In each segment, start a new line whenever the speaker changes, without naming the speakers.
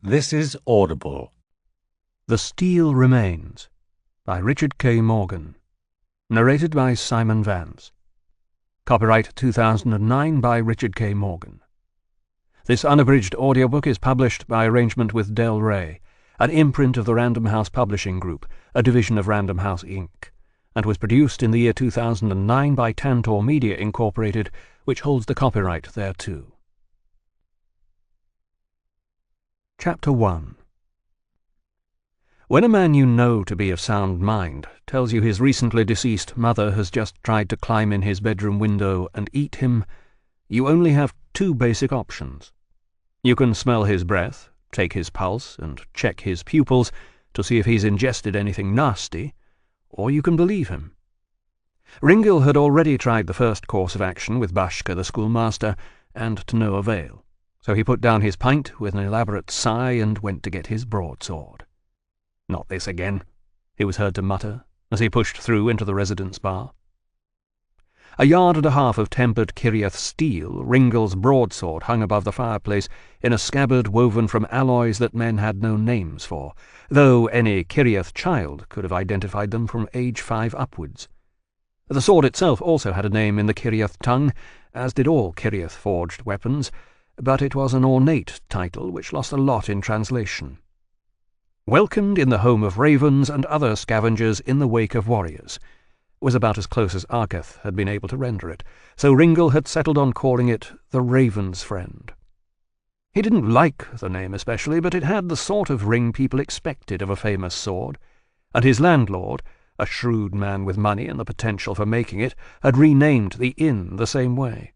This is Audible.
The Steel Remains by Richard K. Morgan. Narrated by Simon Vance. Copyright 2009 by Richard K. Morgan. This unabridged audiobook is published by arrangement with Del Rey, an imprint of the Random House Publishing Group, a division of Random House, Inc., and was produced in the year 2009 by Tantor Media, Incorporated, which holds the copyright thereto. Chapter 1. When a man you know to be of sound mind tells you his recently deceased mother has just tried to climb in his bedroom window and eat him, you only have two basic options. You can smell his breath, take his pulse, and check his pupils to see if he's ingested anything nasty, or you can believe him. Ringil had already tried the first course of action with Bashka the schoolmaster, and to no avail. So he put down his pint with an elaborate sigh and went to get his broadsword. "Not this again," he was heard to mutter as he pushed through into the residence bar. A yard and a half of tempered Kiriath steel, Ringil's broadsword hung above the fireplace in a scabbard woven from alloys that men had no names for, though any Kiriath child could have identified them from age 5 upwards. The sword itself also had a name in the Kiriath tongue, as did all Kiriath-forged weapons, but it was an ornate title which lost a lot in translation. "Welcomed in the home of ravens and other scavengers in the wake of warriors," was about as close as Arketh had been able to render it, so Ringil had settled on calling it the Raven's Friend. He didn't like the name especially, but it had the sort of ring people expected of a famous sword, and his landlord, a shrewd man with money and the potential for making it, had renamed the inn the same way,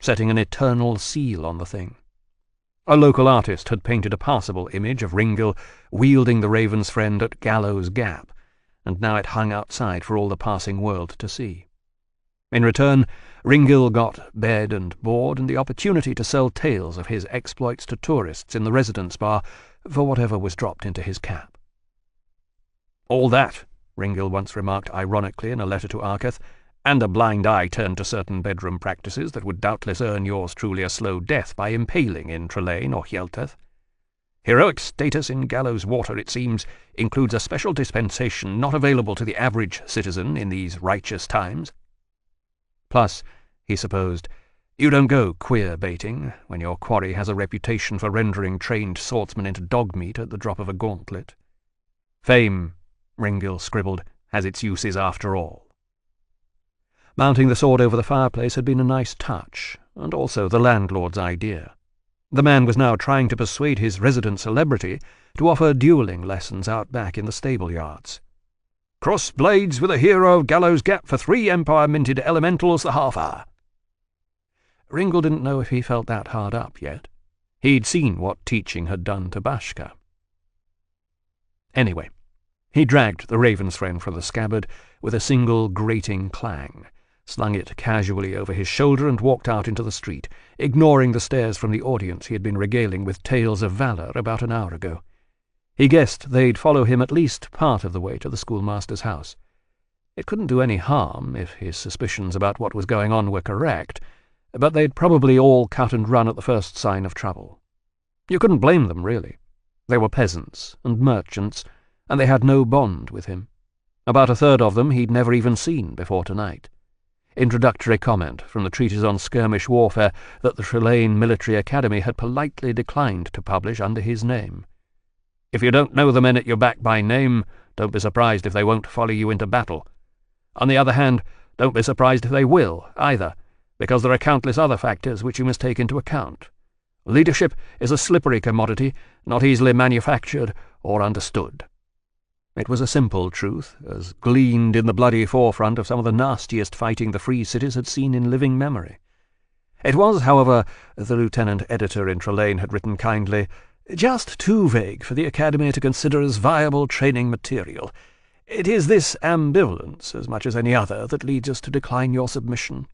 setting an eternal seal on the thing. A local artist had painted a passable image of Ringil wielding the Raven's Friend at Gallows Gap, and now it hung outside for all the passing world to see. In return, Ringil got bed and board and the opportunity to sell tales of his exploits to tourists in the residence bar for whatever was dropped into his cap. "All that," Ringil once remarked ironically in a letter to Arketh, "and a blind eye turned to certain bedroom practices that would doubtless earn yours truly a slow death by impaling in Trelane or Hjelteth. Heroic status in Gallows Water, it seems, includes a special dispensation not available to the average citizen in these righteous times. Plus, he supposed, you don't go queer-baiting when your quarry has a reputation for rendering trained swordsmen into dog-meat at the drop of a gauntlet. Fame," Ringil scribbled, "has its uses after all." Mounting the sword over the fireplace had been a nice touch, and also the landlord's idea. The man was now trying to persuade his resident celebrity to offer duelling lessons out back in the stable yards. "Cross blades with a hero of Gallows Gap for 3 Empire-minted elementals the half-hour." Ringil didn't know if he felt that hard up yet. He'd seen what teaching had done to Bashka. Anyway, he dragged the Raven's Friend from the scabbard with a single grating clang, slung it casually over his shoulder and walked out into the street, ignoring the stares from the audience he had been regaling with tales of valor about an hour ago. He guessed they'd follow him at least part of the way to the schoolmaster's house. It couldn't do any harm if his suspicions about what was going on were correct, but they'd probably all cut and run at the first sign of trouble. You couldn't blame them, really. They were peasants and merchants, and they had no bond with him. About a third of them he'd never even seen before tonight. Introductory comment from the treatise on skirmish warfare that the Trelane Military Academy had politely declined to publish under his name. "If you don't know the men at your back by name, don't be surprised if they won't follow you into battle. On the other hand, don't be surprised if they will, either, because there are countless other factors which you must take into account. Leadership is a slippery commodity, not easily manufactured or understood." It was a simple truth, as gleaned in the bloody forefront of some of the nastiest fighting the Free Cities had seen in living memory. It was, however, the lieutenant editor in Trelane had written kindly, just too vague for the Academy to consider as viable training material. It is this ambivalence, as much as any other, that leads us to decline your submission.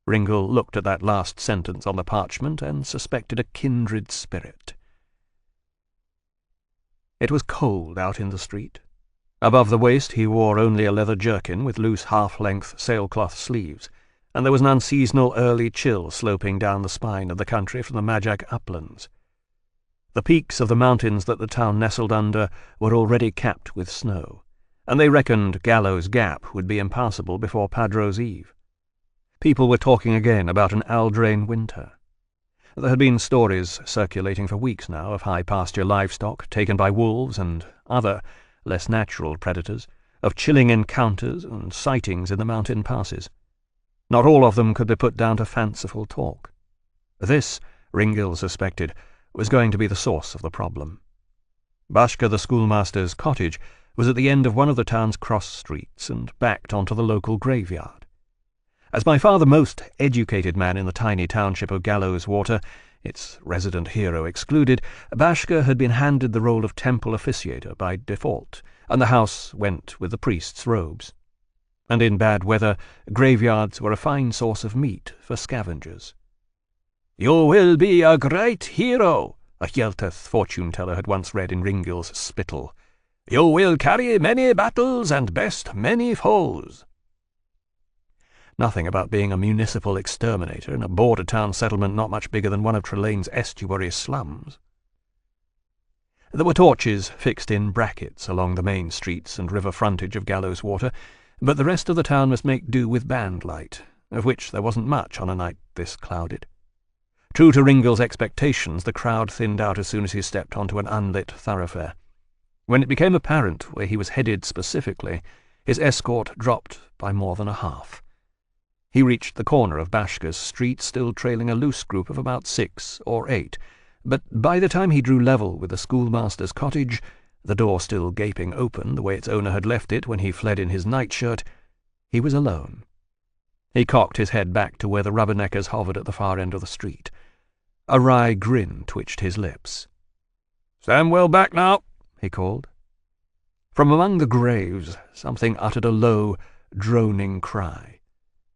Ringil looked at that last sentence on the parchment and suspected a kindred spirit. It was cold out in the street. Above the waist he wore only a leather jerkin with loose half-length sailcloth sleeves, and there was an unseasonal early chill sloping down the spine of the country from the Majak uplands. The peaks of the mountains that the town nestled under were already capped with snow, and they reckoned Gallows Gap would be impassable before Padro's Eve. People were talking again about an Aldrain winter. There had been stories circulating for weeks now of high-pasture livestock taken by wolves and other, less natural predators, of chilling encounters and sightings in the mountain passes. Not all of them could be put down to fanciful talk. This, Ringil suspected, was going to be the source of the problem. Bashka the schoolmaster's cottage was at the end of one of the town's cross streets and backed onto the local graveyard. As by far the most educated man in the tiny township of Gallows Water, its resident hero excluded, Bashka had been handed the role of temple officiator by default, and the house went with the priest's robes. And in bad weather, graveyards were a fine source of meat for scavengers. "You will be a great hero," a Hjelteth fortune-teller had once read in Ringil's spittle. "You will carry many battles and best many foes." Nothing about being a municipal exterminator in a border town settlement not much bigger than one of Trelane's estuary slums. There were torches fixed in brackets along the main streets and river frontage of Gallows Water, but the rest of the town must make do with band light, of which there wasn't much on a night this clouded. True to Ringil's expectations, the crowd thinned out as soon as he stepped onto an unlit thoroughfare. When it became apparent where he was headed specifically, his escort dropped by more than a half. He reached the corner of Bashka's street, still trailing a loose group of about 6 or 8, but by the time he drew level with the schoolmaster's cottage, the door still gaping open the way its owner had left it when he fled in his nightshirt, he was alone. He cocked his head back to where the rubberneckers hovered at the far end of the street. A wry grin twitched his lips. "Samwell back now," he called. From among the graves, something uttered a low, droning cry.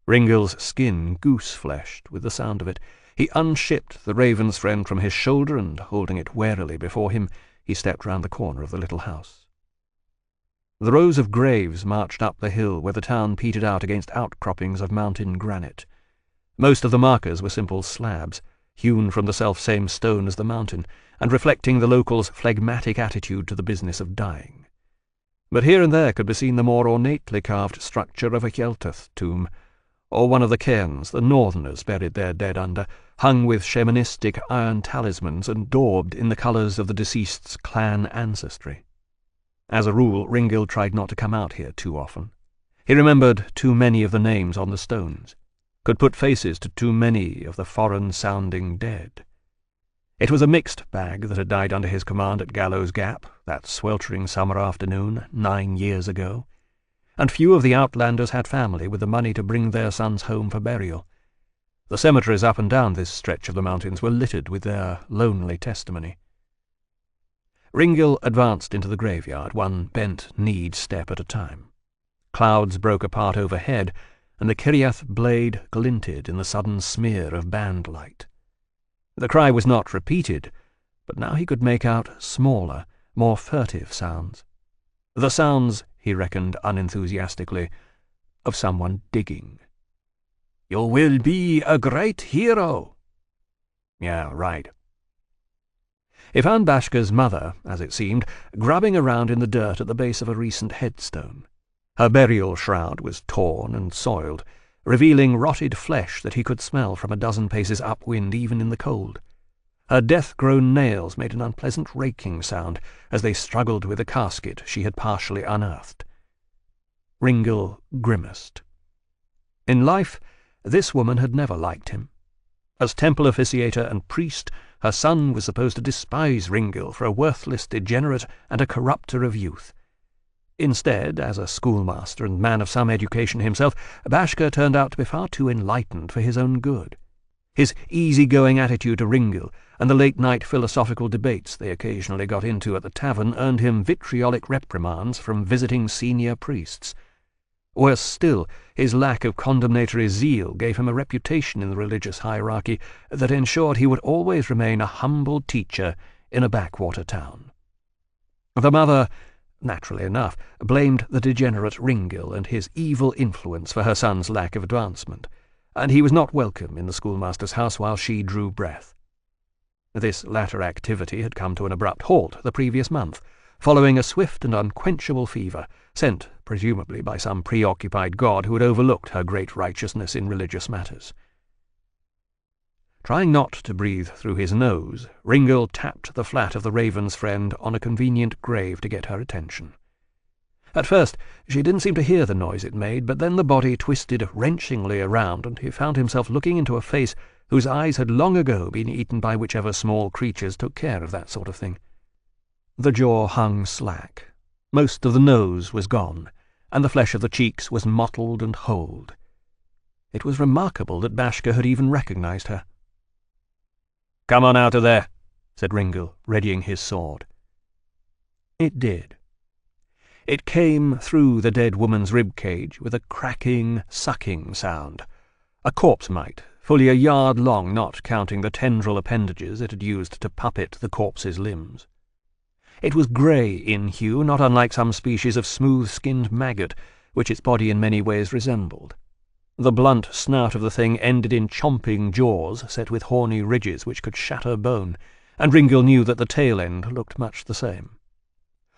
Ringil's skin goose-fleshed with the sound of it. He unshipped the raven's friend from his shoulder, and holding it warily before him, he stepped round the corner of the little house. The rows of graves marched up the hill where the town petered out against outcroppings of mountain granite. Most of the markers were simple slabs, hewn from the self-same stone as the mountain, and reflecting the locals' phlegmatic attitude to the business of dying. But here and there could be seen the more ornately carved structure of a Hjelteth tomb, or one of the cairns the northerners buried their dead under, hung with shamanistic iron talismans and daubed in the colours of the deceased's clan ancestry. As a rule, Ringil tried not to come out here too often. He remembered too many of the names on the stones, could put faces to too many of the foreign-sounding dead. It was a mixed bag that had died under his command at Gallows Gap, that sweltering summer afternoon 9 years ago, and few of the outlanders had family with the money to bring their sons home for burial. The cemeteries up and down this stretch of the mountains were littered with their lonely testimony. Ringil advanced into the graveyard, one bent-kneed step at a time. Clouds broke apart overhead, and the Kiriath blade glinted in the sudden smear of band light. The cry was not repeated, but now he could make out smaller, more furtive sounds. The sounds, he reckoned unenthusiastically, of someone digging. "You will be a great hero." Yeah, right. He found Bashka's mother, as it seemed, grubbing around in the dirt at the base of a recent headstone. Her burial shroud was torn and soiled, revealing rotted flesh that he could smell from a dozen paces upwind even in the cold. Her death-grown nails made an unpleasant raking sound as they struggled with the casket she had partially unearthed. Ringil grimaced. In life, this woman had never liked him. As temple officiator and priest, her son was supposed to despise Ringil for a worthless degenerate and a corrupter of youth. Instead, as a schoolmaster and man of some education himself, Bashka turned out to be far too enlightened for his own good. His easy-going attitude to Ringil and the late-night philosophical debates they occasionally got into at the tavern earned him vitriolic reprimands from visiting senior priests. Worse still, his lack of condemnatory zeal gave him a reputation in the religious hierarchy that ensured he would always remain a humble teacher in a backwater town. The mother, naturally enough, blamed the degenerate Ringil and his evil influence for her son's lack of advancement, and he was not welcome in the schoolmaster's house while she drew breath. This latter activity had come to an abrupt halt the previous month, following a swift and unquenchable fever, sent presumably by some preoccupied god who had overlooked her great righteousness in religious matters. Trying not to breathe through his nose, Ringil tapped the flat of the raven's friend on a convenient grave to get her attention. At first she didn't seem to hear the noise it made, but then the body twisted wrenchingly around, and he found himself looking into a face whose eyes had long ago been eaten by whichever small creatures took care of that sort of thing. The jaw hung slack, most of the nose was gone, and the flesh of the cheeks was mottled and holed. It was remarkable that Bashka had even recognized her. "Come on out of there," said Ringil, readying his sword. It did. It came through the dead woman's rib-cage with a cracking, sucking sound. A corpse mite, fully a yard long, not counting the tendril appendages it had used to puppet the corpse's limbs. It was grey in hue, not unlike some species of smooth-skinned maggot, which its body in many ways resembled. The blunt snout of the thing ended in chomping jaws set with horny ridges which could shatter bone, and Ringil knew that the tail end looked much the same.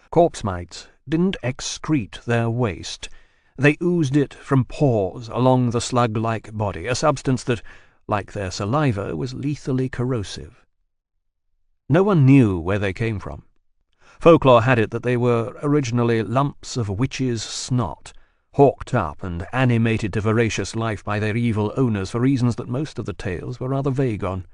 Corpse mites didn't excrete their waste. They oozed it from pores along the slug-like body, a substance that, like their saliva, was lethally corrosive. No one knew where they came from. Folklore had it that they were originally lumps of witches' snot, hawked up and animated to voracious life by their evil owners for reasons that most of the tales were rather vague on.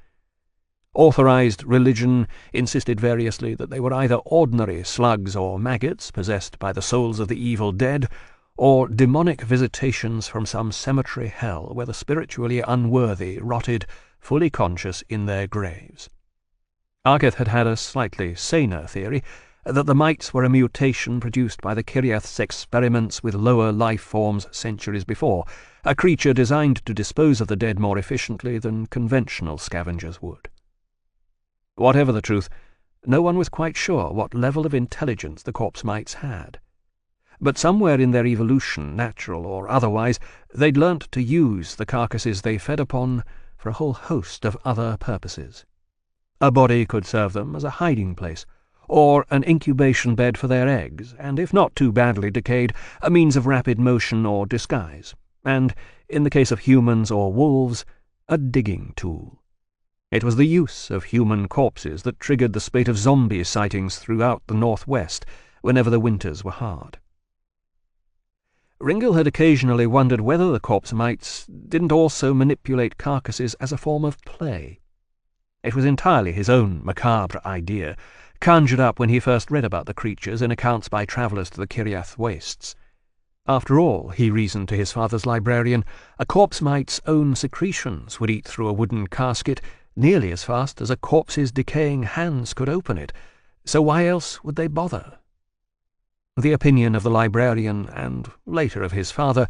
Authorized religion insisted variously that they were either ordinary slugs or maggots possessed by the souls of the evil dead, or demonic visitations from some cemetery hell where the spiritually unworthy rotted, fully conscious, in their graves. Argeth had had a slightly saner theory, that the mites were a mutation produced by the Kiriath's experiments with lower life forms centuries before, a creature designed to dispose of the dead more efficiently than conventional scavengers would. Whatever the truth, no one was quite sure what level of intelligence the corpse mites had. But somewhere in their evolution, natural or otherwise, they'd learnt to use the carcasses they fed upon for a whole host of other purposes. A body could serve them as a hiding place, or an incubation bed for their eggs, and if not too badly decayed, a means of rapid motion or disguise, and, in the case of humans or wolves, a digging tool. It was the use of human corpses that triggered the spate of zombie sightings throughout the northwest whenever the winters were hard. Ringil had occasionally wondered whether the corpse mites didn't also manipulate carcasses as a form of play. It was entirely his own macabre idea, conjured up when he first read about the creatures in accounts by travellers to the Kiriath wastes. After all, he reasoned to his father's librarian, a corpse mite's own secretions would eat through a wooden casket nearly as fast as a corpse's decaying hands could open it, so why else would they bother? The opinion of the librarian, and later of his father,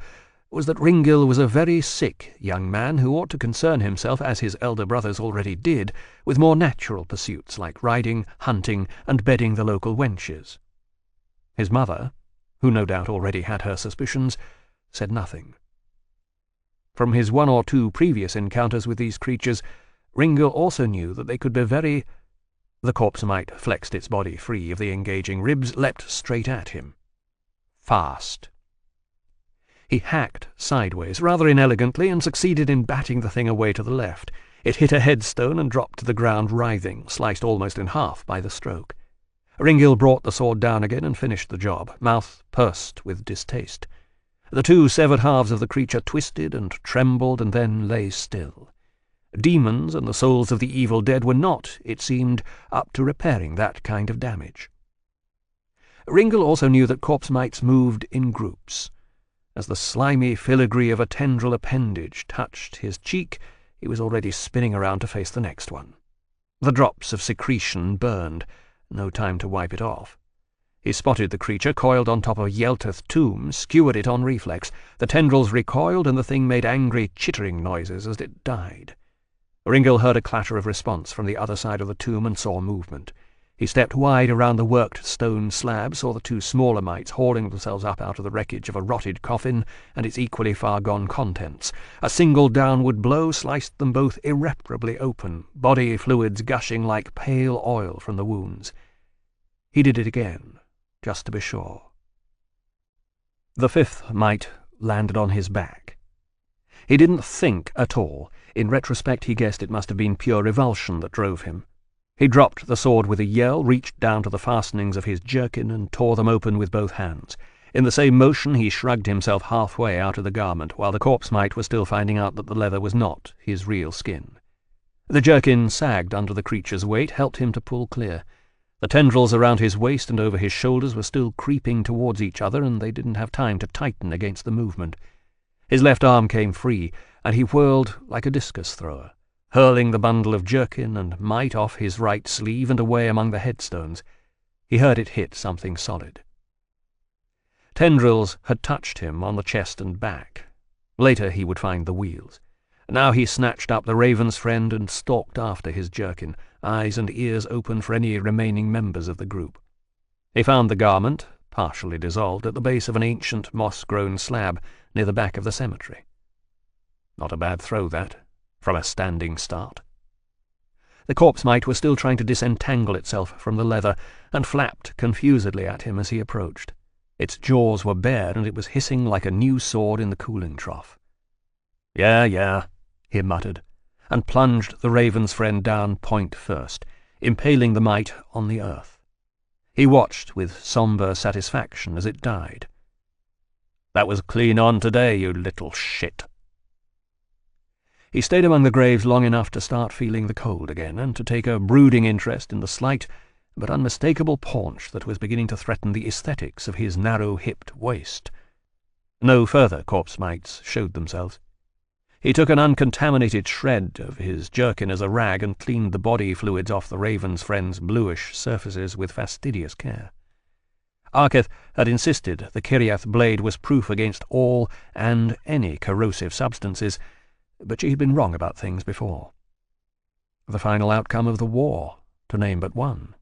was that Ringil was a very sick young man who ought to concern himself, as his elder brothers already did, with more natural pursuits like riding, hunting, and bedding the local wenches. His mother, who no doubt already had her suspicions, said nothing. From his one or two previous encounters with these creatures, Ringil also knew that they could be very— The corpse mite flexed its body free of the engaging ribs, leapt straight at him. Fast. He hacked sideways, rather inelegantly, and succeeded in batting the thing away to the left. It hit a headstone and dropped to the ground writhing, sliced almost in half by the stroke. Ringil brought the sword down again and finished the job, mouth pursed with distaste. The two severed halves of the creature twisted and trembled and then lay still. Demons and the souls of the evil dead were not, it seemed, up to repairing that kind of damage. Ringil also knew that corpse mites moved in groups. As the slimy filigree of a tendril appendage touched his cheek, he was already spinning around to face the next one. The drops of secretion burned, no time to wipe it off. He spotted the creature coiled on top of Yelteth tomb, skewered it on reflex. The tendrils recoiled, and the thing made angry, chittering noises as it died. Ringil heard a clatter of response from the other side of the tomb and saw movement. He stepped wide around the worked stone slab, saw the two smaller mites hauling themselves up out of the wreckage of a rotted coffin and its equally far-gone contents. A single downward blow sliced them both irreparably open, body fluids gushing like pale oil from the wounds. He did it again, just to be sure. The fifth mite landed on his back. He didn't think at all. In retrospect, he guessed it must have been pure revulsion that drove him. He dropped the sword with a yell, reached down to the fastenings of his jerkin, and tore them open with both hands. In the same motion he shrugged himself halfway out of the garment, while the corpse mite was still finding out that the leather was not his real skin. The jerkin sagged under the creature's weight, helped him to pull clear. The tendrils around his waist and over his shoulders were still creeping towards each other, and they didn't have time to tighten against the movement. His left arm came free, and he whirled like a discus thrower, hurling the bundle of jerkin and mite off his right sleeve and away among the headstones. He heard it hit something solid. Tendrils had touched him on the chest and back. Later he would find the wheels. Now he snatched up the raven's friend and stalked after his jerkin, eyes and ears open for any remaining members of the group. He found the garment, partially dissolved, at the base of an ancient moss-grown slab near the back of the cemetery. Not a bad throw, that, from a standing start. The corpse mite was still trying to disentangle itself from the leather, and flapped confusedly at him as he approached. Its jaws were bare, and it was hissing like a new sword in the cooling trough. Yeah, he muttered, and plunged the raven's friend down point first, impaling the mite on the earth. He watched with sombre satisfaction as it died. "That was clean on today, you little shit." He stayed among the graves long enough to start feeling the cold again, and to take a brooding interest in the slight but unmistakable paunch that was beginning to threaten the aesthetics of his narrow-hipped waist. No further corpse mites showed themselves. He took an uncontaminated shred of his jerkin as a rag and cleaned the body fluids off the raven's friend's bluish surfaces with fastidious care. Arketh had insisted the Kiriath blade was proof against all and any corrosive substances, but she had been wrong about things before. The final outcome of the war, to name but one.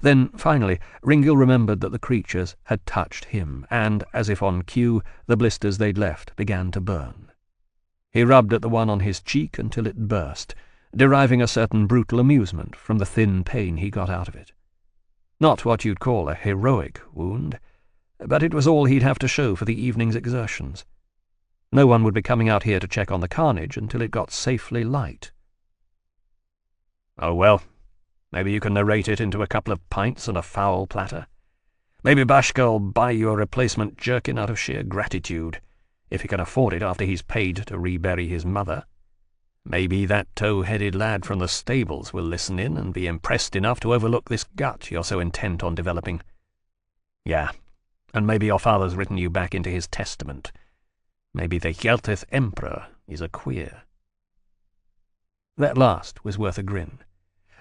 Then, finally, Ringil remembered that the creatures had touched him, and, as if on cue, the blisters they'd left began to burn. He rubbed at the one on his cheek until it burst, deriving a certain brutal amusement from the thin pain he got out of it. Not what you'd call a heroic wound, but it was all he'd have to show for the evening's exertions. No one would be coming out here to check on the carnage until it got safely light. "Oh, well, maybe you can narrate it into a couple of pints and a foul platter. Maybe Bashka'll buy you a replacement jerkin out of sheer gratitude, if he can afford it after he's paid to rebury his mother. Maybe that tow-headed lad from the stables will listen in and be impressed enough to overlook this gut you're so intent on developing. Yeah, and maybe your father's written you back into his testament. Maybe the Hjeltith Emperor is a queer." That last was worth a grin.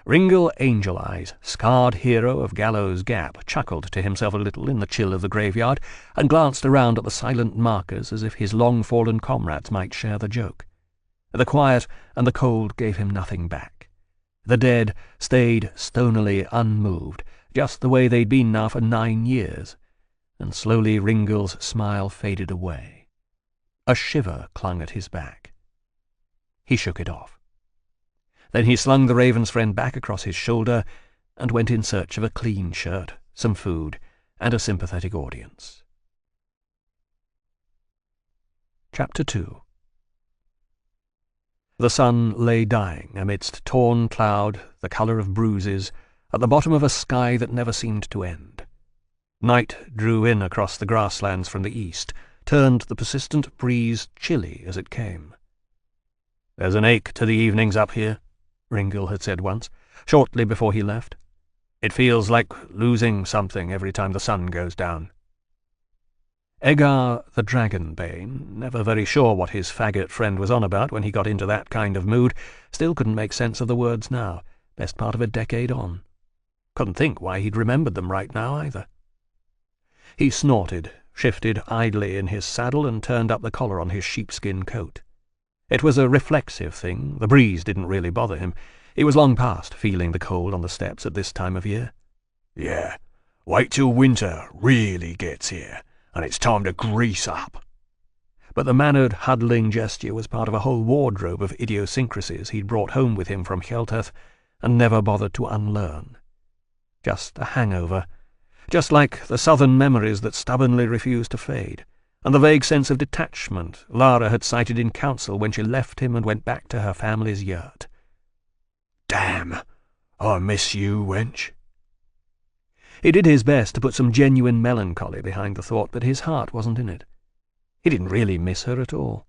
Ringil Angel Eyes, scarred hero of Gallows Gap, chuckled to himself a little in the chill of the graveyard, and glanced around at the silent markers as if his long-fallen comrades might share the joke. The quiet and the cold gave him nothing back. The dead stayed stonily unmoved, just the way they'd been now for 9 years, and slowly Ringil's smile faded away. A shiver clung at his back. He shook it off. Then he slung the raven's friend back across his shoulder and went in search of a clean shirt, some food, and a sympathetic audience. Chapter 2. The sun lay dying amidst torn cloud, the colour of bruises, at the bottom of a sky that never seemed to end. Night drew in across the grasslands from the east, turned the persistent breeze chilly as it came. "There's an ache to the evenings up here," Ringil had said once, shortly before he left. "It feels like losing something every time the sun goes down." Egar the Dragonbane, never very sure what his faggot friend was on about when he got into that kind of mood, still couldn't make sense of the words now, best part of a decade on. Couldn't think why he'd remembered them right now, either. He snorted, shifted idly in his saddle, and turned up the collar on his sheepskin coat. It was a reflexive thing. The breeze didn't really bother him. He was long past feeling the cold on the steps at this time of year.
Yeah, wait till winter really gets here, and it's time to grease up.
But the mannered, huddling gesture was part of a whole wardrobe of idiosyncrasies he'd brought home with him from Hjelteth and never bothered to unlearn. Just a hangover, just like the southern memories that stubbornly refused to fade, and the vague sense of detachment Lara had cited in council when she left him and went back to her family's yurt.
Damn, I miss you, wench.
He did his best to put some genuine melancholy behind the thought, but his heart wasn't in it. He didn't really miss her at all.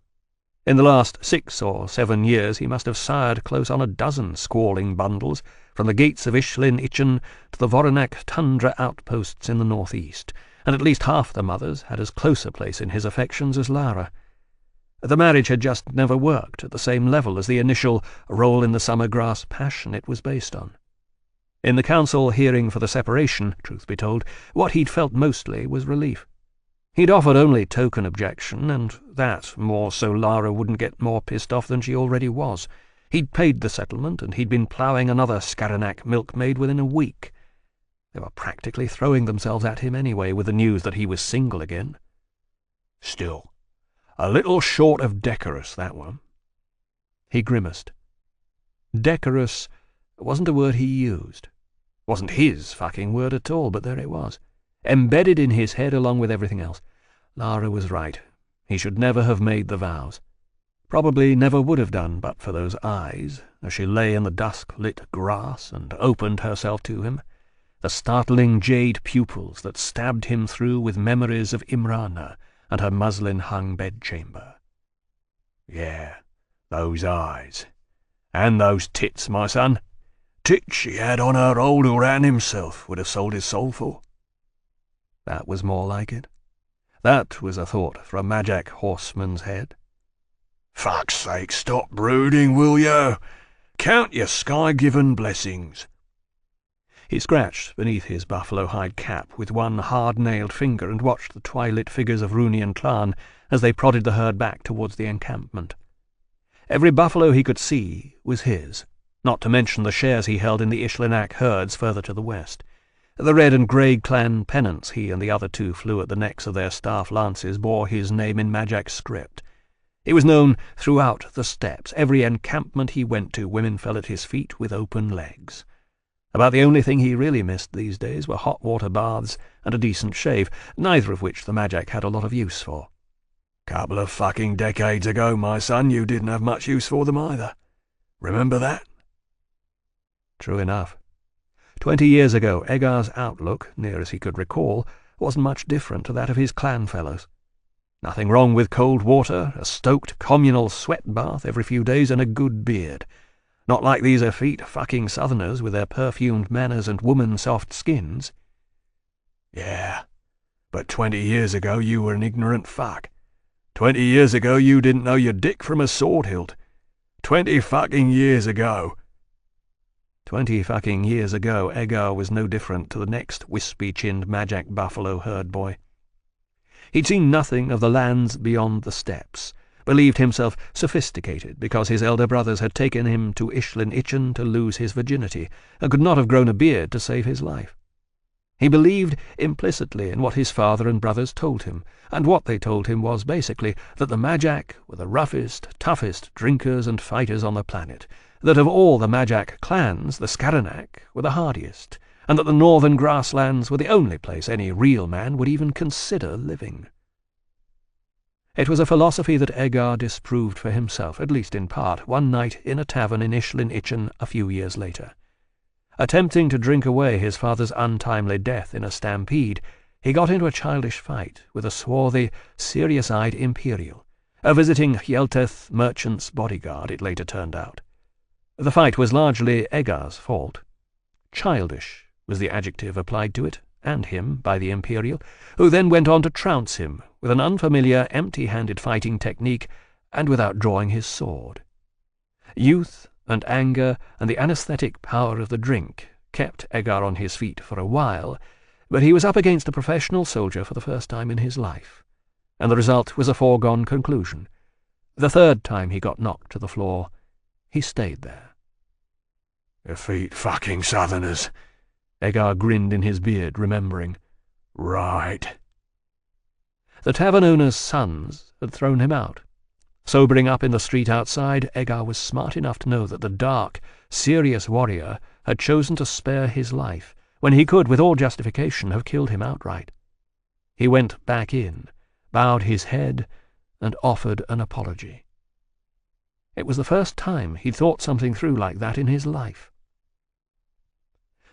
In the last 6 or 7 years he must have sired close on a dozen squalling bundles, from the gates of Ishlin-Itchen to the Voronak tundra outposts in the northeast, and at least half the mothers had as close a place in his affections as Lara. The marriage had just never worked at the same level as the initial roll-in-the-summer-grass passion it was based on. In the council hearing for the separation, truth be told, what he'd felt mostly was relief. He'd offered only token objection, and that more so Lara wouldn't get more pissed off than she already was. He'd paid the settlement, and he'd been ploughing another Skaranak milkmaid within a week. They were practically throwing themselves at him anyway with the news that he was single again.
Still, a little short of decorous, that one.
He grimaced. Decorous wasn't a word he used. Wasn't his fucking word at all, but there it was, embedded in his head along with everything else. Lara was right. He should never have made the vows. Probably never would have done but for those eyes, as she lay in the dusk-lit grass and opened herself to him, the startling jade pupils that stabbed him through with memories of Imrana and her muslin-hung bedchamber.
Yeah, those eyes. And those tits, my son. Tits she had on her old Uran himself would have sold his soul for.
That was more like it. That was a thought for a Majak horseman's head.
Fuck's sake, stop brooding, will you? Count your sky-given blessings.
He scratched beneath his buffalo-hide cap with one hard-nailed finger and watched the twilit figures of Rooney and Clan as they prodded the herd back towards the encampment. Every buffalo he could see was his, not to mention the shares he held in the Ishlinak herds further to the west. The red and grey clan pennants he and the other two flew at the necks of their staff lances bore his name in Majak script. He was known throughout the steppes. Every encampment he went to, women fell at his feet with open legs. About the only thing he really missed these days were hot water baths and a decent shave, neither of which the Majak had a lot of use for.
Couple of fucking decades ago, my son, you didn't have much use for them either. Remember that?
True enough. 20 years ago, Egar's outlook, near as he could recall, wasn't much different to that of his clan fellows. Nothing wrong with cold water, a stoked communal sweat bath every few days, and a good beard. Not like these effete fucking southerners with their perfumed manners and woman-soft skins.
Yeah, but 20 years ago you were an ignorant fuck. 20 years ago you didn't know your dick from a sword hilt. 20 fucking years ago.
20 fucking years ago, Egar was no different to the next wispy-chinned Majak buffalo herd boy. He'd seen nothing of the lands beyond the steppes, believed himself sophisticated because his elder brothers had taken him to Ishlin-Itchen to lose his virginity, and could not have grown a beard to save his life. He believed implicitly in what his father and brothers told him, and what they told him was basically that the Majak were the roughest, toughest drinkers and fighters on the planet, that of all the Majak clans the Skaranak were the hardiest, and that the northern grasslands were the only place any real man would even consider living. It was a philosophy that Egar disproved for himself, at least in part, one night in a tavern in Ishlin-Itchen a few years later. Attempting to drink away his father's untimely death in a stampede, he got into a childish fight with a swarthy, serious-eyed Imperial, a visiting Hjelteth merchant's bodyguard, it later turned out. The fight was largely Egar's fault. Childish was the adjective applied to it, and him, by the Imperial, who then went on to trounce him with an unfamiliar, empty-handed fighting technique and without drawing his sword. Youth and anger and the anaesthetic power of the drink kept Egar on his feet for a while, but he was up against a professional soldier for the first time in his life, and the result was a foregone conclusion. The third time he got knocked to the floor, he stayed there.
Effete fucking southerners.
Egar grinned in his beard, remembering.
Right.
The tavern owner's sons had thrown him out. Sobering up in the street outside, Egar was smart enough to know that the dark, serious warrior had chosen to spare his life, when he could, with all justification, have killed him outright. He went back in, bowed his head, and offered an apology. It was the first time he'd thought something through like that in his life.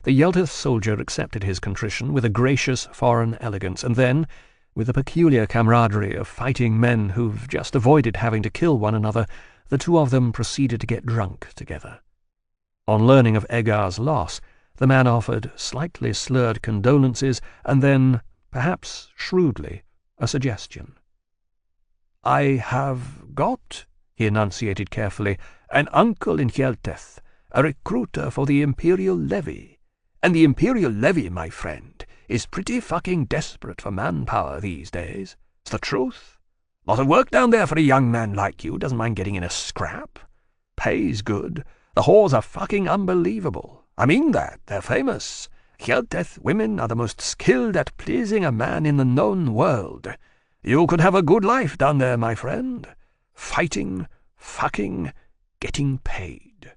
The Yeltith soldier accepted his contrition with a gracious foreign elegance, and then, with the peculiar camaraderie of fighting men who've just avoided having to kill one another, the two of them proceeded to get drunk together. On learning of Egar's loss, the man offered slightly slurred condolences, and then, perhaps shrewdly, a suggestion. "I have got," he enunciated carefully, "an uncle in Yeltith, a recruiter for the Imperial Levy. And the Imperial Levy, my friend, is pretty fucking desperate for manpower these days. It's the truth. Lot of work down there for a young man like you, doesn't mind getting in a scrap. Pay's good. The whores are fucking unbelievable. I mean that, they're famous. Yeltith women are the most skilled at pleasing a man in the known world. You could have a good life down there, my friend. Fighting, fucking, getting paid."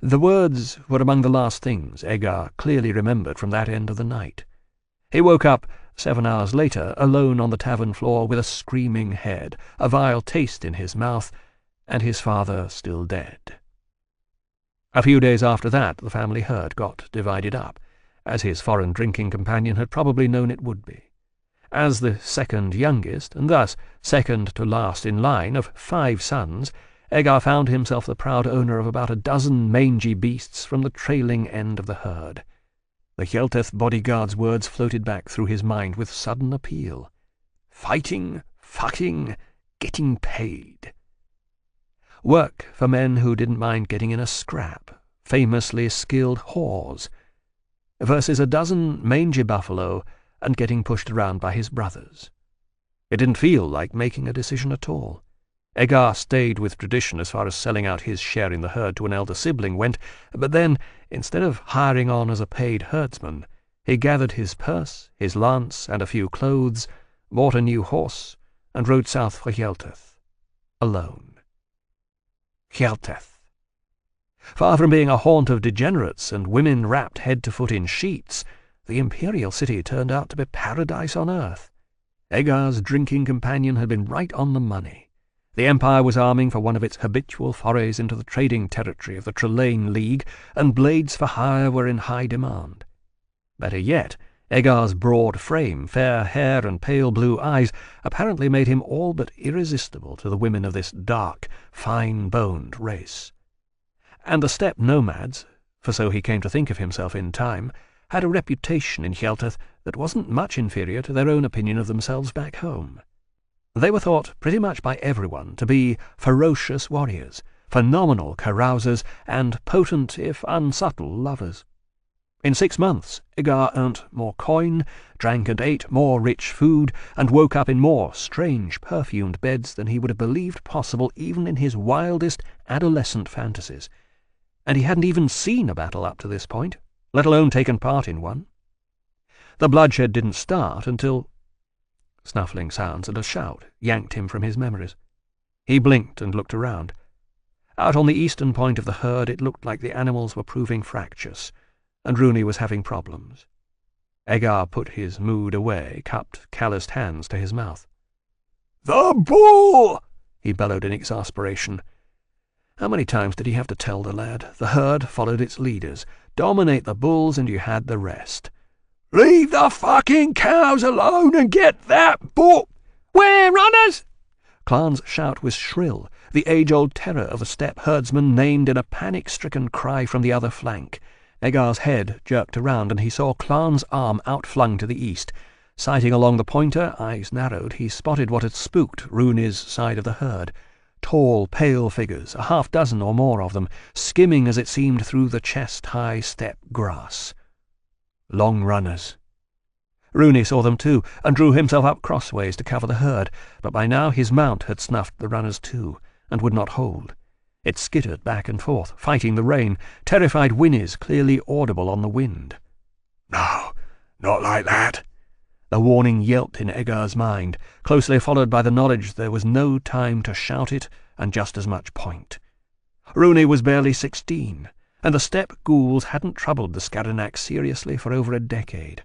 The words were among the last things Egar clearly remembered from that end of the night. He woke up 7 hours later, alone on the tavern floor with a screaming head, a vile taste in his mouth, and his father still dead. A few days after that, the family herd got divided up, as his foreign drinking companion had probably known it would be. As the second youngest, and thus second to last in line, of 5 sons, Egar found himself the proud owner of about a dozen mangy beasts from the trailing end of the herd. The Yeltith bodyguard's words floated back through his mind with sudden appeal. Fighting, fucking, getting paid. Work for men who didn't mind getting in a scrap, famously skilled whores, versus a dozen mangy buffalo and getting pushed around by his brothers. It didn't feel like making a decision at all. Egar stayed with tradition as far as selling out his share in the herd to an elder sibling went, but then, instead of hiring on as a paid herdsman, he gathered his purse, his lance, and a few clothes, bought a new horse, and rode south for Yeltith, alone. Yeltith. Far from being a haunt of degenerates and women wrapped head to foot in sheets, the imperial city turned out to be paradise on earth. Egar's drinking companion had been right on the money. The Empire was arming for one of its habitual forays into the trading territory of the Trelane League, and blades for hire were in high demand. Better yet, Egar's broad frame, fair hair, and pale blue eyes apparently made him all but irresistible to the women of this dark, fine-boned race. And the steppe nomads, for so he came to think of himself in time, had a reputation in Yeltith that wasn't much inferior to their own opinion of themselves back home. They were thought pretty much by everyone to be ferocious warriors, phenomenal carousers, and potent, if unsubtle, lovers. In 6 months, Egar earned more coin, drank and ate more rich food, and woke up in more strange, perfumed beds than he would have believed possible even in his wildest adolescent fantasies. And he hadn't even seen a battle up to this point, let alone taken part in one. The bloodshed didn't start until... Snuffling sounds and a shout yanked him from his memories. He blinked and looked around. Out on the eastern point of the herd it looked like the animals were proving fractious, and Rooney was having problems. Egar put his mood away, cupped calloused hands to his mouth. "The bull!" he bellowed in exasperation. How many times did he have to tell the lad? The herd followed its leaders. Dominate the bulls and you had the rest. "Leave the fucking cows alone and get that bull—" "We're runners!" Clarn's shout was shrill, the age-old terror of the steppe herdsman named in a panic-stricken cry from the other flank. Egar's head jerked around, and he saw Clarn's arm outflung to the east. Sighting along the pointer, eyes narrowed, he spotted what had spooked Rooney's side of the herd. Tall, pale figures, a half-dozen or more of them, skimming as it seemed through the chest-high steppe grass. Long runners. Rooney saw them too, and drew himself up crossways to cover the herd, but by now his mount had snuffed the runners too, and would not hold. It skittered back and forth, fighting the rain, terrified whinnies clearly audible on the wind.
"No, not like that."
The warning yelped in Egar's mind, closely followed by the knowledge there was no time to shout it and just as much point. Rooney was barely 16, and the steppe ghouls hadn't troubled the Scaranach seriously for over a decade.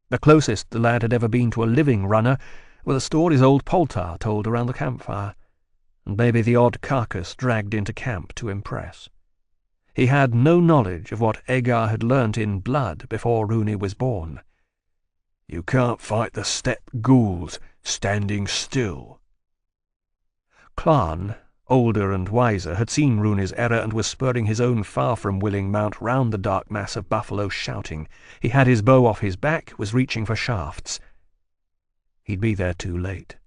The closest the lad had ever been to a living runner were the stories old Poltar told around the campfire, and maybe the odd carcass dragged into camp to impress. He had no knowledge of what Egar had learnt in blood before Rooney was born.
"You can't fight the steppe ghouls standing still."
Clan, older and wiser, had seen Rooney's error and was spurring his own far-from-willing mount round the dark mass of buffalo, shouting. He had his bow off his back, was reaching for shafts. He'd be there too late.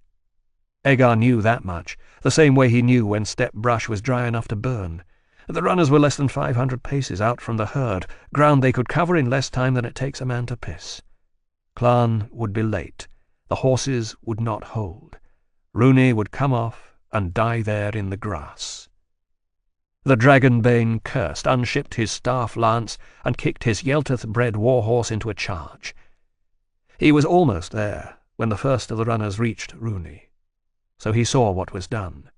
Egar knew that much, the same way he knew when steppe brush was dry enough to burn. The runners were less than 500 paces out from the herd, ground they could cover in less time than it takes a man to piss. Clan would be late. The horses would not hold. Rooney would come off and die there in the grass. The dragonbane cursed, unshipped his staff lance, and kicked his Yelteth-bred warhorse into a charge. He was almost there when the first of the runners reached Rooney, so he saw what was done.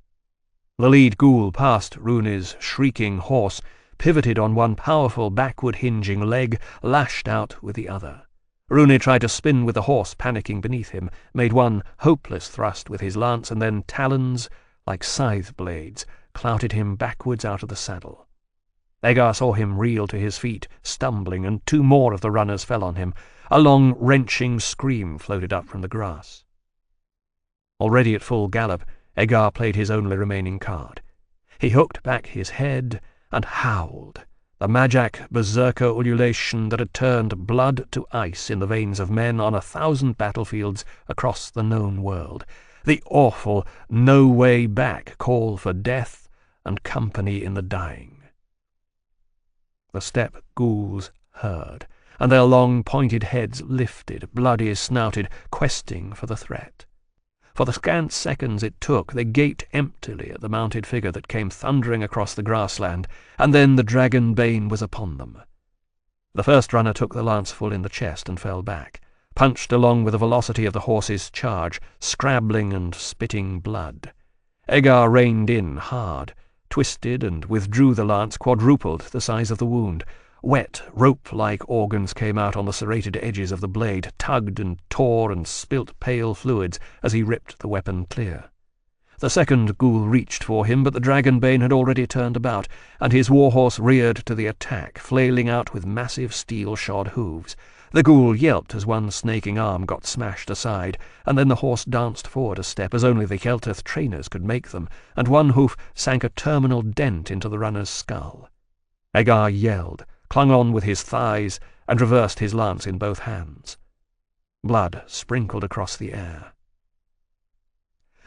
The lead ghoul passed Rooney's shrieking horse, pivoted on one powerful backward-hinging leg, lashed out with the other. Rooney tried to spin with the horse panicking beneath him, made one hopeless thrust with his lance, and then talons, like scythe blades, clouted him backwards out of the saddle. Egar saw him reel to his feet, stumbling, and two more of the runners fell on him. A long, wrenching scream floated up from the grass. Already at full gallop, Egar played his only remaining card. He hooked back his head and howled, the Majak berserker ululation that had turned blood to ice in the veins of men on 1,000 battlefields across the known world, the awful no-way-back call for death and company in the dying. The steppe ghouls heard, and their long pointed heads lifted, bloody-snouted, questing for the threat. For the scant seconds it took, they gaped emptily at the mounted figure that came thundering across the grassland, and then the dragon-bane was upon them. The first runner took the lance full in the chest and fell back, punched along with the velocity of the horse's charge, scrabbling and spitting blood. Egar reined in hard, twisted and withdrew the lance, quadrupled the size of the wound. Wet, rope-like organs came out on the serrated edges of the blade, tugged and tore and spilt pale fluids as he ripped the weapon clear. The second ghoul reached for him, but the dragonbane had already turned about, and his warhorse reared to the attack, flailing out with massive steel-shod hooves. The ghoul yelped as one snaking arm got smashed aside, and then the horse danced forward a step as only the Yelteth trainers could make them, and one hoof sank a terminal dent into the runner's skull. Egar yelled, clung on with his thighs, and reversed his lance in both hands. Blood sprinkled across the air.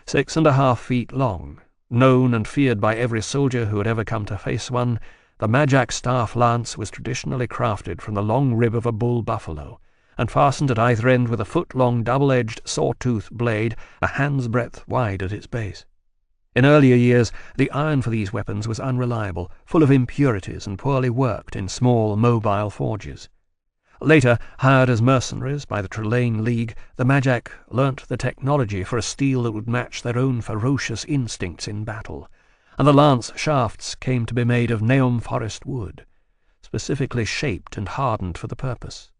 6.5 feet long, known and feared by every soldier who had ever come to face one, the Majak staff lance was traditionally crafted from the long rib of a bull buffalo, and fastened at either end with a foot-long double-edged saw-tooth blade a hand's breadth wide at its base. In earlier years, the iron for these weapons was unreliable, full of impurities and poorly worked in small, mobile forges. Later, hired as mercenaries by the Trelane League, the Majak learnt the technology for a steel that would match their own ferocious instincts in battle, and the lance shafts came to be made of Neum forest wood, specifically shaped and hardened for the purpose.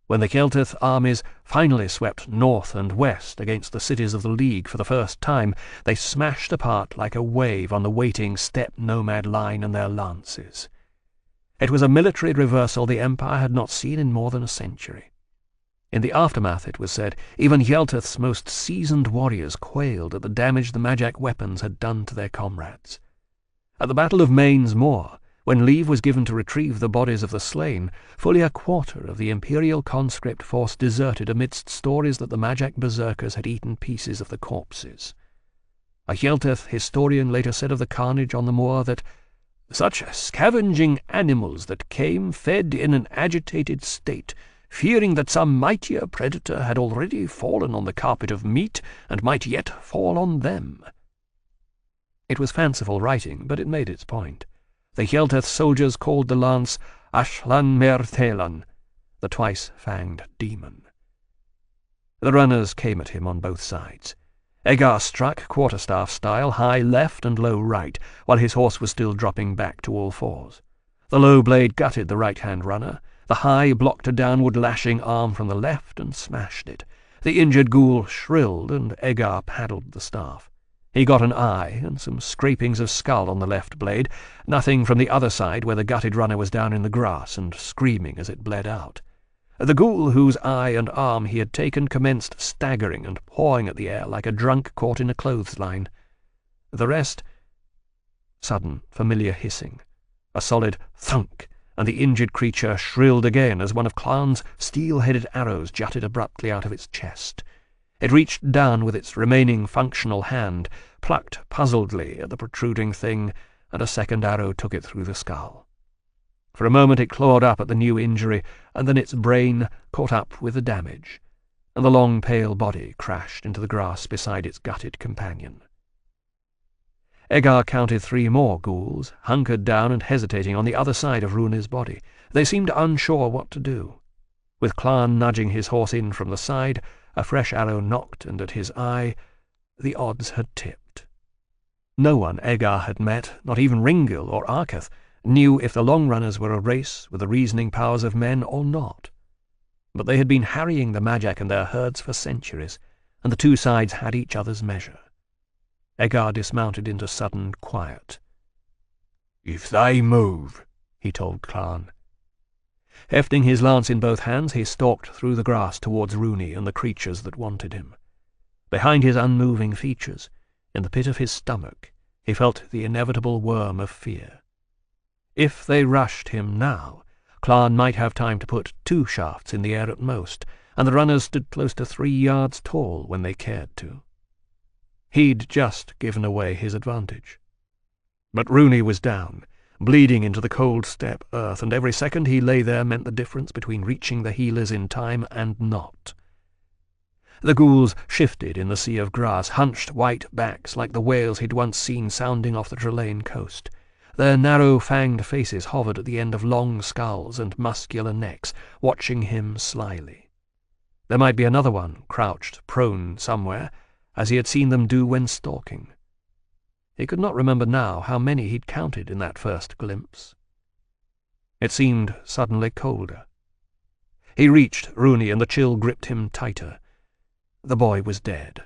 When the Yelteth armies finally swept north and west against the cities of the League for the first time, they smashed apart like a wave on the waiting steppe nomad line and their lances. It was a military reversal the Empire had not seen in more than a century. In the aftermath, it was said, even Yelteth's most seasoned warriors quailed at the damage the Majak weapons had done to their comrades. At the Battle of Main's Moor, when leave was given to retrieve the bodies of the slain, fully a quarter of the Imperial conscript force deserted amidst stories that the Majak berserkers had eaten pieces of the corpses. A Yelteth historian later said of the carnage on the moor that such scavenging animals that came fed in an agitated state, fearing that some mightier predator had already fallen on the carpet of meat and might yet fall on them. It was fanciful writing, but it made its point. The Hjelteth soldiers called the lance Ashlan Mertelan, the twice-fanged demon. The runners came at him on both sides. Egar struck, quarterstaff style, high left and low right, while his horse was still dropping back to all fours. The low blade gutted the right-hand runner. The high blocked a downward lashing arm from the left and smashed it. The injured ghoul shrilled, and Egar paddled the staff. He got an eye and some scrapings of skull on the left blade, nothing from the other side where the gutted runner was down in the grass and screaming as it bled out. The ghoul whose eye and arm he had taken commenced staggering and pawing at the air like a drunk caught in a clothesline. The rest— sudden, familiar hissing, a solid thunk, and the injured creature shrilled again as one of Clan's steel-headed arrows jutted abruptly out of its chest. It reached down with its remaining functional hand, plucked puzzledly at the protruding thing, and a second arrow took it through the skull. For a moment it clawed up at the new injury, and then its brain caught up with the damage, and the long pale body crashed into the grass beside its gutted companion. Egar counted 3 more ghouls, hunkered down and hesitating on the other side of Rune's body. They seemed unsure what to do. With Clan nudging his horse in from the side, a fresh arrow knocked, and at his eye the odds had tipped. No one Egar had met, not even Ringil or Arketh, knew if the long runners were a race with the reasoning powers of men or not. But they had been harrying the Magic and their herds for centuries, and the two sides had each other's measure. Egar dismounted into sudden quiet.
"If they move," he told Clan.
Hefting his lance in both hands, he stalked through the grass towards Rune and the creatures that wanted him. Behind his unmoving features, in the pit of his stomach, he felt the inevitable worm of fear. If they rushed him now, Clan might have time to put 2 shafts in the air at most, and the runners stood close to 3 yards tall when they cared to. He'd just given away his advantage. But Rune was down, bleeding into the cold steppe earth, and every second he lay there meant the difference between reaching the healers in time and not. The ghouls shifted in the sea of grass, hunched white backs like the whales he'd once seen sounding off the Trelane coast. Their narrow-fanged faces hovered at the end of long skulls and muscular necks, watching him slyly. There might be another one crouched prone somewhere, as he had seen them do when stalking. He could not remember now how many he'd counted in that first glimpse. It seemed suddenly colder. He reached Rune, and the chill gripped him tighter. The boy was dead,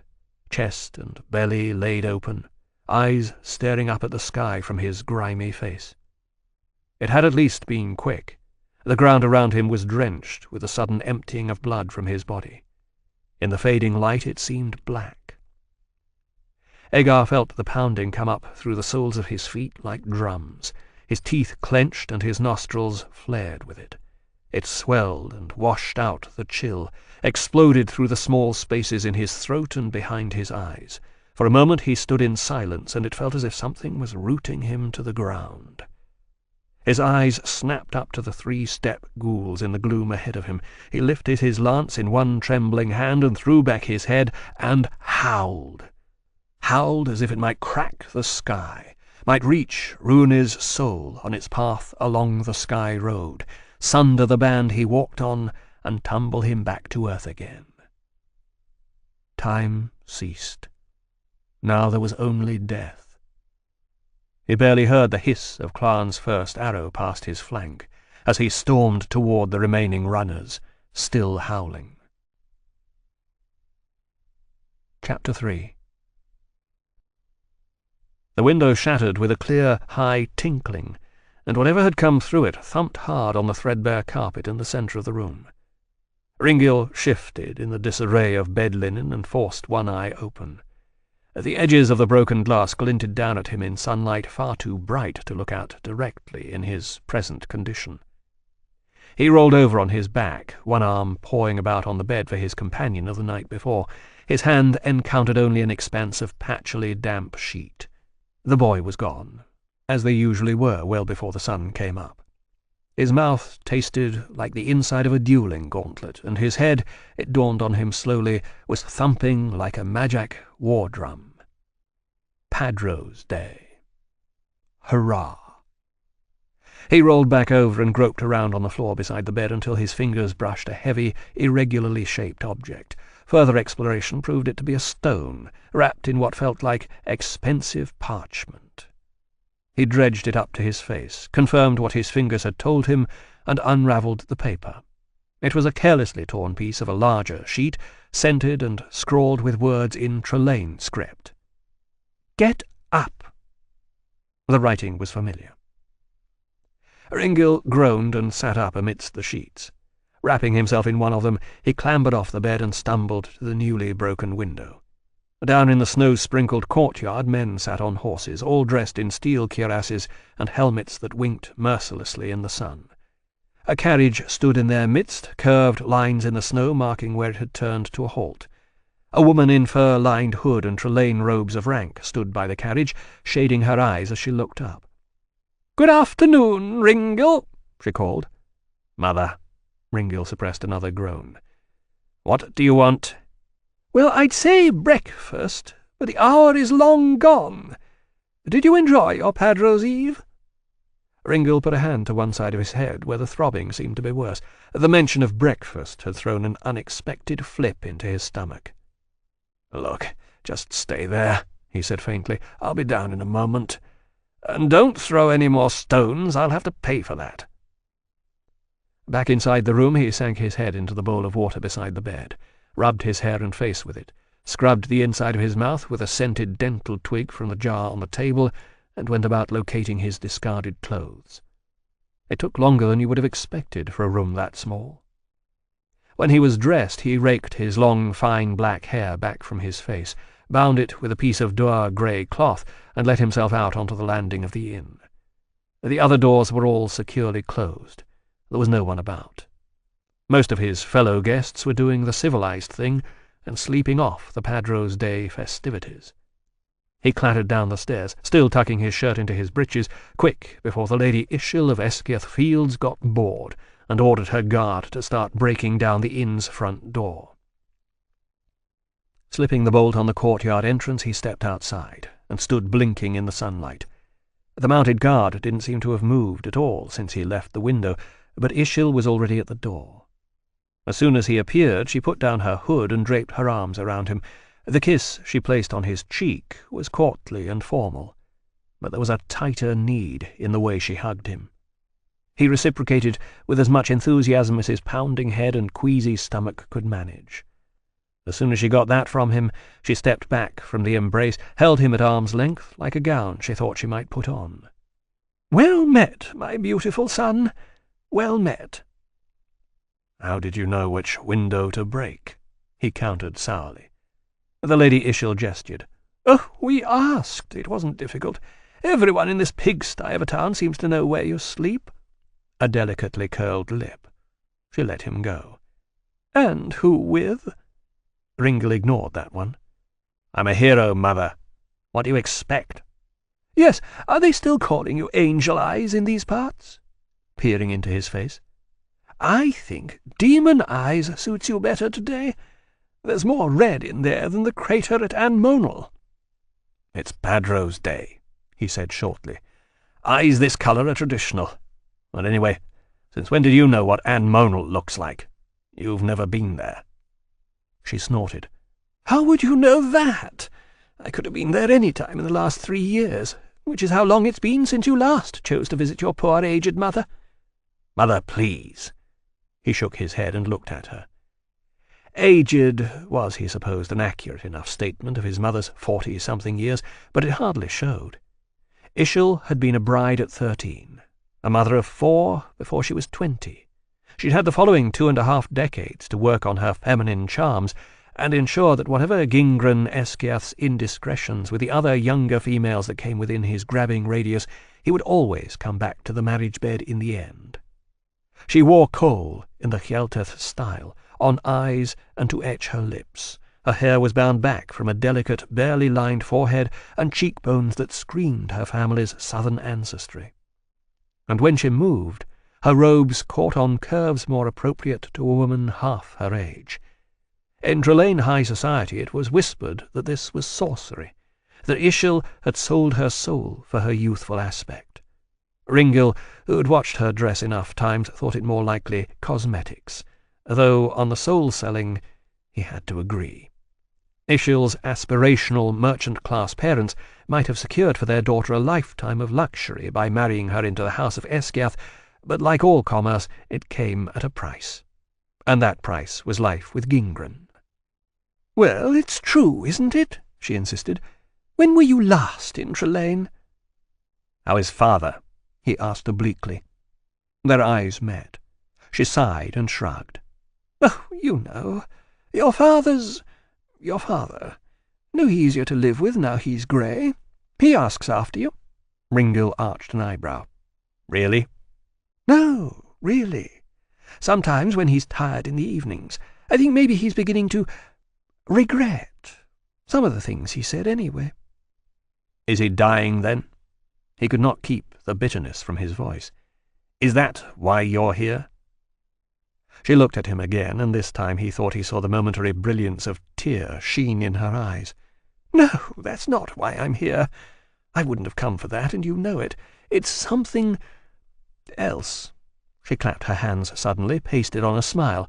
chest and belly laid open, eyes staring up at the sky from his grimy face. It had at least been quick. The ground around him was drenched with the sudden emptying of blood from his body. In the fading light it seemed black. Egar felt the pounding come up through the soles of his feet like drums. His teeth clenched and his nostrils flared with it. It swelled and washed out the chill, exploded through the small spaces in his throat and behind his eyes. For a moment he stood in silence, and it felt as if something was rooting him to the ground. His eyes snapped up to the 3 steppe ghouls in the gloom ahead of him. He lifted his lance in one trembling hand and threw back his head and howled. Howled as if it might crack the sky, might reach Rune's soul on its path along the sky road, sunder the band he walked on, and tumble him back to earth again. Time ceased. Now there was only death. He barely heard the hiss of Clan's first arrow past his flank, as he stormed toward the remaining runners, still howling. Chapter 3. The window shattered with a clear, high tinkling, and whatever had come through it thumped hard on the threadbare carpet in the centre of the room. Ringil shifted in the disarray of bed linen and forced one eye open. The edges of the broken glass glinted down at him in sunlight far too bright to look out directly in his present condition. He rolled over on his back, one arm pawing about on the bed for his companion of the night before. His hand encountered only an expanse of patchily damp sheet. The boy was gone, as they usually were well before the sun came up. His mouth tasted like the inside of a dueling gauntlet, and his head, it dawned on him slowly, was thumping like a magic war drum. Padro's Day. Hurrah! He rolled back over and groped around on the floor beside the bed until his fingers brushed a heavy, irregularly shaped object. Further exploration proved it to be a stone, wrapped in what felt like expensive parchment. He dredged it up to his face, confirmed what his fingers had told him, and unravelled the paper. It was a carelessly torn piece of a larger sheet, scented and scrawled with words in Trelane script. "Get up." The writing was familiar. Ringil groaned and sat up amidst the sheets. Wrapping himself in one of them, he clambered off the bed and stumbled to the newly broken window. Down in the snow-sprinkled courtyard, men sat on horses, all dressed in steel cuirasses and helmets that winked mercilessly in the sun. A carriage stood in their midst, curved lines in the snow marking where it had turned to a halt. A woman in fur-lined hood and Trelane robes of rank stood by the carriage, shading her eyes as she looked up. "Good afternoon, Ringil," she called.
"Mother."
Ringil suppressed another groan. "What do you want?"
"Well, I'd say breakfast, but the hour is long gone. Did you enjoy your Padro's Eve?"
Ringil put a hand to one side of his head, where the throbbing seemed to be worse. The mention of breakfast had thrown an unexpected flip into his stomach.
"Look, just stay there," he said faintly. "I'll be down in a moment. And don't throw any more stones. I'll have to pay for that."
Back inside the room, he sank his head into the bowl of water beside the bed, rubbed his hair and face with it, scrubbed the inside of his mouth with a scented dental twig from the jar on the table, and went about locating his discarded clothes. It took longer than you would have expected for a room that small. When he was dressed, he raked his long, fine black hair back from his face, bound it with a piece of dour grey cloth, and let himself out onto the landing of the inn. The other doors were all securely closed. There was no one about. Most of his fellow guests were doing the civilized thing and sleeping off the Padro's Day festivities. He clattered down the stairs, still tucking his shirt into his breeches, quick, before the Lady Ishil of Esketh Fields got bored and ordered her guard to start breaking down the inn's front door. Slipping the bolt on the courtyard entrance, he stepped outside and stood blinking in the sunlight. The mounted guard didn't seem to have moved at all since he left the window, but Ishil was already at the door. As soon as he appeared, she put down her hood and draped her arms around him. The kiss she placed on his cheek was courtly and formal, but there was a tighter need in the way she hugged him. He reciprocated with as much enthusiasm as his pounding head and queasy stomach could manage. As soon as she got that from him, she stepped back from the embrace, held him at arm's length, like a gown she thought she might put on.
"Well met, my beautiful son. Well met."
"How did you know which window to break?" he countered sourly.
The Lady Ishil gestured.
"Oh, we asked. It wasn't difficult. Everyone in this pigsty of a town seems to know where you sleep."
A delicately curled lip. She let him go.
"And who with?"
Ringil ignored that one.
"I'm a hero, Mother. What do you expect?"
"Yes, are they still calling you Angel Eyes in these parts?" Peering into his face. "I think Demon Eyes suits you better today. There's more red in there than the crater at Anmonal."
"It's Padro's Day," he said shortly. "Eyes this colour are traditional. And anyway, since when did you know what Anmonal looks like? You've never been there."
She snorted.
"How would you know that? I could have been there any time in the last 3 years, which is how long it's been since you last chose to visit your poor aged mother."
"Mother, please."
He shook his head and looked at her. Aged was, he supposed, an accurate enough statement of his mother's 40-something years, but it hardly showed. Ishil had been a bride at 13, a mother of 4 before she was 20. She'd had the following 2.5 decades to work on her feminine charms and ensure that whatever Gingran Eskiath's indiscretions with the other younger females that came within his grabbing radius, he would always come back to the marriage bed in the end. She wore kohl in the Hjelteth style, on eyes and to etch her lips. Her hair was bound back from a delicate, barely lined forehead and cheekbones that screamed her family's southern ancestry. And when she moved, her robes caught on curves more appropriate to a woman half her age. In Trelane high society it was whispered that this was sorcery. that Ishil had sold her soul for her youthful aspect. Ringil, who had watched her dress enough times, thought it more likely cosmetics, though on the soul-selling he had to agree. Ishil's aspirational merchant-class parents might have secured for their daughter a lifetime of luxury by marrying her into the house of Eskiath, but like all commerce, it came at a price. And that price was life with Gingren.
"Well, it's true, isn't it?" she insisted. "When were you last in Trelane?"
"How is father?" he asked obliquely. Their eyes met. She sighed and shrugged.
"Oh, you know. Your father. No easier to live with now he's grey. He asks after you."
Ringil arched an eyebrow. "Really?"
"No, really. Sometimes when he's tired in the evenings, I think maybe he's beginning to regret some of the things he said anyway."
"Is he dying, then?" He could not keep the bitterness from his voice. "Is that why you're here?" She looked at him again, and this time he thought he saw the momentary brilliance of tear sheen in her eyes.
"No, that's not why I'm here. I wouldn't have come for that, and you know it. It's something else."
She clapped her hands suddenly, pasted on a smile.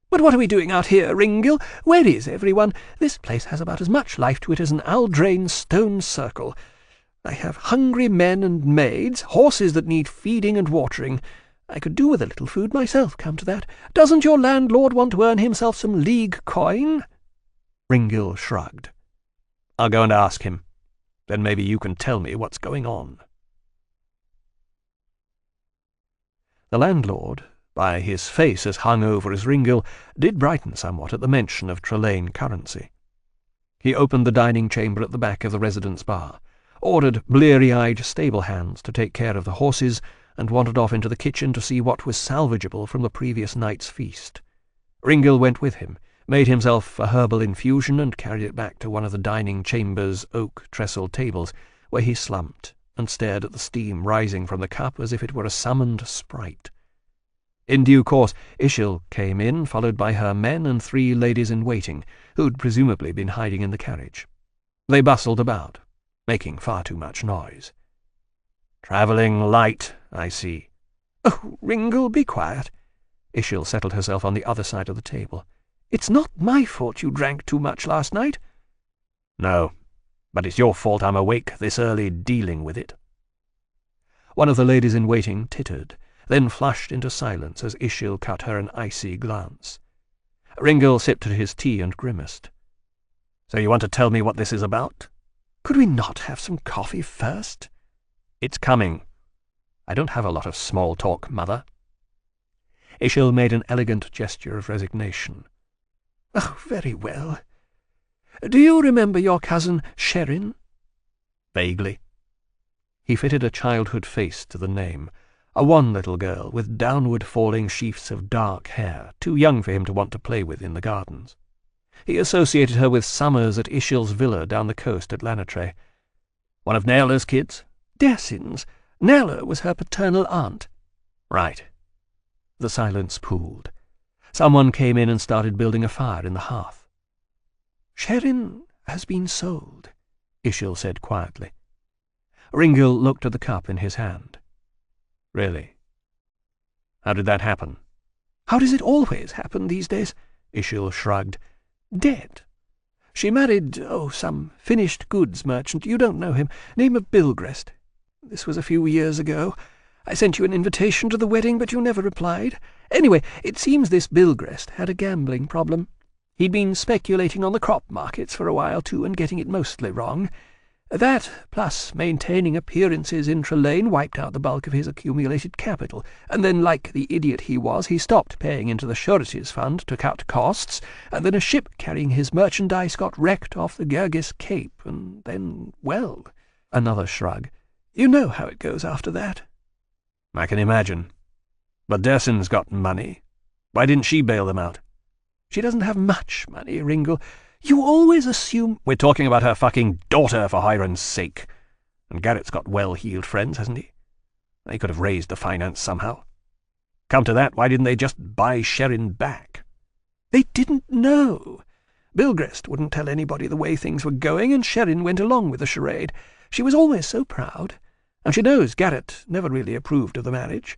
"But what are we doing out here, Ringil? Where is everyone? This place has about as much life to it as an Aldrain stone circle. I have hungry men and maids, horses that need feeding and watering. I could do with a little food myself, come to that. Doesn't your landlord want to earn himself some league coin?"
Ringil shrugged. "I'll go and ask him. Then maybe you can tell me what's going on." The landlord, by his face as hung over as Ringil, did brighten somewhat at the mention of Trelane currency. He opened the dining chamber at the back of the residence bar, ordered bleary-eyed stable hands to take care of the horses, and wandered off into the kitchen to see what was salvageable from the previous night's feast. Ringil went with him, made himself a herbal infusion, and carried it back to one of the dining chamber's oak trestle tables, where he slumped and stared at the steam rising from the cup as if it were a summoned sprite. In due course Ishil came in, followed by her men and 3 ladies-in-waiting, who'd presumably been hiding in the carriage. They bustled about, making far too much noise. "Travelling light, I see."
"Oh, Ringil, be quiet."
Ishil settled herself on the other side of the table.
"It's not my fault you drank too much last night."
"No, but it's your fault I'm awake this early dealing with it." One of the ladies-in-waiting tittered, then flushed into silence as Ishil cut her an icy glance. Ringil sipped at his tea and grimaced. "So you want to tell me what this is about?"
"Could we not have some coffee first?"
"It's coming. I don't have a lot of small talk, Mother." Ishil made an elegant gesture of resignation.
"Oh, very well. Do you remember your cousin Sherin?"
"Vaguely." He fitted a childhood face to the name, a wan little girl with downward-falling sheafs of dark hair, too young for him to want to play with in the gardens. He associated her with summers at Ishil's villa down the coast at Lanatre. "One of Naylor's kids?"
"Dersin's. Naylor was her paternal aunt."
"Right." The silence pooled. Someone came in and started building a fire in the hearth.
"Sherin has been sold," Ishil said quietly.
Ringil looked at the cup in his hand. "Really? How did that happen?"
"How does it always happen these days?" Ishil shrugged. "Dead. She married, some finished goods merchant. You don't know him. Name of Bilgrest. This was a few years ago. I sent you an invitation to the wedding, but you never replied. Anyway, it seems this Bilgrest had a gambling problem. He'd been speculating on the crop markets for a while, too, and getting it mostly wrong. That, plus maintaining appearances in Trelane, wiped out the bulk of his accumulated capital, and then, like the idiot he was, he stopped paying into the sureties fund to cut costs, and then a ship carrying his merchandise got wrecked off the Gergis Cape, and then, well—" Another shrug. "You know how it goes after that."
"I can imagine. But Dersin's got money. Why didn't she bail them out?"
"She doesn't have much money, Ringil. You always assume—"
"We're talking about her fucking daughter, for Hiram's sake. And Garrett's got well-heeled friends, hasn't he? They could have raised the finance somehow. Come to that, why didn't they just buy Sherin back?"
"They didn't know. Bilgrist wouldn't tell anybody the way things were going, and Sherrin went along with the charade. She was always so proud, and she knows Garrett never really approved of the marriage.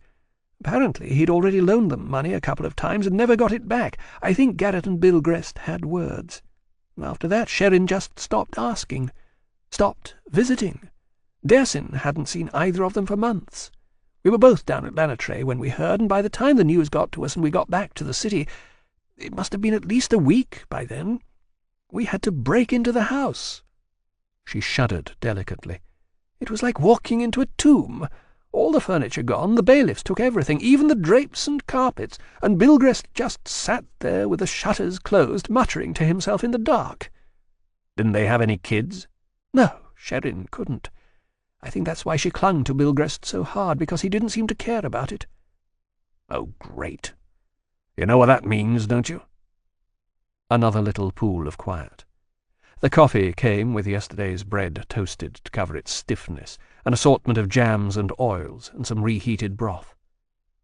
Apparently he'd already loaned them money a couple of times and never got it back. I think Garrett and Bilgrist had words. After that, Sherrin just stopped asking, stopped visiting. Dersin hadn't seen either of them for months. We were both down at Lanatray when we heard, and by the time the news got to us and we got back to the city, it must have been at least a week by then. We had to break into the house." She shuddered delicately. "It was like walking into a tomb. All the furniture gone, the bailiffs took everything, even the drapes and carpets, and Bilgrist just sat there with the shutters closed, muttering to himself in the dark."
"Didn't they have any kids?"
"No, Sherrin couldn't. I think that's why she clung to Bilgrist so hard, because he didn't seem to care about it."
"Oh, great. You know what that means, don't you?" Another little pool of quiet. The coffee came with yesterday's bread toasted to cover its stiffness, an assortment of jams and oils, and some reheated broth.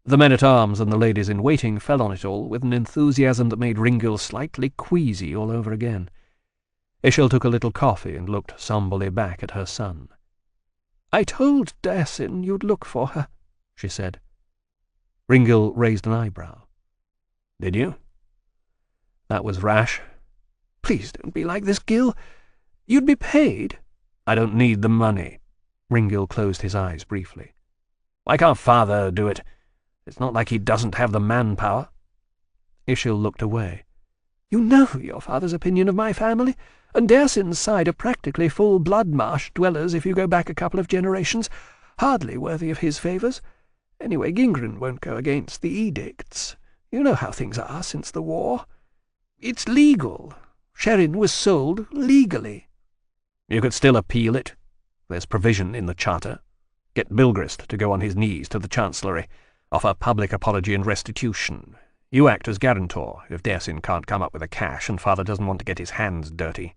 The men-at-arms and the ladies-in-waiting fell on it all with an enthusiasm that made Ringil slightly queasy all over again. Ishil took a little coffee and looked somberly back at her son.
"I told Dersin you'd look for her," she said.
Ringil raised an eyebrow.
"Did you?"
"That was rash."
"Please don't be like this, Gil. You'd be paid."
"I don't need the money." Ringil closed his eyes briefly. "Why can't Father do it? It's not like he doesn't have the manpower."
Ishil looked away. "You know your father's opinion of my family, and Dersin's side are practically full Bloodmarsh dwellers if you go back a couple of generations, hardly worthy of his favours. Anyway, Gingrin won't go against the edicts. You know how things are since the war. It's legal. Sherrin was sold legally."
"You could still appeal it. There's provision in the charter. Get Bilgrist to go on his knees to the Chancellery, offer public apology and restitution. You act as guarantor if Dersin can't come up with the cash and Father doesn't want to get his hands dirty."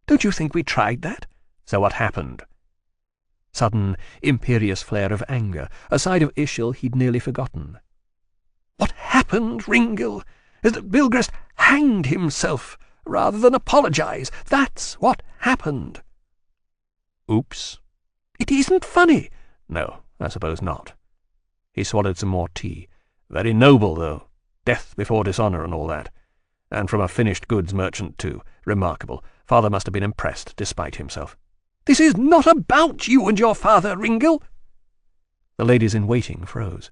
"Don't you think we tried that?"
"So what happened?"
Sudden, imperious flare of anger, a side of Ishil he'd nearly forgotten. "What happened, Ringil, is that Bilgrist hanged himself rather than apologize. That's what happened."
"Oops."
"It isn't funny."
"No, I suppose not." He swallowed some more tea. "Very noble, though. Death before dishonour and all that. And from a finished goods merchant, too. Remarkable. Father must have been impressed, despite himself."
"This is not about you and your father, Ringil."
The ladies-in-waiting froze.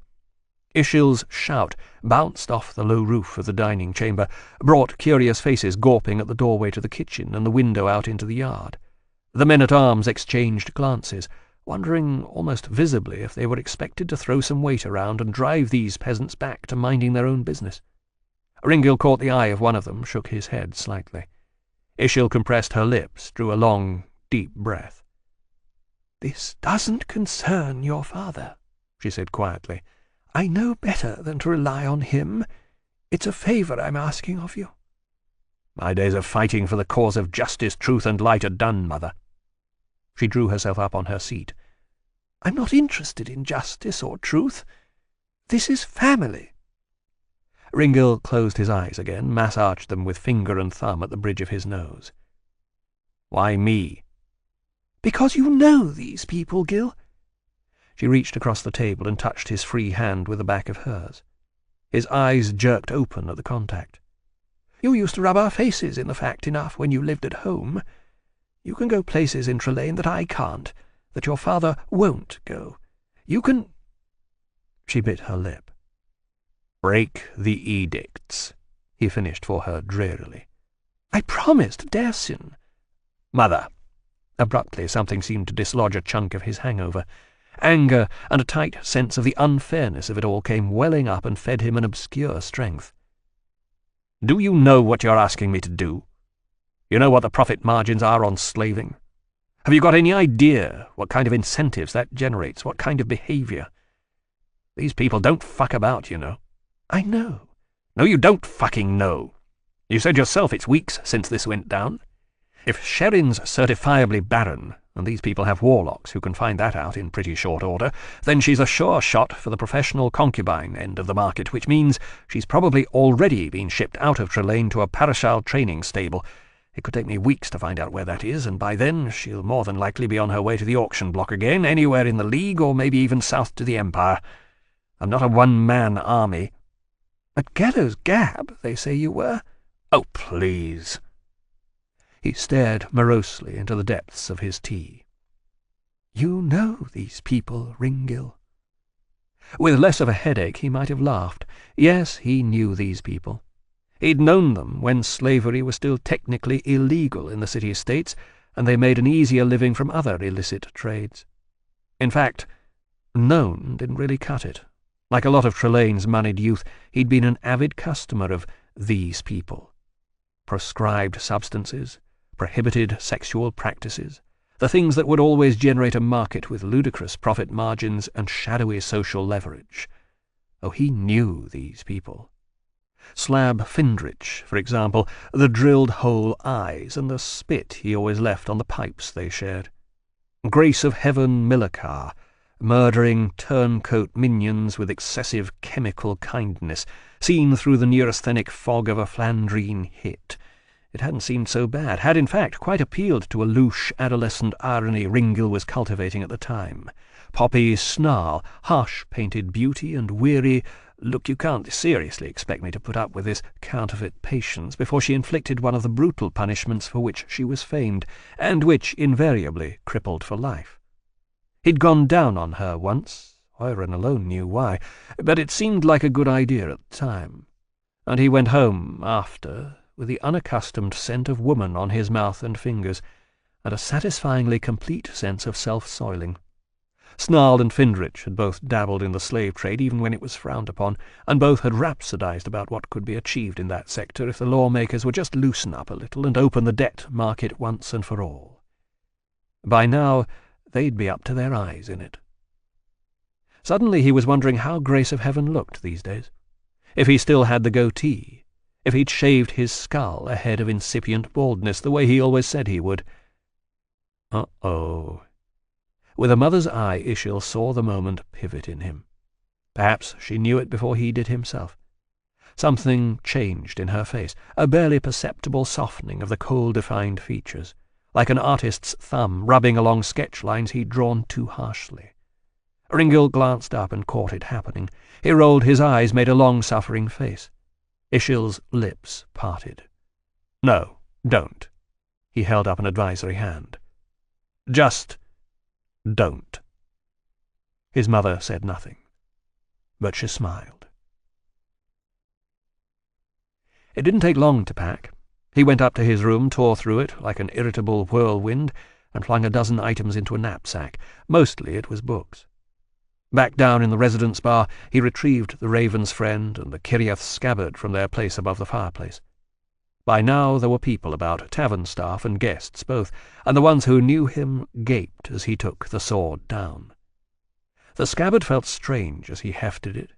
Ishil's shout bounced off the low roof of the dining chamber, brought curious faces gawping at the doorway to the kitchen and the window out into the yard. The men-at-arms exchanged glances, wondering almost visibly if they were expected to throw some weight around and drive these peasants back to minding their own business. Ringil caught the eye of one of them, shook his head slightly. Ishil compressed her lips, drew a long, deep breath.
"This doesn't concern your father," she said quietly. "I know better than to rely on him. It's a favour I'm asking of you."
"My days of fighting for the cause of justice, truth, and light are done, Mother." She drew herself up on her seat.
"I'm not interested in justice or truth. This is family."
Ringil closed his eyes again, massaged them with finger and thumb at the bridge of his nose. "Why me?"
"Because you know these people, Gil."
She reached across the table and touched his free hand with the back of hers. His eyes jerked open at the contact.
"You used to rub our faces in the fact enough when you lived at home. You can go places in Trelane that I can't, that your father won't go. You can—"
She bit her lip. "Break the edicts," he finished for her drearily.
"I promised Dersin."
"Mother!" Abruptly something seemed to dislodge a chunk of his hangover. Anger and a tight sense of the unfairness of it all came welling up and fed him an obscure strength. "Do you know what you're asking me to do? You know what the profit margins are on slaving? Have you got any idea what kind of incentives that generates, what kind of behaviour? These people don't fuck about, you know."
"I know."
"No, you don't fucking know. You said yourself it's weeks since this went down. If Sherrin's certifiably barren, and these people have warlocks who can find that out in pretty short order, then she's a sure shot for the professional concubine end of the market, which means she's probably already been shipped out of Trelane to a Parashal training stable. It could take me weeks to find out where that is, and by then she'll more than likely be on her way to the auction block again, anywhere in the League, or maybe even south to the Empire. I'm not a one-man army.
At Gallows Gap, they say you were.
Oh, please. He stared morosely into the depths of his tea.
You know these people, Ringil.
With less of a headache, he might have laughed. Yes, he knew these people. He'd known them when slavery was still technically illegal in the city-states, and they made an easier living from other illicit trades. In fact, known didn't really cut it. Like a lot of Trelane's moneyed youth, he'd been an avid customer of these people. Proscribed substances, prohibited sexual practices, the things that would always generate a market with ludicrous profit margins and shadowy social leverage. Oh, he knew these people. Slab Findrich, for example, the drilled-hole eyes and the spit he always left on the pipes they shared. Grace of Heaven Millikar, murdering turncoat minions with excessive chemical kindness, seen through the neurasthenic fog of a Flandrine hit. It hadn't seemed so bad, had in fact quite appealed to a louche adolescent irony Ringil was cultivating at the time. Poppy snarl, harsh-painted beauty, and weary, "Look, you can't seriously expect me to put up with this counterfeit patience," before she inflicted one of the brutal punishments for which she was famed, and which invariably crippled for life. He'd gone down on her once, Oiron alone knew why, but it seemed like a good idea at the time, and he went home after, with the unaccustomed scent of woman on his mouth and fingers, and a satisfyingly complete sense of self-soiling. Snarl and Findrich had both dabbled in the slave trade even when it was frowned upon, and both had rhapsodized about what could be achieved in that sector if the lawmakers would just loosen up a little and open the debt market once and for all. By now, they'd be up to their eyes in it. Suddenly he was wondering how Grace of Heaven looked these days. If he still had the goatee, if he'd shaved his skull ahead of incipient baldness the way he always said he would. Uh-oh. With a mother's eye, Ishil saw the moment pivot in him. Perhaps she knew it before he did himself. Something changed in her face, a barely perceptible softening of the cold-defined features, like an artist's thumb rubbing along sketch lines he'd drawn too harshly. Ringil glanced up and caught it happening. He rolled his eyes, made a long-suffering face. Ishil's lips parted. "No, don't." He held up an advisory hand. "Just don't." His mother said nothing, but she smiled. It didn't take long to pack. He went up to his room, tore through it like an irritable whirlwind, and flung a dozen items into a knapsack. Mostly it was books. Back down in the residence bar, he retrieved the Raven's Friend and the Kiriath's Scabbard from their place above the fireplace. By now there were people about, tavern staff and guests both, and the ones who knew him gaped as he took the sword down. The scabbard felt strange as he hefted it.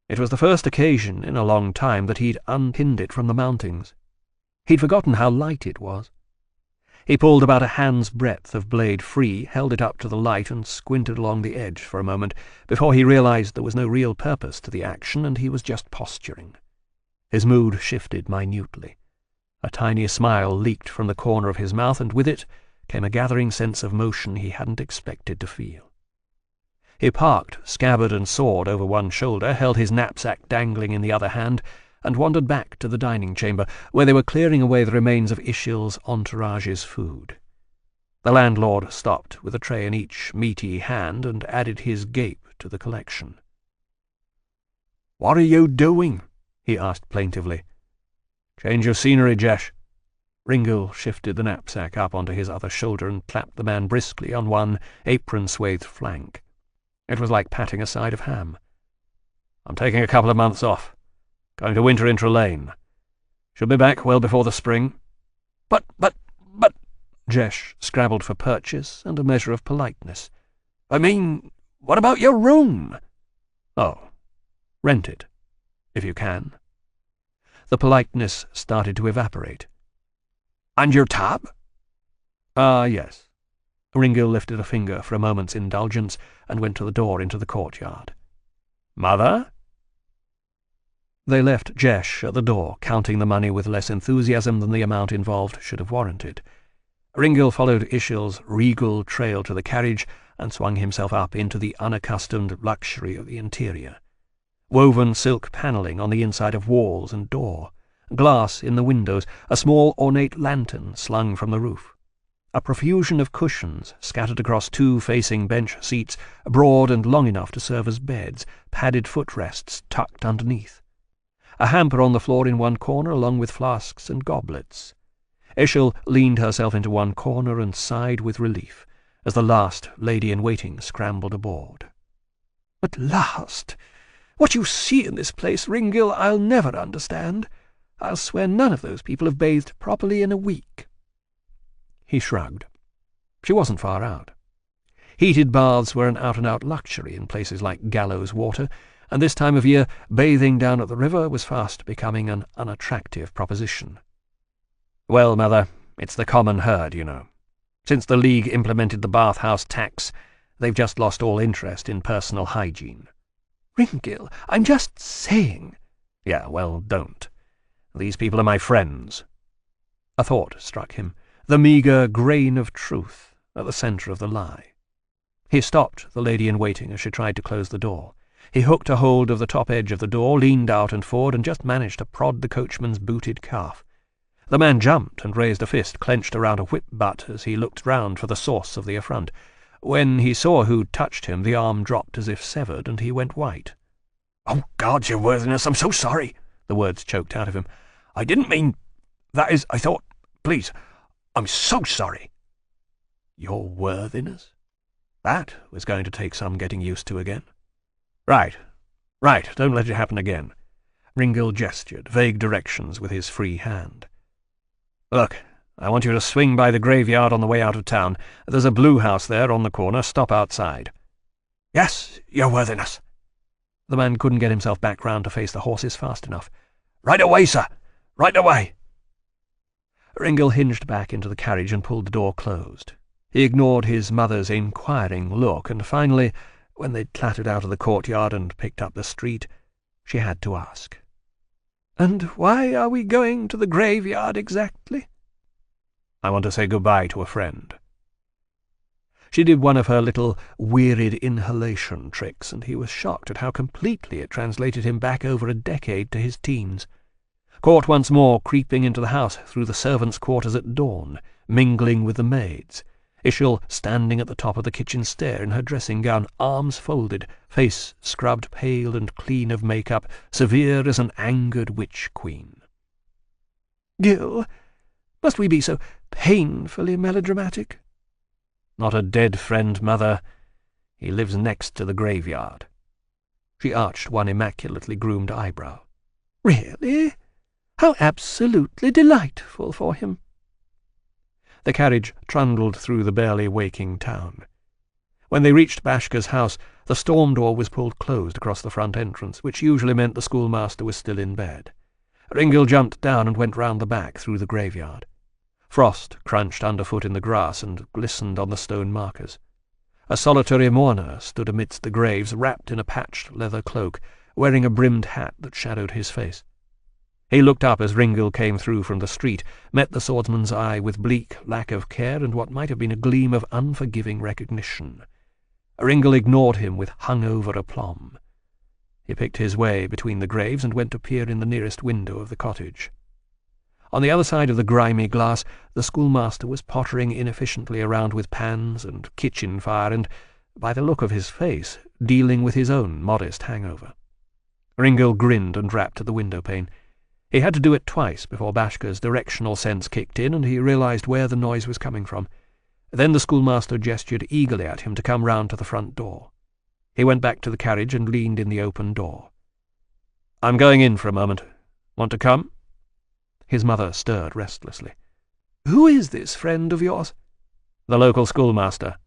It was the first occasion in a long time that he'd unpinned it from the mountings. He'd forgotten how light it was. He pulled about a hand's breadth of blade free, held it up to the light, and squinted along the edge for a moment before he realized there was no real purpose to the action and he was just posturing. His mood shifted minutely. A tiny smile leaked from the corner of his mouth, and with it came a gathering sense of motion he hadn't expected to feel. He parked scabbard and sword over one shoulder, held his knapsack dangling in the other hand, and wandered back to the dining chamber, where they were clearing away the remains of Ishil's entourage's food. The landlord stopped with a tray in each meaty hand and added his gape to the collection. "What are you doing?" he asked plaintively. "Change of scenery, Jesh." Ringil shifted the knapsack up onto his other shoulder and clapped the man briskly on one apron-swathed flank. It was like patting a side of ham. "I'm taking a couple of months off. Going to winter in Trelane. Should be back well before the spring." But, Jesh scrabbled for purchase and a measure of politeness. "I mean, what about your room?" "Oh, rent it, if you can." The politeness started to evaporate. "And your tab?" "Ah, yes. Ringil lifted a finger for a moment's indulgence and went to the door into the courtyard. "Mother?" They left Jesh at the door, counting the money with less enthusiasm than the amount involved should have warranted. Ringil followed Ishil's regal trail to the carriage and swung himself up into the unaccustomed luxury of the interior. Woven silk panelling on the inside of walls and door, glass in the windows, a small ornate lantern slung from the roof, a profusion of cushions scattered across two facing bench seats, broad and long enough to serve as beds, padded footrests tucked underneath, a hamper on the floor in one corner along with flasks and goblets. Ishil leaned herself into one corner and sighed with relief as the last lady-in-waiting scrambled aboard.
"At last! What you see in this place, Ringil, I'll never understand. I'll swear none of those people have bathed properly in a week."
He shrugged. She wasn't far out. Heated baths were an out-and-out luxury in places like Gallows Water, and this time of year bathing down at the river was fast becoming an unattractive proposition. "Well, Mother, it's the common herd, you know. Since the League implemented the bathhouse tax, they've just lost all interest in personal hygiene."
"Ringil, I'm just saying—"
"Yeah, well, don't. These people are my friends." A thought struck him, the meagre grain of truth at the centre of the lie. He stopped the lady-in-waiting as she tried to close the door. He hooked a hold of the top edge of the door, leaned out and forward, and just managed to prod the coachman's booted calf. The man jumped and raised a fist clenched around a whip-butt as he looked round for the source of the affront. When he saw who'd touched him, the arm dropped as if severed, and he went white.
"Oh, God, your worthiness, I'm so sorry," the words choked out of him. "I didn't mean... That is, I thought... Please, I'm so sorry." Your worthiness? That was going to take some getting used to again. Right, don't let it happen again." Ringil gestured vague directions with his free hand. "Look, I want you to swing by the graveyard on the way out of town. There's a blue house there on the corner. Stop outside." "Yes, your worthiness."
The man couldn't get himself back round to face the horses fast enough.
"Right away, sir. Right away."
Ringil hinged back into the carriage and pulled the door closed. He ignored his mother's inquiring look, and finally, when they'd clattered out of the courtyard and picked up the street, she had to ask,
"And why are we going to the graveyard exactly?"
"I want to say goodbye to a friend." She did one of her little wearied inhalation tricks, and he was shocked at how completely it translated him back over a decade to his teens. Caught once more creeping into the house through the servants' quarters at dawn, mingling with the maids, Ishil standing at the top of the kitchen stair in her dressing-gown, arms folded, face scrubbed pale and clean of make-up, severe as an angered witch-queen.
"Gil, must we be so painfully melodramatic?"
"Not a dead friend, Mother. He lives next to the graveyard." She arched one immaculately groomed eyebrow.
"Really? How absolutely delightful for him."
The carriage trundled through the barely waking town. When they reached Bashka's house, the storm door was pulled closed across the front entrance, which usually meant the schoolmaster was still in bed. Ringil jumped down and went round the back through the graveyard. Frost crunched underfoot in the grass and glistened on the stone markers. A solitary mourner stood amidst the graves, wrapped in a patched leather cloak, wearing a brimmed hat that shadowed his face. He looked up as Ringil came through from the street, met the swordsman's eye with bleak lack of care and what might have been a gleam of unforgiving recognition. Ringil ignored him with hung-over aplomb. He picked his way between the graves and went to peer in the nearest window of the cottage. On the other side of the grimy glass, the schoolmaster was pottering inefficiently around with pans and kitchen fire and, by the look of his face, dealing with his own modest hangover. Ringil grinned and rapped at the window-pane. He had to do it twice before Bashka's directional sense kicked in and he realized where the noise was coming from. Then the schoolmaster gestured eagerly at him to come round to the front door. He went back to the carriage and leaned in the open door. "I'm going in for a moment. Want to come?" His mother stirred restlessly.
"Who is this friend of yours?"
"The local schoolmaster."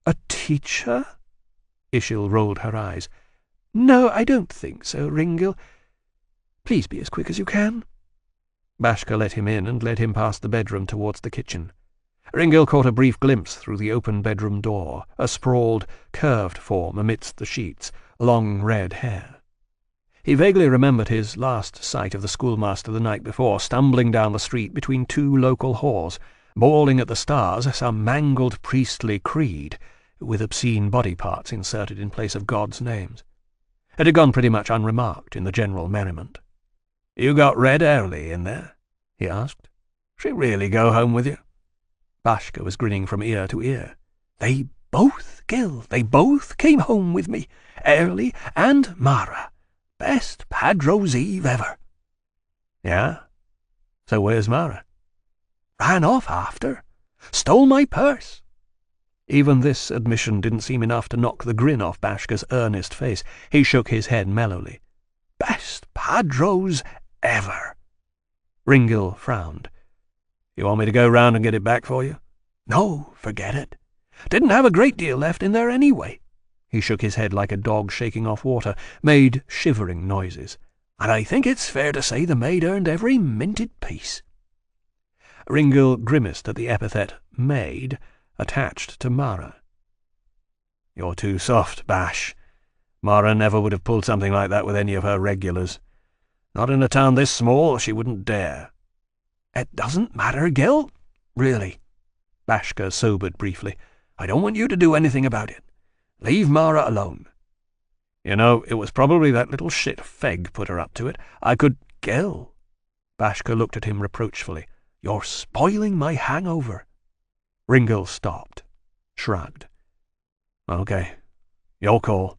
"A teacher?" Ishil rolled her eyes. "No, I don't think so, Ringil. Please be as quick as you can."
Bashka let him in and led him past the bedroom towards the kitchen. Ringil caught a brief glimpse through the open bedroom door, a sprawled, curved form amidst the sheets, long red hair. He vaguely remembered his last sight of the schoolmaster the night before, stumbling down the street between two local whores, bawling at the stars some mangled priestly creed, with obscene body parts inserted in place of gods' names. It had gone pretty much unremarked in the general merriment. "You got Red early in there?" he asked. "She really go home with you?" Bashka was grinning from ear to ear.
"They both, Gil, they both came home with me, Early and Mara. Best Padro's Eve ever."
"Yeah? So where's Mara?"
"Ran off after. Stole my purse."
Even this admission didn't seem enough to knock the grin off Bashka's earnest face. He shook his head mellowly.
"Best Padro's ever."
Ringil frowned. "You want me to go round and get it back for you?"
"No, forget it. Didn't have a great deal left in there anyway."
He shook his head like a dog shaking off water, made shivering noises.
"And I think it's fair to say the maid earned every minted piece."
Ringil grimaced at the epithet maid attached to Mara. "You're too soft, Bash. Mara never would have pulled something like that with any of her regulars. Not in a town this small, she wouldn't dare."
"It doesn't matter, Gil. Really."
Bashka sobered briefly.
"I don't want you to do anything about it. Leave Mara alone."
"You know, it was probably that little shit Feg put her up to it. I could—"
"Gil."
Bashka looked at him reproachfully.
"You're spoiling my hangover."
Ringil stopped, shrugged. "Okay, your call.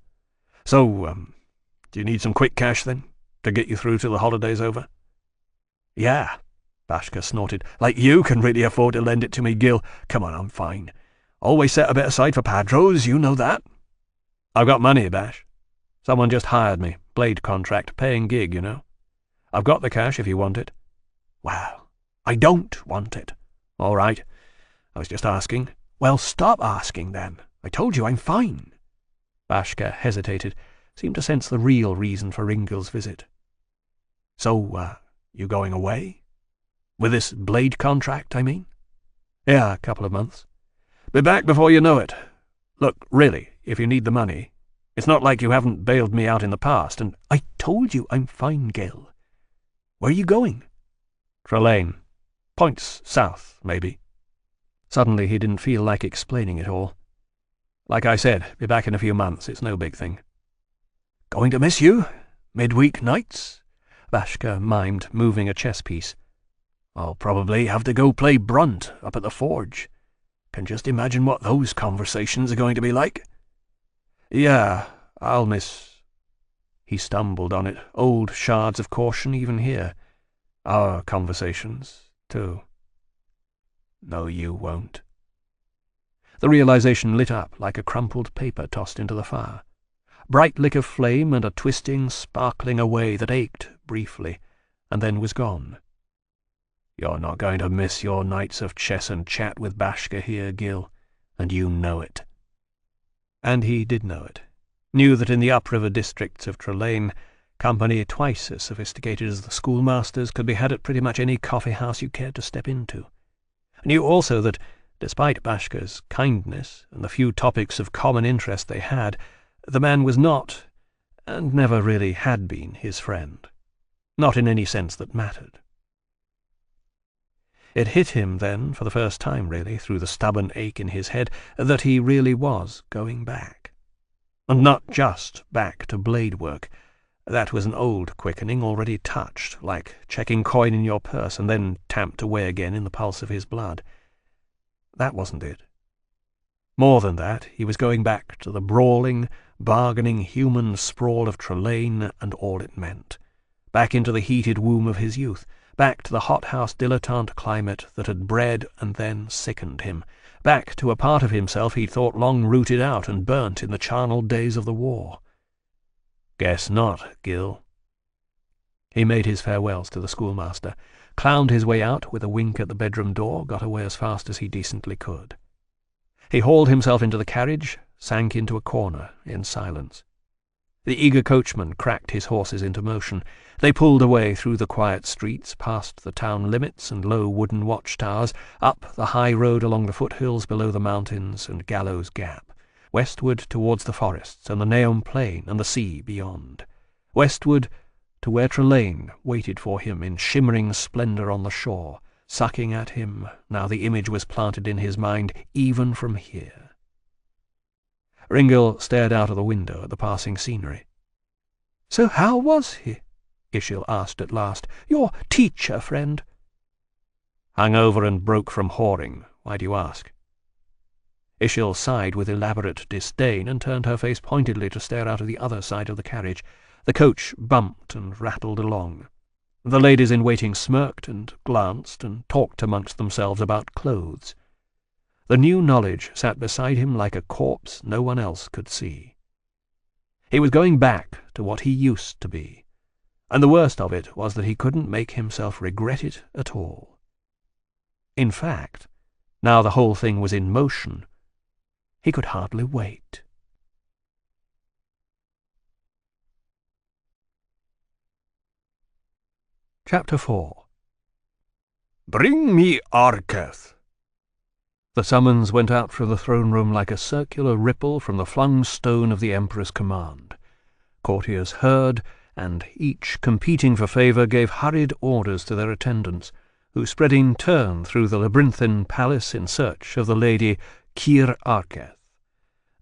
So, do you need some quick cash, then, to get you through till the holiday's over?"
"Yeah," Bashka snorted. "Like you can really afford to lend it to me, Gil. Come on, I'm fine. Always set a bit aside for Padros, you know that."
"I've got money, Bash. Someone just hired me. Blade contract, paying gig, you know. I've got the cash if you want it."
"Well, I don't want it."
"All right. I was just asking."
"Well, stop asking, then. I told you I'm fine."
Bashka hesitated, seemed to sense the real reason for Ringil's visit.
"So, you going away? With this blade contract, I mean?"
"Yeah, a couple of months. Be back before you know it. Look, really, if you need the money, it's not like you haven't bailed me out in the past, and—"
"I told you I'm fine, Gil. Where are you going?"
"Trelane. Points south, maybe." Suddenly he didn't feel like explaining it all. "Like I said, be back in a few months. It's no big thing."
"Going to miss you? Midweek nights?"
Bashka mimed, moving a chess piece.
"I'll probably have to go play Brunt up at the forge. Can just imagine what those conversations are going to be like."
"Yeah, I'll miss—" He stumbled on it, old shards of caution even here. "Our conversations, too."
"No, you won't."
The realization lit up like a crumpled paper tossed into the fire. Bright lick of flame and a twisting, sparkling away that ached briefly, and then was gone. "You're not going to miss your nights of chess and chat with Bashka here, Gil, and you know it." And he did know it. Knew that in the upriver districts of Trelane, company twice as sophisticated as the schoolmasters could be had at pretty much any coffee-house you cared to step into. Knew also that, despite Bashka's kindness and the few topics of common interest they had, the man was not, and never really had been, his friend. Not in any sense that mattered. It hit him then, for the first time really, through the stubborn ache in his head, that he really was going back. And not just back to blade work. That was an old quickening already touched, like checking coin in your purse and then tamped away again in the pulse of his blood. That wasn't it. More than that, he was going back to the brawling, bargaining human sprawl of Trelane and all it meant. Back into the heated womb of his youth, back to the hothouse dilettante climate that had bred and then sickened him, back to a part of himself he'd thought long rooted out and burnt in the charnel days of the war. "Guess not, Gil." He made his farewells to the schoolmaster, clowned his way out with a wink at the bedroom door, got away as fast as he decently could. He hauled himself into the carriage, sank into a corner in silence. The eager coachman cracked his horses into motion. They pulled away through the quiet streets, past the town limits and low wooden watchtowers, up the high road along the foothills below the mountains and Gallows Gap, westward towards the forests and the Neum Plain and the sea beyond, westward to where Trelane waited for him in shimmering splendour on the shore, sucking at him, now the image was planted in his mind, even from here. Ringil stared out of the window at the passing scenery.
"So how was he?" Ischel asked at last. "Your teacher friend?"
"Hung over and broke from whoring. Why do you ask?" Ischel sighed with elaborate disdain and turned her face pointedly to stare out of the other side of the carriage. The coach bumped and rattled along. The ladies in waiting smirked and glanced and talked amongst themselves about clothes. The new knowledge sat beside him like a corpse no one else could see. He was going back to what he used to be, and the worst of it was that he couldn't make himself regret it at all. In fact, now the whole thing was in motion, he could hardly wait. Chapter 4.
"Bring me Arketh."
The summons went out from the throne room like a circular ripple from the flung stone of the Emperor's command. Courtiers heard, and each, competing for favour, gave hurried orders to their attendants, who spread in turn through the labyrinthine palace in search of the lady Kyr Arketh.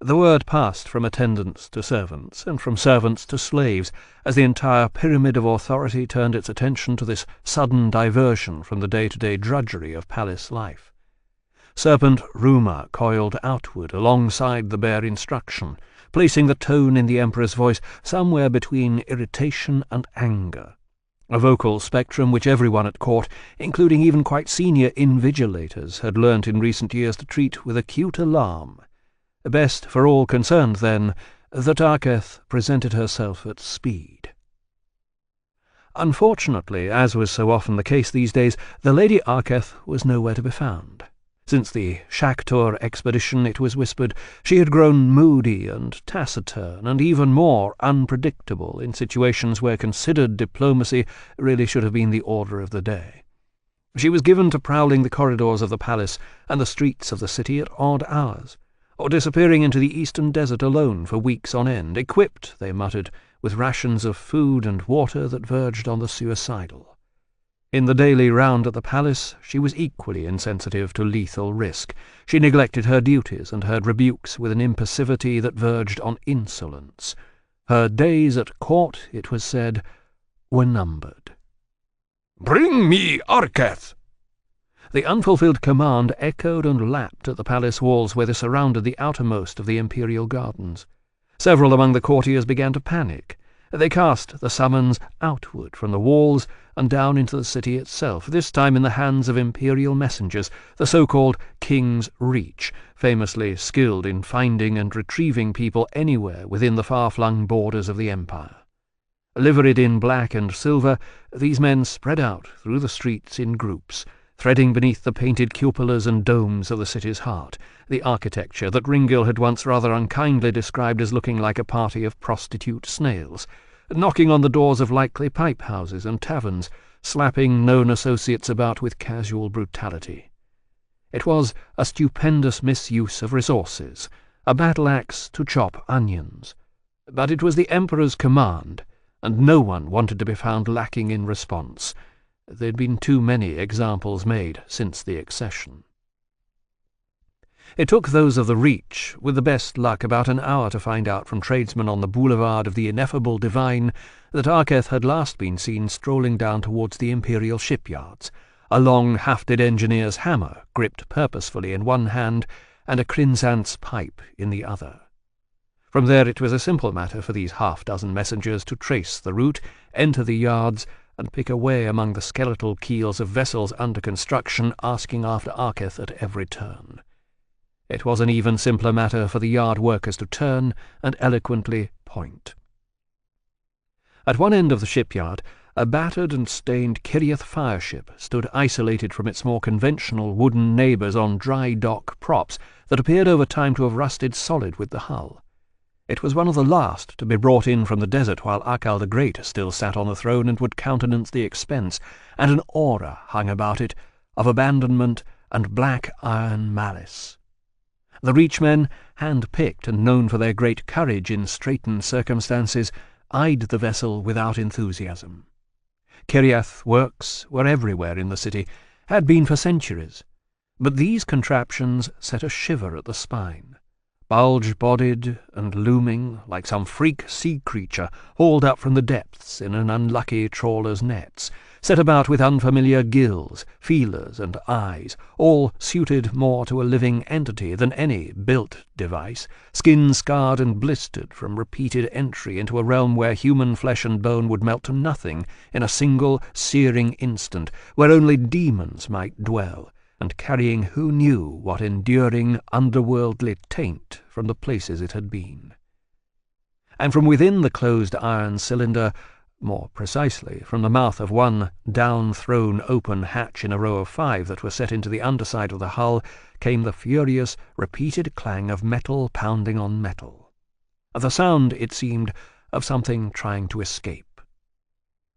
The word passed from attendants to servants, and from servants to slaves, as the entire pyramid of authority turned its attention to this sudden diversion from the day-to-day drudgery of palace life. Serpent rumour coiled outward alongside the bare instruction, placing the tone in the Emperor's voice somewhere between irritation and anger, a vocal spectrum which everyone at court, including even quite senior invigilators, had learnt in recent years to treat with acute alarm. Best for all concerned, then, that Arketh presented herself at speed. Unfortunately, as was so often the case these days, the Lady Arketh was nowhere to be found. Since the Shaktor expedition, it was whispered, she had grown moody and taciturn and even more unpredictable in situations where considered diplomacy really should have been the order of the day. She was given to prowling the corridors of the palace and the streets of the city at odd hours, or disappearing into the eastern desert alone for weeks on end, equipped, they muttered, with rations of food and water that verged on the suicidal. In the daily round at the palace, she was equally insensitive to lethal risk. She neglected her duties and heard rebukes with an impassivity that verged on insolence. Her days at court, it was said, were numbered.
"Bring me Arketh."
The unfulfilled command echoed and lapped at the palace walls where they surrounded the outermost of the imperial gardens. Several among the courtiers began to panic. They cast the summons outward from the walls and down into the city itself, this time in the hands of imperial messengers, the so-called King's Reach, famously skilled in finding and retrieving people anywhere within the far-flung borders of the empire. Liveried in black and silver, these men spread out through the streets in groups, threading beneath the painted cupolas and domes of the city's heart, the architecture that Ringil had once rather unkindly described as looking like a party of prostitute snails, knocking on the doors of likely pipe-houses and taverns, slapping known associates about with casual brutality. It was a stupendous misuse of resources, a battle-axe to chop onions. But it was the Emperor's command, and no one wanted to be found lacking in response. There'd been too many examples made since the accession. It took those of the Reach, with the best luck, about an hour to find out from tradesmen on the boulevard of the ineffable divine that Arketh had last been seen strolling down towards the imperial shipyards, a long hafted engineer's hammer gripped purposefully in one hand and a Crinzant's pipe in the other. From there it was a simple matter for these half-dozen messengers to trace the route, enter the yards, and pick away among the skeletal keels of vessels under construction, asking after Arketh at every turn. It was an even simpler matter for the yard workers to turn and eloquently point. At one end of the shipyard, a battered and stained Kiriath fireship stood isolated from its more conventional wooden neighbours on dry dock props that appeared over time to have rusted solid with the hull. It was one of the last to be brought in from the desert while Akal the Great still sat on the throne and would countenance the expense, and an aura hung about it of abandonment and black iron malice. The Reachmen, hand-picked and known for their great courage in straitened circumstances, eyed the vessel without enthusiasm. Kiriath works were everywhere in the city, had been for centuries, but these contraptions set a shiver at the spine, bulge-bodied and looming like some freak sea creature hauled up from the depths in an unlucky trawler's nets, set about with unfamiliar gills, feelers, and eyes, all suited more to a living entity than any built device, skin-scarred and blistered from repeated entry into a realm where human flesh and bone would melt to nothing in a single searing instant, where only demons might dwell, and carrying who knew what enduring underworldly taint from the places it had been. And from within the closed iron cylinder, more precisely from the mouth of one down-thrown open hatch in a row of 5 that were set into the underside of the hull, came the furious, repeated clang of metal pounding on metal. The sound, it seemed, of something trying to escape.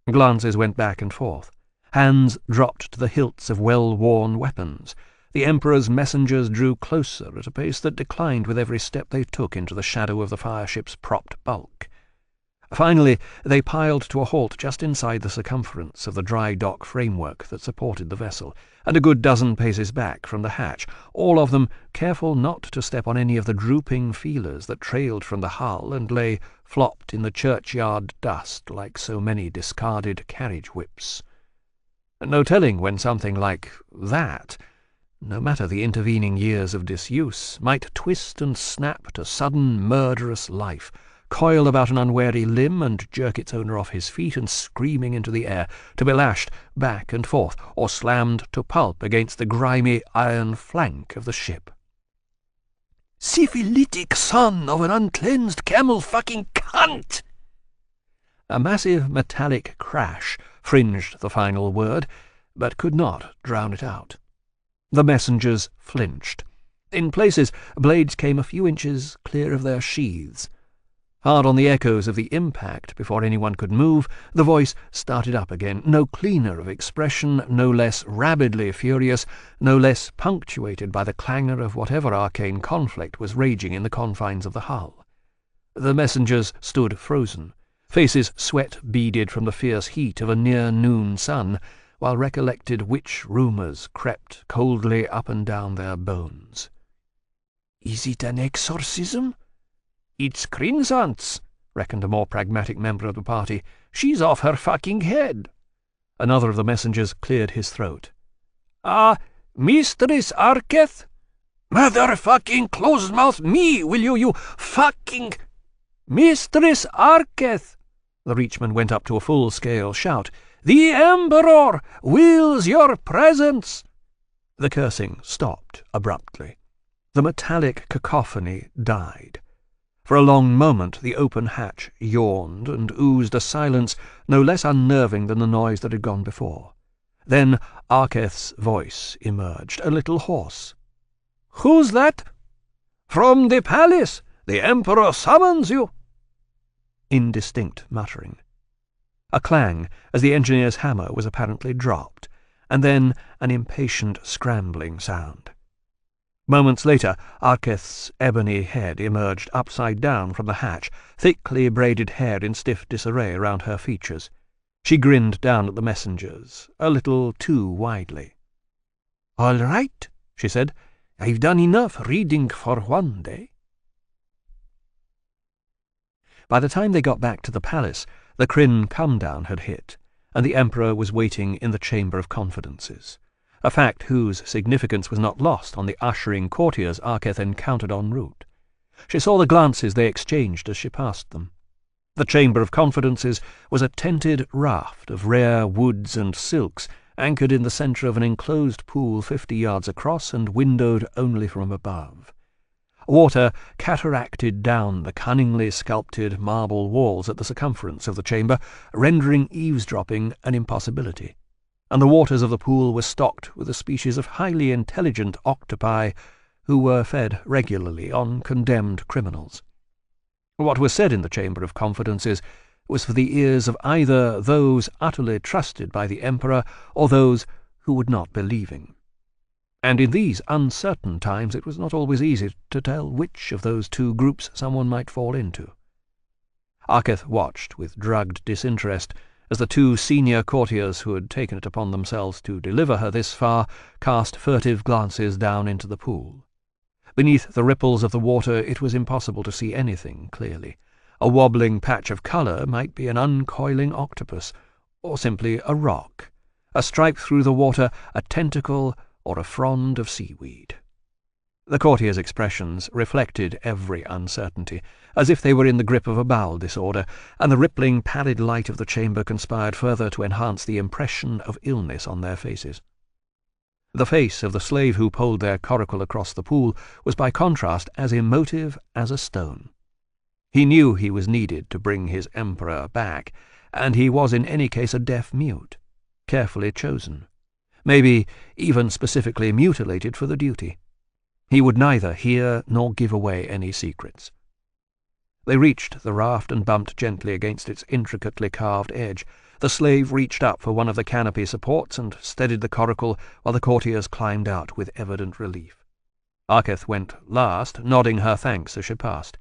Glances went back and forth. Hands dropped to the hilts of well-worn weapons. The Emperor's messengers drew closer at a pace that declined with every step they took into the shadow of the fireship's propped bulk. Finally, they piled to a halt just inside the circumference of the dry dock framework that supported the vessel, and a good dozen paces back from the hatch, all of them careful not to step on any of the drooping feelers that trailed from the hull and lay flopped in the churchyard dust like so many discarded carriage whips. No telling when something like that, no matter the intervening years of disuse, might twist and snap to sudden murderous life, coil about an unwary limb and jerk its owner off his feet and screaming into the air, to be lashed back and forth or slammed to pulp against the grimy iron flank of the ship.
"Syphilitic son of an uncleansed camel-fucking cunt!"
A massive metallic crash fringed the final word, but could not drown it out. The messengers flinched. In places, blades came a few inches clear of their sheaths. Hard on the echoes of the impact, before anyone could move, the voice started up again, no cleaner of expression, no less rabidly furious, no less punctuated by the clangor of whatever arcane conflict was raging in the confines of the hull. The messengers stood frozen, faces sweat-beaded from the fierce heat of a near-noon sun, while recollected witch rumours crept coldly up and down their bones.
"Is it an exorcism?"
"It's Crinsant's," reckoned a more pragmatic member of the party. "She's off her fucking head." Another of the messengers cleared his throat. Mistress Arketh?"
"Motherfucking close-mouth me, will you fucking—"
"Mistress Arketh!" The Reachman went up to a full-scale shout. "The Emperor wills your presence!" The cursing stopped abruptly. The metallic cacophony died. For a long moment the open hatch yawned and oozed a silence no less unnerving than the noise that had gone before. Then Arketh's voice emerged, a little hoarse. "Who's that?" "From the palace. The Emperor summons you." Indistinct muttering. A clang as the engineer's hammer was apparently dropped, and then an impatient scrambling sound. Moments later, Arketh's ebony head emerged upside down from the hatch, thickly braided hair in stiff disarray around her features. She grinned down at the messengers, a little too widely. "All right," she said. "I've done enough reading for one day." By the time they got back to the palace, the Kryn come-down had hit, and the Emperor was waiting in the Chamber of Confidences, a fact whose significance was not lost on the ushering courtiers Arketh encountered en route. She saw the glances they exchanged as she passed them. The Chamber of Confidences was a tented raft of rare woods and silks, anchored in the centre of an enclosed pool 50 yards across and windowed only from above. Water cataracted down the cunningly sculpted marble walls at the circumference of the chamber, rendering eavesdropping an impossibility, and the waters of the pool were stocked with a species of highly intelligent octopi who were fed regularly on condemned criminals. What was said in the Chamber of Confidences was for the ears of either those utterly trusted by the Emperor or those who would not believe him. And in these uncertain times it was not always easy to tell which of those two groups someone might fall into. Arketh watched with drugged disinterest as the two senior courtiers who had taken it upon themselves to deliver her this far cast furtive glances down into the pool. Beneath the ripples of the water it was impossible to see anything clearly. A wobbling patch of colour might be an uncoiling octopus, or simply a rock, a stripe through the water, a tentacle, or a frond of seaweed. The courtiers' expressions reflected every uncertainty, as if they were in the grip of a bowel disorder, and the rippling pallid light of the chamber conspired further to enhance the impression of illness on their faces. The face of the slave who poled their coracle across the pool was by contrast as emotive as a stone. He knew he was needed to bring his emperor back, and he was in any case a deaf mute, carefully chosen, maybe even specifically mutilated for the duty. He would neither hear nor give away any secrets. They reached the raft and bumped gently against its intricately carved edge. The slave reached up for one of the canopy supports and steadied the coracle while the courtiers climbed out with evident relief. Arketh went last, nodding her thanks as she passed.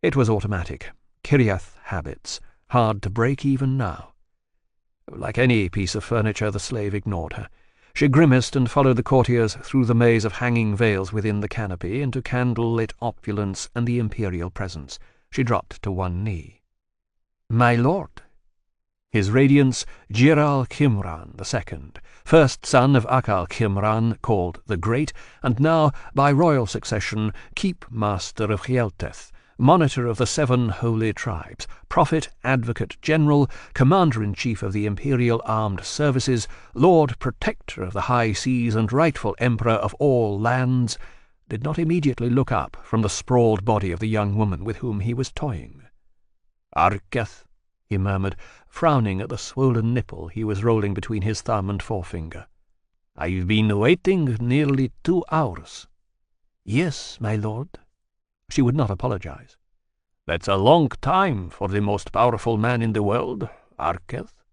It was automatic, Kiriath habits, hard to break even now. Like any piece of furniture, the slave ignored her. She grimaced and followed the courtiers through the maze of hanging veils within the canopy into candle-lit opulence and the imperial presence. She dropped to one knee. "My lord." His Radiance, Giral Kimran II, first son of Akal Kimran, called the Great, and now, by royal succession, Keep Master of Hjelteth, Monitor of the 7 Holy Tribes, Prophet, Advocate General, Commander-in-Chief of the Imperial Armed Services, Lord Protector of the High Seas and rightful Emperor of all lands, did not immediately look up from the sprawled body of the young woman with whom he was toying. "Arketh," he murmured, frowning at the swollen nipple he was rolling between his thumb and forefinger. "I've been waiting nearly 2 hours." "Yes, my lord." She would not apologize. "That's a long time for the most powerful man in the world, Arketh."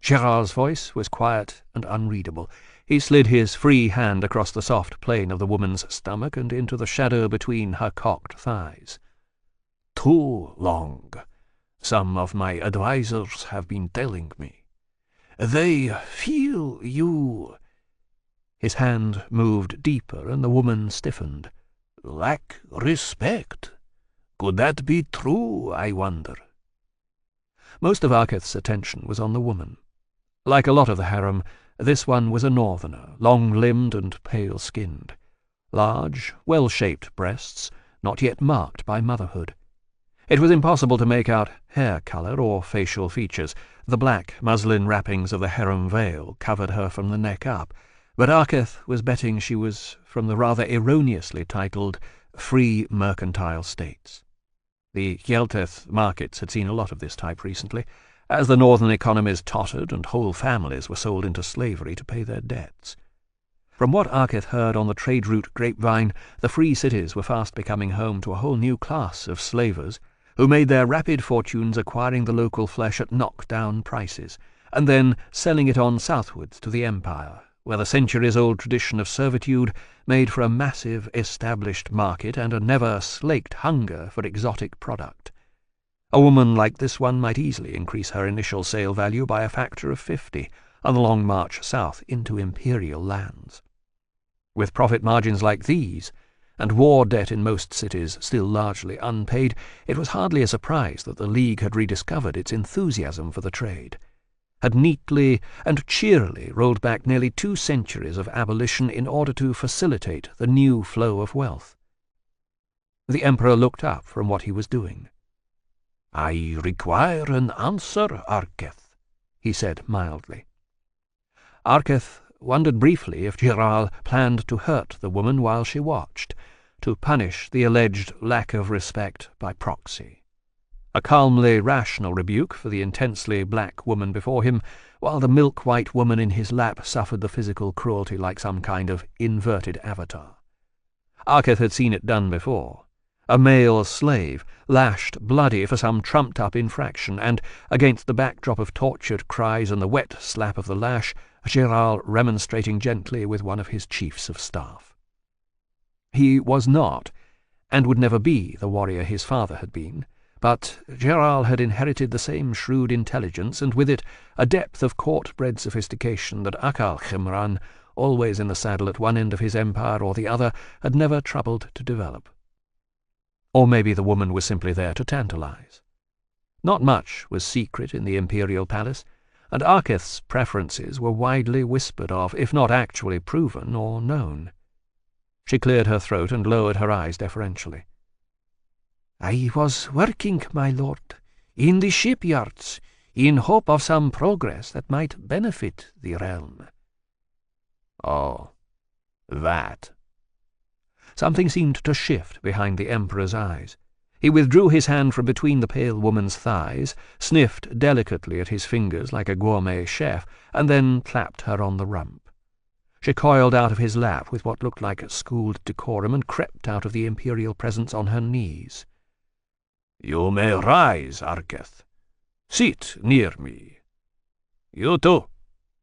Gerard's voice was quiet and unreadable. He slid his free hand across the soft plane of the woman's stomach and into the shadow between her cocked thighs. "Too long. Some of my advisors have been telling me. They feel you—" His hand moved deeper, and the woman stiffened. "Lack respect. Could that be true, I wonder?" Most of Arketh's attention was on the woman. Like a lot of the harem, this one was a northerner, long-limbed and pale-skinned. Large, well-shaped breasts, not yet marked by motherhood. It was impossible to make out hair colour or facial features. The black muslin wrappings of the harem veil covered her from the neck up, but Arketh was betting she was from the rather erroneously titled Free Mercantile States. The Hjelteth markets had seen a lot of this type recently, as the northern economies tottered and whole families were sold into slavery to pay their debts. From what Arketh heard on the trade route grapevine, the free cities were fast becoming home to a whole new class of slavers who made their rapid fortunes acquiring the local flesh at knock-down prices, and then selling it on southwards to the empire, where the centuries-old tradition of servitude made for a massive established market and a never-slaked hunger for exotic product. A woman like this one might easily increase her initial sale value by a factor of 50 on the long march south into imperial lands. With profit margins like these, and war debt in most cities still largely unpaid, it was hardly a surprise that the League had rediscovered its enthusiasm for the trade, had neatly and cheerily rolled back nearly 2 centuries of abolition in order to facilitate the new flow of wealth. The Emperor looked up from what he was doing. "I require an answer, Arketh," he said mildly. Arketh wondered briefly if Giral planned to hurt the woman while she watched, to punish the alleged lack of respect by proxy. A calmly rational rebuke for the intensely black woman before him, while the milk-white woman in his lap suffered the physical cruelty like some kind of inverted avatar. Arketh had seen it done before. a male slave, lashed bloody for some trumped-up infraction, and, against the backdrop of tortured cries and the wet slap of the lash, Giral remonstrating gently with one of his chiefs of staff. He was not, and would never be, the warrior his father had been, but Giral had inherited the same shrewd intelligence, and with it a depth of court-bred sophistication that Akal Khimran, always in the saddle at one end of his empire or the other, had never troubled to develop. Or maybe the woman was simply there to tantalize. Not much was secret in the imperial palace, and Arketh's preferences were widely whispered of, if not actually proven or known. She cleared her throat and lowered her eyes deferentially.
"I was working, my lord, in the shipyards, in hope of some progress that might benefit the realm."
"Oh, that."
Something seemed to shift behind the Emperor's eyes. He withdrew his hand from between the pale woman's thighs, sniffed delicately at his fingers like a gourmet chef, and then clapped her on the rump. She coiled out of his lap with what looked like schooled decorum and crept out of the imperial presence on her knees.
"You may rise, Arketh. Sit near me. You too."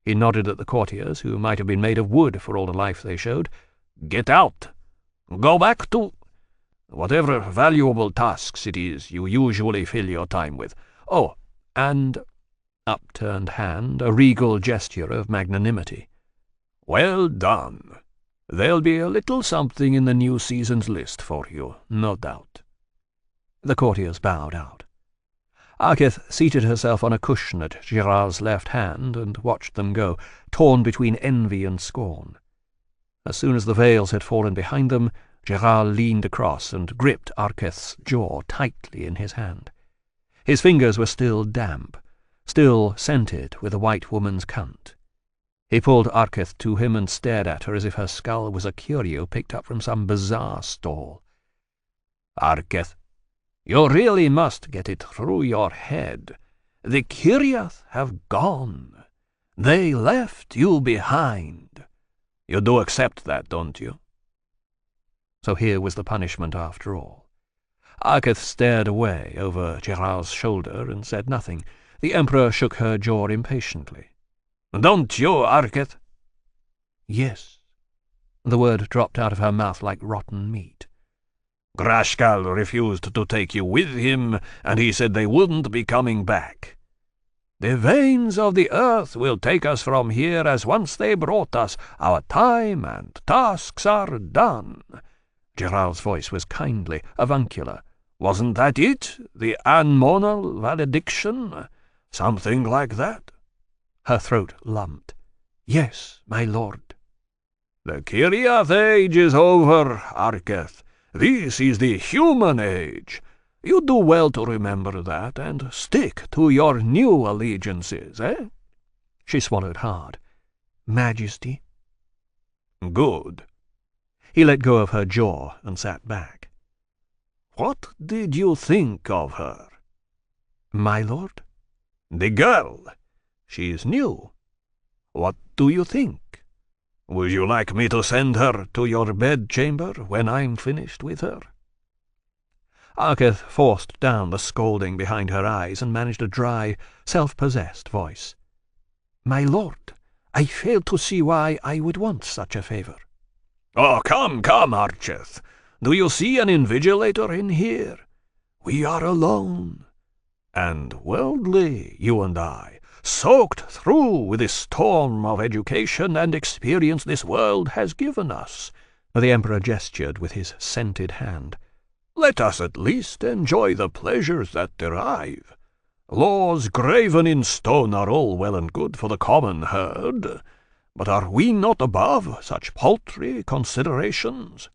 He nodded at the courtiers, who might have been made of wood for all the life they showed. "Get out. Go back to whatever valuable tasks it is you usually fill your time with. Oh, and," upturned hand, a regal gesture of magnanimity, "well done. There'll be a little something in the new season's list for you, no doubt." The courtiers bowed out. Arketh seated herself on a cushion at Giral's left hand and watched them go, torn between envy and scorn. As soon as the veils had fallen behind them, Giral leaned across and gripped Arketh's jaw tightly in his hand. His fingers were still damp, still scented with a white woman's cunt. He pulled Arketh to him and stared at her as if her skull was a curio picked up from some bizarre stall. "Arketh, you really must get it through your head. The Kiriath have gone. They left you behind. You do accept that, don't you?" So here was the punishment after all. Arketh stared away over Giral's shoulder and said nothing. The Emperor shook her jaw impatiently. "Don't you, Arketh?"
"Yes."
The word dropped out of her mouth like rotten meat.
"Grashkal refused to take you with him, and he said they wouldn't be coming back. The veins of the earth will take us from here as once they brought us. Our time and tasks are done." Giral's voice was kindly, avuncular. "Wasn't that it? The anmonal valediction? Something like that?"
Her throat lumped.
"Yes, my lord."
"The Kiriath age is over, Arketh. This is the human age. You do well to remember that, and stick to your new allegiances, eh?"
She swallowed hard.
"Majesty."
"Good."
He let go of her jaw and sat back.
"What did you think of her?"
"My lord?"
"The girl. She's new. What do you think? Would you like me to send her to your bedchamber when I'm finished with her?"
Arketh forced down the scolding behind her eyes and managed a dry, self-possessed voice.
"My lord, I fail to see why I would want such a favour."
"Oh, come, Archeth. Do you see an invigilator in here? We are alone. And worldly, you and I, soaked through with the storm of education and experience this world has given us."
The Emperor gestured with his scented hand.
"Let us at least enjoy the pleasures that derive. Laws graven in stone are all well and good for the common herd, but are we not above such paltry considerations?"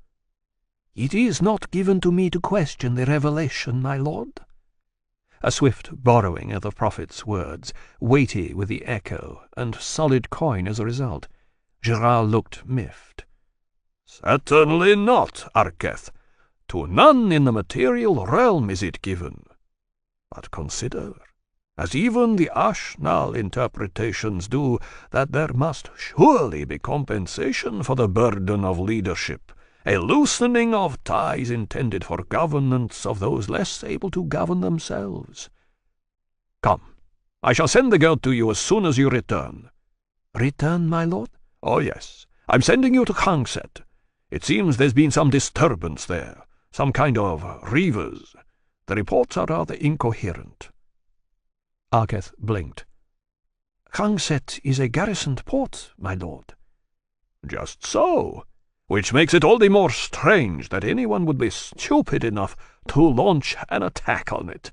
"It is not given to me to question the revelation, my lord."
A swift borrowing of the prophet's words, weighty with the echo, and solid coin as a result. Giral looked miffed.
"Certainly not, Arketh. To none in the material realm is it given. But consider, as even the Ashnal interpretations do, that there must surely be compensation for the burden of leadership, a loosening of ties intended for governance of those less able to govern themselves. Come, I shall send the girl to you as soon as you return."
"Return, my lord?"
"Oh, yes. I'm sending you to Kangset. It seems there's been some disturbance there, some kind of reavers. The reports are rather incoherent."
Arketh blinked. "Kangset is a garrisoned port, my lord."
"Just so. Which makes it all the more strange that anyone would be stupid enough to launch an attack on it.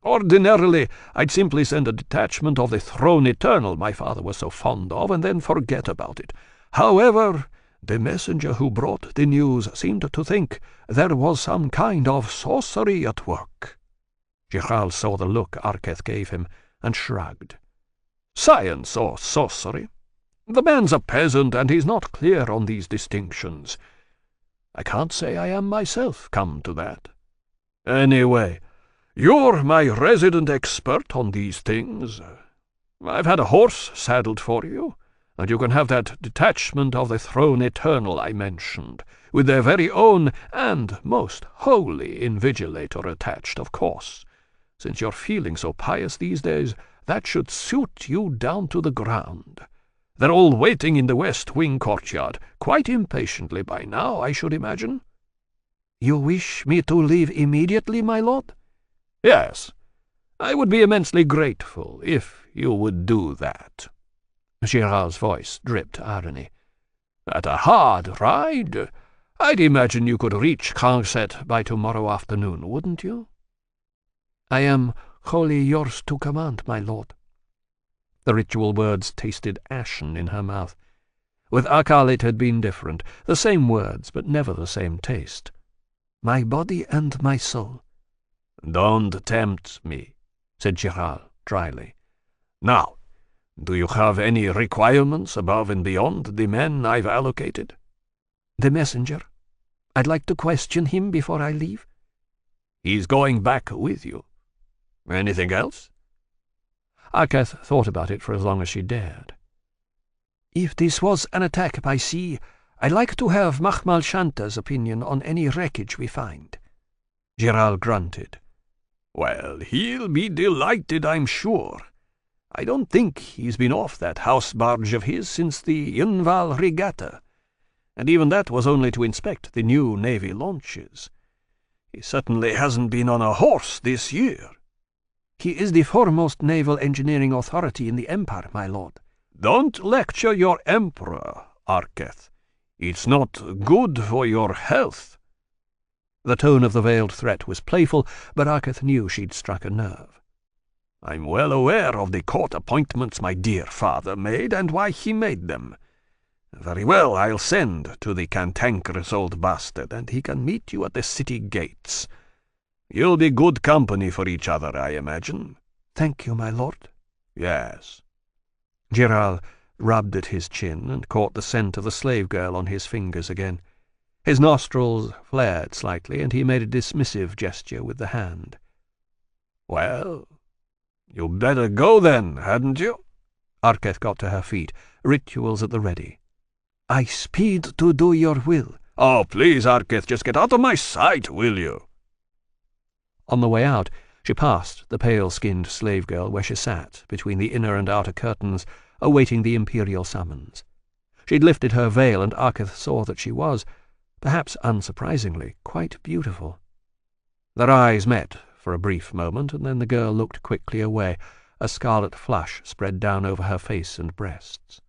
Ordinarily, I'd simply send a detachment of the Throne Eternal my father was so fond of, and then forget about it. However, the messenger who brought the news seemed to think there was some kind of sorcery at work." Giral saw the look Arketh gave him, and shrugged. "Science or sorcery? The man's a peasant, and he's not clear on these distinctions. I can't say I am myself, come to that. Anyway, you're my resident expert on these things. I've had a horse saddled for you, and you can have that detachment of the Throne Eternal I mentioned, with their very own and most holy invigilator attached, of course. Since you're feeling so pious these days, that should suit you down to the ground. They're all waiting in the West Wing courtyard, quite impatiently by now, I should imagine."
"You wish me to leave immediately, my lord?"
"Yes. I would be immensely grateful if you would do that."
Giral's voice dripped irony.
"At a hard ride, I'd imagine you could reach Kangset by tomorrow afternoon, wouldn't you?"
"I am wholly yours to command, my lord."
The ritual words tasted ashen in her mouth. With Akal it had been different, the same words, but never the same taste.
"My body and my soul."
"Don't tempt me," said Giral dryly. "Now, do you have any requirements above and beyond the men I've allocated?"
"The messenger. I'd like to question him before I leave."
"He's going back with you. Anything else?"
Arketh thought about it for as long as she dared.
"If this was an attack by sea, I'd like to have Mahmal Shanta's opinion on any wreckage we find."
Giral grunted.
"Well, he'll be delighted, I'm sure. I don't think he's been off that house barge of his since the Yunval regatta, and even that was only to inspect the new Navy launches. He certainly hasn't been on a horse this year."
"He is the foremost naval engineering authority in the Empire, my lord."
"Don't lecture your emperor, Arketh. It's not good for your health."
The tone of the veiled threat was playful, but Arketh knew she'd struck a nerve.
"I'm well aware of the court appointments my dear father made, and why he made them. Very well, I'll send to the cantankerous old bastard, and he can meet you at the city gates. You'll be good company for each other, I imagine."
"Thank you, my lord."
"Yes."
Giral rubbed at his chin and caught the scent of the slave girl on his fingers again. His nostrils flared slightly, and he made a dismissive gesture with the hand.
"Well, you'd better go then, hadn't you?"
Arketh got to her feet, rituals at the ready.
"I speed to do your will."
"Oh, please, Arketh, just get out of my sight, will you?"
On the way out, she passed the pale-skinned slave girl where she sat, between the inner and outer curtains, awaiting the imperial summons. She'd lifted her veil, and Arketh saw that she was, perhaps unsurprisingly, quite beautiful. Their eyes met for a brief moment, and then the girl looked quickly away. A scarlet flush spread down over her face and breasts.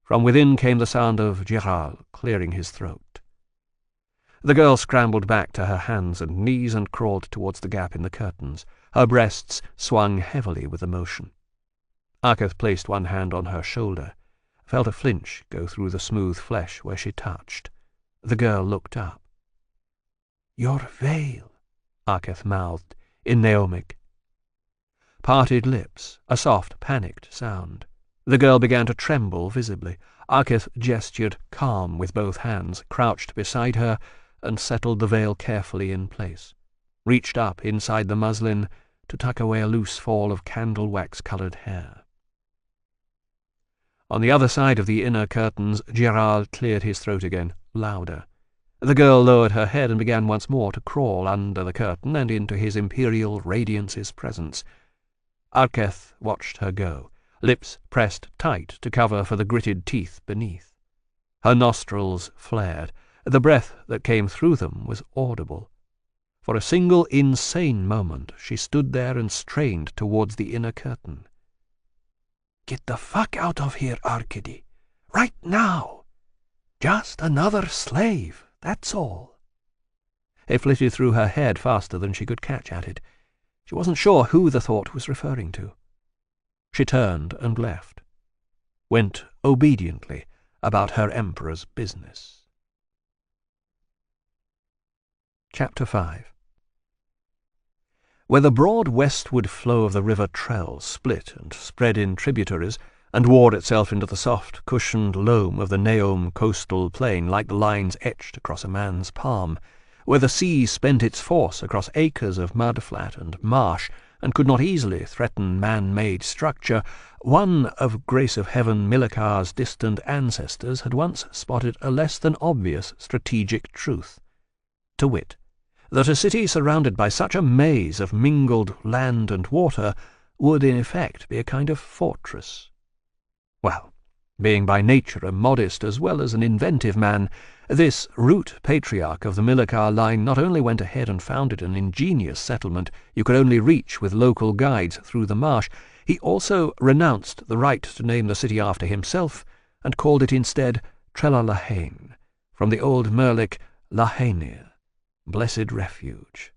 From within came the sound of Giral clearing his throat. The girl scrambled back to her hands and knees and crawled towards the gap in the curtains. Her breasts swung heavily with emotion. Arketh placed one hand on her shoulder, felt a flinch go through the smooth flesh where she touched. The girl looked up.
"Your veil,"
Arketh mouthed, in Naomic. Parted lips, a soft, panicked sound. The girl began to tremble visibly. Arketh gestured calm with both hands, crouched beside her, and settled the veil carefully in place, reached up inside the muslin to tuck away a loose fall of candle-wax-coloured hair. On the other side of the inner curtains, Giral cleared his throat again, louder. The girl lowered her head and began once more to crawl under the curtain and into his imperial radiance's presence. Arketh watched her go, lips pressed tight to cover for the gritted teeth beneath. Her nostrils flared. The breath that came through them was audible. For a single insane moment she stood there and strained towards the inner curtain.
"Get the fuck out of here, Arkady. Right now. Just another slave, that's all."
It flitted through her head faster than she could catch at it. She wasn't sure who the thought was referring to. She turned and left. Went obediently about her emperor's business. Chapter 5. Where the broad westward flow of the river Trell split and spread in tributaries, and wore itself into the soft, cushioned loam of the Naom coastal plain like the lines etched across a man's palm, where the sea spent its force across acres of mudflat and marsh, and could not easily threaten man-made structure, one of Grace of Heaven Milikar's distant ancestors had once spotted a less than obvious strategic truth, to wit, that a city surrounded by such a maze of mingled land and water would in effect be a kind of fortress. Well, being by nature a modest as well as an inventive man, this root patriarch of the Milikar line not only went ahead and founded an ingenious settlement you could only reach with local guides through the marsh, he also renounced the right to name the city after himself and called it instead Trella-Lahain, from the old Merlic Lahainir, blessed refuge.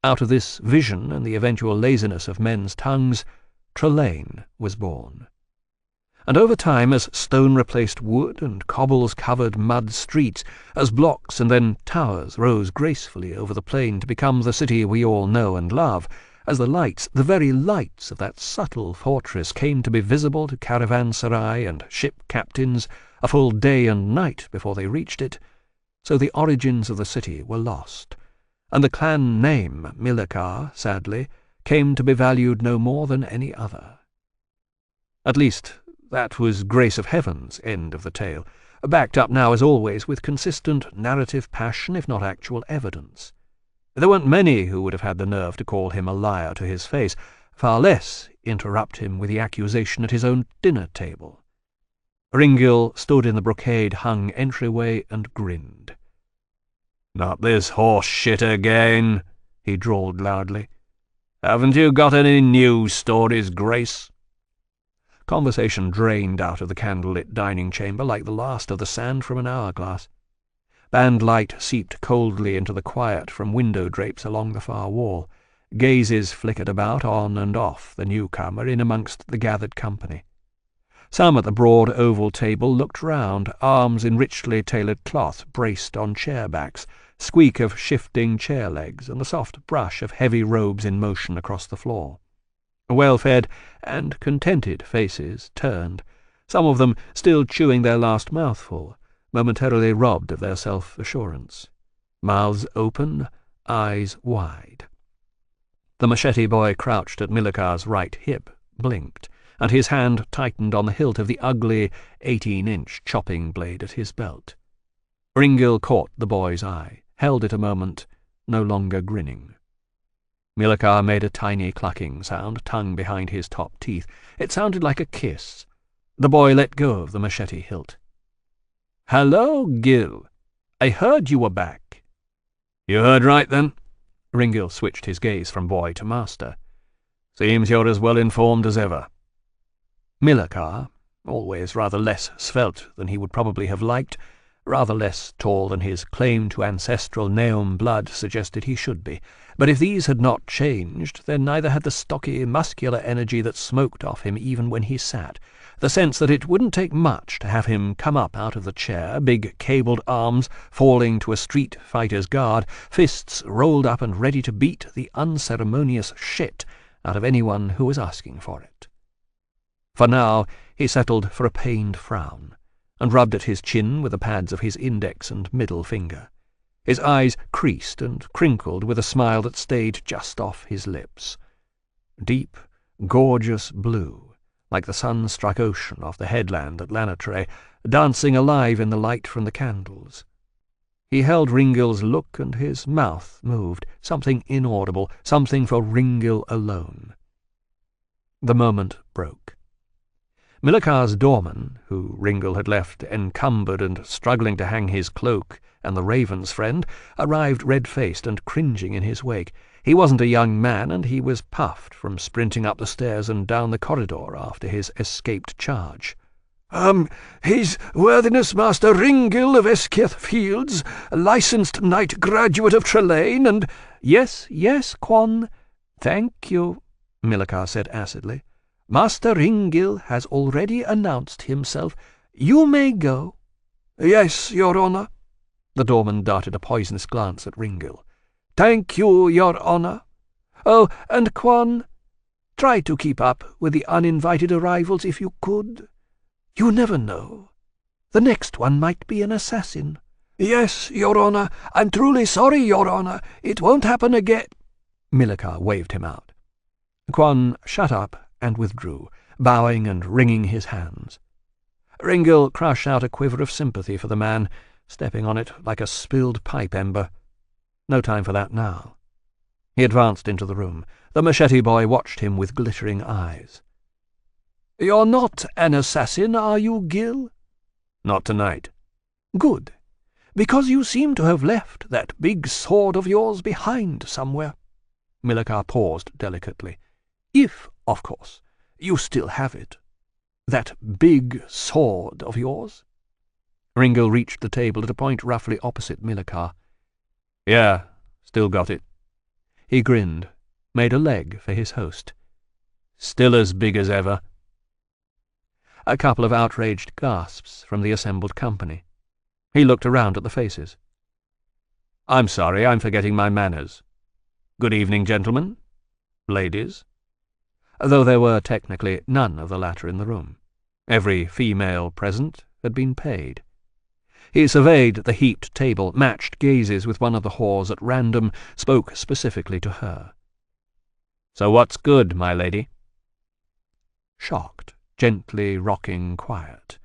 Out of this vision and the eventual laziness of men's tongues, Trelane was born. And over time, as stone replaced wood and cobbles covered mud streets, as blocks and then towers rose gracefully over the plain to become the city we all know and love, as the lights, the very lights of that subtle fortress came to be visible to caravanserai and ship captains a full day and night before they reached it, so the origins of the city were lost, and the clan name, Milikar, sadly, came to be valued no more than any other. At least, that was Grace of Heaven's end of the tale, backed up now as always with consistent narrative passion if not actual evidence. There weren't many who would have had the nerve to call him a liar to his face, far less interrupt him with the accusation at his own dinner table. Ringil stood in the brocade-hung entryway and grinned.
"Not this horse shit again," he drawled loudly. "Haven't you got any news stories, Grace?"
Conversation drained out of the candle-lit dining chamber like the last of the sand from an hourglass. Band light seeped coldly into the quiet from window drapes along the far wall. Gazes flickered about on and off the newcomer in amongst the gathered company. Some at the broad oval table looked round, arms in richly tailored cloth braced on chair backs, squeak of shifting chair legs, and the soft brush of heavy robes in motion across the floor. Well-fed and contented faces turned, some of them still chewing their last mouthful, momentarily robbed of their self-assurance. Mouths open, eyes wide. The machete boy crouched at Milikar's right hip blinked, and his hand tightened on the hilt of the ugly 18-inch chopping blade at his belt. Ringil caught the boy's eye, held it a moment, no longer grinning. Milikar made a tiny clucking sound, tongue behind his top teeth. It sounded like a kiss. The boy let go of the machete hilt. "Hello, Gil. I heard you were back."
"You heard right, then?"
Ringil switched his gaze from boy to master.
"Seems you're as well informed as ever."
Milikar, always rather less svelte than he would probably have liked, rather less tall than his claim to ancestral Naom blood suggested he should be, but if these had not changed, then neither had the stocky, muscular energy that smoked off him even when he sat, the sense that it wouldn't take much to have him come up out of the chair, big cabled arms falling to a street fighter's guard, fists rolled up and ready to beat the unceremonious shit out of anyone who was asking for it. For now he settled for a pained frown, and rubbed at his chin with the pads of his index and middle finger. His eyes creased and crinkled with a smile that stayed just off his lips. Deep, gorgeous blue, like the sun-struck ocean off the headland at Lanatray, dancing alive in the light from the candles. He held Ringil's look, and his mouth moved, something inaudible, something for Ringil alone. The moment broke. Milikar's doorman, who Ringil had left encumbered and struggling to hang his cloak, and the raven's friend, arrived red-faced and cringing in his wake. He wasn't a young man, and he was puffed from sprinting up the stairs and down the corridor after his escaped charge.
His Worthiness Master Ringil of Esketh Fields, a licensed knight graduate of Trelane, and—
Yes, Quan. Thank you, Milikar said acidly. Master Ringil has already announced himself. You may go.
Yes, Your Honour.
The doorman darted a poisonous glance at Ringil.
Thank you, Your Honour. Oh, and Quan, try to keep up with the uninvited arrivals if you could. You never know. The next one might be an assassin. Yes, Your Honour. I'm truly sorry, Your Honour. It won't happen again.
Milikar waved him out. Quan shut up and withdrew, bowing and wringing his hands. Ringil crushed out a quiver of sympathy for the man, stepping on it like a spilled pipe ember. No time for that now. He advanced into the room. The machete boy watched him with glittering eyes.
You're not an assassin, are you, Gil?
Not tonight.
Good, because you seem to have left that big sword of yours behind somewhere.
Milikar paused delicately.
If, of course, you still have it. That big sword of yours.
Ringil reached the table at a point roughly opposite Milikar. Yeah, still got it. He grinned, made a leg for his host. Still as big as ever. A couple of outraged gasps from the assembled company. He looked around at the faces. I'm sorry, I'm forgetting my manners. Good evening, gentlemen. Ladies. Though there were technically none of the latter in the room. Every female present had been paid. He surveyed the heaped table, matched gazes with one of the whores at random, spoke specifically to her. So what's good, my lady? Shocked, gently rocking quiet.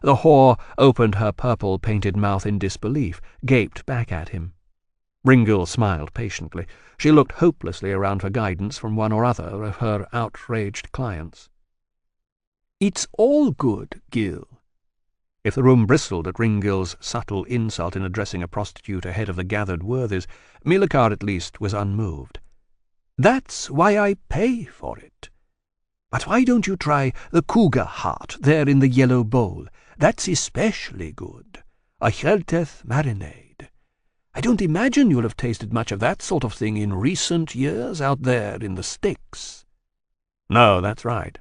The whore opened her purple-painted mouth in disbelief, gaped back at him. Ringil smiled patiently. She looked hopelessly around for guidance from one or other of her outraged clients.
It's all good, Gil.
If the room bristled at Ringil's subtle insult in addressing a prostitute ahead of the gathered worthies, Milikar at least was unmoved.
That's why I pay for it. But why don't you try the cougar heart there in the yellow bowl? That's especially good. A Chelteth marinade. I don't imagine you'll have tasted much of that sort of thing in recent years out there in the sticks.
No, that's right.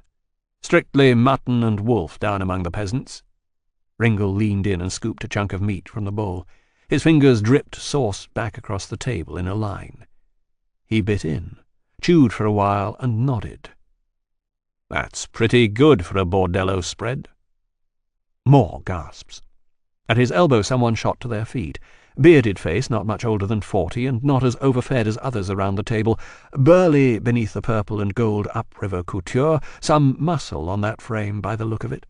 Strictly mutton and wolf down among the peasants. Ringil leaned in and scooped a chunk of meat from the bowl. His fingers dripped sauce back across the table in a line. He bit in, chewed for a while, and nodded. That's pretty good for a bordello spread. More gasps. At his elbow someone shot to their feet. Bearded face, not much older than 40, and not as overfed as others around the table, burly beneath the purple and gold upriver couture, some muscle on that frame by the look of it.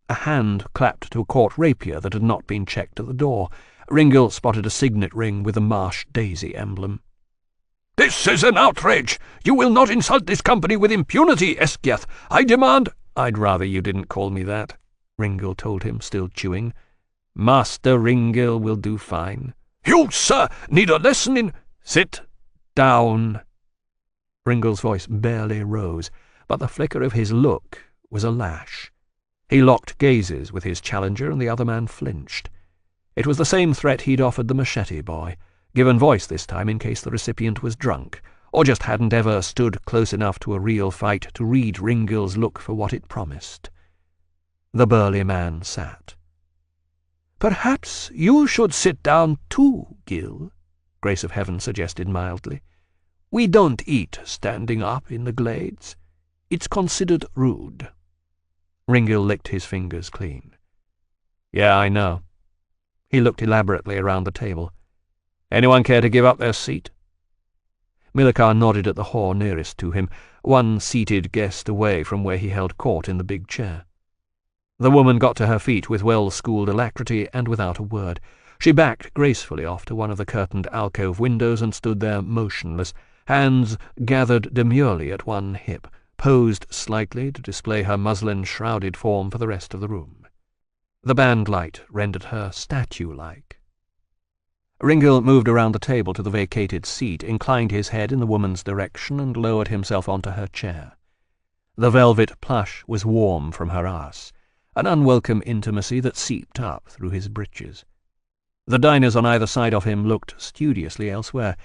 A hand clapped to a court rapier that had not been checked at the door. Ringil spotted a signet ring with the Marsh Daisy emblem.
"This is an outrage! You will not insult this company with impunity, Esketh! I demand—"
"I'd rather you didn't call me that," Ringil told him, still chewing. "Master Ringil will do fine."
"You, sir, need a lesson in—"
"Sit down." Ringil's voice barely rose, but the flicker of his look was a lash. He locked gazes with his challenger, and the other man flinched. It was the same threat he'd offered the machete boy, given voice this time in case the recipient was drunk, or just hadn't ever stood close enough to a real fight to read Ringil's look for what it promised. The burly man sat.
"Perhaps you should sit down too, Gil," Grace of Heaven suggested mildly. "We don't eat standing up in the glades. It's considered rude."
Ringil licked his fingers clean. "Yeah, I know." He looked elaborately around the table. "Anyone care to give up their seat?" Milikar nodded at the whore nearest to him, one seated guest away from where he held court in the big chair. The woman got to her feet with well-schooled alacrity and without a word. She backed gracefully off to one of the curtained alcove windows and stood there motionless, hands gathered demurely at one hip, posed slightly to display her muslin-shrouded form for the rest of the room. The band light rendered her statue-like. Ringil moved around the table to the vacated seat, inclined his head in the woman's direction, and lowered himself onto her chair. The velvet plush was warm from her arse, an unwelcome intimacy that seeped up through his breeches. The diners on either side of him looked studiously elsewhere.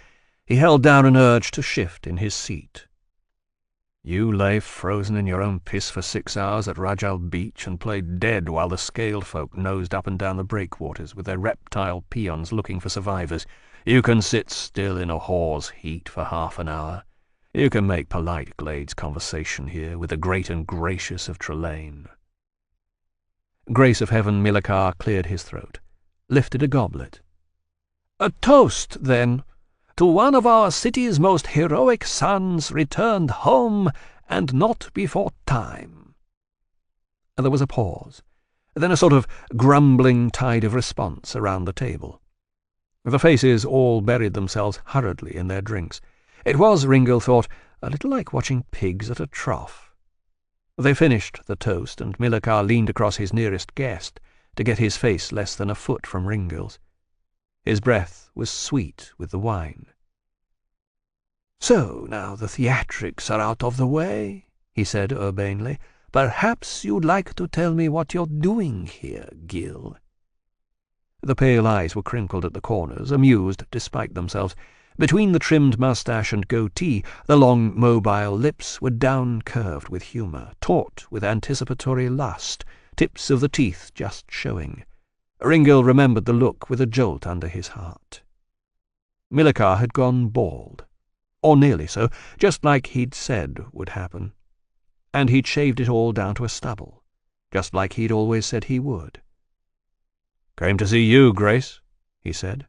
He held down an urge to shift in his seat. You lay frozen in your own piss for 6 hours at Rajal Beach and played dead while the scaled folk nosed up and down the breakwaters with their reptile peons looking for survivors. You can sit still in a whore's heat for half an hour. You can make polite glades conversation here with the great and gracious of Trelane. Grace of Heaven Milakar cleared his throat, lifted a goblet. A toast, then, to one of our city's most heroic sons returned home, and not before time. There was a pause, then a sort of grumbling tide of response around the table. The faces all buried themselves hurriedly in their drinks. It was, Ringil thought, a little like watching pigs at a trough. They finished the toast, and Milakar leaned across his nearest guest to get his face less than a foot from Ringil's. His breath was sweet with the wine. "So now the theatrics are out of the way," he said urbanely. "Perhaps you'd like to tell me what you're doing here, Gil." The pale eyes were crinkled at the corners, amused despite themselves. Between the trimmed moustache and goatee, the long, mobile lips were down-curved with humour, taut with anticipatory lust, tips of the teeth just showing. Ringil remembered the look with a jolt under his heart. Milakar had gone bald, or nearly so, just like he'd said would happen. And he'd shaved it all down to a stubble, just like he'd always said he would. "Came to see you, Grace," he said.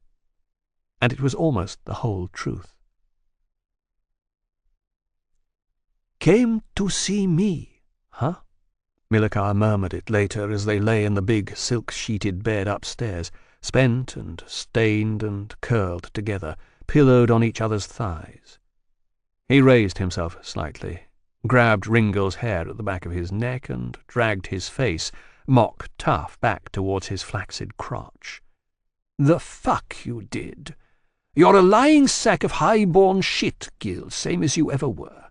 And it was almost the whole truth. "Came to see me, huh?" Milakar murmured it later as they lay in the big silk-sheeted bed upstairs, spent and stained and curled together, pillowed on each other's thighs. He raised himself slightly, grabbed Ringil's hair at the back of his neck, and dragged his face, mock tough, back towards his flaccid crotch. "The fuck you did! You're a lying sack of high-born shit, Gil, same as you ever were."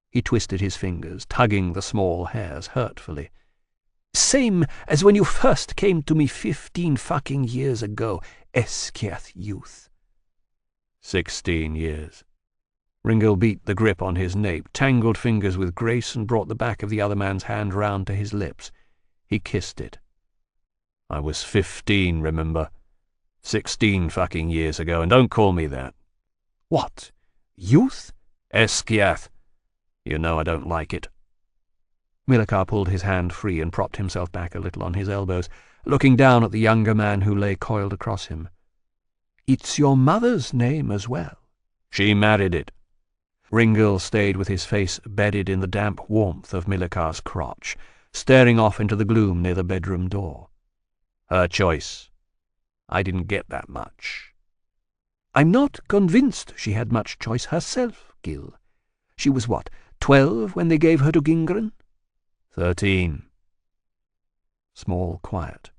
He twisted his fingers, tugging the small hairs hurtfully. "Same as when you first came to me 15 fucking years ago, Eskiath youth." 16 years. Ringil beat the grip on his nape, tangled fingers with grace, and brought the back of the other man's hand round to his lips. He kissed it. "I was 15, remember? 16 fucking years ago, and don't call me that."
"What? Youth?"
"Eskiath. You know I don't like it." Milakar pulled his hand free and propped himself back a little on his elbows, looking down at the younger man who lay coiled across him.
"It's your mother's name as well."
"She married it." Ringil stayed with his face bedded in the damp warmth of Milakar's crotch, staring off into the gloom near the bedroom door. "Her choice. I didn't get that much."
"I'm not convinced she had much choice herself, Gil. She was what, 12 when they gave her to Gingren?"
13. Small quiet.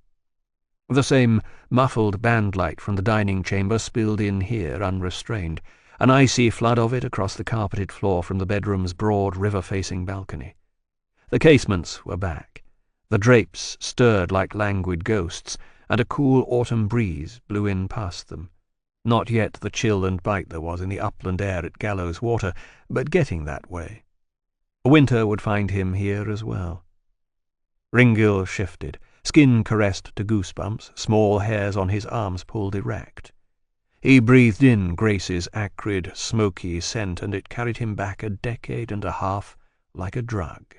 The same muffled bandlight from the dining chamber spilled in here unrestrained, an icy flood of it across the carpeted floor from the bedroom's broad river-facing balcony. The casements were back. The drapes stirred like languid ghosts, and a cool autumn breeze blew in past them. Not yet the chill and bite there was in the upland air at Gallows Water, but getting that way. Winter would find him here as well. Ringil shifted, skin caressed to goosebumps, small hairs on his arms pulled erect. He breathed in Grace's acrid, smoky scent, and it carried him back a decade and a half like a drug.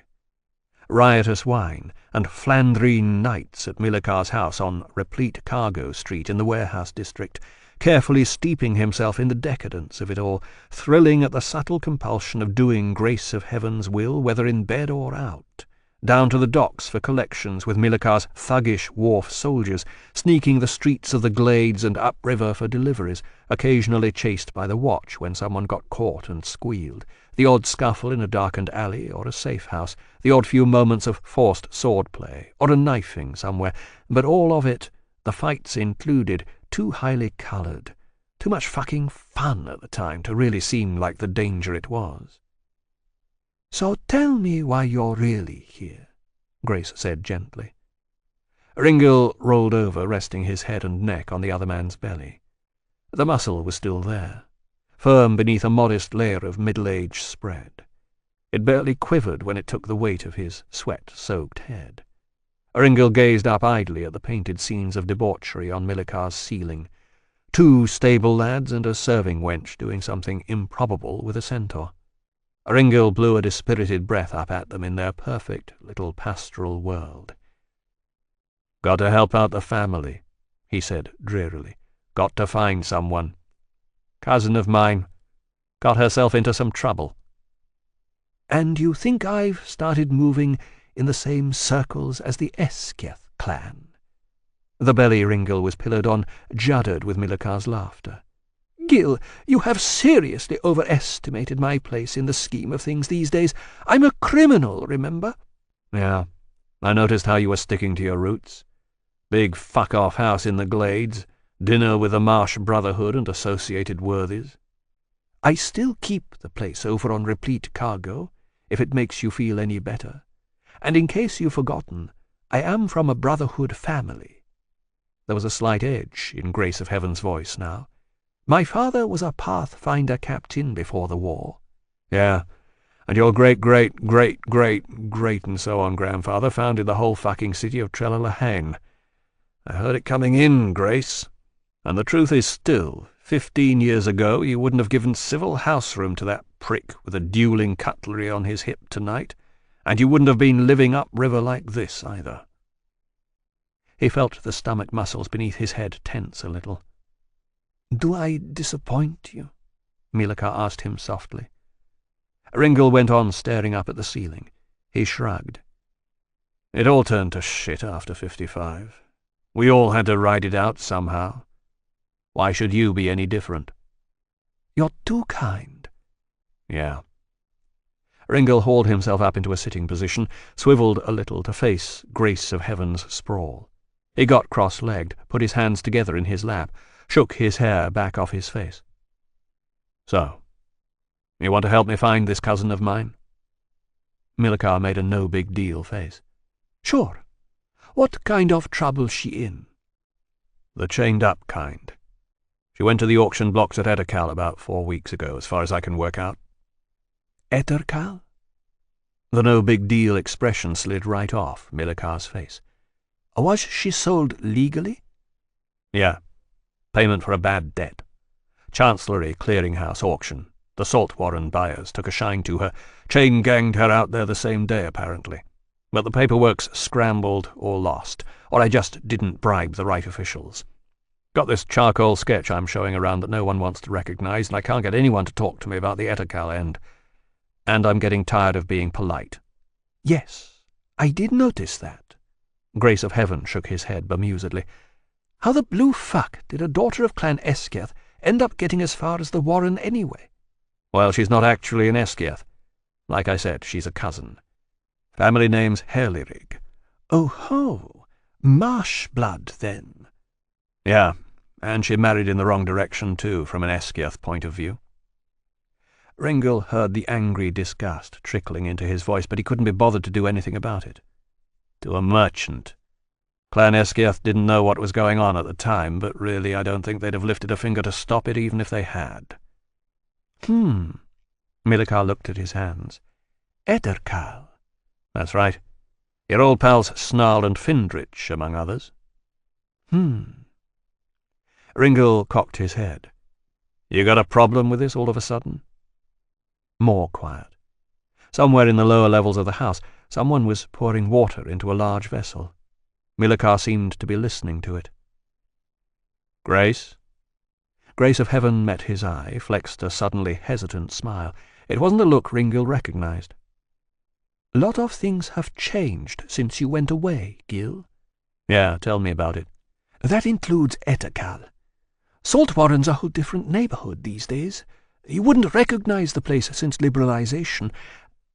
Riotous wine and Flandrine nights at Milakar's house on replete Cargo Street in the warehouse district, carefully steeping himself in the decadence of it all, thrilling at the subtle compulsion of doing Grace of Heaven's will, whether in bed or out, down to the docks for collections with Milikar's thuggish wharf soldiers, sneaking the streets of the glades and upriver for deliveries, occasionally chased by the watch when someone got caught and squealed, the odd scuffle in a darkened alley or a safe house, the odd few moments of forced swordplay, or a knifing somewhere, but all of it, the fights included, too highly coloured, too much fucking fun at the time to really seem like the danger it was.
"So tell me why you're really here," Grace said gently.
Ringil rolled over, resting his head and neck on the other man's belly. The muscle was still there, firm beneath a modest layer of middle-age spread. It barely quivered when it took the weight of his sweat-soaked head. Ringil gazed up idly at the painted scenes of debauchery on Milikar's ceiling. 2 stable lads and a serving wench doing something improbable with a centaur. Ringil blew a dispirited breath up at them in their perfect little pastoral world. "Got to help out the family," he said drearily. "Got to find someone. Cousin of mine. Got herself into some trouble."
"And you think I've started moving in the same circles as the Esketh clan?"
The belly Ringil was pillared on juddered with Milikar's laughter.
"Gil, you have seriously overestimated my place in the scheme of things these days. I'm a criminal, remember?"
"Yeah, I noticed how you were sticking to your roots. Big fuck-off house in the glades, dinner with the Marsh Brotherhood and associated worthies."
"I still keep the place over on Replete Cargo, if it makes you feel any better. And in case you've forgotten, I am from a Brotherhood family."
There was a slight edge in Grace of Heaven's voice now.
"My father was a Pathfinder captain before the war."
"Yeah, and your great-great-great-great and so on grandfather founded the whole fucking city of Trellalahane. I heard it coming in, Grace. And the truth is still, 15 years ago you wouldn't have given civil house room to that prick with a dueling cutlery on his hip tonight, and you wouldn't have been living upriver like this either." He felt the stomach muscles beneath his head tense a little.
"Do I disappoint you?"
Milikar asked him softly. Ringil went on staring up at the ceiling. He shrugged. "It all turned to shit after 55. We all had to ride it out somehow. Why should you be any different?"
"You're too kind."
"Yeah." Ringil hauled himself up into a sitting position, swiveled a little to face Grace of Heaven's sprawl. He got cross-legged, put his hands together in his lap, shook his hair back off his face. "So, you want to help me find this cousin of mine?"
Milikar made a no-big-deal face. "Sure. What kind of trouble's she in?"
"The chained-up kind. She went to the auction blocks at Ettercal about 4 weeks ago, as far as I can work out."
"Ettercal?"
The no-big-deal expression slid right off Milikar's face.
"Was she sold legally?"
"Yeah. Payment for a bad debt. Chancellery clearinghouse auction. The Salt Warren buyers took a shine to her, chain-ganged her out there the same day, apparently. But the paperwork's scrambled or lost, or I just didn't bribe the right officials. Got this charcoal sketch I'm showing around that no one wants to recognize, and I can't get anyone to talk to me about the Ettercal end. And I'm getting tired of being polite."
"Yes, I did notice that."
Grace of Heaven shook his head bemusedly.
"How the blue fuck did a daughter of Clan Esketh end up getting as far as the Warren anyway?"
"Well, she's not actually an Esketh. Like I said, she's a cousin. Family name's Herlirig."
"Oh ho, marsh blood then."
"Yeah, and she married in the wrong direction too, from an Esketh point of view." Ringil heard the angry disgust trickling into his voice, but he couldn't be bothered to do anything about it. "To a merchant. Clan Esketh didn't know what was going on at the time, but really I don't think they'd have lifted a finger to stop it even if they had."
Milikar looked at his hands. "Ettercal."
"That's right. Your old pals Snarl and Findrich, among others." Ringil cocked his head. "You got a problem with this all of a sudden?"
More quiet.
Somewhere in the lower levels of the house, someone was pouring water into a large vessel. Milikar seemed to be listening to it. "Grace?" Grace of Heaven met his eye, flexed a suddenly hesitant smile. It wasn't a look Ringil recognized.
Lot of things have changed since you went away, Gil.
Yeah, tell me about it.
That includes Ettercal. Saltwarren's a whole different neighborhood these days. You wouldn't recognize the place since liberalization.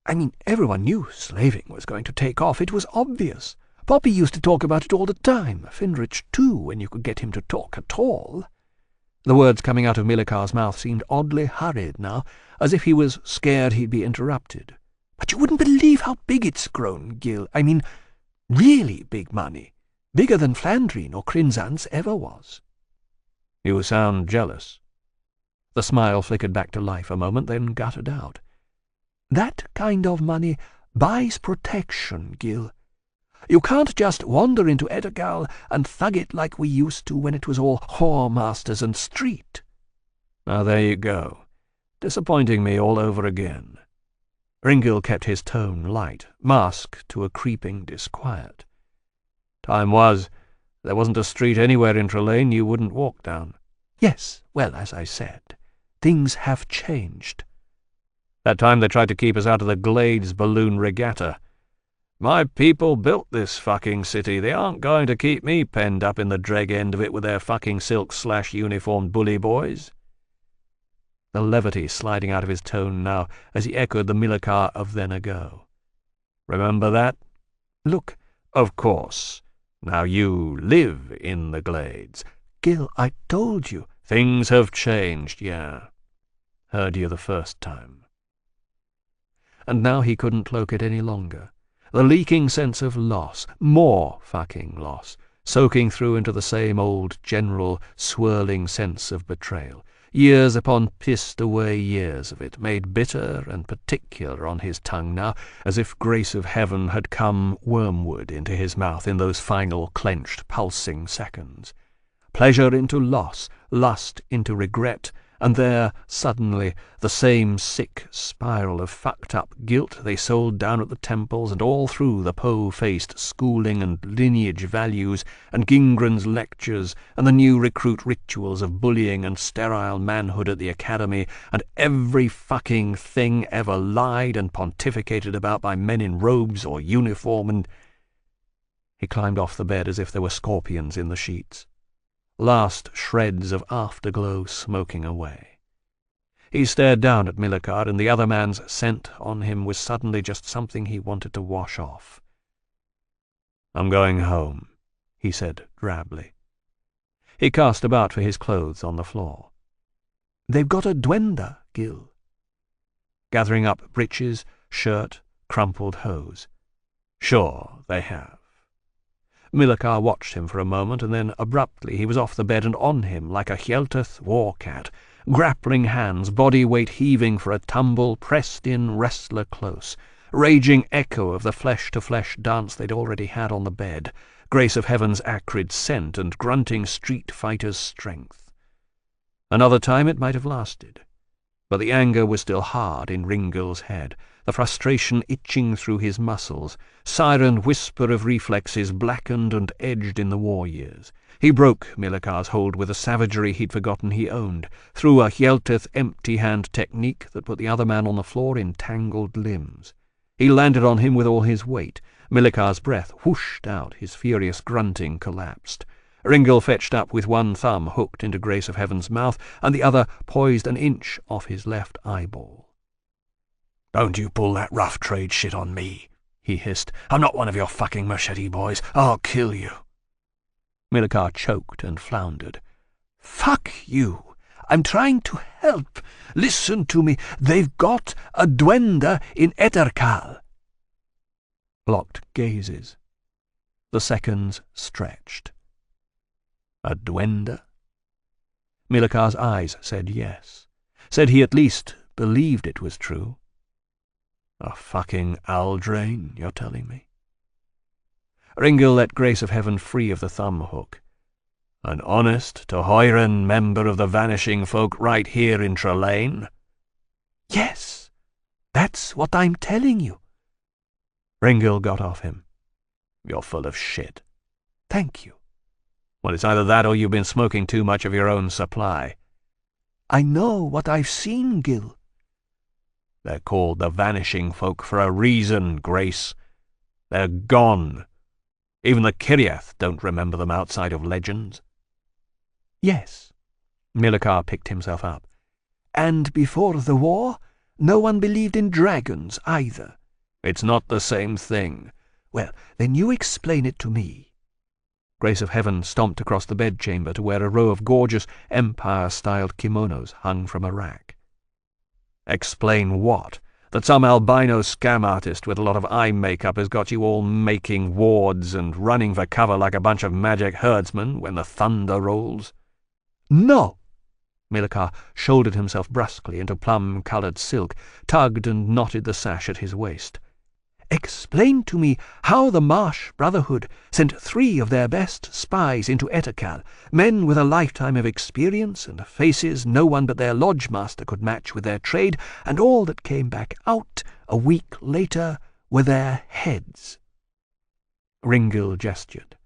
I mean, everyone knew slaving was going to take off. It was obvious. Poppy used to talk about it all the time. Finrich, too, when you could get him to talk at all. The words coming out of Milikar's mouth seemed oddly hurried now, as if he was scared he'd be interrupted. But you wouldn't believe how big it's grown, Gil. I mean, really big money. Bigger than Flandrine or Crinzance ever was.
You sound jealous. The smile flickered back to life a moment, then guttered out.
That kind of money buys protection, Gil. You can't just wander into Ettercal and thug it like we used to when it was all whoremasters and street.
Now there you go, disappointing me all over again. Ringil kept his tone light, masked to a creeping disquiet. Time was, there wasn't a street anywhere in Trelane you wouldn't walk down.
Yes, well, as I said, things have changed.
That time they tried to keep us out of the Glades balloon regatta. My people built this fucking city. They aren't going to keep me penned up in the dreg end of it with their fucking silk-slash-uniformed bully boys. The levity sliding out of his tone now as he echoed the Milikar of then ago. Remember that?
Look,
of course. Now you live in the Glades.
Gil, I told you.
Things have changed, yeah. Heard you the first time. And now he couldn't cloak it any longer. The leaking sense of loss, more fucking loss, soaking through into the same old general swirling sense of betrayal. Years upon pissed-away years of it, made bitter and particular on his tongue now, as if grace of heaven had come wormwood into his mouth in those final clenched, pulsing seconds. Pleasure into loss, lust into regret, and there, suddenly, the same sick spiral of fucked-up guilt they sold down at the temples and all through the po-faced schooling and lineage values and Gingren's lectures and the new recruit rituals of bullying and sterile manhood at the academy and every fucking thing ever lied and pontificated about by men in robes or uniform and... He climbed off the bed as if there were scorpions in the sheets. Last shreds of afterglow smoking away. He stared down at Milikar, and the other man's scent on him was suddenly just something he wanted to wash off. "I'm going home," he said drably. He cast about for his clothes on the floor.
"They've got a duenda, Gil."
Gathering up breeches, shirt, crumpled hose. "Sure, they have." Milikar watched him for a moment, and then abruptly he was off the bed and on him like a Hjelteth war-cat, grappling hands, body weight heaving for a tumble, pressed in wrestler close, raging echo of the flesh-to-flesh dance they'd already had on the bed, grace of heaven's acrid scent and grunting street fighter's strength. Another time it might have lasted, but the anger was still hard in Ringil's head, the frustration itching through his muscles, siren whisper of reflexes blackened and edged in the war years. He broke Milikar's hold with a savagery he'd forgotten he owned, through a Hjelteth empty-hand technique that put the other man on the floor in tangled limbs. He landed on him with all his weight. Milikar's breath whooshed out, his furious grunting collapsed. Ringil fetched up with one thumb hooked into Grace of Heaven's mouth, and the other poised an inch off his left eyeball.
"Don't you pull that rough trade shit on me," he hissed. "I'm not one of your fucking machete boys. I'll kill you."
Milikar choked and floundered.
"Fuck you. I'm trying to help. Listen to me. They've got a duenda in Ettercal."
Locked gazes. The seconds stretched. A duenda? Milikar's eyes said yes. Said he at least believed it was true. A fucking Aldrain, you're telling me? Ringil let Grace of Heaven free of the thumb hook. An honest, Tohoiran member of the Vanishing Folk right here in Trelane?
Yes, that's what I'm telling you.
Ringil got off him. You're full of shit.
Thank you.
Well, it's either that or you've been smoking too much of your own supply.
I know what I've seen, Gil.
They're called the Vanishing Folk for a reason, Grace. They're gone. Even the Kiriath don't remember them outside of legends."
"Yes." Milokar picked himself up. "And before the war, no one believed in dragons either."
"It's not the same thing."
"Well, then you explain it to me."
Grace of Heaven stomped across the bedchamber to where a row of gorgeous Empire-styled kimonos hung from a rack.
"Explain what? That some albino scam artist with a lot of eye makeup has got you all making wards and running for cover like a bunch of magic herdsmen when the thunder rolls?"
"No!"
Milokar shouldered himself brusquely into plum-coloured silk, tugged and knotted the sash at his waist.
"Explain to me how the Marsh Brotherhood sent 3 of their best spies into Ettercal, men with a lifetime of experience and faces no one but their lodge master could match with their trade, and all that came back out a week later were their heads."
Ringil gestured.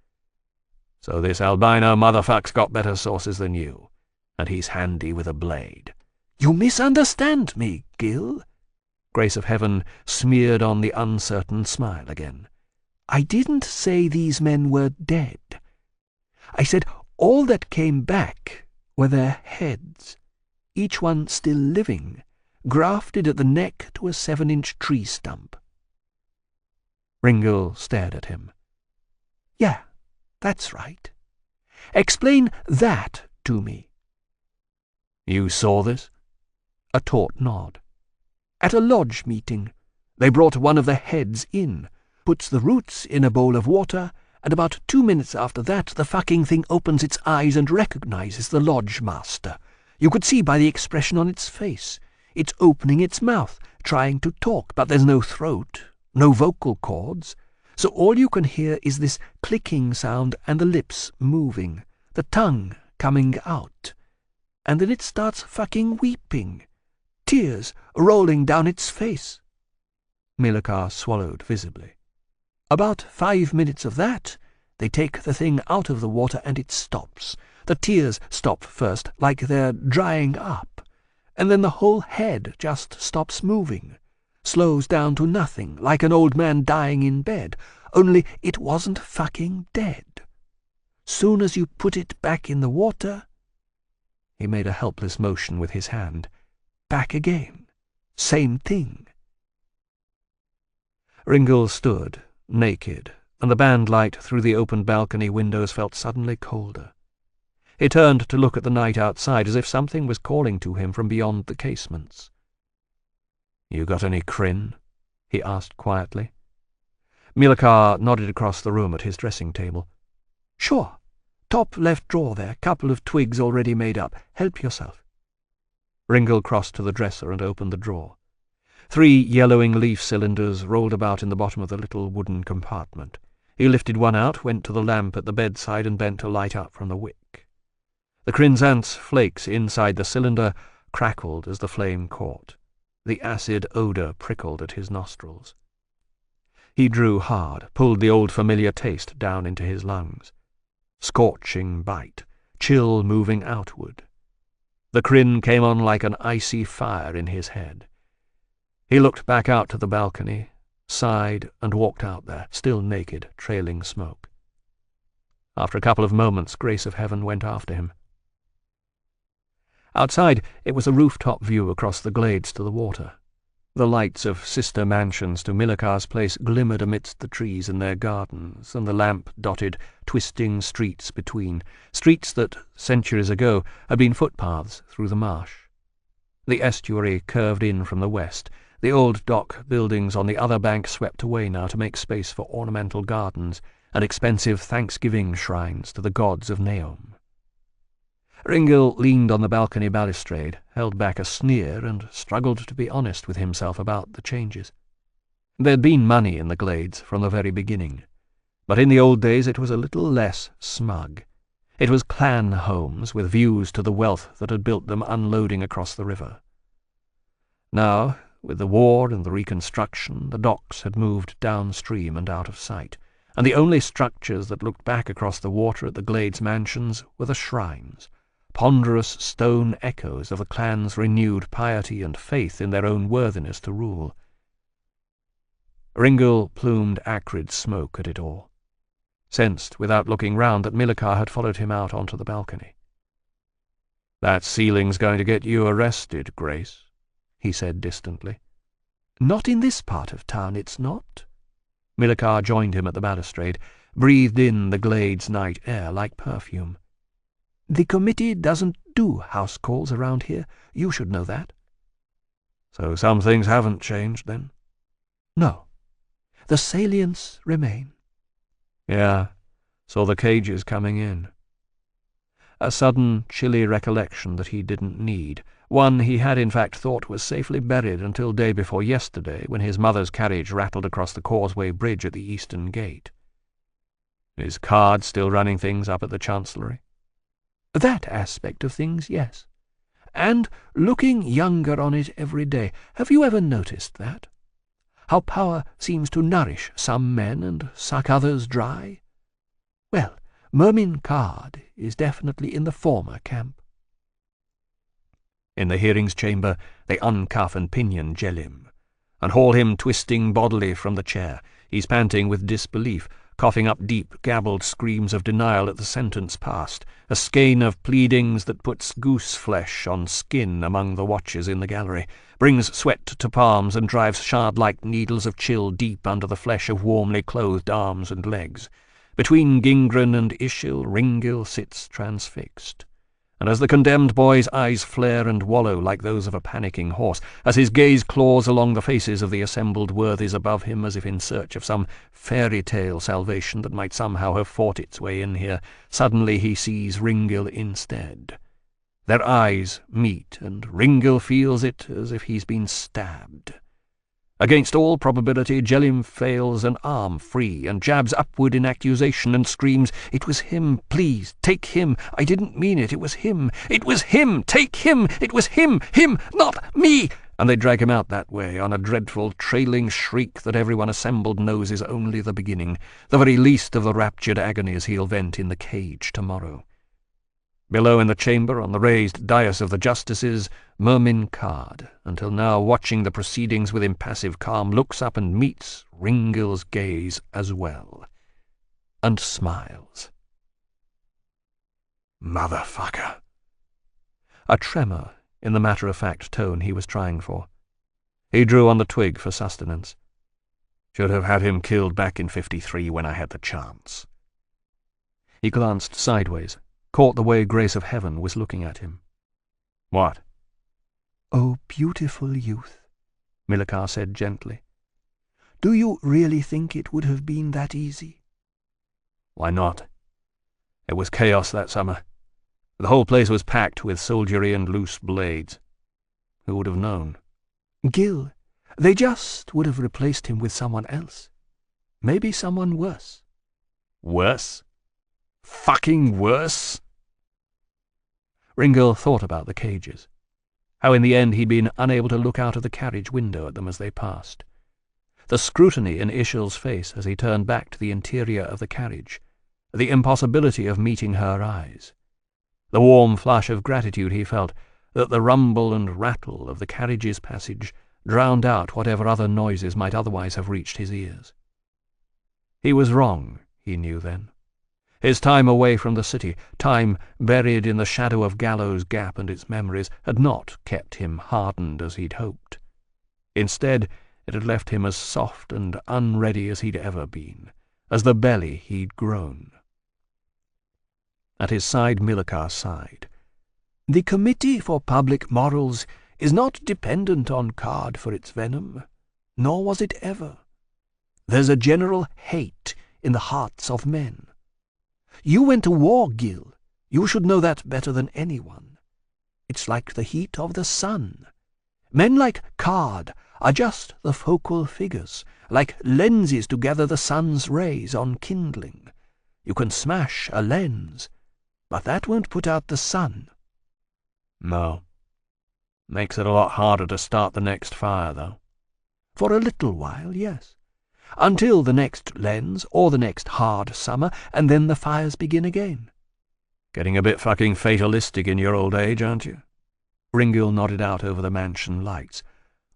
"So this albino motherfuck's got better sources than you, and he's handy with a blade."
"You misunderstand me, Gil."
Grace of Heaven smeared on the uncertain smile again.
"I didn't say these men were dead. I said all that came back were their heads, each one still living, grafted at the neck to a 7-inch tree stump."
Ringil stared at him.
"Yeah, that's right. Explain that to me."
"You saw this?"
A taut nod. "At a lodge meeting. They brought one of the heads in, puts the roots in a bowl of water, and about 2 minutes after that the fucking thing opens its eyes and recognizes the lodge master. You could see by the expression on its face. It's opening its mouth, trying to talk, but there's no throat, no vocal cords. So all you can hear is this clicking sound and the lips moving, the tongue coming out. And then it starts fucking weeping. Tears rolling down its face."
Milokar swallowed visibly.
"About 5 minutes of that, they take the thing out of the water and it stops. The tears stop first, like they're drying up, and then the whole head just stops moving, slows down to nothing, like an old man dying in bed, only it wasn't fucking dead. Soon as you put it back in the water—"
He made a helpless motion with his hand.
"Back again. Same thing."
Ringil stood, naked, and the band light through the open balcony windows felt suddenly colder. He turned to look at the night outside, as if something was calling to him from beyond the casements.
"You got any Kryn?"
he asked quietly. Milokar nodded across the room at his dressing table.
"Sure. Top left drawer there, couple of twigs already made up. Help yourself."
Ringil crossed to the dresser and opened the drawer. 3 yellowing leaf cylinders rolled about in the bottom of the little wooden compartment. He lifted one out, went to the lamp at the bedside, and bent to light up from the wick. The Crinzant's flakes inside the cylinder crackled as the flame caught. The acid odour prickled at his nostrils. He drew hard, pulled the old familiar taste down into his lungs. Scorching bite, chill moving outward. The Kryn came on like an icy fire in his head. He looked back out to the balcony, sighed, and walked out there, still naked, trailing smoke. After a couple of moments, Grace of Heaven went after him. Outside, it was a rooftop view across the glades to the water. The lights of sister mansions to Milokar's place glimmered amidst the trees in their gardens, and the lamp-dotted, twisting streets between, streets that, centuries ago, had been footpaths through the marsh. The estuary curved in from the west. The old dock buildings on the other bank swept away now to make space for ornamental gardens and expensive Thanksgiving shrines to the gods of Naom. Ringil leaned on the balcony balustrade, held back a sneer, and struggled to be honest with himself about the changes. There'd been money in the glades from the very beginning, but in the old days it was a little less smug. It was clan homes with views to the wealth that had built them unloading across the river. Now, with the war and the reconstruction, the docks had moved downstream and out of sight, and the only structures that looked back across the water at the glades mansions were the shrines, ponderous stone echoes of the clan's renewed piety and faith in their own worthiness to rule. Ringil plumed acrid smoke at it all, sensed without looking round that Millikar had followed him out onto the balcony. "That ceiling's going to get you arrested, Grace," he said distantly.
"Not in this part of town, it's not." Millikar joined him at the balustrade, breathed in the glade's night air like perfume. "The committee doesn't do house calls around here. You should know that."
"So some things haven't changed, then?"
"No. The salients remain."
"Yeah, saw the cages coming in." A sudden, chilly recollection that he didn't need, one he had in fact thought was safely buried until day before yesterday, when his mother's carriage rattled across the causeway bridge at the eastern gate. Is Card still running things up at the Chancellery?
That aspect of things, yes. And looking younger on it every day. Have you ever noticed that? How power seems to nourish some men and suck others dry? Well, Mermin Card is definitely in the former camp.
In the hearings chamber they uncuff and pinion Jelim, and haul him twisting bodily from the chair. He's panting with disbelief, coughing up deep, gabbled screams of denial at the sentence passed, a skein of pleadings that puts goose-flesh on skin among the watchers in the gallery, brings sweat to palms and drives shard-like needles of chill deep under the flesh of warmly clothed arms and legs. Between Gingren and Ishil, Ringil sits transfixed. And as the condemned boy's eyes flare and wallow like those of a panicking horse, as his gaze claws along the faces of the assembled worthies above him as if in search of some fairy-tale salvation that might somehow have fought its way in here, suddenly he sees Ringil instead. Their eyes meet, and Ringil feels it as if he's been stabbed. Against all probability, Jelim fails an arm free and jabs upward in accusation and screams, "It was him! Please, take him! I didn't mean it! It was him! It was him! Take him! It was him! Him! Not me!" And they drag him out that way, on a dreadful, trailing shriek that everyone assembled knows is only the beginning, the very least of the raptured agonies he'll vent in the cage tomorrow. Below in the chamber, on the raised dais of the justices, Mermin Card, until now watching the proceedings with impassive calm, looks up and meets Ringil's gaze as well, and smiles.
"Motherfucker."
A tremor in the matter-of-fact tone he was trying for. He drew on the twig for sustenance.
"Should have had him killed back in 53 when I had the chance."
He glanced sideways, caught the way Grace of Heaven was looking at him.
"What?"
"Oh, beautiful youth,"
Millikar said gently.
"Do you really think it would have been that easy?"
"Why not? It was chaos that summer. The whole place was packed with soldiery and loose blades. Who would have known?"
"Gil, they just would have replaced him with someone else. Maybe someone worse."
"Worse? Fucking worse?"
Ringil thought about the cages, how in the end he'd been unable to look out of the carriage window at them as they passed. The scrutiny in Ishil's face as he turned back to the interior of the carriage, the impossibility of meeting her eyes, the warm flush of gratitude he felt that the rumble and rattle of the carriage's passage drowned out whatever other noises might otherwise have reached his ears. He was wrong, he knew then. His time away from the city, time buried in the shadow of Gallows Gap and its memories, had not kept him hardened as he'd hoped. Instead, it had left him as soft and unready as he'd ever been, as the belly he'd grown. At his side Millikar sighed.
"The Committee for Public Morals is not dependent on Card for its venom, nor was it ever. There's a general hate in the hearts of men. You went to war, Gil. You should know that better than anyone. It's like the heat of the sun. Men like Card are just the focal figures, like lenses to gather the sun's rays on kindling. You can smash a lens, but that won't put out the sun."
"No. Makes it a lot harder to start the next fire, though."
"For a little while, yes. Until the next lens or the next hard summer, and then the fires begin again."
Getting a bit fucking fatalistic in your old age, aren't you? Ringil nodded out over the mansion lights.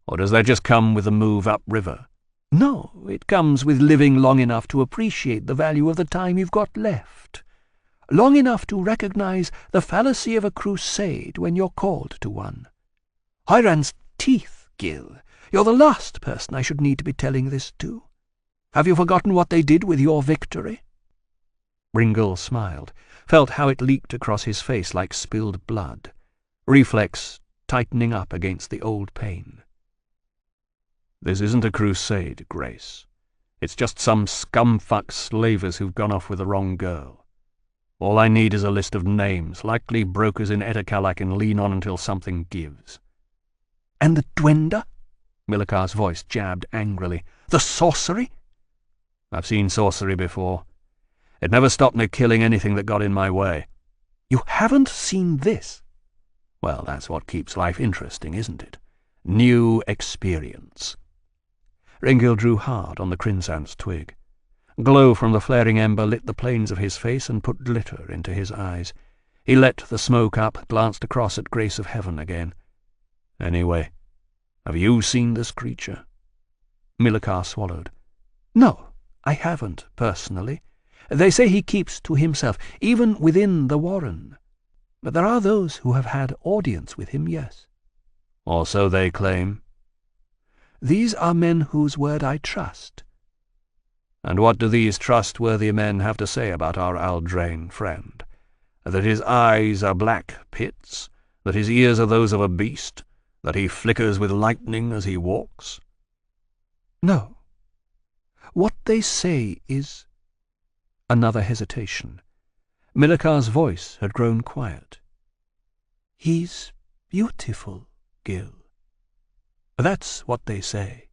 Or does that just come with the move upriver?
No, it comes with living long enough to appreciate the value of the time you've got left. Long enough to recognize the fallacy of a crusade when you're called to one. Hiran's teeth, Gil. You're the last person I should need to be telling this to. Have you forgotten what they did with your victory?
Ringil smiled, felt how it leaked across his face like spilled blood, reflex tightening up against the old pain. This isn't a crusade, Grace. It's just some scumfuck slavers who've gone off with the wrong girl. All I need is a list of names, likely brokers in Etakal I can lean on until something gives.
And the Dwenda?
Milikar's voice jabbed angrily.
The sorcery?
I've seen sorcery before. It never stopped me killing anything that got in my way.
You haven't seen this?
Well, that's what keeps life interesting, isn't it? New experience. Ringil drew hard on the crimsant's twig. Glow from the flaring ember lit the planes of his face and put glitter into his eyes. He let the smoke up, glanced across at Grace of Heaven again. Anyway, have you seen this creature?
Milikar swallowed. No, I haven't, personally. They say he keeps to himself, even within the Warren. But there are those who have had audience with him, yes.
Or so they claim.
These are men whose word I trust.
And what do these trustworthy men have to say about our Aldrain friend? That his eyes are black pits? That his ears are those of a beast? That he flickers with lightning as he walks?
No. What they say is... Another hesitation. Milikar's voice had grown quiet. He's beautiful, Gil. That's what they say.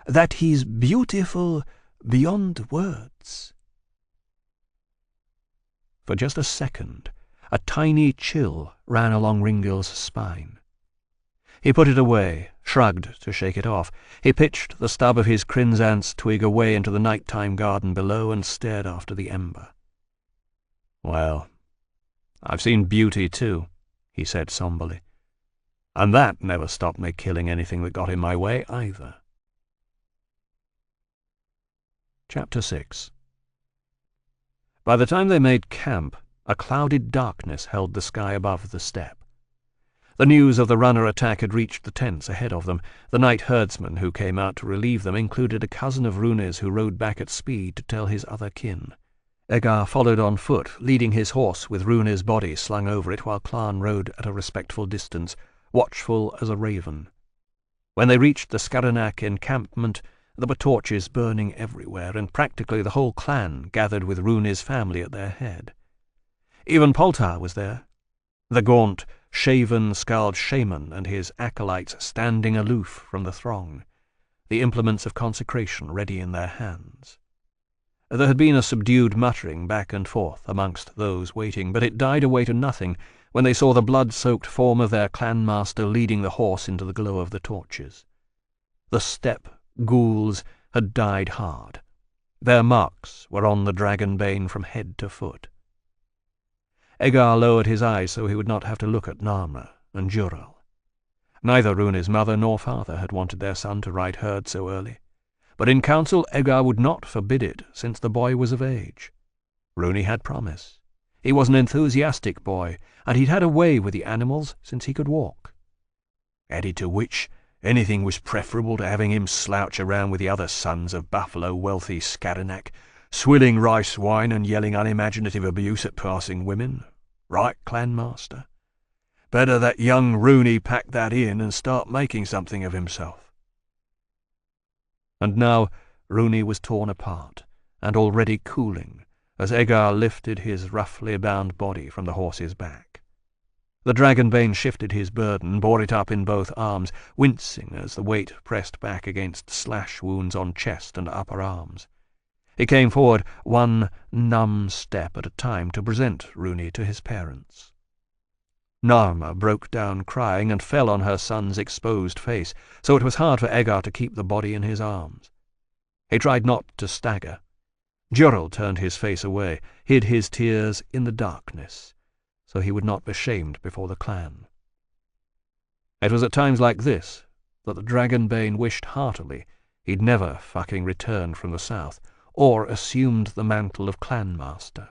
That he's beautiful beyond words.
For just a second, a tiny chill ran along Ringil's spine. He put it away, shrugged to shake it off. He pitched the stub of his crimsant's twig away into the nighttime garden below and stared after the ember. Well, I've seen beauty too, he said somberly. And that never stopped me killing anything that got in my way either. Chapter 6. By the time they made camp, a clouded darkness held the sky above the steppe. The news of the runner attack had reached the tents ahead of them. The night herdsman who came out to relieve them included a cousin of Rune's who rode back at speed to tell his other kin. Egar followed on foot, leading his horse with Rune's body slung over it, while Clan rode at a respectful distance, watchful as a raven. When they reached the Skaranak encampment, there were torches burning everywhere, and practically the whole clan gathered with Rune's family at their head. Even Poltar was there, the gaunt, shaven, scarred shaman and his acolytes standing aloof from the throng, the implements of consecration ready in their hands. There had been a subdued muttering back and forth amongst those waiting, but it died away to nothing when they saw the blood-soaked form of their clan-master leading the horse into the glow of the torches. The steppe ghouls had died hard. Their marks were on the dragon-bane from head to foot. Egar lowered his eyes so he would not have to look at Narma and Jural. Neither Rune's mother nor father had wanted their son to ride herd so early, but in council Egar would not forbid it, since the boy was of age. Rune had promise. He was an enthusiastic boy, and he'd had a way with the animals since he could walk. Added to which, anything was preferable to having him slouch around with the other sons of buffalo-wealthy Skaranak, swilling rice wine and yelling unimaginative abuse at passing women. Right, clanmaster? Better that young Rune pack that in and start making something of himself. And now Rune was torn apart, and already cooling, as Egar lifted his roughly bound body from the horse's back. The dragonbane shifted his burden, bore it up in both arms, wincing as the weight pressed back against slash wounds on chest and upper arms. He came forward one numb step at a time to present Rune to his parents. Narma broke down crying and fell on her son's exposed face, so it was hard for Egar to keep the body in his arms. He tried not to stagger. Juril turned his face away, hid his tears in the darkness, so he would not be shamed before the clan. It was at times like this that the Dragonbane wished heartily he'd never fucking returned from the south, or assumed the mantle of clanmaster.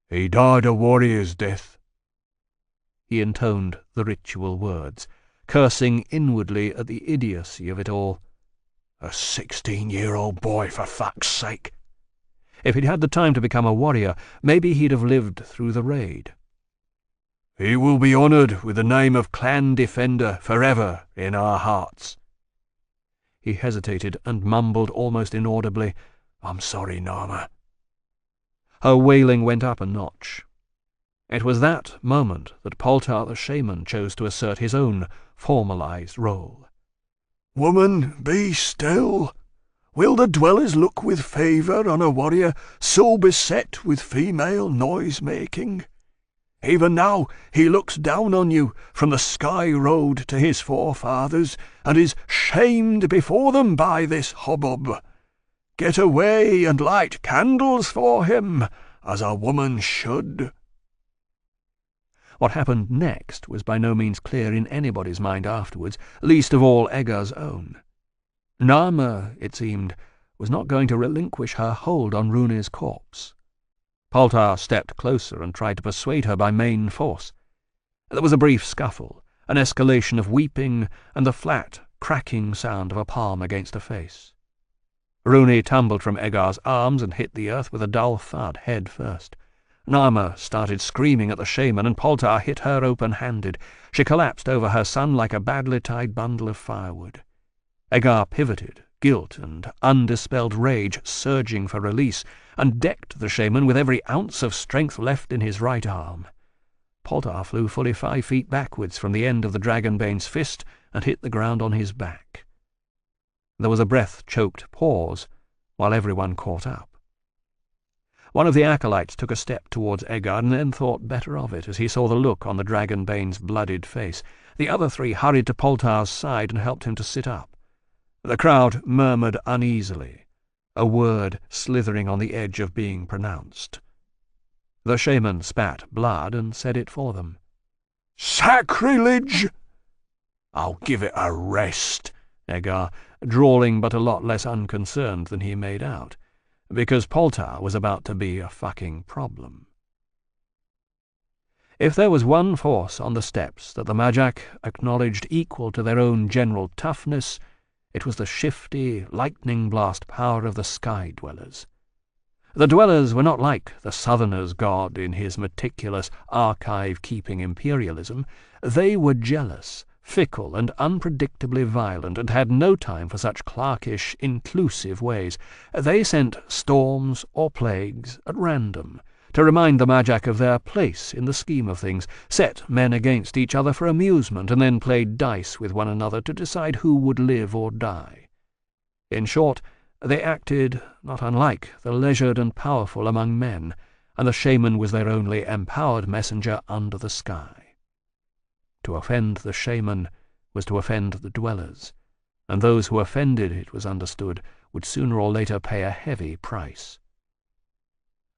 "He died a warrior's death."
He intoned the ritual words, cursing inwardly at the idiocy of it all.
"A 16-year-old boy, for fuck's sake."
If he'd had the time to become a warrior, maybe he'd have lived through the raid.
"He will be honoured with the name of clan defender forever in our hearts."
He hesitated and mumbled almost inaudibly,
"I'm sorry, Nama."
Her wailing went up a notch. It was that moment that Poltar the shaman chose to assert his own formalized role.
"Woman, be still. Will the dwellers look with favour on a warrior so beset with female noise-making? Even now he looks down on you from the sky road to his forefathers, and is shamed before them by this hubbub. Get away and light candles for him, as a woman should."
What happened next was by no means clear in anybody's mind afterwards, least of all Eggar's own. Nama, it seemed, was not going to relinquish her hold on Rune's corpse. Poltar stepped closer and tried to persuade her by main force. There was a brief scuffle, an escalation of weeping, and the flat, cracking sound of a palm against a face. Rune tumbled from Eggar's arms and hit the earth with a dull thud head first. Nama started screaming at the shaman, and Poltar hit her open-handed. She collapsed over her son like a badly tied bundle of firewood. Eggar pivoted, guilt and undispelled rage surging for release, and decked the shaman with every ounce of strength left in his right arm. Poltar flew fully 5 feet backwards from the end of the Dragonbane's fist and hit the ground on his back. There was a breath-choked pause while everyone caught up. One of the acolytes took a step towards Eggar and then thought better of it as he saw the look on the Dragonbane's bloodied face. The other 3 hurried to Poltar's side and helped him to sit up. The crowd murmured uneasily, a word slithering on the edge of being pronounced. The shaman spat blood and said it for them.
"Sacrilege!" "I'll give it a rest,"
Eggar, drawling but a lot less unconcerned than he made out, because Poltar was about to be a fucking problem. If there was one force on the steppes that the Majak acknowledged equal to their own general toughness, it was the shifty, lightning-blast power of the Sky Dwellers. The Dwellers were not like the Southerners' god in his meticulous, archive-keeping imperialism. They were jealous, fickle, and unpredictably violent, and had no time for such clerkish, inclusive ways. They sent storms or plagues at random, to remind the Majak of their place in the scheme of things, set men against each other for amusement, and then played dice with one another to decide who would live or die. In short, they acted not unlike the leisured and powerful among men, and the shaman was their only empowered messenger under the sky. To offend the shaman was to offend the Dwellers, and those who offended, it was understood, would sooner or later pay a heavy price.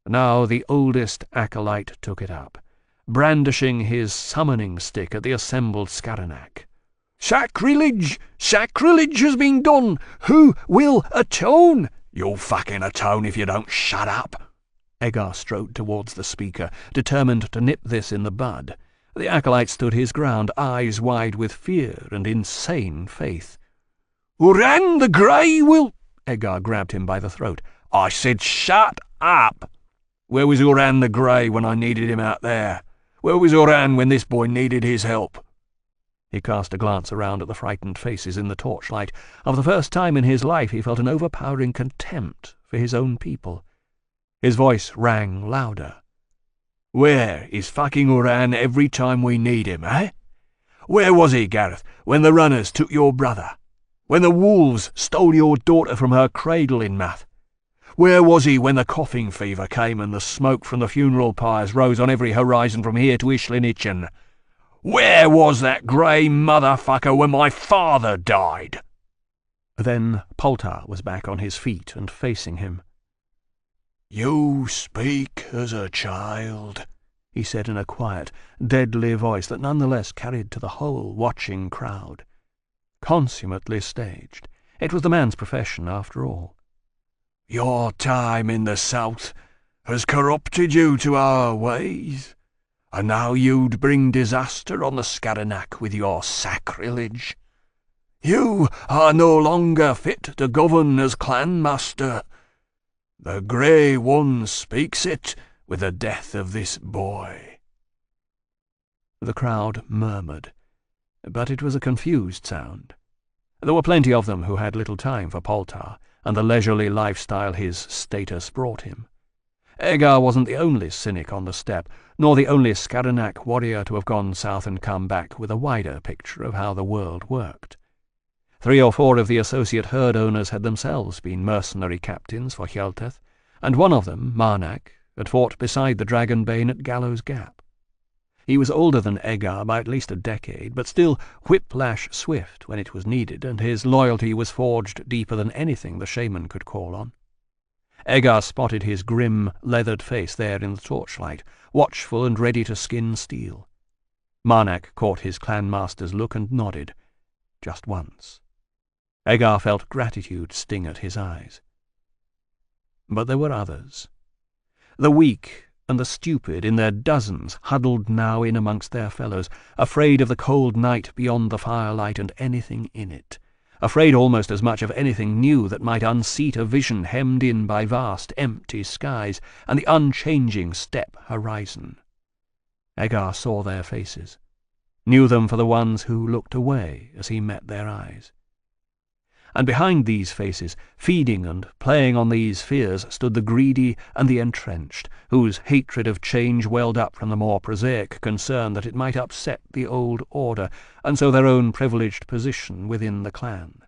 Now the oldest acolyte took it up, brandishing his summoning stick at the assembled Skaranak.
"Sacrilege! Sacrilege has been done! Who will atone?" "You'll fucking atone if you don't shut up."
Eggar strode towards the speaker, determined to nip this in the bud. The acolyte stood his ground, eyes wide with fear and insane faith.
"Uran the Grey will—"
Eggar grabbed him by the throat.
"I said shut up! Where was Uran the Grey when I needed him out there? Where was Uran when this boy needed his help?"
He cast a glance around at the frightened faces in the torchlight. For the first time in his life he felt an overpowering contempt for his own people. His voice rang louder.
"Where is fucking Uran every time we need him, eh? Where was he, Gareth, when the runners took your brother? When the wolves stole your daughter from her cradle in Math? Where was he when the coughing fever came and the smoke from the funeral pyres rose on every horizon from here to Ishlinitchen? Where was that grey motherfucker when my father died?"
Then Poltar was back on his feet and facing him.
"You speak as a child,"
he said in a quiet, deadly voice that nonetheless carried to the whole watching crowd. Consummately staged. It was the man's profession, after all.
"Your time in the South has corrupted you to our ways, and now you'd bring disaster on the Scaranac with your sacrilege. You are no longer fit to govern as clan master. The Grey One speaks it with the death of this boy."
The crowd murmured, but it was a confused sound. There were plenty of them who had little time for Poltar and the leisurely lifestyle his status brought him. Agar wasn't the only cynic on the steppe, nor the only Scaranac warrior to have gone south and come back with a wider picture of how the world worked. 3 or 4 of the associate herd owners had themselves been mercenary captains for Hjelteth, and one of them, Marnak, had fought beside the Dragonbane at Gallows Gap. He was older than Agar by at least a decade, but still whiplash swift when it was needed, and his loyalty was forged deeper than anything the shaman could call on. Agar spotted his grim, leathered face there in the torchlight, watchful and ready to skin steel. Marnak caught his clanmaster's look and nodded, just once. Agar felt gratitude sting at his eyes. But there were others. The weak and the stupid in their dozens huddled now in amongst their fellows, afraid of the cold night beyond the firelight and anything in it, afraid almost as much of anything new that might unseat a vision hemmed in by vast, empty skies and the unchanging steppe horizon. Agar saw their faces, knew them for the ones who looked away as he met their eyes. And behind these faces, feeding and playing on these fears, stood the greedy and the entrenched, whose hatred of change welled up from the more prosaic concern that it might upset the old order, and so their own privileged position within the clan.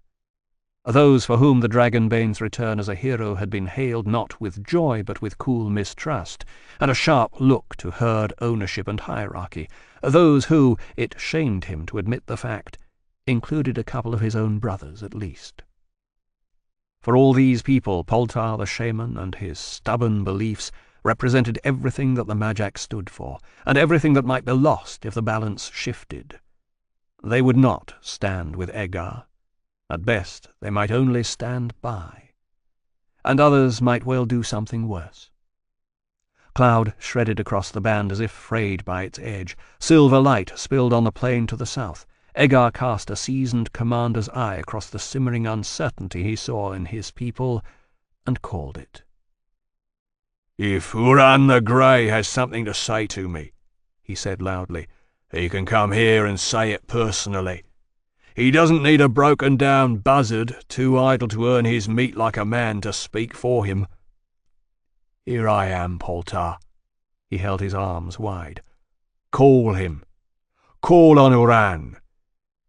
Those for whom the Dragonbane's return as a hero had been hailed not with joy but with cool mistrust, and a sharp look to herd ownership and hierarchy. Those who, it shamed him to admit the fact, included a couple of his own brothers at least. For all these people, Poltar the shaman and his stubborn beliefs represented everything that the Majak stood for, and everything that might be lost if the balance shifted. They would not stand with Agar. At best, they might only stand by. And others might well do something worse. Cloud shredded across the band as if frayed by its edge. Silver light spilled on the plain to the south. Agar cast a seasoned commander's eye across the simmering uncertainty he saw in his people, and called it.
"If Uran the Grey has something to say to me," he said loudly, "he can come here and say it personally. He doesn't need a broken-down buzzard, too idle to earn his meat like a man, to speak for him. Here I am, Poltar." He held his arms wide. "Call him. Call on Uran.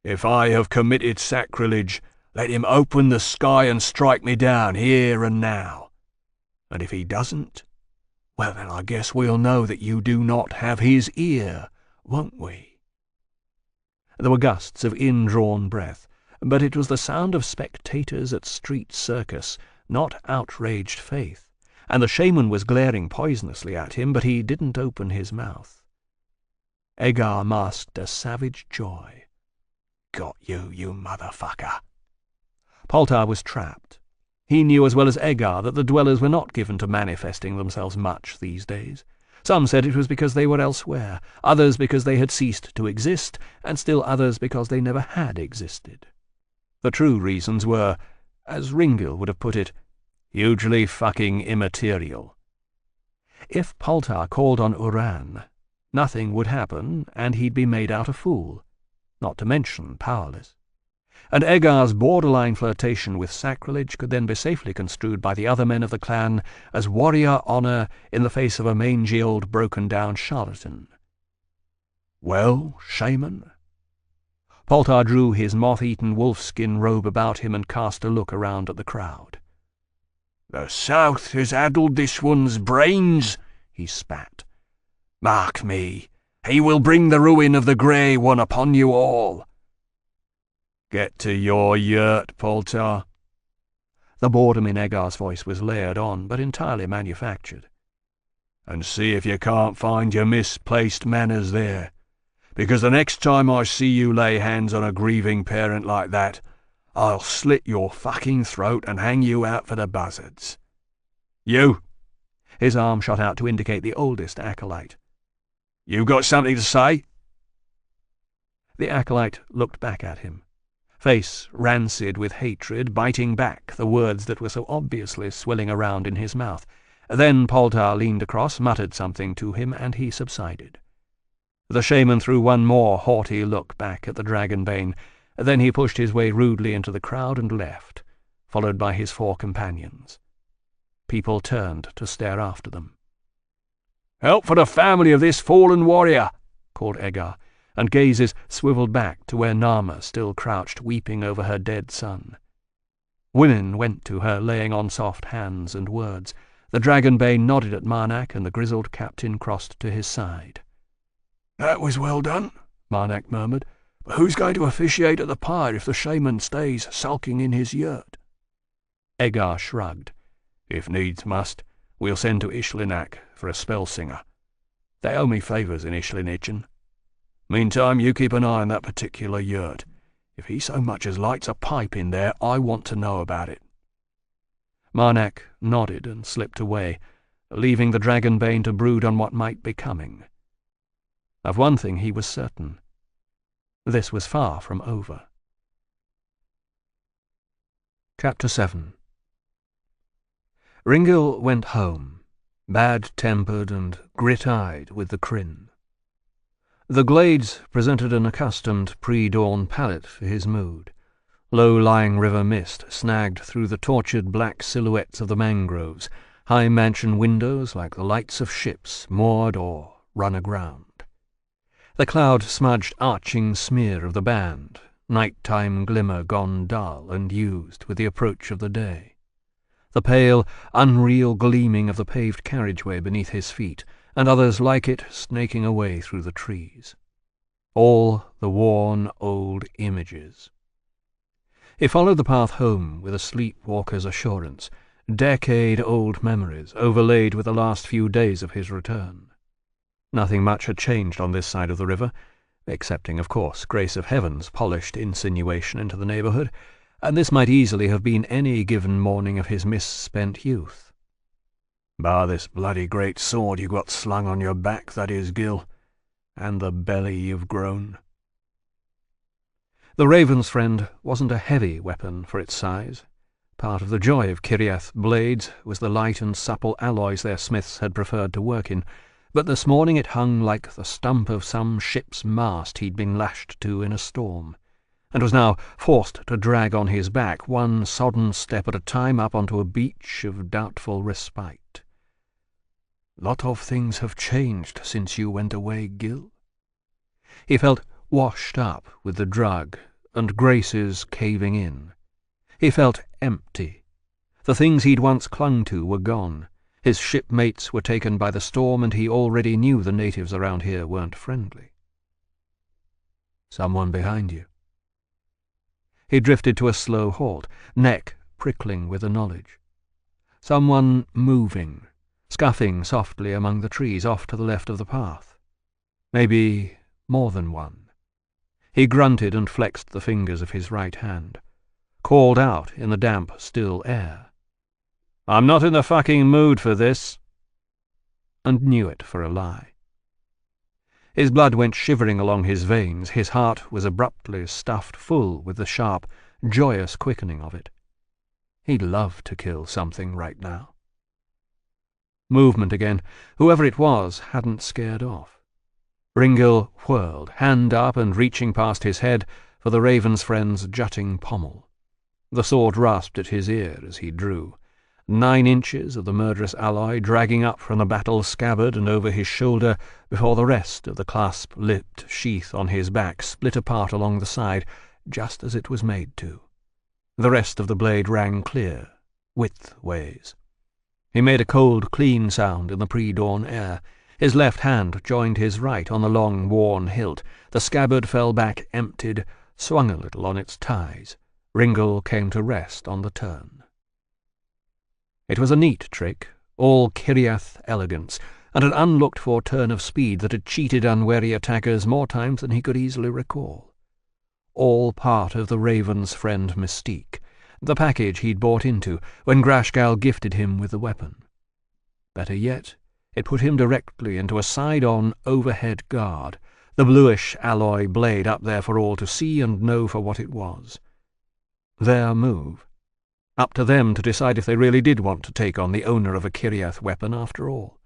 If I have committed sacrilege, let him open the sky and strike me down here and now. And if he doesn't, well then I guess we'll know that you do not have his ear, won't we?"
There were gusts of indrawn breath, but it was the sound of spectators at street circus, not outraged faith, and the shaman was glaring poisonously at him, but he didn't open his mouth. Agar masked a savage joy. "Got you, you motherfucker." Poltar was trapped. He knew as well as Agar that the dwellers were not given to manifesting themselves much these days. Some said it was because they were elsewhere, others because they had ceased to exist, and still others because they never had existed. The true reasons were, as Ringil would have put it, hugely fucking immaterial. If Poltar called on Uran, nothing would happen, and he'd be made out a fool, not to mention powerless. And Agar's borderline flirtation with sacrilege could then be safely construed by the other men of the clan as warrior honour in the face of a mangy old broken-down charlatan. "Well, shaman?" Poltar drew his moth-eaten wolfskin robe about him and cast a look around at the crowd. "The South has addled this one's brains," he spat. "Mark me, he will bring the ruin of the Grey One upon you all."
Get to your yurt, Poltar.
The boredom in Eggar's voice was layered on, but entirely manufactured.
And see if you can't find your misplaced manners there, because the next time I see you lay hands on a grieving parent like that, I'll slit your fucking throat and hang you out for the buzzards. You!
His arm shot out to indicate the oldest acolyte.
You got something to say?
The acolyte looked back at him, face rancid with hatred, biting back the words that were so obviously swilling around in his mouth. Then Poltar leaned across, muttered something to him, and he subsided. The shaman threw one more haughty look back at the Dragonbane. Then he pushed his way rudely into the crowd and left, followed by his 4 companions. People turned to stare after them.
"Help for the family of this fallen warrior,"
called Eggar, and gazes swiveled back to where Nama still crouched weeping over her dead son. Women went to her, laying on soft hands and words. The Dragonbane nodded at Marnak, and the grizzled captain crossed to his side.
"That was well done," Marnak murmured. "But who's going to officiate at the pyre if the shaman stays sulking in his yurt?"
Eggar shrugged.
"If needs must, we'll send to Ishlinak for a spell singer. They owe me favours in Ishlinitchen. Meantime, you keep an eye on that particular yurt. If he so much as lights a pipe in there, I want to know about it."
Marnak nodded and slipped away, leaving the Dragonbane to brood on what might be coming. Of one thing he was certain. This was far from over. Chapter 7. Ringil went home, bad-tempered and grit-eyed with the Kryn. The glades presented an accustomed pre-dawn palette for his mood. Low-lying river mist snagged through the tortured black silhouettes of the mangroves, high mansion windows like the lights of ships moored or run aground. The cloud-smudged arching smear of the band, night-time glimmer gone dull and used with the approach of the day. The pale, unreal gleaming of the paved carriageway beneath his feet, and others like it snaking away through the trees. All the worn old images. He followed the path home with a sleepwalker's assurance, decade-old memories overlaid with the last few days of his return. Nothing much had changed on this side of the river, excepting, of course, Grace of Heaven's polished insinuation into the neighbourhood, and this might easily have been any given morning of his misspent youth.
"Bar this bloody great sword you got slung on your back, that is, Gil, and the belly you've grown."
The Raven's Friend wasn't a heavy weapon for its size. Part of the joy of Kiriath blades was the light and supple alloys their smiths had preferred to work in, but this morning it hung like the stump of some ship's mast he'd been lashed to in a storm, and was now forced to drag on his back one sodden step at a time up onto a beach of doubtful respite. "Lot of things have changed since you went away, Gil." He felt washed up with the drug and Grace's caving in. He felt empty. The things he'd once clung to were gone. His shipmates were taken by the storm, and he already knew the natives around here weren't friendly. "Someone behind you." He drifted to a slow halt, neck prickling with the knowledge. Someone moving, scuffing softly among the trees off to the left of the path. Maybe more than one. He grunted and flexed the fingers of his right hand, called out in the damp, still air, "I'm not in the fucking mood for this," and knew it for a lie. His blood went shivering along his veins. His heart was abruptly stuffed full with the sharp, joyous quickening of it. He'd love to kill something right now. Movement again. Whoever it was hadn't scared off. Ringil whirled, hand up and reaching past his head for the Raven's Friend's jutting pommel. The sword rasped at his ear as he drew. 9 inches of the murderous alloy dragging up from the battle scabbard and over his shoulder before the rest of the clasp-lipped sheath on his back split apart along the side, just as it was made to. The rest of the blade rang clear, widthways. He made a cold, clean sound in the pre-dawn air. His left hand joined his right on the long, worn hilt. The scabbard fell back emptied, swung a little on its ties, Ringil came to rest on the turn. It was a neat trick, all Kiriath elegance, and an unlooked-for turn of speed that had cheated unwary attackers more times than he could easily recall. All part of the Raven's friend mystique, the package he'd bought into when Grashgal gifted him with the weapon. Better yet, it put him directly into a side-on overhead guard, the bluish alloy blade up there for all to see and know for what it was. Their move. Up to them to decide if they really did want to take on the owner of a Kiriath weapon after all.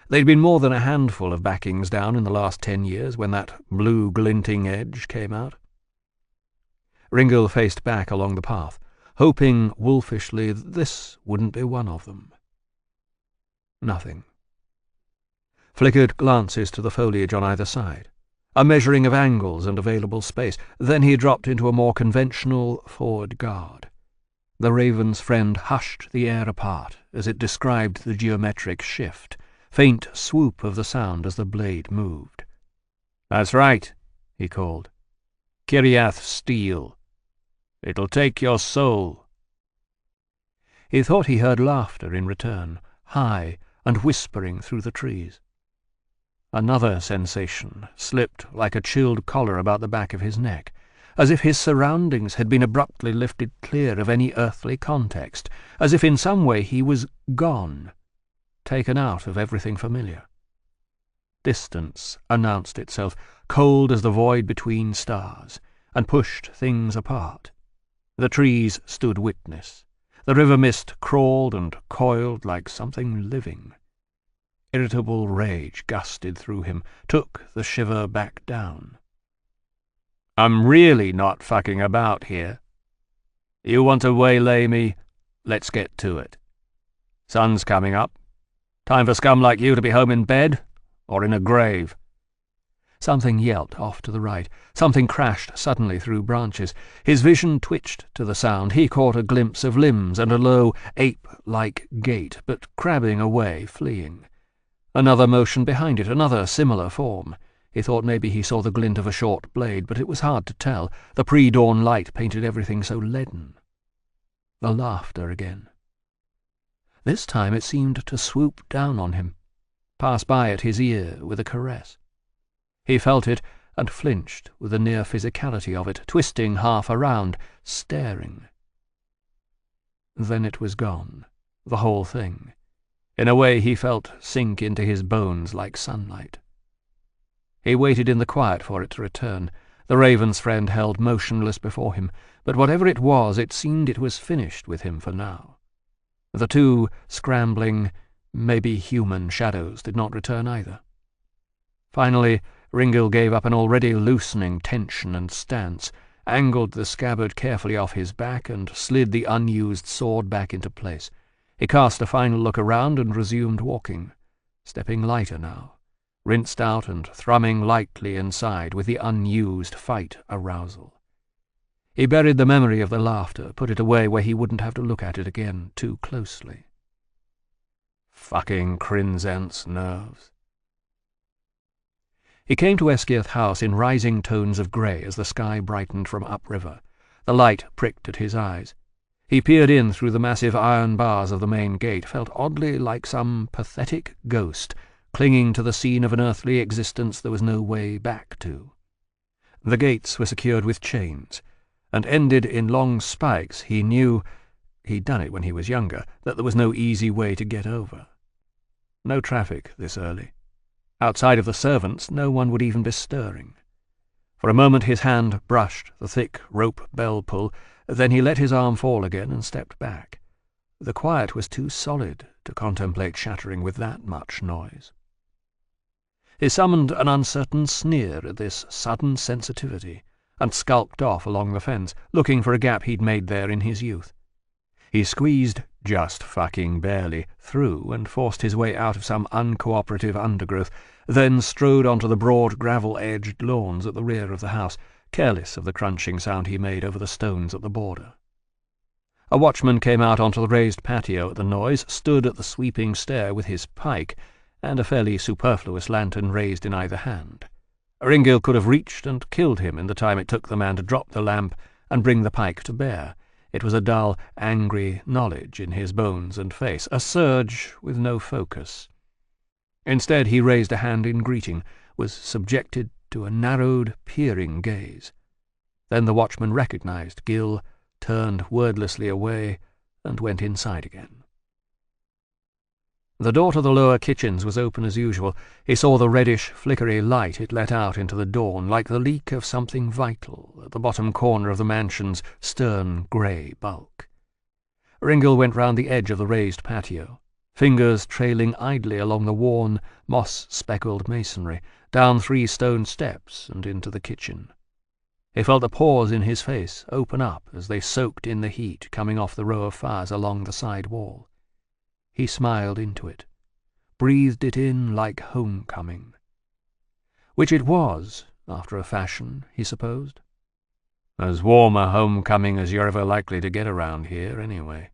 They'd been more than a handful of backings down in the last 10 years when that blue glinting edge came out. Ringil faced back along the path, hoping wolfishly that this wouldn't be one of them. Nothing. Flickered glances to the foliage on either side, a measuring of angles and available space. Then he dropped into a more conventional forward guard. The Raven's friend hushed the air apart as it described the geometric shift, faint swoop of the sound as the blade moved. "That's right," he called. "Kiriath steel. It'll take your soul." He thought he heard laughter in return, high and whispering through the trees. Another sensation slipped like a chilled collar about the back of his neck, as if his surroundings had been abruptly lifted clear of any earthly context, as if in some way he was gone, taken out of everything familiar. Distance announced itself, cold as the void between stars, and pushed things apart. The trees stood witness. The river mist crawled and coiled like something living. Irritable rage gusted through him, took the shiver back down. "I'm really not fucking about here. You want to waylay me? Let's get to it. Sun's coming up. Time for scum like you to be home in bed or in a grave." Something yelped off to the right. Something crashed suddenly through branches. His vision twitched to the sound. He caught a glimpse of limbs and a low, ape-like gait, but crabbing away, fleeing. Another motion behind it, another similar form. He thought maybe he saw the glint of a short blade, but it was hard to tell. The pre-dawn light painted everything so leaden. The laughter again. This time it seemed to swoop down on him, pass by at his ear with a caress. He felt it and flinched with the near physicality of it, twisting half around, staring. Then it was gone, the whole thing. In a way he felt sink into his bones like sunlight. He waited in the quiet for it to return. The Raven's friend held motionless before him, but whatever it was, it seemed it was finished with him for now. The two scrambling, maybe human shadows did not return either. Finally, Ringil gave up an already loosening tension and stance, angled the scabbard carefully off his back, and slid the unused sword back into place. He cast a final look around and resumed walking, stepping lighter now, rinsed out and thrumming lightly inside with the unused fight arousal. He buried the memory of the laughter, put it away where he wouldn't have to look at it again too closely. Fucking Crinzant's nerves. He came to Eskirth House in rising tones of grey as the sky brightened from upriver. The light pricked at his eyes. He peered in through the massive iron bars of the main gate, felt oddly like some pathetic ghost clinging to the scene of an earthly existence there was no way back to. The gates were secured with chains, and ended in long spikes. He knew, he'd done it when he was younger, that there was no easy way to get over. No traffic this early. Outside of the servants, no one would even be stirring. For a moment his hand brushed the thick rope bell pull, then he let his arm fall again and stepped back. The quiet was too solid to contemplate shattering with that much noise. He summoned an uncertain sneer at this sudden sensitivity, and skulked off along the fence, looking for a gap he'd made there in his youth. He squeezed, just fucking barely, through and forced his way out of some uncooperative undergrowth, then strode onto the broad gravel-edged lawns at the rear of the house, careless of the crunching sound he made over the stones at the border. A watchman came out onto the raised patio at the noise, stood at the sweeping stair with his pike, and a fairly superfluous lantern raised in either hand. Ringil could have reached and killed him in the time it took the man to drop the lamp and bring the pike to bear. It was a dull, angry knowledge in his bones and face, a surge with no focus. Instead he raised a hand in greeting, was subjected to a narrowed, peering gaze. Then the watchman recognized Gil, turned wordlessly away, and went inside again. The door to the lower kitchens was open as usual. He saw the reddish, flickery light it let out into the dawn, like the leak of something vital at the bottom corner of the mansion's stern grey bulk. Ringil went round the edge of the raised patio, fingers trailing idly along the worn, moss-speckled masonry, down 3 stone steps and into the kitchen. He felt the pores in his face open up as they soaked in the heat coming off the row of fires along the side wall. He smiled into it, breathed it in like homecoming. Which it was, after a fashion, he supposed. As warm a homecoming as you're ever likely to get around here, anyway.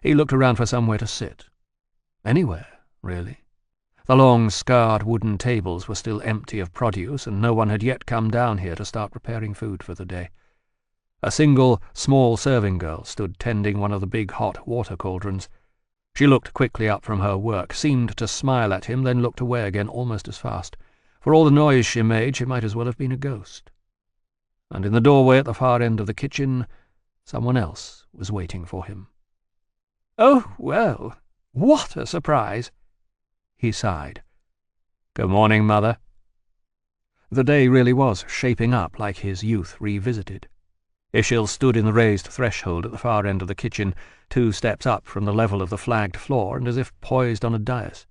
He looked around for somewhere to sit. Anywhere, really. The long, scarred wooden tables were still empty of produce, and no one had yet come down here to start preparing food for the day. A single, small serving girl stood tending one of the big hot water cauldrons. She looked quickly up from her work, seemed to smile at him, then looked away again almost as fast. For all the noise she made, she might as well have been a ghost. And in the doorway at the far end of the kitchen, someone else was waiting for him. "Oh, well, what a surprise!" He sighed. "Good morning, Mother." The day really was shaping up like his youth revisited. Ischel stood in the raised threshold at the far end of the kitchen, 2 steps up from the level of the flagged floor and as if poised on a dais.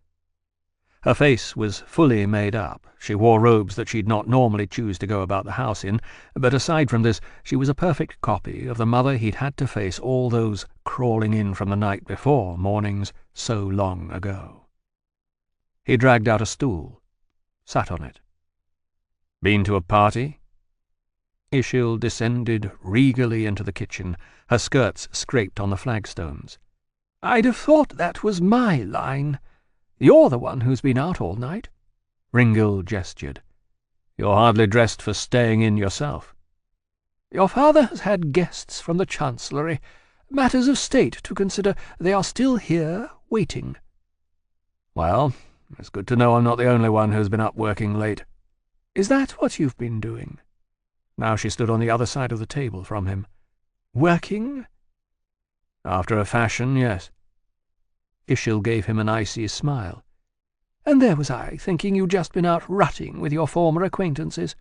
Her face was fully made up. She wore robes that she'd not normally choose to go about the house in, but aside from this, she was a perfect copy of the mother he'd had to face all those crawling in from the night before mornings so long ago. He dragged out a stool, sat on it. "Been to a party?" Ischel descended regally into the kitchen, her skirts scraped on the flagstones.
"I'd have thought that was my line. You're the one who's been out all night."
Ringil gestured. "You're hardly dressed for staying in yourself."
"Your father has had guests from the Chancellery. Matters of state to consider. They are still here, waiting."
"Well, it's good to know I'm not the only one who's been up working late."
"Is that what you've been doing?"
Now she stood on the other side of the table from him.
"Working?"
"After a fashion, yes."
Ischel gave him an icy smile. "And there was I, thinking you'd just been out rutting with your former acquaintances."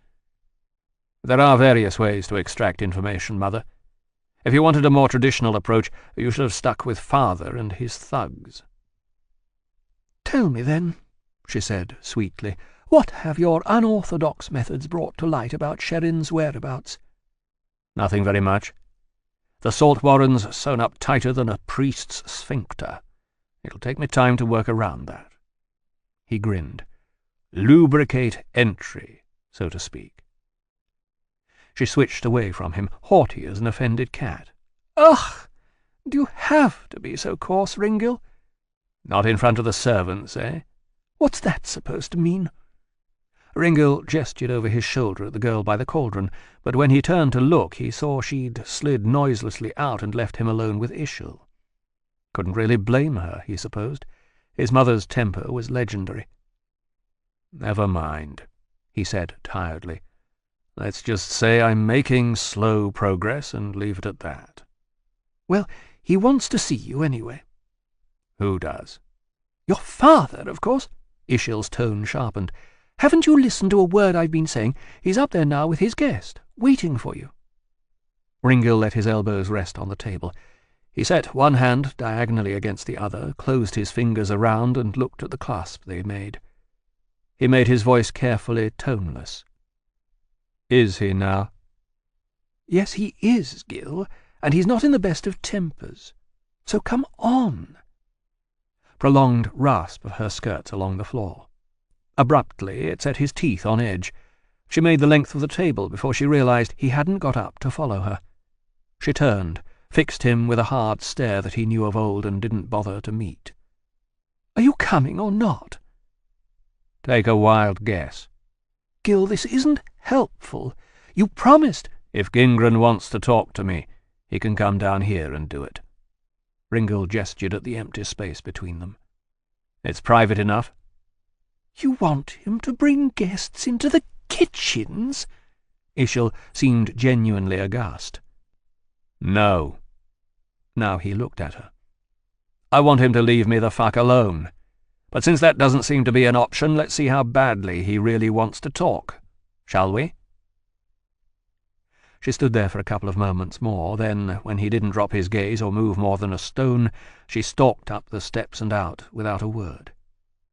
"There are various ways to extract information, Mother. If you wanted a more traditional approach, you should have stuck with Father and his thugs."
"Tell me, then," she said sweetly, "what have your unorthodox methods brought to light about Sherin's whereabouts?"
"Nothing very much. The salt warren's sewn up tighter than a priest's sphincter. It'll take me time to work around that." He grinned. "Lubricate entry, so to speak." She switched away from him, haughty as an offended cat.
"Ugh! Do you have to be so coarse, Ringil?"
"Not in front of the servants, eh?"
"What's that supposed to mean?"
Ringil gestured over his shoulder at the girl by the cauldron, but when he turned to look he saw she'd slid noiselessly out and left him alone with Ischel. Couldn't really blame her, he supposed. His mother's temper was legendary. "Never mind," he said tiredly. "Let's just say I'm making slow progress and leave it at that."
"Well, he wants to see you anyway."
"Who does?"
"Your father, of course." Ischel's tone sharpened. "Haven't you listened to a word I've been saying? He's up there now with his guest, waiting for you."
Ringil let his elbows rest on the table. He set one hand diagonally against the other, closed his fingers around, and looked at the clasp they made. He made his voice carefully toneless. "Is he now?"
"Yes, he is, Gil, and he's not in the best of tempers. So come on."
Prolonged rasp of her skirts along the floor. Abruptly it set his teeth on edge. She made the length of the table before she realized he hadn't got up to follow her. She turned, fixed him with a hard stare that he knew of old and didn't bother to meet.
"Are you coming or not?"
"Take a wild guess."
Ringil, this isn't helpful. You promised—"
"If Gingren wants to talk to me, he can come down here and do it." Ringil gestured at the empty space between them. "It's private enough."
"You want him to bring guests into the kitchens?" Ishil seemed genuinely aghast.
"No." Now he looked at her. "I want him to leave me the fuck alone. But since that doesn't seem to be an option, let's see how badly he really wants to talk. Shall we?" She stood there for a couple of moments more, then, when he didn't drop his gaze or move more than a stone, she stalked up the steps and out without a word.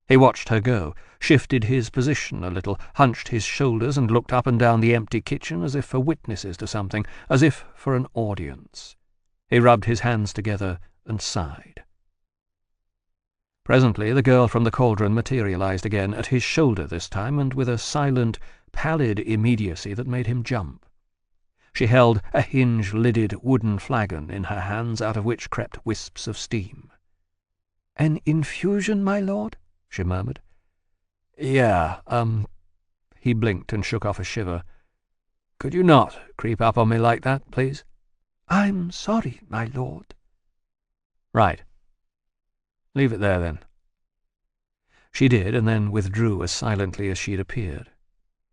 He watched her go, shifted his position a little, hunched his shoulders and looked up and down the empty kitchen as if for witnesses to something, as if for an audience. He rubbed his hands together and sighed. Presently the girl from the cauldron materialized again, at his shoulder this time, and with a silent, pallid immediacy that made him jump. She held a hinge-lidded wooden flagon in her hands, out of which crept wisps of steam.
"An infusion, my lord?" she murmured.
"Yeah, He blinked and shook off a shiver. "Could you not creep up on me like that, please?"
"I'm sorry, my lord."
"Right. Leave it there, then." She did, and then withdrew as silently as she'd appeared.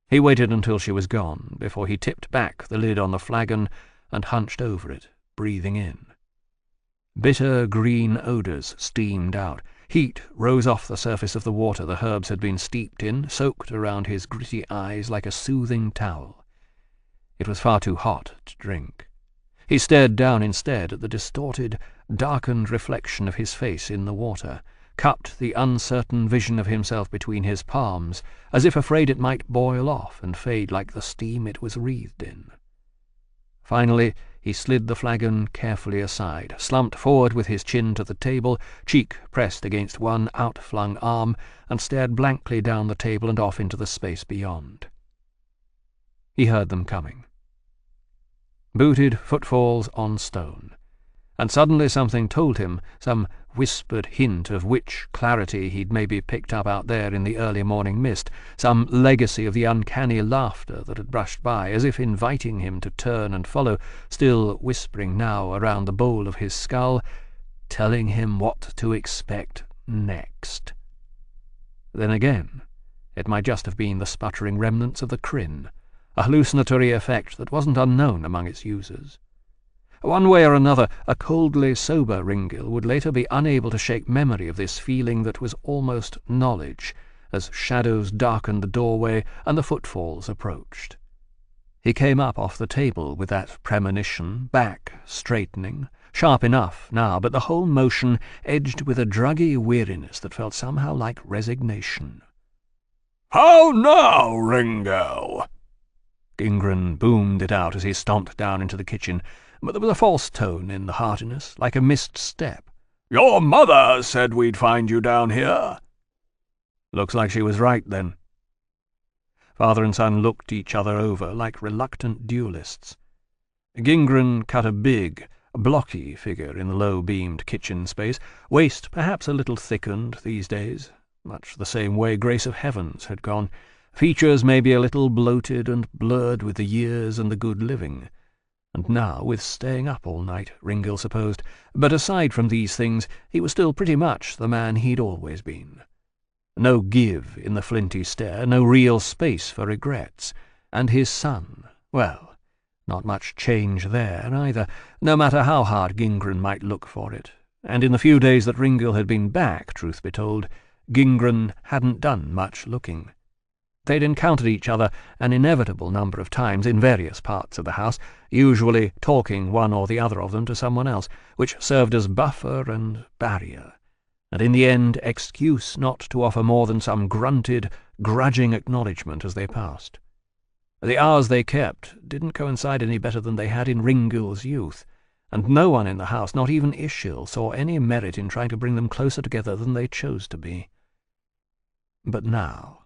He waited until she was gone, before he tipped back the lid on the flagon and hunched over it, breathing in. Bitter green odours steamed out. Heat rose off the surface of the water the herbs had been steeped in, soaked around his gritty eyes like a soothing towel. It was far too hot to drink. He stared down instead at the distorted, darkened reflection of his face in the water, cupped the uncertain vision of himself between his palms, as if afraid it might boil off and fade like the steam it was wreathed in. Finally, he slid the flagon carefully aside, slumped forward with his chin to the table, cheek pressed against one outflung arm, and stared blankly down the table and off into the space beyond. He heard them coming. Booted footfalls on stone. And suddenly something told him, some whispered hint of witch clarity he'd maybe picked up out there in the early morning mist, some legacy of the uncanny laughter that had brushed by, as if inviting him to turn and follow, still whispering now around the bowl of his skull, telling him what to expect next. Then again, it might just have been the sputtering remnants of the Kryn, a hallucinatory effect that wasn't unknown among its users. One way or another, a coldly sober Ringil would later be unable to shake memory of this feeling that was almost knowledge, as shadows darkened the doorway and the footfalls approached. He came up off the table with that premonition, back straightening, sharp enough now, but the whole motion edged with a druggy weariness that felt somehow like resignation.
"How now, Ringil?"
Gingren boomed it out as he stomped down into the kitchen, but there was a false tone in the heartiness, like a missed step.
"Your mother said we'd find you down here."
Looks like she was right, then. Father and son looked each other over like reluctant duelists. Gingren cut a big, blocky figure in the low-beamed kitchen space, waist perhaps a little thickened these days, much the same way Grace of Heavens had gone, features maybe a little bloated and blurred with the years and the good living. And now with staying up all night, Ringil supposed, but aside from these things he was still pretty much the man he'd always been. No give in the flinty stare, no real space for regrets. And his son, well, not much change there either, no matter how hard Gingren might look for it. And in the few days that Ringil had been back, truth be told, Gingren hadn't done much looking. They'd encountered each other an inevitable number of times in various parts of the house, usually talking one or the other of them to someone else, which served as buffer and barrier, and in the end excuse not to offer more than some grunted, grudging acknowledgment as they passed. The hours they kept didn't coincide any better than they had in Ringil's youth, and no one in the house, not even Ishil, saw any merit in trying to bring them closer together than they chose to be. But now...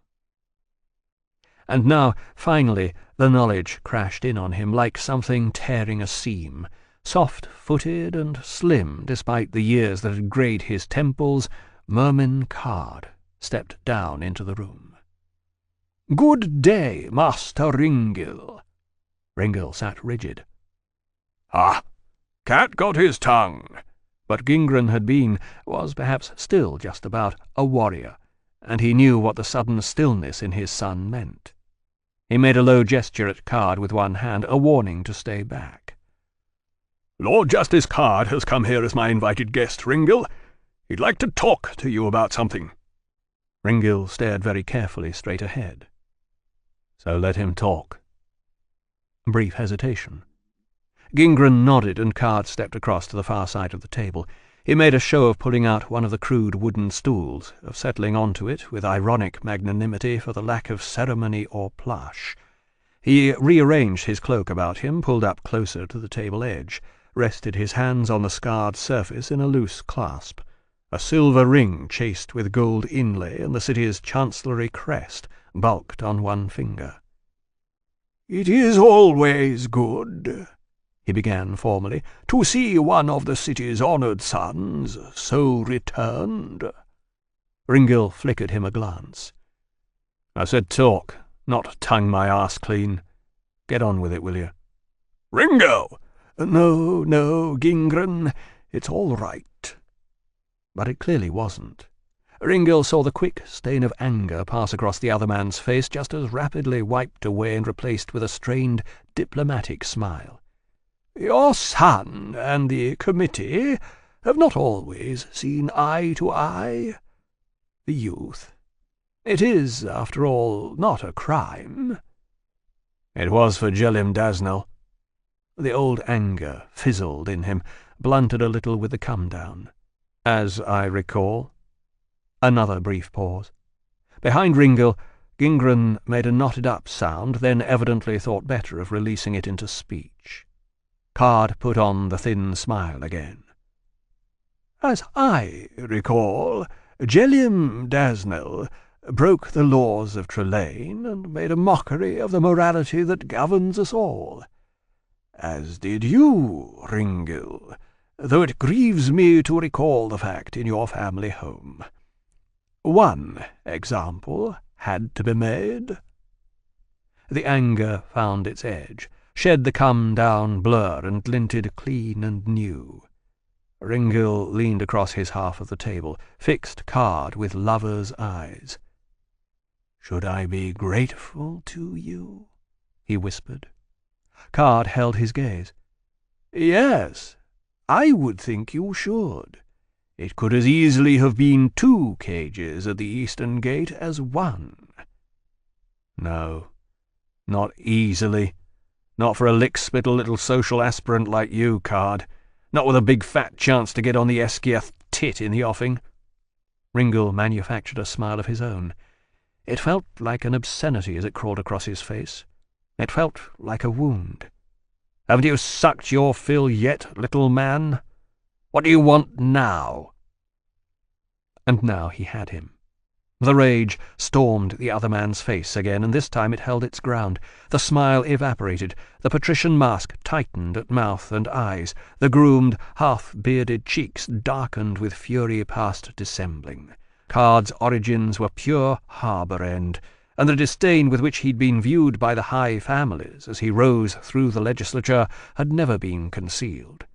And now, finally, the knowledge crashed in on him like something tearing a seam, soft-footed and slim despite the years that had greyed his temples. Mermin Card stepped down into the room.
"Good day, Master Ringil."
Ringil sat rigid.
"Ah, cat got his tongue."
But Gingran was perhaps still just about, a warrior, and he knew what the sudden stillness in his son meant. He made a low gesture at Card with one hand, a warning to stay back.
"Lord Justice Card has come here as my invited guest, Ringil. He'd like to talk to you about something."
Ringil stared very carefully straight ahead.
"So let him talk."
A brief hesitation. Gingran nodded, and Card stepped across to the far side of the table. He made a show of pulling out one of the crude wooden stools, of settling onto it with ironic magnanimity for the lack of ceremony or plush. He rearranged his cloak about him, pulled up closer to the table edge, rested his hands on the scarred surface in a loose clasp. A silver ring chased with gold inlay and the city's chancellery crest bulked on one finger.
"It is always good," he began formally, "to see one of the city's honoured sons so returned."
Ringil flickered him a glance.
"I said talk, not tongue my arse clean. Get on with it, will you?"
"Ringil!" No, Gingran, it's all right."
But it clearly wasn't. Ringil saw the quick stain of anger pass across the other man's face, just as rapidly wiped away and replaced with a strained, diplomatic smile. "Your son and the committee have not always seen eye to eye. The youth. It is, after all, not a crime."
"It was for Jelim Daznel."
The old anger fizzled in him, blunted a little with the come-down. "As I recall." Another brief pause. Behind Ringil, Gingran made a knotted-up sound, then evidently thought better of releasing it into speech. Card put on the thin smile again. "As I recall, Jelim Daznel broke the laws of Trelane and made a mockery of the morality that governs us all. As did you, Ringil, though it grieves me to recall the fact in your family home. One example had to be made." The anger found its edge, shed the come-down blur, and glinted clean and new. Ringil leaned across his half of the table, fixed Card with lover's eyes. "Should I be grateful to you?" he whispered. Card held his gaze. "Yes, I would think you should. It could as easily have been 2 cages at the eastern gate as 1.
"No, not easily. Not for a lick-spittle little social aspirant like you, Card. Not with a big fat chance to get on the Eskiath tit in the offing."
Ringil manufactured a smile of his own. It felt like an obscenity as it crawled across his face. It felt like a wound.
"Haven't you sucked your fill yet, little man? What do you want now?"
And now he had him. The rage stormed the other man's face again, and this time it held its ground. The smile evaporated, the patrician mask tightened at mouth and eyes, the groomed, half-bearded cheeks darkened with fury past dissembling. Card's origins were pure harbour-end, and the disdain with which he'd been viewed by the high families as he rose through the legislature had never been concealed.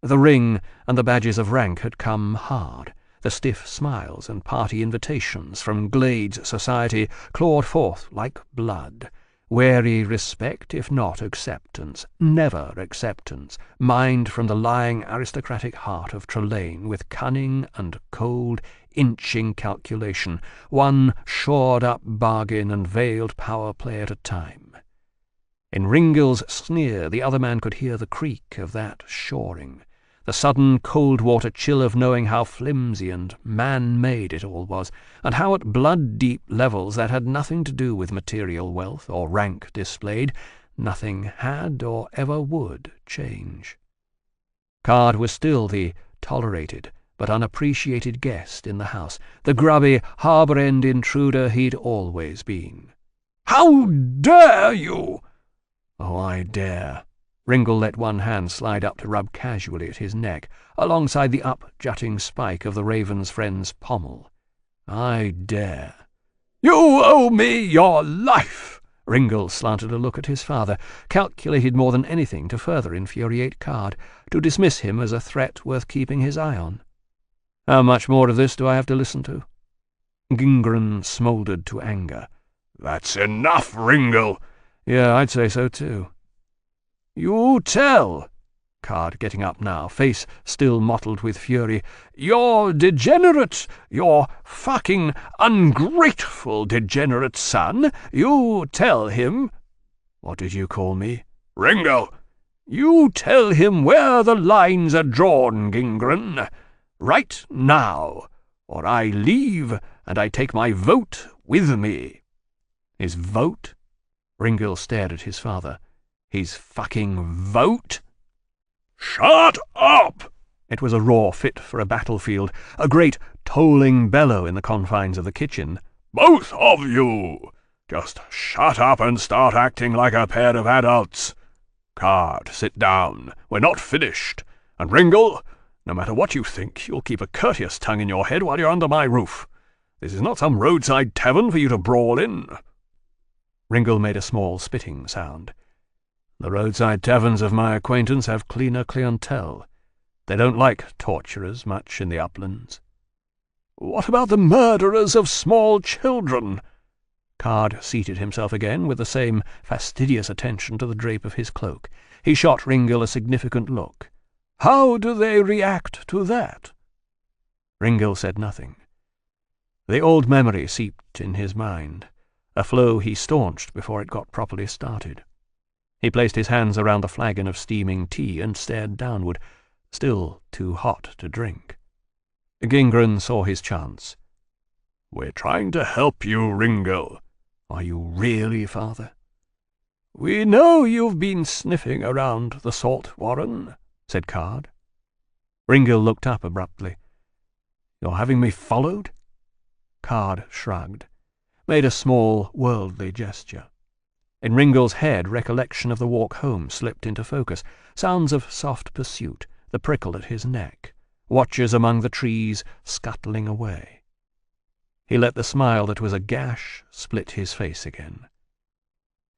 The ring and the badges of rank had come hard. The stiff smiles and party invitations from Glade's society clawed forth like blood. Wary respect, if not acceptance, never acceptance, mined from the lying aristocratic heart of Trelane with cunning and cold, inching calculation, one shored-up bargain and veiled power play at a time. In Ringil's sneer the other man could hear the creak of that shoring, the sudden cold-water chill of knowing how flimsy and man-made it all was, and how at blood-deep levels that had nothing to do with material wealth or rank displayed, nothing had or ever would change. Card was still the tolerated but unappreciated guest in the house, the grubby, harbour-end intruder he'd always been.
"How dare you!"
"Oh, I dare." Ringil let one hand slide up to rub casually at his neck, alongside the up-jutting spike of the Raven's friend's pommel. "I dare."
"You Show me your life!" Ringil slanted a look at his father, calculated more than anything to further infuriate Card, to dismiss him as a threat worth keeping his eye on. "How much more of this do I have to listen to?" Gingren smouldered to anger.
"That's enough, Ringil."
"Yeah, I'd say so too." "You tell," Card getting up now, face still mottled with fury, "your degenerate, your fucking ungrateful degenerate son, you tell him—"
"What did you call me?"
"Ringil, you tell him where the lines are drawn, Gingren, right now, or I leave and I take my vote with me."
"His vote?" Ringil stared at his father. "His fucking vote?"
"Shut up!"
It was a roar fit for a battlefield, a great tolling bellow in the confines of the kitchen.
"Both of you! Just shut up and start acting like a pair of adults. Card, sit down. We're not finished. And Ringil, no matter what you think, you'll keep a courteous tongue in your head while you're under my roof. This is not some roadside tavern for you to brawl in."
Ringil made a small spitting sound. "The roadside taverns of my acquaintance have cleaner clientele. They don't like torturers much in the uplands."
"What about the murderers of small children?"
Card seated himself again with the same fastidious attention to the drape of his cloak. He shot Ringil a significant look.
"How do they react to that?"
Ringil said nothing. The old memory seeped in his mind, a flow he staunched before it got properly started. He placed his hands around the flagon of steaming tea and stared downward, still too hot to drink. Gingren saw his chance.
"We're trying to help you, Ringil."
"Are you really, father?"
"We know you've been sniffing around the salt warren," said Card.
Ringil looked up abruptly. "You're having me followed?" Card shrugged, made a small, worldly gesture. In Ringil's head, recollection of the walk home slipped into focus, sounds of soft pursuit, the prickle at his neck, watchers among the trees scuttling away. He let the smile that was a gash split his face again.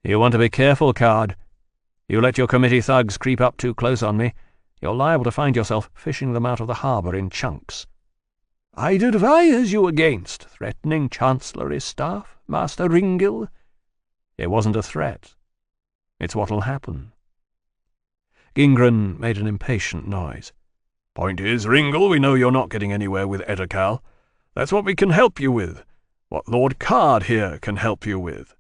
"You want to be careful, Card. You let your committee thugs creep up too close on me, you're liable to find yourself fishing them out of the harbour in chunks."
"I'd advise you against threatening Chancellery staff, Master Ringil."
"It wasn't a threat. It's what'll happen." Gingren made an impatient noise.
"Point is, Ringil, we know you're not getting anywhere with Ettercal. That's what we can help you with. What Lord Card here can help you with."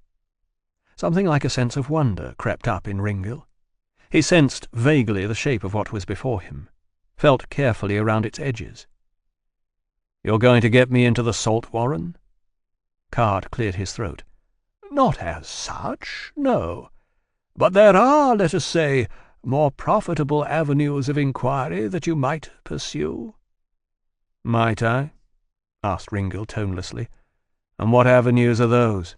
Something like a sense of wonder crept up in Ringil. He sensed vaguely the shape of what was before him, felt carefully around its edges. "You're going to get me into the salt warren?" Card cleared his throat.
"Not as such, no. But there are, let us say, more profitable avenues of inquiry that you might pursue."
"Might I?" asked Ringil tonelessly. "And what avenues are those?"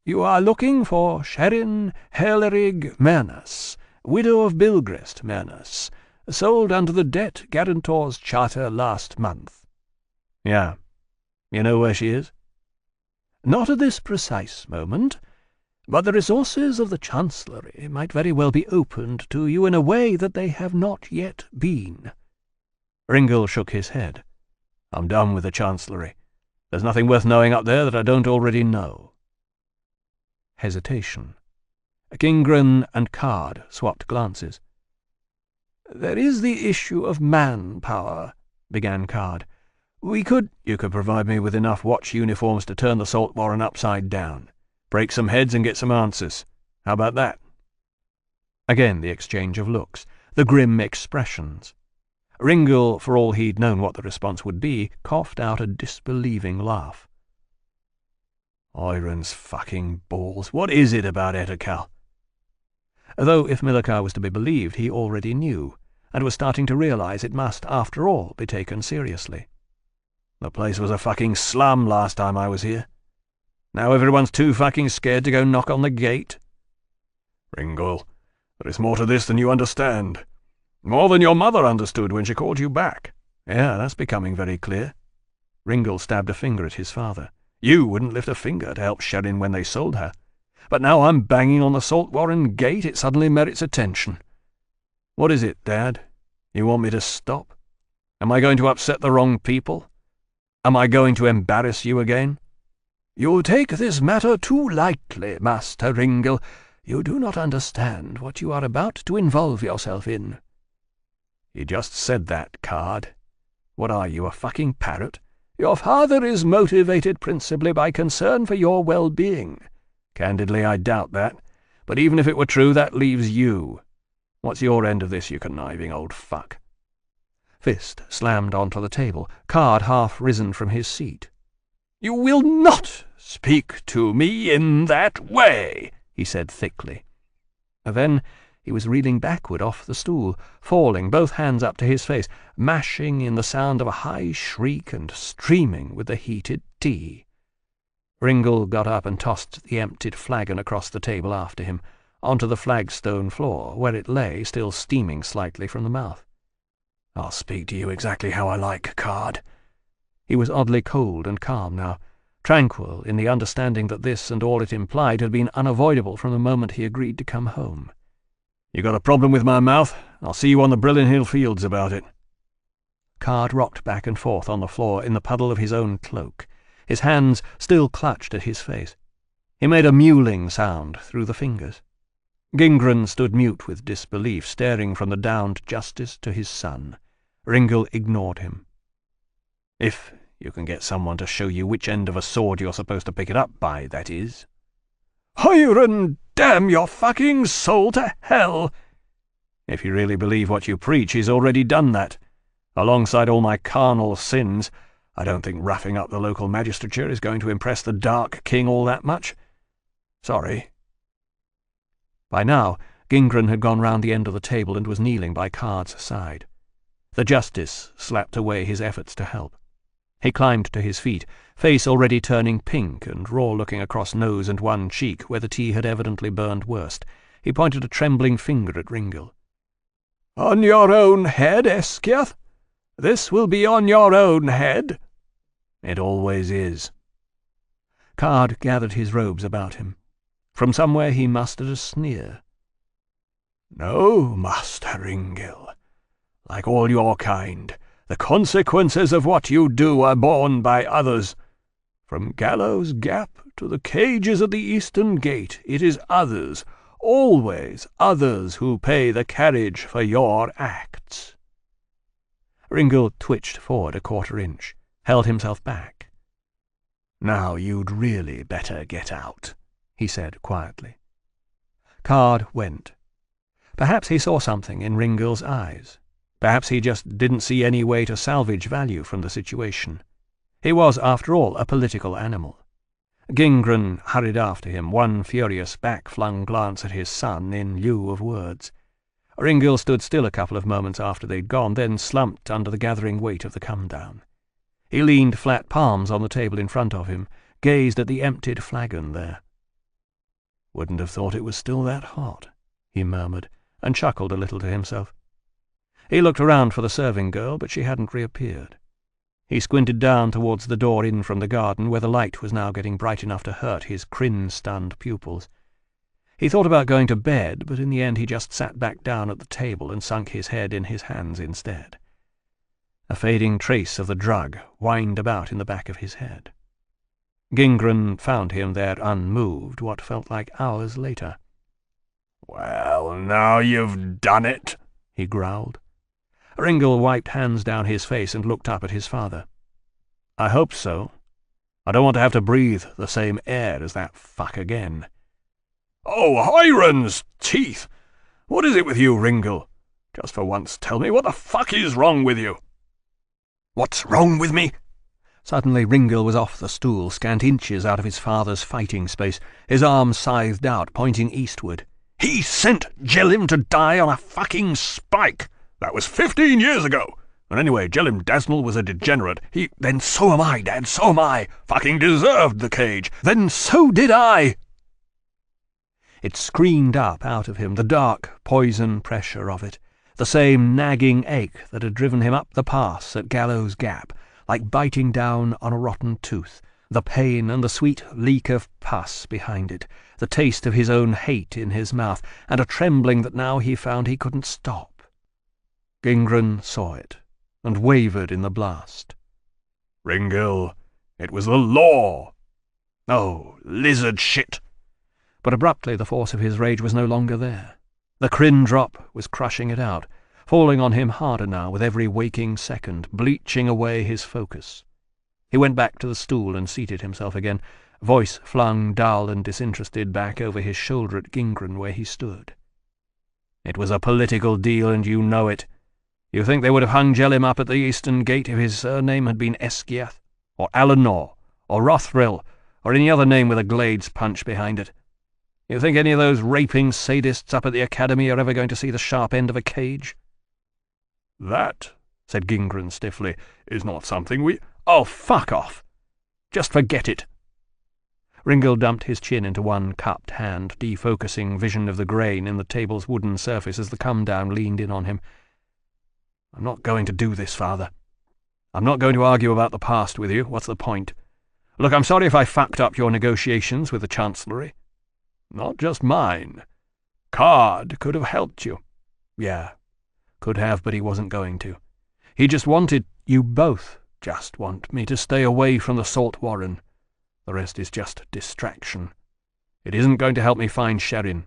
"You are looking for Sherin Hellerig Manus, widow of Bilgrist Manus, sold under the debt guarantor's charter last month."
"Yeah. You know where she is?"
"Not at this precise moment, but the resources of the Chancellery might very well be opened to you in a way that they have not yet been."
Ringil shook his head. "I'm done with the Chancellery. There's nothing worth knowing up there that I don't already know." Hesitation. Gingren and Card swapped glances.
"There is the issue of manpower," began Card. "We could—"
"You could provide me with enough watch uniforms to turn the salt warren upside down, break some heads and get some answers. How about that?" Again the exchange of looks, the grim expressions. Ringil, for all he'd known what the response would be, coughed out a disbelieving laugh. "Iron's fucking balls. What is it about Ettercal?" Though, if Millikar was to be believed, he already knew, and was starting to realize it must, after all, be taken seriously. "The place was a fucking slum last time I was here. Now everyone's too fucking scared to go knock on the gate."
"Ringil, there is more to this than you understand. More than your mother understood when she called you back."
"Yeah, that's becoming very clear." Ringil stabbed a finger at his father.
You wouldn't lift a finger to help Sherrin when they sold her. But now I'm banging on the Salt Warren gate, it suddenly merits attention. What is it, Dad? You want me to stop? Am I going to upset the wrong people? Am I going to embarrass you again?"
"You take this matter too lightly, Master Ringil. You do not understand what you are about to involve yourself in."
"You just said that, Card. What are you, a fucking parrot?"
"Your father is motivated principally by concern for your well-being."
"Candidly, I doubt that. But even if it were true, that leaves you. What's your end of this, you conniving old fuck?"
Fist slammed onto the table, Card half risen from his seat.
"You will not speak to me in that way," he said thickly.
Then he was reeling backward off the stool, falling, both hands up to his face, mashing in the sound of a high shriek and streaming with the heated tea. Ringil got up and tossed the emptied flagon across the table after him, onto the flagstone floor, where it lay, still steaming slightly from the mouth.
"I'll speak to you exactly how I like, Card."
He was oddly cold and calm now, tranquil in the understanding that this and all it implied had been unavoidable from the moment he agreed to come home.
"You got a problem with my mouth? I'll see you on the Brillin Hill Fields about it."
Card rocked back and forth on the floor in the puddle of his own cloak, his hands still clutched at his face. He made a mewling sound through the fingers. Gingran stood mute with disbelief, staring from the downed justice to his son. Ringil ignored him.
"If you can get someone to show you which end of a sword you're supposed to pick it up by, that is."
"Hiram, damn your fucking soul to hell!"
"If you really believe what you preach, he's already done that. Alongside all my carnal sins, I don't think roughing up the local magistrature is going to impress the Dark King all that much. Sorry."
By now, Gingran had gone round the end of the table and was kneeling by Card's side. The justice slapped away his efforts to help. He climbed to his feet, face already turning pink and raw-looking across nose and one cheek, where the tea had evidently burned worst. He pointed a trembling finger at Ringil.
"On your own head, Eskiath? This will be on your own head."
"It always is."
Card gathered his robes about him. From somewhere he mustered a sneer.
"No, Master Ringil. Like all your kind, the consequences of what you do are borne by others. From Gallows Gap to the cages at the Eastern Gate, it is others, always others, who pay the carriage for your acts."
Ringil twitched forward a quarter-inch, held himself back.
"Now you'd really better get out," he said quietly.
Card went. Perhaps he saw something in Ringil's eyes. Perhaps he just didn't see any way to salvage value from the situation. He was, after all, a political animal. Gingran hurried after him, one furious back-flung glance at his son in lieu of words. Ringil stood still a couple of moments after they'd gone, then slumped under the gathering weight of the come-down. He leaned flat palms on the table in front of him, gazed at the emptied flagon there.
"Wouldn't have thought it was still that hot,"
he murmured, and chuckled a little to himself. He looked around for the serving girl, but she hadn't reappeared. He squinted down towards the door in from the garden, where the light was now getting bright enough to hurt his crin-stunned pupils. He thought about going to bed, but in the end he just sat back down at the table and sunk his head in his hands instead. A fading trace of the drug whined about in the back of his head. Gingran found him there unmoved, what felt like hours later.
"Well, now you've done it," he growled.
Ringil wiped hands down his face and looked up at his father.
"I hope so. I don't want to have to breathe the same air as that fuck again." "Oh, Hiram's teeth! What is it with you, Ringil? Just for once tell me, what the fuck is wrong with you?" "What's wrong with me?"
Suddenly Ringil was off the stool, scant inches out of his father's fighting space, his arms scythed out, pointing eastward.
"He sent Jellim to die on a fucking spike! That was 15 years ago! And anyway, Jellim Dasnell was a degenerate. Then so am I, Dad, so am I! Fucking deserved the cage! Then so did I!"
It screamed up out of him, the dark poison pressure of it, the same nagging ache that had driven him up the pass at Gallows Gap, like biting down on a rotten tooth, The pain and the sweet leak of pus behind it, the taste of his own hate in his mouth, and a trembling that now he found he couldn't stop. Gingren saw it, and wavered in the blast.
"Ringil, it was the law!" "Oh, lizard shit!"
But abruptly the force of his rage was no longer there. The Kryn drop was crushing it out, falling on him harder now with every waking second, bleaching away his focus. He went back to the stool and seated himself again, voice flung dull and disinterested back over his shoulder at Gingren where he stood. "It was a political deal, and you know it. You think they would have hung Jellim up at the eastern gate if his surname had been Eskiath, or Alanor, or Rothril, or any other name with a glade's punch behind it? You think any of those raping sadists up at the academy are ever going to see the sharp end of a cage?"
"That," said Gingren stiffly, "is not something we—"
"Oh, fuck off! Just forget it." Ringil dumped his chin into one cupped hand, defocusing vision of the grain in the table's wooden surface as the come-down leaned in on him. "I'm not going to do this, Father. I'm not going to argue about the past with you. What's the point? Look, I'm sorry if I fucked up your negotiations with the Chancellery."
"Not just mine. Card could have helped you."
"Yeah, could have, but he wasn't going to. He just wanted, you both just want me to stay away from the Salt Warren. The rest is just distraction. It isn't going to help me find Sherrin."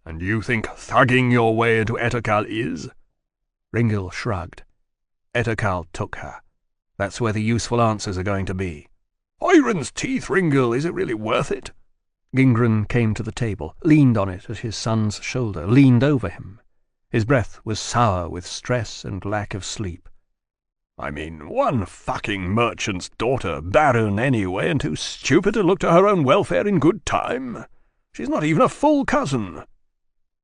"And you think thugging your way into Etterkal is?"
Ringil shrugged. "Etterkal took her. That's where the useful answers are going to be."
"Iron's teeth, Ringil, is it really worth it?"
Gingren came to the table, leaned on it at his son's shoulder, leaned over him. His breath was sour with stress and lack of sleep.
"I mean, one fucking merchant's daughter, barren anyway, and too stupid to look to her own welfare in good time. She's not even a full cousin."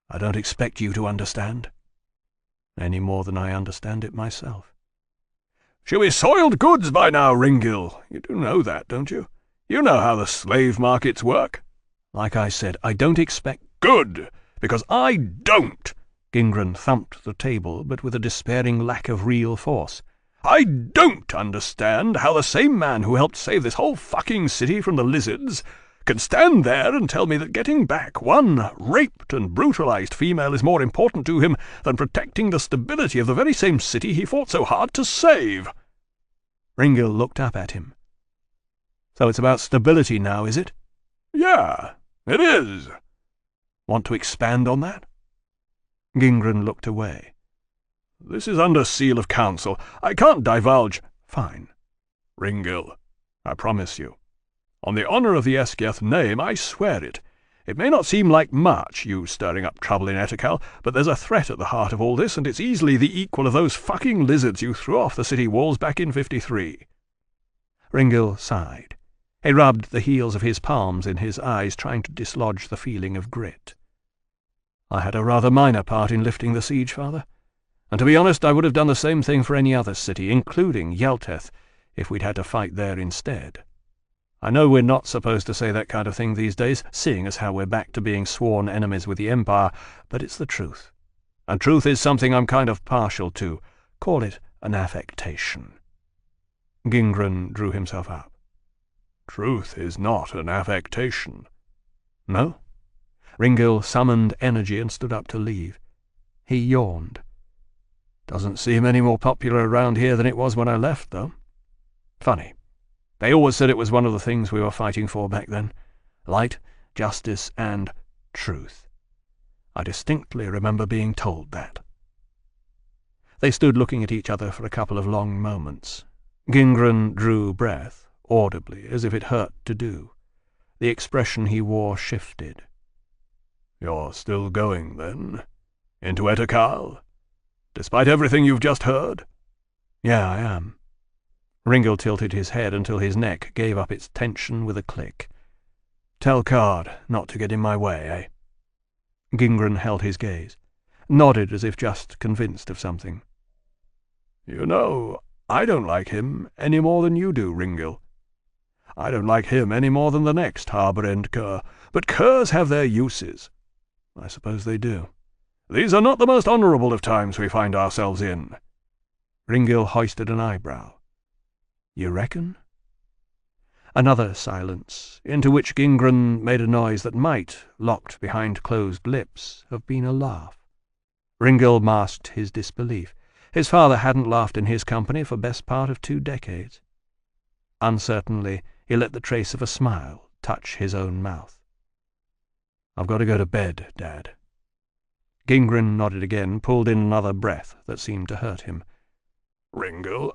"I don't expect you to understand, any more than I understand it myself."
"She'll be soiled goods by now, Ringil. You do know that, don't you? You know how the slave markets work."
"Like I said, I don't expect—"
"Good, because I don't."
Gingren thumped the table, but with a despairing lack of real force.
"I don't understand how the same man who helped save this whole fucking city from the lizards can stand there and tell me that getting back one raped and brutalized female is more important to him than protecting the stability of the very same city he fought so hard to save."
Ringil looked up at him. "So it's about stability now, is it?"
"Yeah, it is."
"Want to expand on that?" Gingren looked away.
"This is under seal of council. I can't divulge—"
"Fine."
"Ringil, I promise you. On the honour of the Eskiath name, I swear it. It may not seem like much, you stirring up trouble in Etterkal, but there's a threat at the heart of all this, and it's easily the equal of those fucking lizards you threw off the city walls back in 53.
Ringil sighed. He rubbed the heels of his palms in his eyes, trying to dislodge the feeling of grit. "I had a rather minor part in lifting the siege, Father. And to be honest, I would have done the same thing for any other city, including Yelteth, if we'd had to fight there instead. I know we're not supposed to say that kind of thing these days, seeing as how we're back to being sworn enemies with the Empire, but it's the truth. And truth is something I'm kind of partial to. Call it an affectation." Gingren drew himself up.
"Truth is not an affectation."
"No?" Ringil summoned energy and stood up to leave. He yawned. "Doesn't seem any more popular around here than it was when I left, though. Funny. They always said it was one of the things we were fighting for back then. Light, justice, and truth. I distinctly remember being told that." They stood looking at each other for a couple of long moments. Gingren drew breath, audibly, as if it hurt to do. The expression he wore shifted.
"You're still going, then? Into Etterkal? Despite everything you've just heard?"
"Yeah, I am." Ringil tilted his head until his neck gave up its tension with a click. "Tell Card not to get in my way, eh?" Gingren held his gaze, nodded as if just convinced of something.
"You know, I don't like him any more than you do, Ringil. I don't like him any more than the next Harbour-End cur, but curs have their uses."
"I suppose they do."
"These are not the most honourable of times we find ourselves in."
Ringil hoisted an eyebrow. "You reckon?" Another silence, into which Gingran made a noise that might, locked behind closed lips, have been a laugh. Ringil masked his disbelief. His father hadn't laughed in his company for best part of 2 decades. Uncertainly, he let the trace of a smile touch his own mouth. "I've got to go to bed, Dad." Gingran nodded again, pulled in another breath that seemed to hurt him.
"Ringil,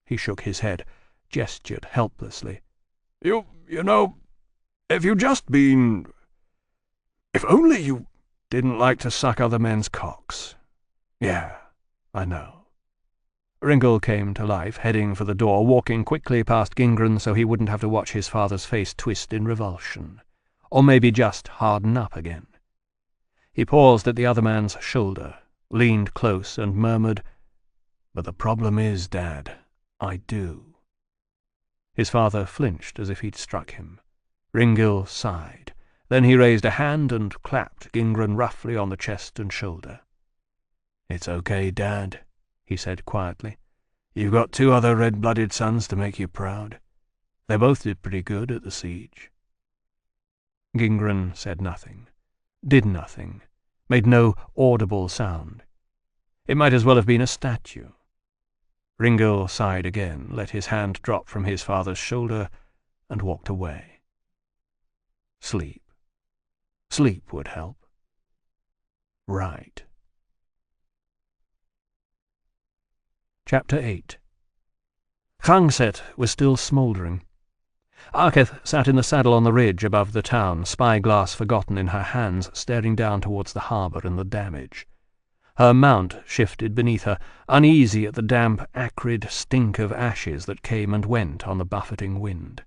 He shook his head, gestured helplessly.
You know, if only you
Didn't like to suck other men's cocks. Yeah, I know. Ringil came to life, heading for the door, walking quickly past Gingran so he wouldn't have to watch his father's face twist in revulsion, or maybe just harden up again. He paused at the other man's shoulder, leaned close and murmured, "But the problem is, Dad, I do." His father flinched as if he'd struck him. Ringil sighed. Then he raised a hand and clapped Gingran roughly on the chest and shoulder. "It's okay, Dad," he said quietly. "You've got 2 other red-blooded sons to make you proud. They both did pretty good at the siege." Gingran said nothing, did nothing, made no audible sound. It might as well have been a statue. Ringil sighed again, let his hand drop from his father's shoulder, and walked away. Sleep. Sleep would help. Right. Chapter 8. Kangset was still smouldering. Arketh sat in the saddle on the ridge above the town, spyglass forgotten in her hands, staring down towards the harbour and the damage. Her mount shifted beneath her, uneasy at the damp, acrid stink of ashes that came and went on the buffeting wind.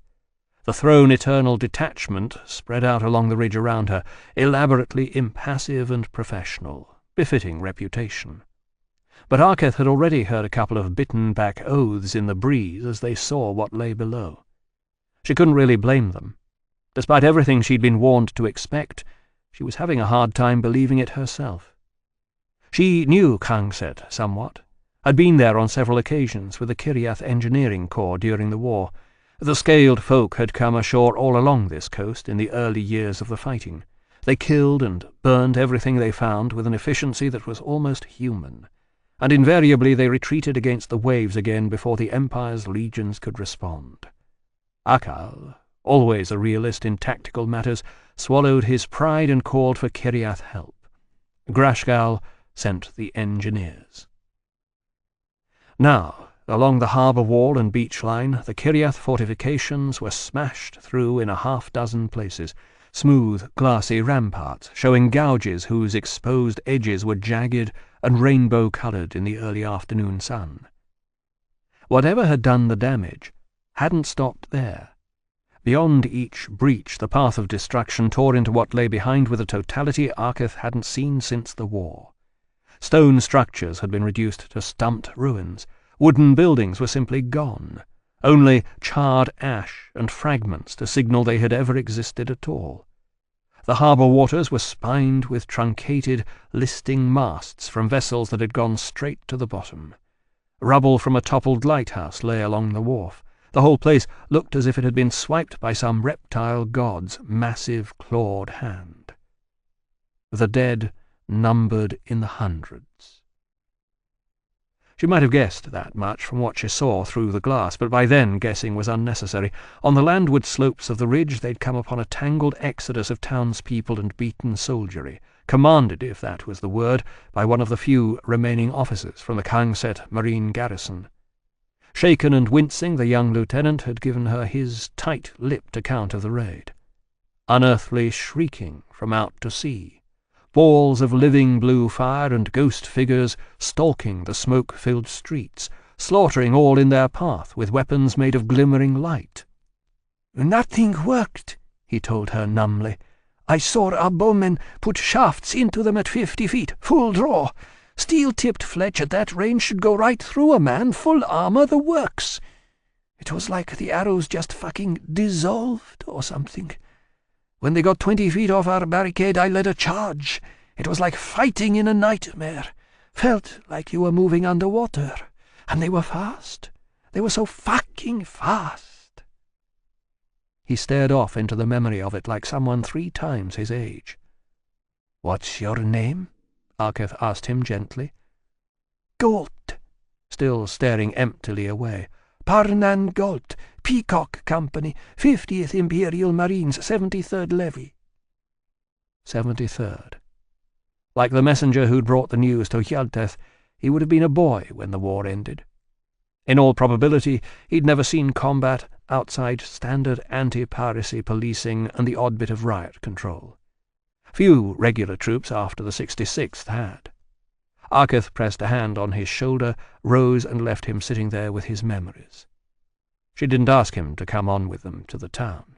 The thrown eternal detachment spread out along the ridge around her, elaborately impassive and professional, befitting reputation. But Arketh had already heard a couple of bitten-back oaths in the breeze as they saw what lay below. She couldn't really blame them. Despite everything she'd been warned to expect, she was having a hard time believing it herself. She knew Kangset somewhat, had been there on several occasions with the Kiriath Engineering Corps during the war. The scaled folk had come ashore all along this coast in the early years of the fighting. They killed and burned everything they found with an efficiency that was almost human, and invariably they retreated against the waves again before the Empire's legions could respond. Akal, always a realist in tactical matters, swallowed his pride and called for Kiriath help. Grashgal sent the engineers. Now, along the harbour wall and beach line, the Kiriath fortifications were smashed through in a half-dozen places, smooth, glassy ramparts showing gouges whose exposed edges were jagged and rainbow-coloured in the early afternoon sun. Whatever had done the damage hadn't stopped there. Beyond each breach, the path of destruction tore into what lay behind with a totality Arketh hadn't seen since the war. Stone structures had been reduced to stumped ruins. Wooden buildings were simply gone, only charred ash and fragments to signal they had ever existed at all. The harbour waters were spined with truncated, listing masts from vessels that had gone straight to the bottom. Rubble from a toppled lighthouse lay along the wharf. The whole place looked as if it had been swiped by some reptile god's massive clawed hand. The dead numbered in the hundreds. She might have guessed that much from what she saw through the glass, but by then guessing was unnecessary. On the landward slopes of the ridge they'd come upon a tangled exodus of townspeople and beaten soldiery, commanded, if that was the word, by one of the few remaining officers from the Kangset Marine garrison. Shaken and wincing, the young lieutenant had given her his tight-lipped account of the raid. Unearthly shrieking from out to sea. Balls of living blue fire and ghost figures stalking the smoke-filled streets, slaughtering all in their path with weapons made of glimmering light.
"Nothing worked," he told her numbly. "I saw our bowmen put shafts into them at 50 feet, full draw. Steel-tipped fletch at that range should go right through a man, full armor, the works. It was like the arrows just fucking dissolved or something. When they got 20 feet off our barricade, I led a charge. It was like fighting in a nightmare. Felt like you were moving underwater. And they were fast. They were so fucking fast."
He stared off into the memory of it like someone 3 times his age. "What's your name?" Arketh asked him gently.
"Golt,"
still staring emptily away.
"Parnan Golt, Peacock Company, 50th Imperial Marines, 73rd Levy."
73rd. Like the messenger who'd brought the news to Hjalteth, he would have been a boy when the war ended. In all probability, he'd never seen combat outside standard anti-piracy policing and the odd bit of riot control. Few regular troops after the 66th had. Arketh pressed a hand on his shoulder, rose and left him sitting there with his memories. She didn't ask him to come on with them to the town.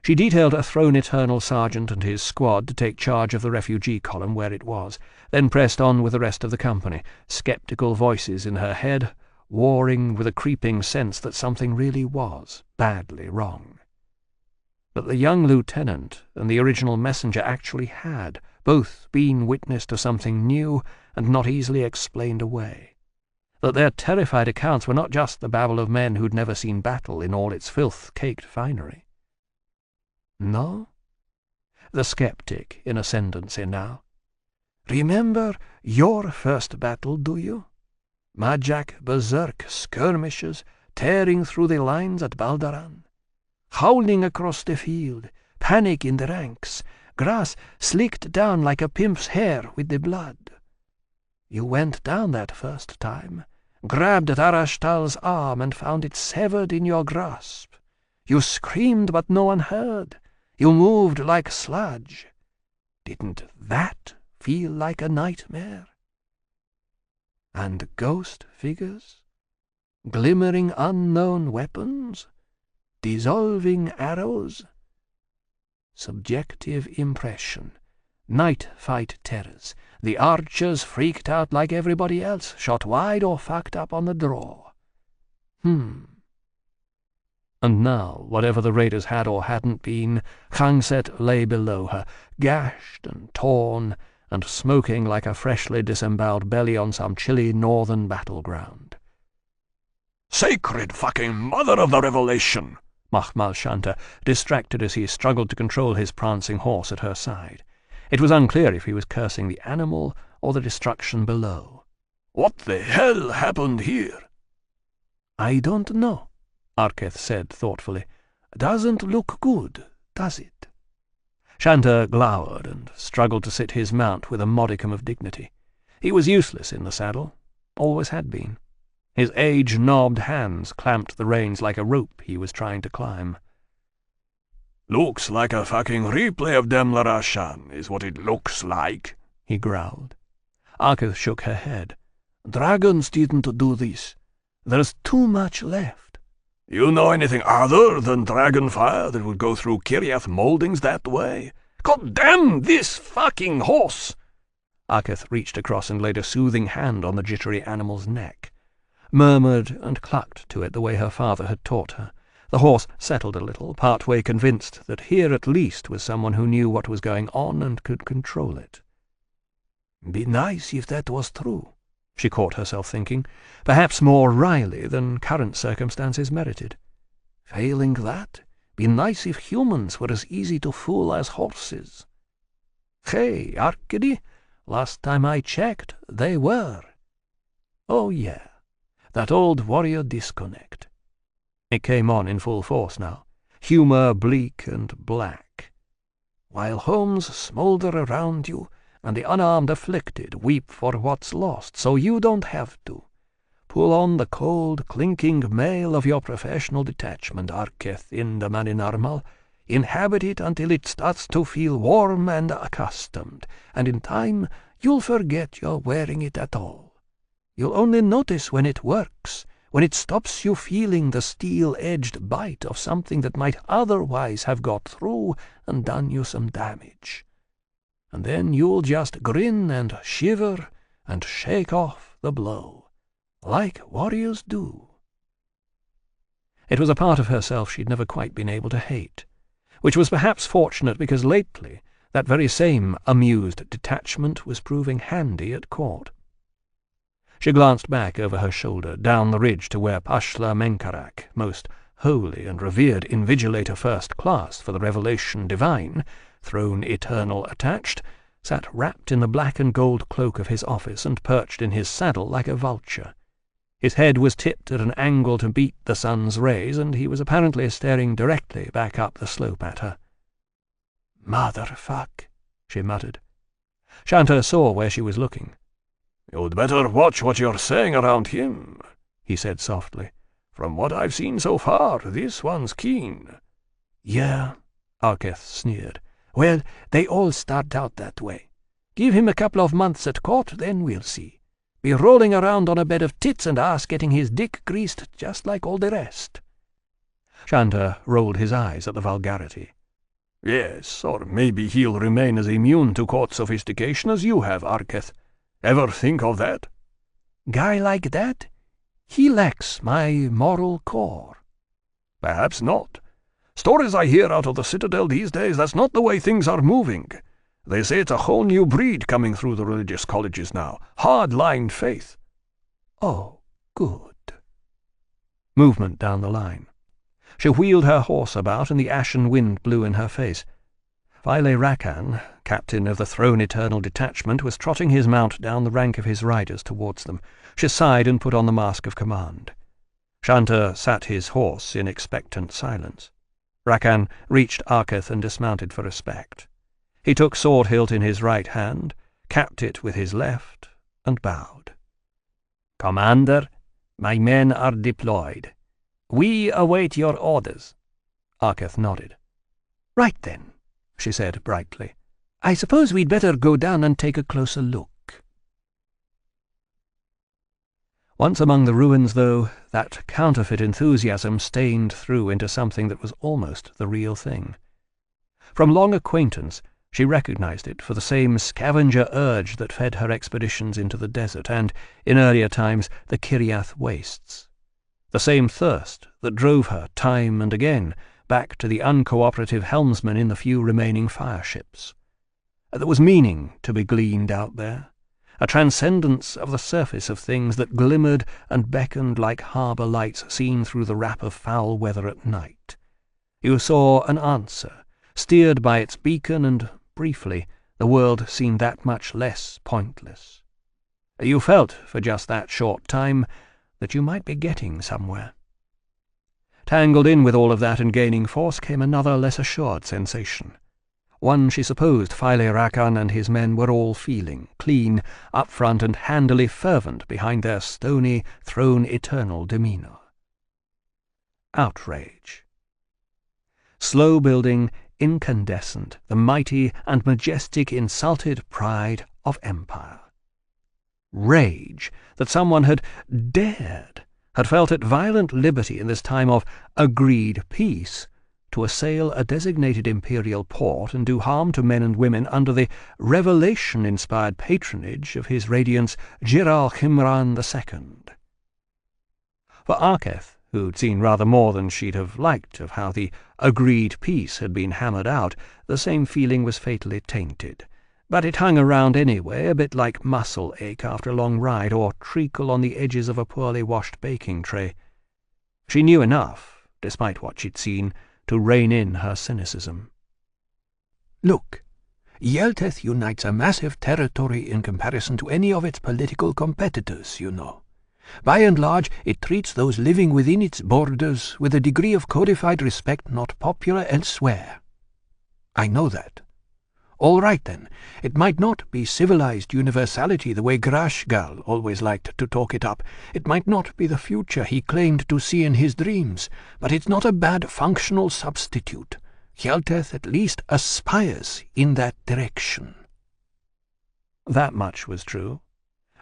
She detailed a thrown eternal sergeant and his squad to take charge of the refugee column where it was, then pressed on with the rest of the company, sceptical voices in her head, warring with a creeping sense that something really was badly wrong. That the young lieutenant and the original messenger actually had both been witness to something new and not easily explained away. That their terrified accounts were not just the babble of men who'd never seen battle in all its filth-caked finery. No? The skeptic in ascendancy now. "Remember your first battle, do you? Majak berserk skirmishes tearing through the lines at Baldaran. Howling across the field, panic in the ranks, grass slicked down like a pimp's hair with the blood. You went down that first time, grabbed at Arashtal's arm and found it severed in your grasp. You screamed but no one heard. You moved like sludge. Didn't that feel like a nightmare? And ghost figures? Glimmering unknown weapons? Dissolving arrows? Subjective impression. Night fight terrors. The archers freaked out like everybody else, shot wide or fucked up on the draw. And now, whatever the raiders had or hadn't been, Khangset lay below her, gashed and torn, and smoking like a freshly disemboweled belly on some chilly northern battleground.
"Sacred fucking mother of the revelation!"
Mahmal Shanta, distracted as he struggled to control his prancing horse at her side. It was unclear if he was cursing the animal or the destruction below.
"What the hell happened here?"
"I don't know," Arketh said thoughtfully. "Doesn't look good, does it?"
Shanta glowered and struggled to sit his mount with a modicum of dignity. He was useless in the saddle, always had been. His age-knobbed hands clamped the reins like a rope he was trying to climb.
"Looks like a fucking replay of Demla Rashan, is what it looks like,"
he growled. Arketh shook her head.
"Dragons didn't do this. There's too much left."
"You know anything other than dragon fire that would go through Kiryath moldings that way? God damn this fucking horse!"
Arketh reached across and laid a soothing hand on the jittery animal's neck, murmured and clucked to it the way her father had taught her. The horse settled a little, part-way convinced that here at least was someone who knew what was going on and could control it.
"Be nice if that was true,"
she caught herself thinking, perhaps more wryly than current circumstances merited.
"Failing that, be nice if humans were as easy to fool as horses." "Hey, Arkady, last time I checked, they were." "Oh yeah, that old warrior disconnect."
It came on in full force now, humour bleak and black.
"While homes smoulder around you, and the unarmed afflicted weep for what's lost, so you don't have to. Pull on the cold, clinking mail of your professional detachment, Arketh Indamanenarmal. Inhabit it until it starts to feel warm and accustomed, and in time you'll forget you're wearing it at all. You'll only notice when it works, when it stops you feeling the steel-edged bite of something that might otherwise have got through and done you some damage. And then you'll just grin and shiver and shake off the blow, like warriors do."
It was a part of herself she'd never quite been able to hate, which was perhaps fortunate because lately that very same amused detachment was proving handy at court. She glanced back over her shoulder, down the ridge to where Pashla Menkarak most holy and revered invigilator first class for the revelation divine, throne eternal attached, sat wrapped in the black and gold cloak of his office and perched in his saddle like a vulture. His head was tipped at an angle to beat the sun's rays, and he was apparently staring directly back up the slope at her.
"Motherfuck,"
she muttered. Shanta saw where she was looking.
"You'd better watch what you're saying around him," he said softly. "From what I've seen so far, this one's keen."
"Yeah," Arketh sneered. "Well, they all start out that way. Give him a couple of months at court, then we'll see. Be rolling around on a bed of tits and ass getting his dick greased just like all the rest."
Shanta rolled his eyes at the vulgarity.
"Yes, or maybe he'll remain as immune to court sophistication as you have, Arketh. Ever think of that?"
"Guy like that? He lacks my moral core."
"Perhaps not. Stories I hear out of the Citadel these days, that's not the way things are moving. They say it's a whole new breed coming through the religious colleges now. Hard-line faith."
"Oh, good."
Movement down the line. She wheeled her horse about, and the ashen wind blew in her face. Phile Rakan, captain of the Throne Eternal Detachment, was trotting his mount down the rank of his riders towards them. She sighed and put on the mask of command. Shanta sat his horse in expectant silence. Rakan reached Arketh and dismounted for respect. He took sword hilt in his right hand, capped it with his left, and bowed. "Commander, my men are deployed. We await your orders." Arketh nodded.
"Right then," she said brightly. "I suppose we'd better go down and take a closer look."
Once among the ruins, though, that counterfeit enthusiasm stained through into something that was almost the real thing. From long acquaintance, she recognized it for the same scavenger urge that fed her expeditions into the desert and, in earlier times, the Kiriath wastes. The same thirst that drove her, time and again, back to the uncooperative helmsman in the few remaining fireships. There was meaning to be gleaned out there, a transcendence of the surface of things that glimmered and beckoned like harbour lights seen through the wrap of foul weather at night. You saw an answer, steered by its beacon, and, briefly, the world seemed that much less pointless. You felt, for just that short time, that you might be getting somewhere. Tangled in with all of that and gaining force came another less assured sensation. One she supposed Phile Rakan and his men were all feeling, clean, upfront and handily fervent behind their stony, throne-eternal demeanour. Outrage. Slow-building, incandescent, the mighty and majestic insulted pride of empire. Rage that someone had dared, had felt at violent liberty in this time of agreed peace, to assail a designated imperial port and do harm to men and women under the revelation-inspired patronage of His Radiance Jiral Himran II. For Arketh, who'd seen rather more than she'd have liked of how the agreed peace had been hammered out, the same feeling was fatally tainted. But it hung around anyway, a bit like muscle ache after a long ride, or treacle on the edges of a poorly washed baking tray. She knew enough, despite what she'd seen, to rein in her cynicism.
"Look, Yelteth unites a massive territory in comparison to any of its political competitors, you know. By and large, it treats those living within its borders with a degree of codified respect not popular elsewhere. I know that. All right, then, it might not be civilized universality the way Grashgal always liked to talk it up. It might not be the future he claimed to see in his dreams, but it's not a bad functional substitute. Hjelteth at least aspires in that direction."
That much was true.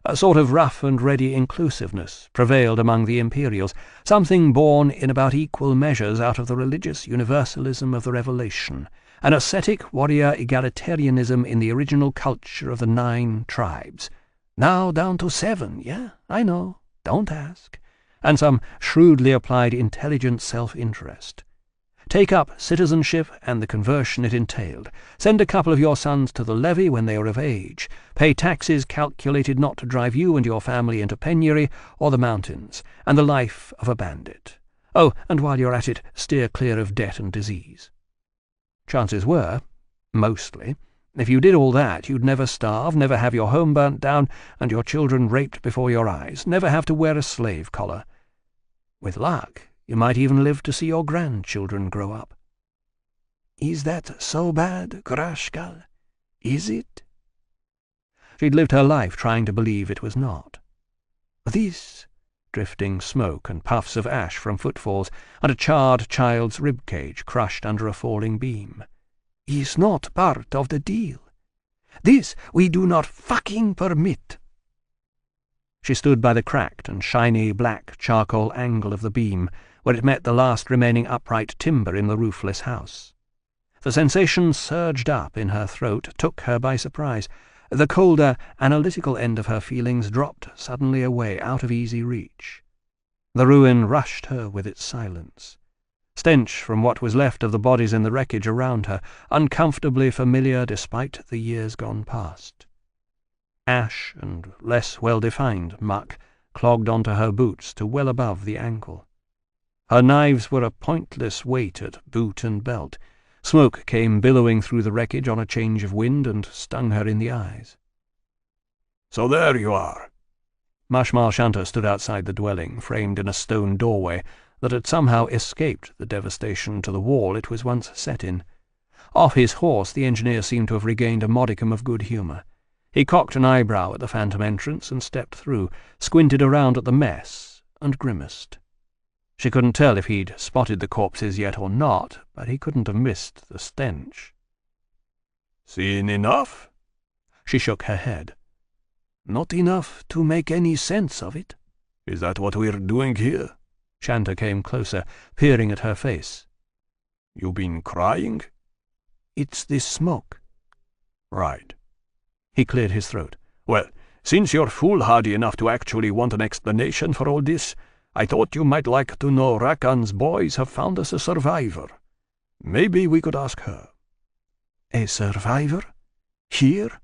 A sort of rough-and-ready inclusiveness prevailed among the Imperials, something born in about equal measures out of the religious universalism of the Revelation, an ascetic warrior egalitarianism in the original culture of the 9 tribes. Now down to 7, yeah, I know, don't ask. And some shrewdly applied intelligent self-interest. Take up citizenship and the conversion it entailed. Send a couple of your sons to the levy when they are of age. Pay taxes calculated not to drive you and your family into penury or the mountains, and the life of a bandit. Oh, and while you're at it, steer clear of debt and disease. Chances were, mostly, if you did all that, you'd never starve, never have your home burnt down, and your children raped before your eyes, never have to wear a slave collar. With luck, you might even live to see your grandchildren grow up.
Is that so bad, Grashkal? Is it?
She'd lived her life trying to believe it was not.
This,
drifting smoke and puffs of ash from footfalls, and a charred child's rib-cage crushed under a falling beam,
is not part of the deal. This we do not fucking permit.
She stood by the cracked and shiny black charcoal angle of the beam, where it met the last remaining upright timber in the roofless house. The sensation surged up in her throat, took her by surprise. The colder, analytical end of her feelings dropped suddenly away, out of easy reach. The ruin rushed her with its silence. Stench from what was left of the bodies in the wreckage around her, uncomfortably familiar despite the years gone past. Ash and less well-defined muck clogged onto her boots to well above the ankle. Her knives were a pointless weight at boot and belt. Smoke came billowing through the wreckage on a change of wind and stung her in the eyes.
"So there you are."
Mashmal Shanta stood outside the dwelling, framed in a stone doorway that had somehow escaped the devastation to the wall it was once set in. Off his horse, the engineer seemed to have regained a modicum of good humour. He cocked an eyebrow at the phantom entrance and stepped through, squinted around at the mess, and grimaced. She couldn't tell if he'd spotted the corpses yet or not, but he couldn't have missed the stench.
"Seen enough?"
She shook her head.
Not enough to make any sense of it.
"Is that what we're doing here?"
Shanta came closer, peering at her face.
"You been crying?"
It's this smoke.
"Right."
He cleared his throat.
"Well, since you're foolhardy enough to actually want an explanation for all this, I thought you might like to know Rakan's boys have found us a survivor. Maybe we could ask her."
A survivor? Here?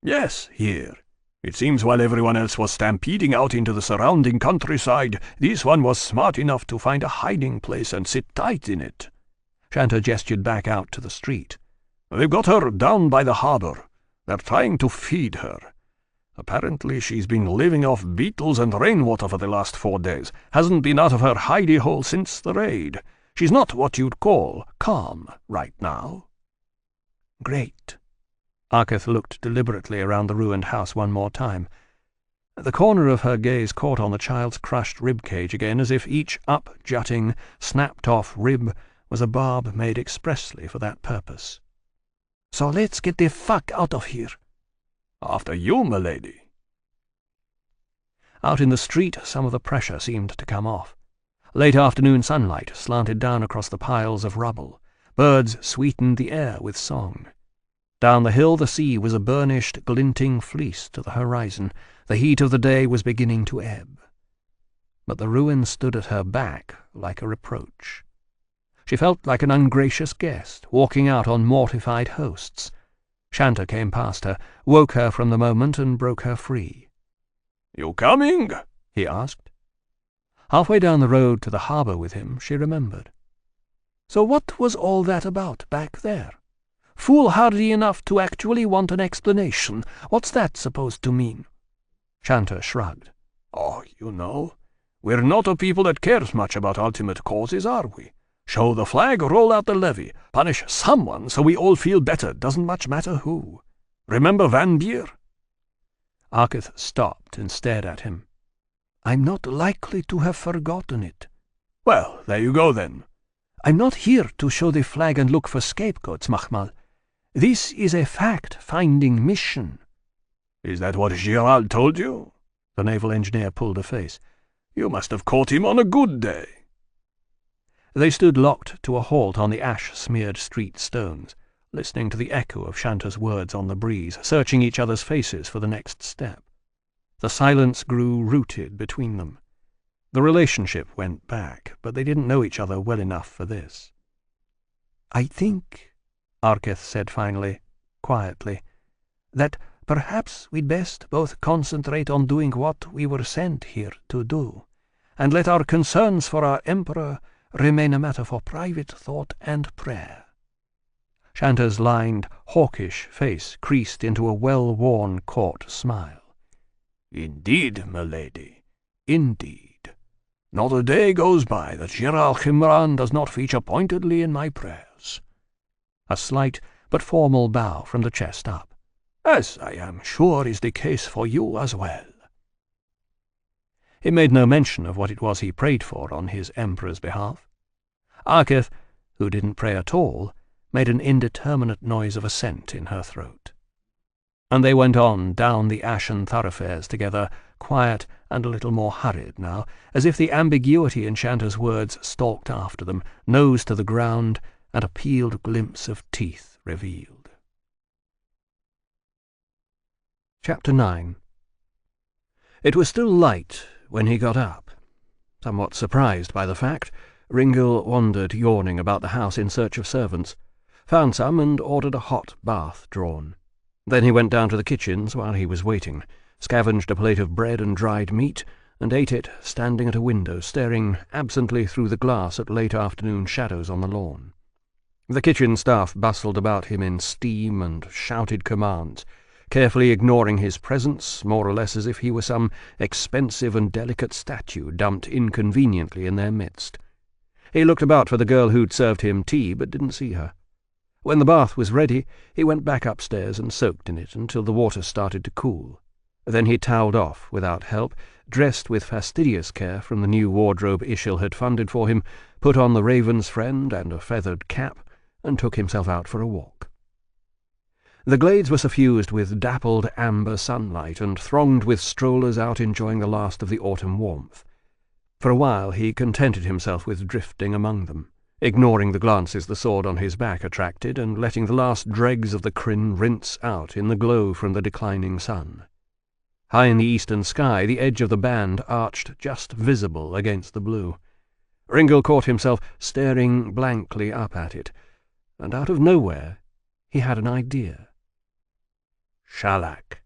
"Yes, here. It seems while everyone else was stampeding out into the surrounding countryside, this one was smart enough to find a hiding place and sit tight in it."
Shanta gestured back out to the street.
"They've got her down by the harbour. They're trying to feed her. Apparently she's been living off beetles and rainwater for the last 4 days. Hasn't been out of her hidey hole since the raid. She's not what you'd call calm right now."
Great.
Arketh looked deliberately around the ruined house one more time. The corner of her gaze caught on the child's crushed rib-cage again, as if each up-jutting, snapped-off rib was a barb made expressly for that purpose.
"So let's get the fuck out of here."
"After you, m'lady."
Out in the street, some of the pressure seemed to come off. Late afternoon sunlight slanted down across the piles of rubble. Birds sweetened the air with song. Down the hill the sea was a burnished, glinting fleece to the horizon. The heat of the day was beginning to ebb. But the ruin stood at her back like a reproach. She felt like an ungracious guest, walking out on mortified hosts. Shanta came past her, woke her from the moment, and broke her free.
"You coming?"
he asked. Halfway down the road to the harbour with him, she remembered.
So what was all that about back there? Foolhardy enough to actually want an explanation. What's that supposed to mean?
Shanta shrugged.
"Oh, you know, we're not a people that cares much about ultimate causes, are we? Show the flag, roll out the levy, punish someone so we all feel better, doesn't much matter who. Remember Van Beer?"
Arketh stopped and stared at him.
"I'm not likely to have forgotten it."
"Well, there you go then."
"I'm not here to show the flag and look for scapegoats, Mahmal. This is a fact-finding mission."
"Is that what Girald told you?"
The naval engineer pulled a face.
"You must have caught him on a good day."
They stood locked to a halt on the ash-smeared street stones, listening to the echo of Shanta's words on the breeze, searching each other's faces for the next step. The silence grew rooted between them. The relationship went back, but they didn't know each other well enough for this.
"I think," Arketh said finally, quietly, "that perhaps we'd best both concentrate on doing what we were sent here to do, and let our concerns for our emperor remain a matter for private thought and prayer." Shanta's lined, hawkish face creased into a well-worn court smile.
"Indeed, my lady, indeed. Not a day goes by that General Chimran does not feature pointedly in my prayers."
A slight but formal bow from the chest up.
"As I am sure is the case for you as well."
He made no mention of what it was he prayed for on his emperor's behalf. Arketh, who didn't pray at all, made an indeterminate noise of assent in her throat. And they went on down the ashen thoroughfares together, quiet and a little more hurried now, as if the ambiguity in Shanta's words stalked after them, nose to the ground, and a peeled glimpse of teeth revealed. Chapter 9. It was still light when he got up. Somewhat surprised by the fact, Ringil wandered yawning about the house in search of servants, found some and ordered a hot bath drawn. Then he went down to the kitchens while he was waiting, scavenged a plate of bread and dried meat, and ate it standing at a window, staring absently through the glass at late afternoon shadows on the lawn. The kitchen staff bustled about him in steam and shouted commands, carefully ignoring his presence, more or less as if he were some expensive and delicate statue dumped inconveniently in their midst. He looked about for the girl who'd served him tea, but didn't see her. When the bath was ready, he went back upstairs and soaked in it until the water started to cool. Then he toweled off without help, dressed with fastidious care from the new wardrobe Ishil had funded for him, put on the raven's friend and a feathered cap, and took himself out for a walk. The glades were suffused with dappled amber sunlight and thronged with strollers out enjoying the last of the autumn warmth. For a while he contented himself with drifting among them, ignoring the glances the sword on his back attracted and letting the last dregs of the Kryn rinse out in the glow from the declining sun. High in the eastern sky, the edge of the band arched just visible against the blue. Ringil caught himself staring blankly up at it, and out of nowhere he had an idea. Shalak.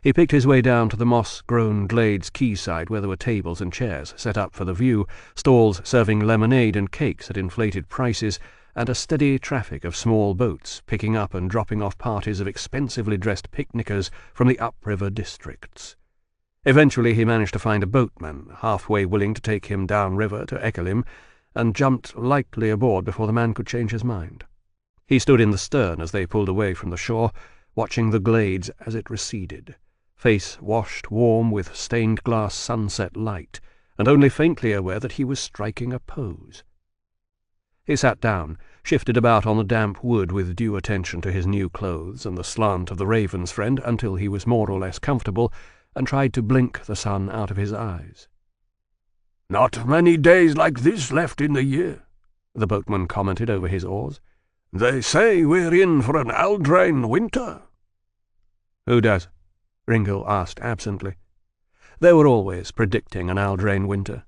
He picked his way down to the moss-grown glades quayside where there were tables and chairs set up for the view, stalls serving lemonade and cakes at inflated prices, and a steady traffic of small boats picking up and dropping off parties of expensively dressed picnickers from the upriver districts. Eventually he managed to find a boatman halfway willing to take him downriver to Ekalim, and jumped lightly aboard before the man could change his mind. He stood in the stern as they pulled away from the shore, watching the glades as it receded, face washed warm with stained-glass sunset light, and only faintly aware that he was striking a pose. He sat down, shifted about on the damp wood with due attention to his new clothes and the slant of the raven's friend until he was more or less comfortable, and tried to blink the sun out of his eyes.
"Not many days like this left in the year," the boatman commented over his oars. "They say we're in for an Aldrain winter."
"Who does?" Ringil asked absently. They were always predicting an Aldrain winter.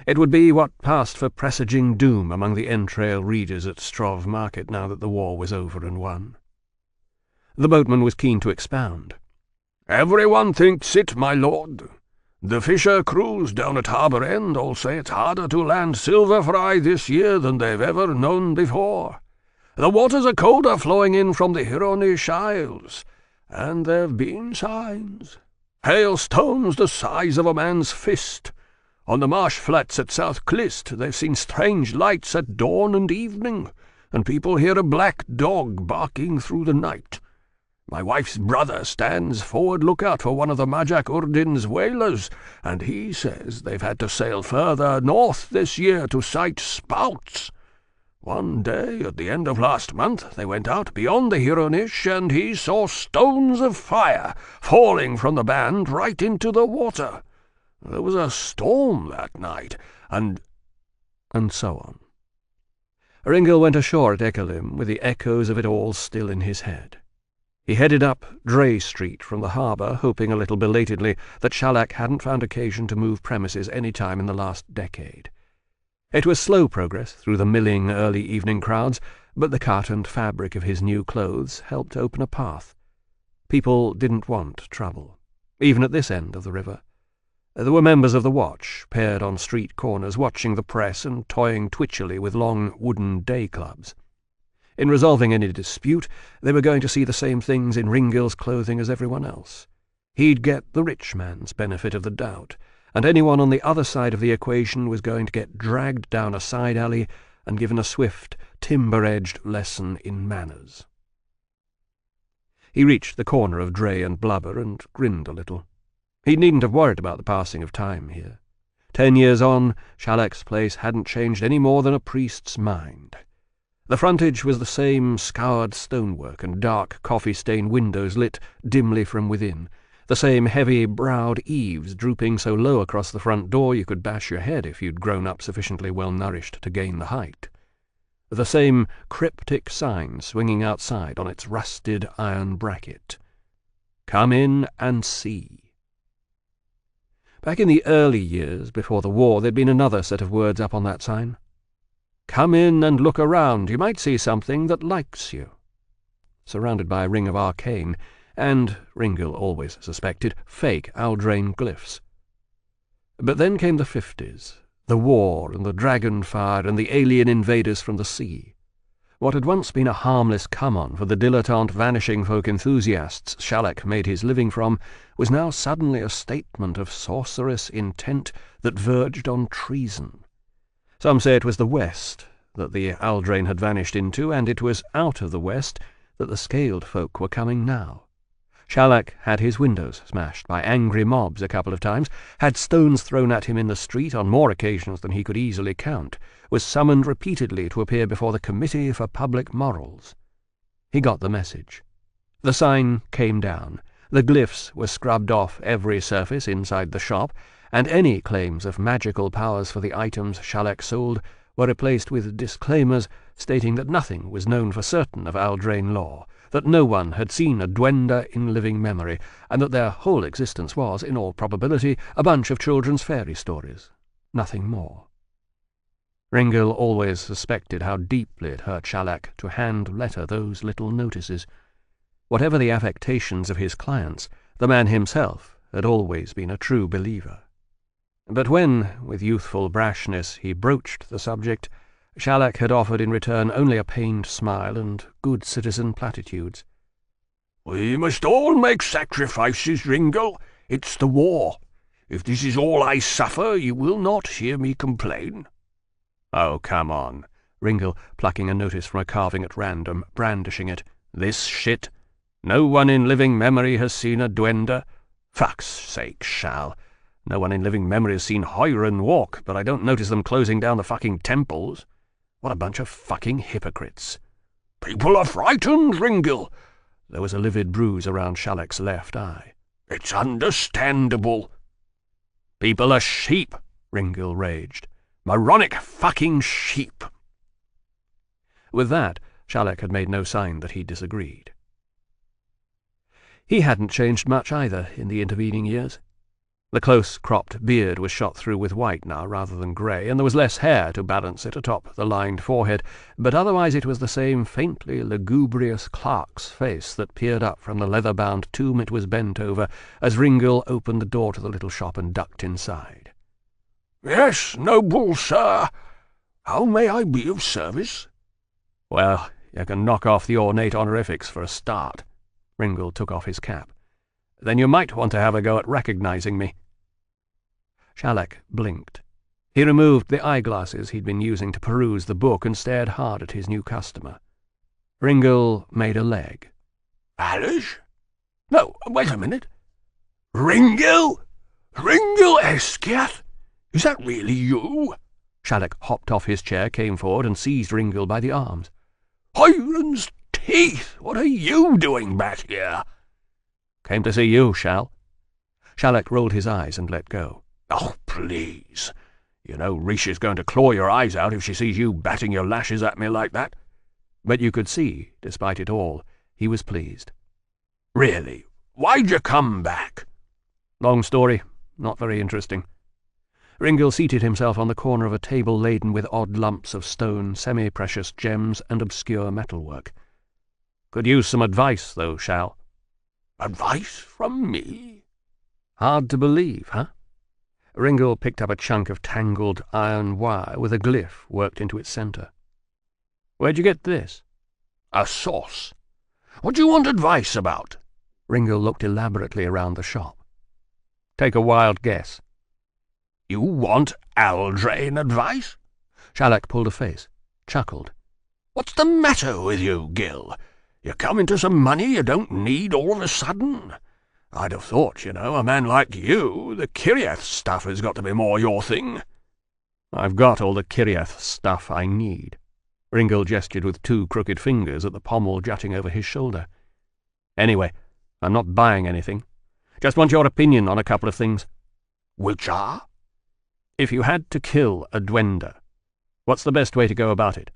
It would be what passed for presaging doom among the entrail readers at Strov Market now that the war was over and won. The boatman was keen to expound.
"Everyone thinks it, my lord. The fisher crews down at Harbour End all say it's harder to land silver fry this year than they've ever known before. The waters are colder flowing in from the Huronish Isles, and there've been signs. Hailstones the size of a man's fist. On the marsh flats at South Clist they've seen strange lights at dawn and evening, and people hear a black dog barking through the night. My wife's brother stands forward lookout for one of the Majak Urdin's whalers, and he says they've had to sail further north this year to sight spouts. One day, at the end of last month, they went out beyond the Huronish, and he saw stones of fire falling from the band right into the water. There was a storm that night, and so on.
Ringil went ashore at Ekalim with the echoes of it all still in his head. He headed up Dray Street from the harbour, hoping a little belatedly that Shalak hadn't found occasion to move premises any time in the last decade. It was slow progress through the milling early evening crowds, but the cut and fabric of his new clothes helped open a path. People didn't want trouble, even at this end of the river.
There were members of the watch, paired on street corners, watching the press and toying twitchily with long wooden day clubs. In resolving any dispute, they were going to see the same things in Ringil's clothing as everyone else. He'd get the rich man's benefit of the doubt, and anyone on the other side of the equation was going to get dragged down a side alley and given a swift, timber-edged lesson in manners. He reached the corner of Dray and Blubber and grinned a little. He needn't have worried about the passing of time here. 10 years on, Shalek's place hadn't changed any more than a priest's mind. The frontage was the same scoured stonework and dark coffee-stained windows lit dimly from within, the same heavy-browed eaves drooping so low across the front door you could bash your head if you'd grown up sufficiently well-nourished to gain the height. The same cryptic sign swinging outside on its rusted iron bracket. "Come in and see." Back in the early years, before the war, there'd been another set of words up on that sign. "Come in and look around. You might see something that likes you." Surrounded by a ring of arcane, and, Ringil always suspected, fake Aldrain glyphs. But then came the 50s, the war and the dragon fire and the alien invaders from the sea. What had once been a harmless come-on for the dilettante vanishing folk enthusiasts Shalek made his living from was now suddenly a statement of sorcerous intent that verged on treason. Some say it was the West that the Aldrain had vanished into, and it was out of the West that the scaled folk were coming now. Shalek had his windows smashed by angry mobs a couple of times, had stones thrown at him in the street on more occasions than he could easily count, was summoned repeatedly to appear before the Committee for Public Morals. He got the message. The sign came down, the glyphs were scrubbed off every surface inside the shop, and any claims of magical powers for the items Shalek sold were replaced with disclaimers stating that nothing was known for certain of Aldrain law, that no one had seen a duender in living memory, and that their whole existence was, in all probability, a bunch of children's fairy stories. Nothing more. Ringil always suspected how deeply it hurt Shalek to hand-letter those little notices. Whatever the affectations of his clients, the man himself had always been a true believer. But when, with youthful brashness, he broached the subject, Shalek had offered in return only a pained smile and good citizen platitudes.
"We must all make sacrifices, Ringil. It's the war. If this is all I suffer, you will not hear me complain."
"Oh, come on," Ringil, plucking a notice from a carving at random, brandishing it. "This shit? No one in living memory has seen a duender. Fuck's sake, Shal. No one in living memory has seen Hiron walk, but I don't notice them closing down the fucking temples. What a bunch of fucking hypocrites."
"People are frightened, Ringil."
There was a livid bruise around Shalek's left eye.
"It's understandable."
"People are sheep," Ringil raged.
"Moronic fucking sheep."
With that, Shalek had made no sign that he disagreed. He hadn't changed much either in the intervening years. The close-cropped beard was shot through with white now rather than grey, and there was less hair to balance it atop the lined forehead, but otherwise it was the same faintly lugubrious clerk's face that peered up from the leather-bound tomb it was bent over as Ringil opened the door to the little shop and ducked inside.
"Yes, noble sir. How may I be of service?"
"Well, you can knock off the ornate honorifics for a start." Ringil took off his cap. "Then you might want to have a go at recognizing me." Shalek blinked. He removed the eyeglasses he'd been using to peruse the book and stared hard at his new customer. Ringil made a leg.
"Alice? No, wait a minute. Ringil? Ringil Eskiath? Is that really you?"
Shalek hopped off his chair, came forward, and seized Ringil by the arms.
"Hiron's teeth! What are you doing back here?"
"Came to see you, Shal." Shalek rolled his eyes and let go.
"Oh, please. You know Rish is going to claw your eyes out if she sees you batting your lashes at me like that."
But you could see, despite it all, he was pleased.
"Really? Why'd you come back?"
"Long story. Not very interesting." Ringil seated himself on the corner of a table laden with odd lumps of stone, semi-precious gems, and obscure metalwork. "Could use some advice, though, Shal."
"Advice from me?"
Hard to believe, huh? Ringil picked up a chunk of tangled iron wire with a glyph worked into its centre. "Where'd you get this?"
"A source. What do you want advice about?"
Ringil looked elaborately around the shop. "Take a wild guess."
"You want Aldrain advice?"
Shalak pulled a face, chuckled.
"What's the matter with you, Gil? You come into some money you don't need all of a sudden. I'd have thought, a man like you, the Kiriath stuff has got to be more your thing."
"I've got all the Kiriath stuff I need." Ringil gestured with 2 crooked fingers at the pommel jutting over his shoulder. "Anyway, I'm not buying anything. Just want your opinion on a couple of things."
"Which are?"
"If you had to kill a Dwender, what's the best way to go about it?"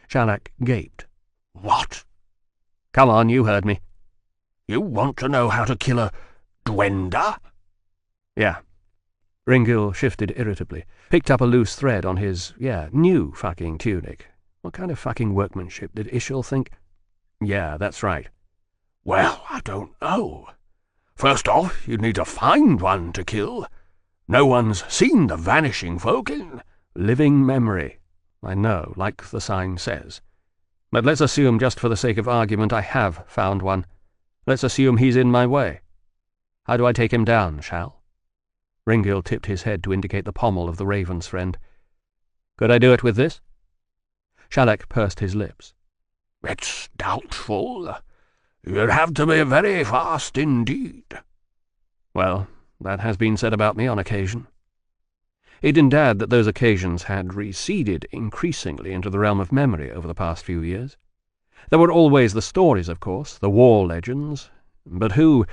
Shalak gaped.
"What?"
"Come on, you heard me."
"You want to know how to kill a Dwender?"
"Yeah." Ringil shifted irritably, picked up a loose thread on his, new fucking tunic. What kind of fucking workmanship did Ishil think? "Yeah, that's right."
"Well, I don't know. First off, you'd need to find one to kill. No one's seen the vanishing folk in
living memory. I know, like the sign says. But let's assume, just for the sake of argument, I have found one. Let's assume he's in my way. How do I take him down, Shal?" Ringil tipped his head to indicate the pommel of the raven's friend. "Could I do it with this?" Shalak pursed his lips.
"It's doubtful. You'd have to be very fast indeed."
"Well, that has been said about me on occasion." He didn't add that those occasions had receded increasingly into the realm of memory over the past few years. There were always the stories, of course, the war legends, but who,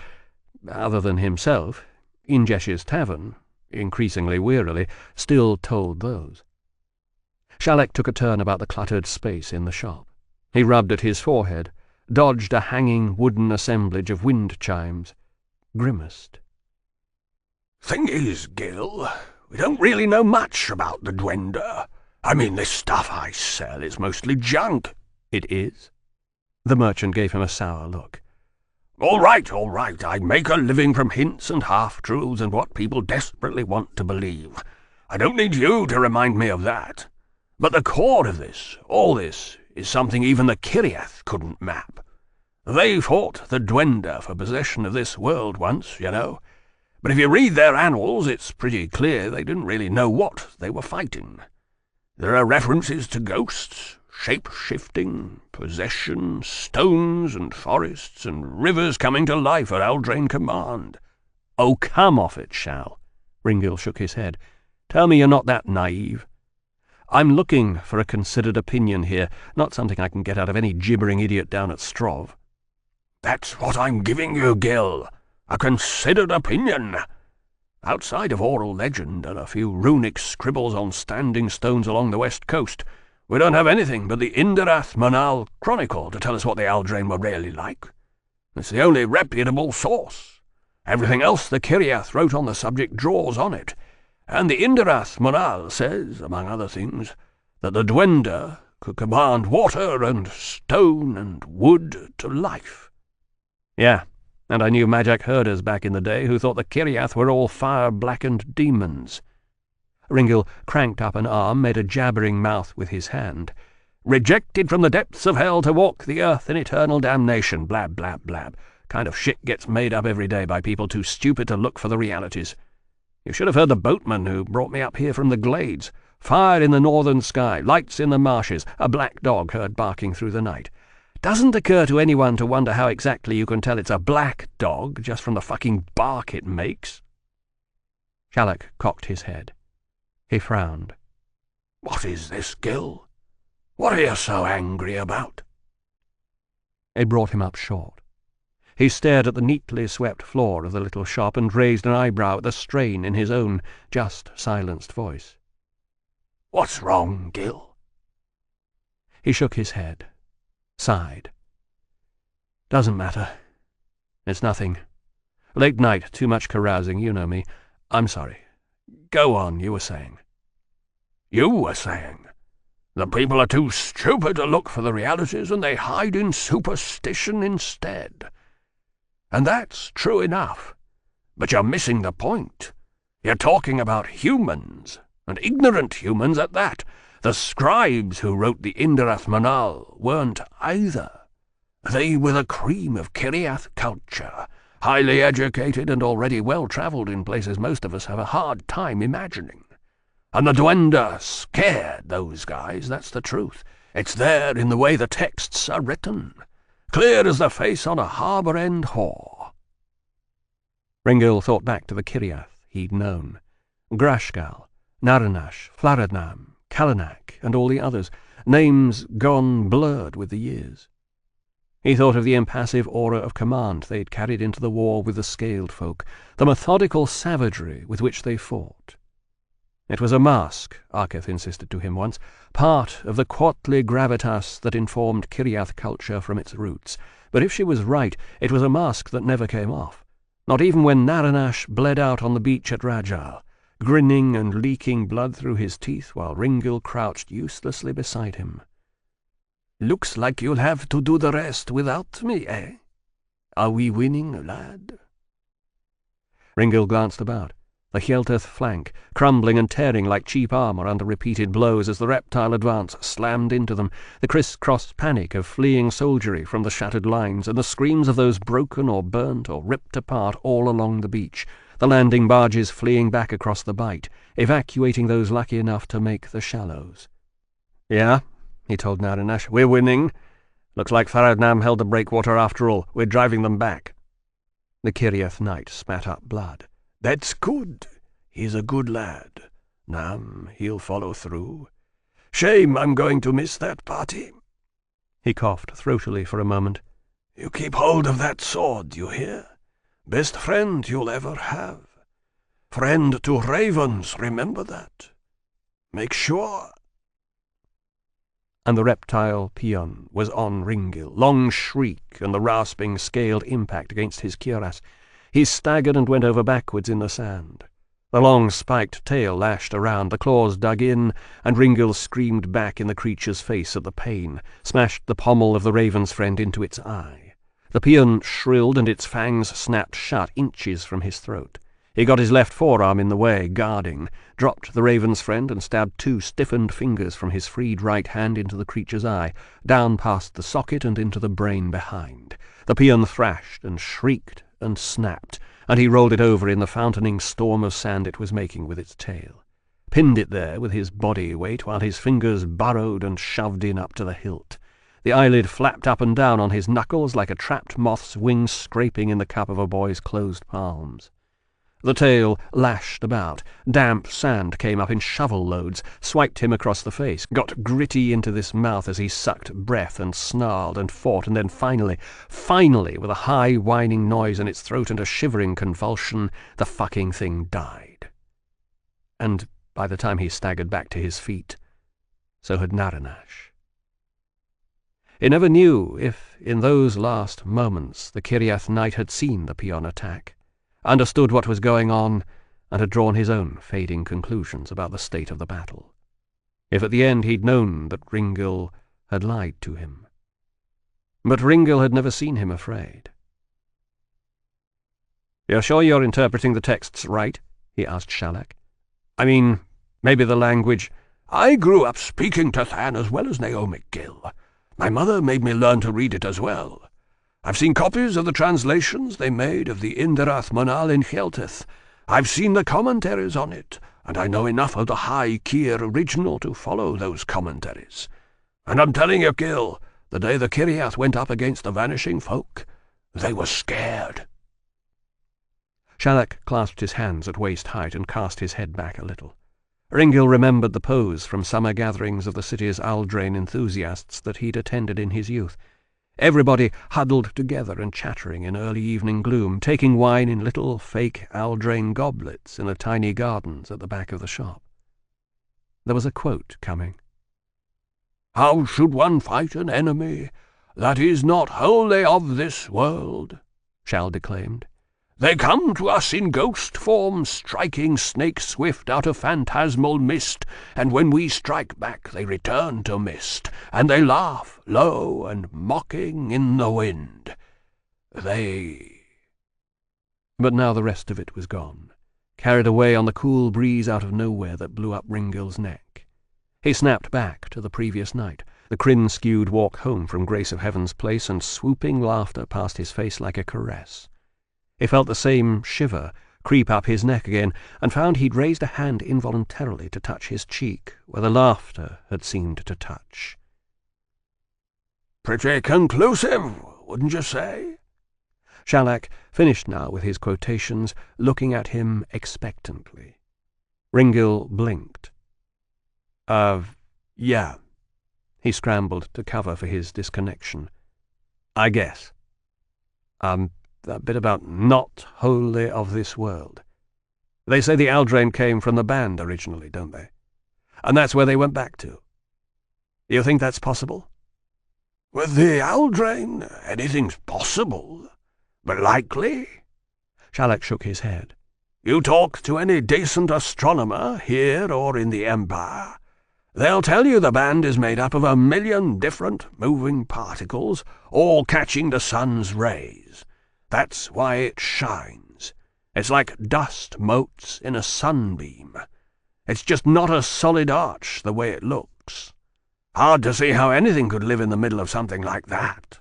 other than himself, in Jesh's tavern, increasingly wearily, still told those? Shalak took a turn about the cluttered space in the shop. He rubbed at his forehead, dodged a hanging wooden assemblage of wind chimes, grimaced.
"Thing is, Gil, we don't really know much about the Dwender. I mean, this stuff I sell is mostly junk."
"It is?" The merchant gave him a sour look.
All right. I make a living from hints and half-truths and what people desperately want to believe. I don't need you to remind me of that. But the core of this, all this, is something even the Kiriath couldn't map. They fought the Dwender for possession of this world once, But if you read their annals, it's pretty clear they didn't really know what they were fighting. There are references to ghosts, shape-shifting, possession, stones and forests and rivers coming to life at Aldrain command.
"Oh, come off it, Shal." Ringil shook his head. "Tell me you're not that naive. I'm looking for a considered opinion here, not something I can get out of any gibbering idiot down at Strov."
"That's what I'm giving you, Gil. A considered opinion. Outside of oral legend and a few runic scribbles on standing stones along the west coast, we don't have anything but the Inderath Manal Chronicle to tell us what the Aldrain were really like. It's the only reputable source. Everything else the Kiriath wrote on the subject draws on it, and the Inderath Manal says, among other things, that the Dwender could command water and stone and wood to life."
"Yeah, and I knew Majak herders back in the day who thought the Kiriath were all fire-blackened demons." Ringil cranked up an arm, made a jabbering mouth with his hand. "Rejected from the depths of hell to walk the earth in eternal damnation, blab, blab, blab. Kind of shit gets made up every day by people too stupid to look for the realities. You should have heard the boatman who brought me up here from the glades. Fire in the northern sky, lights in the marshes, a black dog heard barking through the night. Doesn't occur to anyone to wonder how exactly you can tell it's a black dog just from the fucking bark it makes." Shalak cocked his head. He frowned.
"What is this, Gil? What are you so angry about?"
It brought him up short. He stared at the neatly swept floor of the little shop and raised an eyebrow at the strain in his own just silenced voice.
"What's wrong, Gil?"
He shook his head, sighed. "Doesn't matter. It's nothing. Late night, too much carousing, you know me. I'm sorry. Go on, you were saying."
"You were saying the people are too stupid to look for the realities and they hide in superstition instead. And that's true enough. But you're missing the point. You're talking about humans, and ignorant humans at that. The scribes who wrote the Indarath Manal weren't either. They were the cream of Kiriath culture, highly educated and already well-travelled in places most of us have a hard time imagining. And the Dwenda scared those guys, that's the truth. It's there in the way the texts are written, clear as the face on a harbour-end whore.
Ringil thought back to the Kiriath he'd known. Grashgal, Naranash, Flaradnam, Kalanak, and all the others, names gone blurred with the years. He thought of the impassive aura of command they'd carried into the war with the scaled folk, the methodical savagery with which they fought. It was a mask, Arketh insisted to him once, part of the courtly gravitas that informed Kiriath culture from its roots. But if she was right, it was a mask that never came off. Not even when Naranash bled out on the beach at Rajal, grinning and leaking blood through his teeth while Ringil crouched uselessly beside him. "Looks like you'll have to do the rest without me, eh? Are we winning, lad?" Ringil glanced about. The Hjelteth flank, crumbling and tearing like cheap armour under repeated blows as the reptile advance slammed into them, the criss-cross panic of fleeing soldiery from the shattered lines, and the screams of those broken or burnt or ripped apart all along the beach, the landing barges fleeing back across the bight, evacuating those lucky enough to make the shallows. "Yeah," he told Naranash, "we're winning. Looks like Faradnam held the breakwater after all. We're driving them back." The Kiriath knight spat up blood.
"That's good. He's a good lad. Nam, he'll follow through. Shame I'm going to miss that party."
He coughed throatily for a moment.
"You keep hold of that sword, you hear? Best friend you'll ever have. Friend to ravens, remember that. Make sure."
And the reptile peon was on Ringil, long shriek and the rasping scaled impact against his cuirass. He staggered and went over backwards in the sand. The long spiked tail lashed around, the claws dug in, and Ringil screamed back in the creature's face at the pain, smashed the pommel of the raven's friend into its eye. The peon shrilled and its fangs snapped shut inches from his throat. He got his left forearm in the way, guarding, dropped the raven's friend and stabbed two stiffened fingers from his freed right hand into the creature's eye, down past the socket and into the brain behind. The peon thrashed and shrieked and snapped, and he rolled it over in the fountaining storm of sand it was making with its tail, pinned it there with his body weight while his fingers burrowed and shoved in up to the hilt. The eyelid flapped up and down on his knuckles like a trapped moth's wings scraping in the cup of a boy's closed palms. The tail lashed about. Damp sand came up in shovel loads, swiped him across the face, got gritty into this mouth as he sucked breath and snarled and fought, and then finally, with a high whining noise in its throat and a shivering convulsion, the fucking thing died. And by the time he staggered back to his feet, so had Naranash. He never knew if, in those last moments, the Kiriath knight had seen the peon attack, understood what was going on, and had drawn his own fading conclusions about the state of the battle. If at the end he'd known that Ringil had lied to him. But Ringil had never seen him afraid. "You're sure you're interpreting the texts right?" he asked Shalak. "I mean, maybe the language—"
"I grew up speaking Tathan as well as Naomi Gill. My mother made me learn to read it as well. I've seen copies of the translations they made of the Indarath Manal in Hjelteth. I've seen the commentaries on it, and I know enough of the High Kier original to follow those commentaries. And I'm telling you, Gil, the day the Kiriath went up against the vanishing folk, they were scared."
Shalak clasped his hands at waist height and cast his head back a little. Ringil remembered the pose from summer gatherings of the city's Aldrain enthusiasts that he'd attended in his youth. Everybody huddled together and chattering in early evening gloom, taking wine in little fake Aldrain goblets in the tiny gardens at the back of the shop. There was a quote coming.
"How should one fight an enemy that is not wholly of this world?" Shal declaimed. "They come to us in ghost form, striking snake-swift out of phantasmal mist, and when we strike back they return to mist, and they laugh low and mocking in the wind. They—"
But now the rest of it was gone. carried away on the cool breeze out of nowhere that blew up Ringil's neck. He snapped back to the previous night, the crin-skewed walk home from Grace of Heaven's place, and swooping laughter past his face like a caress. He felt the same shiver creep up his neck again, and found he'd raised a hand involuntarily to touch his cheek, where the laughter had seemed to touch.
"Pretty conclusive, wouldn't you say?"
Shalak finished now with his quotations, looking at him expectantly. Ringil blinked.
Yeah."
He scrambled to cover for his disconnection. "I guess. That bit about not wholly of this world. They say the Aldrain came from the band originally, don't they? And that's where they went back to. You think that's possible?"
"With the Aldrain, anything's possible. But likely?"
Shalak shook his head.
"You talk to any decent astronomer, here or in the Empire, they'll tell you the band is made up of 1,000,000 different moving particles, all catching the sun's rays. That's why it shines. It's like dust motes in a sunbeam. It's just not a solid arch the way it looks. Hard to see how anything could live in the middle of something like that."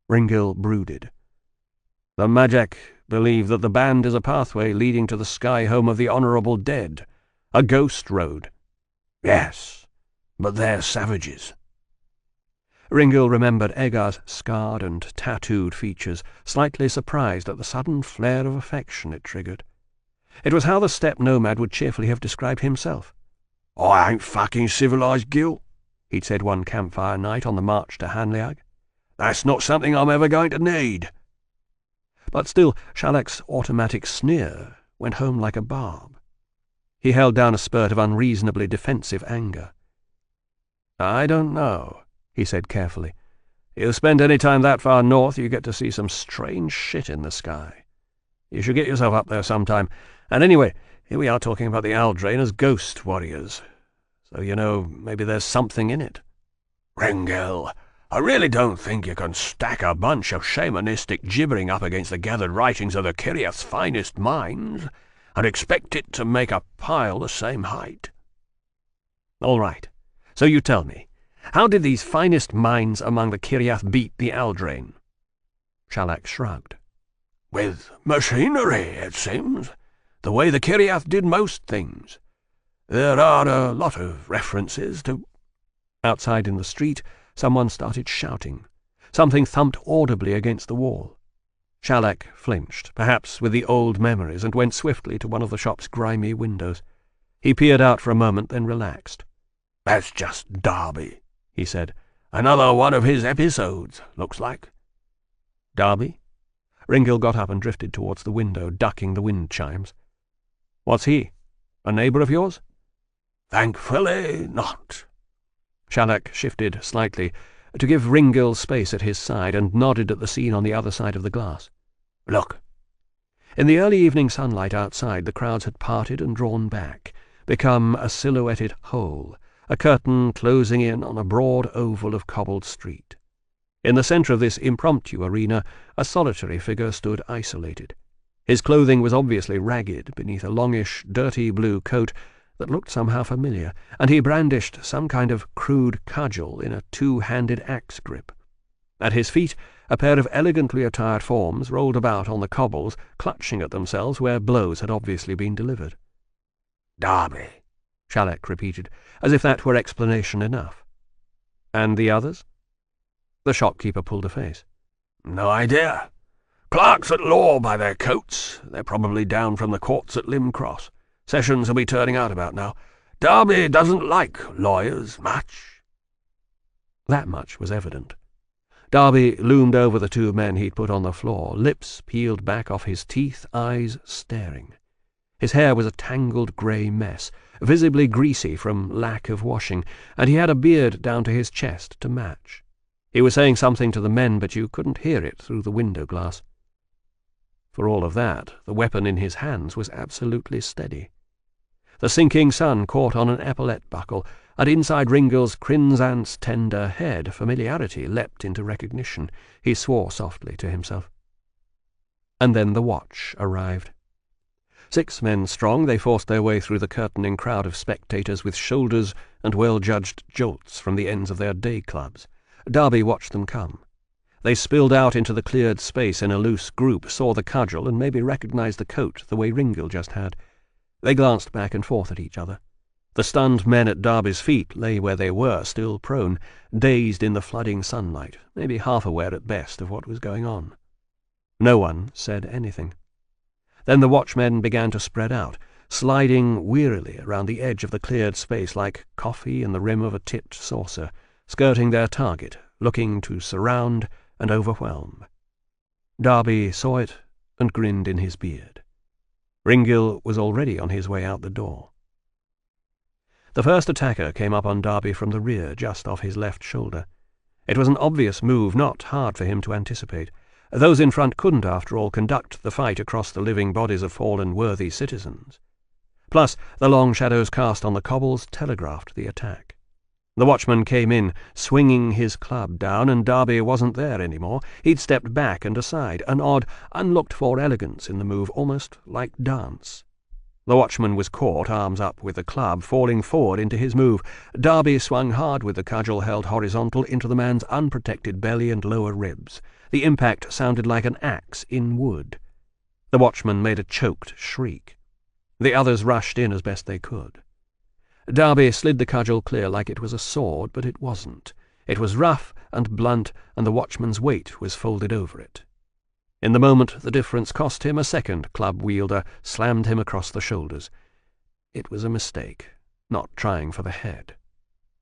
Ringil brooded. "The Majak believe that the band is a pathway leading to the sky home of the honourable dead, a ghost road."
"Yes, but they're savages."
Ringil remembered Egar's scarred and tattooed features, slightly surprised at the sudden flare of affection it triggered. It was how the steppe nomad would cheerfully have described himself.
"I ain't fucking civilized, Gil,"
he'd said one campfire night on the march to Hanliag.
"That's not something I'm ever going to need."
But still, Shalak's automatic sneer went home like a barb. He held down a spurt of unreasonably defensive anger. "I don't know," he said carefully. "You spend any time that far north, you get to see some strange shit in the sky. You should get yourself up there sometime. And anyway, here we are talking about the Aldrain as ghost warriors. So, maybe there's something in it."
"Ringil, I really don't think you can stack a bunch of shamanistic gibbering up against the gathered writings of the Kiriath's finest minds and expect it to make a pile the same height."
"All right. So you tell me, how did these finest minds among the Kiriath beat the Aldrain?" Shalak shrugged.
"With machinery, it seems. The way the Kiriath did most things. There are a lot of references to—"
Outside in the street, someone started shouting. Something thumped audibly against the wall. Shalak flinched, perhaps with the old memories, and went swiftly to one of the shop's grimy windows. He peered out for a moment, then relaxed.
"That's just Darby," he said. "Another one of his episodes, looks like."
"Darby?" Ringil got up and drifted towards the window, ducking the wind chimes. "What's he? A neighbour of yours?"
"Thankfully not."
Shalak shifted slightly to give Ringil space at his side, and nodded at the scene on the other side of the glass.
"Look."
In the early evening sunlight outside, the crowds had parted and drawn back, become a silhouetted whole, a curtain closing in on a broad oval of cobbled street. In the centre of this impromptu arena, a solitary figure stood isolated. His clothing was obviously ragged beneath a longish, dirty blue coat that looked somehow familiar, and he brandished some kind of crude cudgel in a two-handed axe grip. At his feet, a pair of elegantly attired forms rolled about on the cobbles, clutching at themselves where blows had obviously been delivered.
"Darby,"
Shalak repeated, as if that were explanation enough. "And the others?" The shopkeeper pulled a face.
"No idea. Clerks at law by their coats. They're probably down from the courts at Lim Cross. Sessions will be turning out about now. Darby doesn't like lawyers much."
That much was evident. Darby loomed over the two men he'd put on the floor, lips peeled back off his teeth, eyes staring. His hair was a tangled grey mess, visibly greasy from lack of washing, and he had a beard down to his chest to match. He was saying something to the men, but you couldn't hear it through the window glass. For all of that, the weapon in his hands was absolutely steady. The sinking sun caught on an epaulette buckle, and inside Ringil's Crinzant's tender head familiarity leapt into recognition. He swore softly to himself. And then the watch arrived. 6 men strong, they forced their way through the curtaining crowd of spectators with shoulders and well-judged jolts from the ends of their day clubs. Darby watched them come. They spilled out into the cleared space in a loose group, saw the cudgel, and maybe recognized the coat the way Ringil just had. They glanced back and forth at each other. The stunned men at Darby's feet lay where they were, still prone, dazed in the flooding sunlight, maybe half aware at best of what was going on. No one said anything. Then the watchmen began to spread out, sliding wearily around the edge of the cleared space like coffee in the rim of a tipped saucer, skirting their target, looking to surround and overwhelm. Darby saw it and grinned in his beard. Ringil was already on his way out the door. The first attacker came up on Darby from the rear, just off his left shoulder. It was an obvious move, not hard for him to anticipate. Those in front couldn't, after all, conduct the fight across the living bodies of fallen worthy citizens. Plus, the long shadows cast on the cobbles telegraphed the attack. The watchman came in, swinging his club down, and Darby wasn't there anymore. He'd stepped back and aside, an odd, unlooked-for elegance in the move, almost like dance. The watchman was caught, arms up with the club, falling forward into his move. Darby swung hard with the cudgel held horizontal into the man's unprotected belly and lower ribs. The impact sounded like an axe in wood. The watchman made a choked shriek. The others rushed in as best they could. Darby slid the cudgel clear like it was a sword, but it wasn't. It was rough and blunt, and the watchman's weight was folded over it. In the moment the difference cost him, a second club-wielder slammed him across the shoulders. It was a mistake, not trying for the head.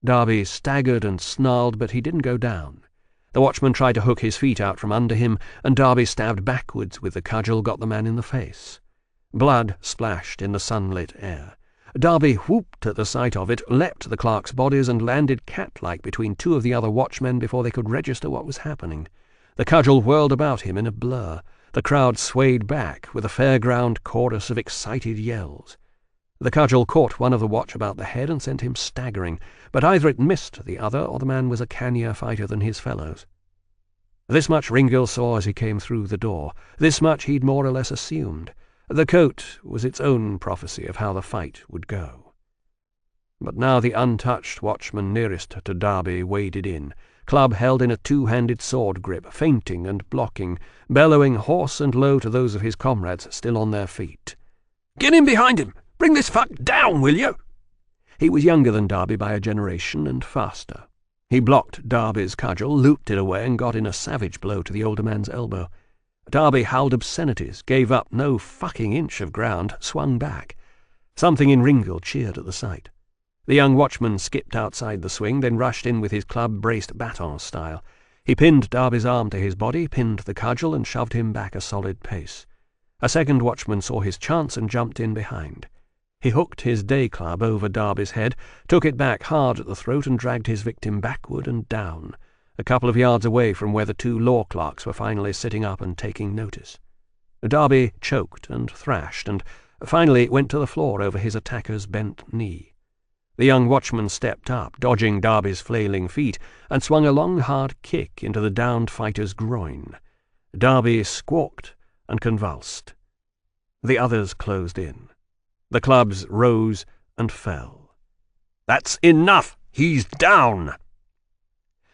Darby staggered and snarled, but he didn't go down. The watchman tried to hook his feet out from under him, and Darby stabbed backwards with the cudgel, got the man in the face. Blood splashed in the sunlit air. Darby whooped at the sight of it, leapt the clerks' bodies, and landed cat-like between 2 of the other watchmen before they could register what was happening. The cudgel whirled about him in a blur. The crowd swayed back with a fairground chorus of excited yells. The cudgel caught one of the watch about the head and sent him staggering, but either it missed the other or the man was a cannier fighter than his fellows. This much Ringil saw as he came through the door. This much he'd more or less assumed. The coat was its own prophecy of how the fight would go. But now the untouched watchman nearest to Darby waded in, club held in a 2-handed sword grip, feinting and blocking, bellowing hoarse and low to those of his comrades still on their feet.
"Get in behind him! Bring this fuck down, will you?"
He was younger than Darby by a generation and faster. He blocked Darby's cudgel, looped it away, and got in a savage blow to the older man's elbow. Darby howled obscenities, gave up no fucking inch of ground, swung back. Something in Ringil cheered at the sight. The young watchman skipped outside the swing, then rushed in with his club braced baton style. He pinned Darby's arm to his body, pinned the cudgel, and shoved him back a solid pace. A second watchman saw his chance and jumped in behind. He hooked his day club over Darby's head, took it back hard at the throat, and dragged his victim backward and down, a couple of yards away from where the 2 law clerks were finally sitting up and taking notice. Darby choked and thrashed, and finally went to the floor over his attacker's bent knee. The young watchman stepped up, dodging Darby's flailing feet, and swung a long, hard kick into the downed fighter's groin. Darby squawked and convulsed. The others closed in. The clubs rose and fell.
"That's enough! He's down!"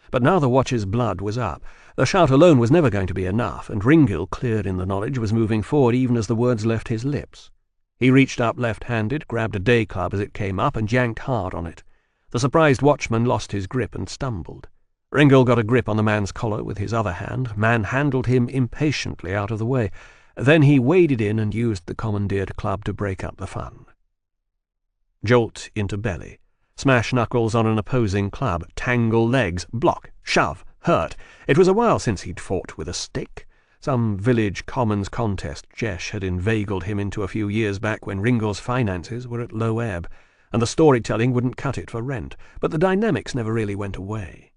But now the watch's blood was up. The shout alone was never going to be enough, and Ringil, cleared in the knowledge, was moving forward even as the words left his lips. He reached up left-handed, grabbed a day club as it came up, and yanked hard on it. The surprised watchman lost his grip and stumbled. Ringil got a grip on the man's collar with his other hand, manhandled him impatiently out of the way. Then he waded in and used the commandeered club to break up the fun. Jolt into belly. Smash knuckles on an opposing club, tangle legs, block, shove, hurt. It was a while since he'd fought with a stick. Some village commons contest Jesh had inveigled him into a few years back when Ringil's finances were at low ebb, and the storytelling wouldn't cut it for rent, but the dynamics never really went away.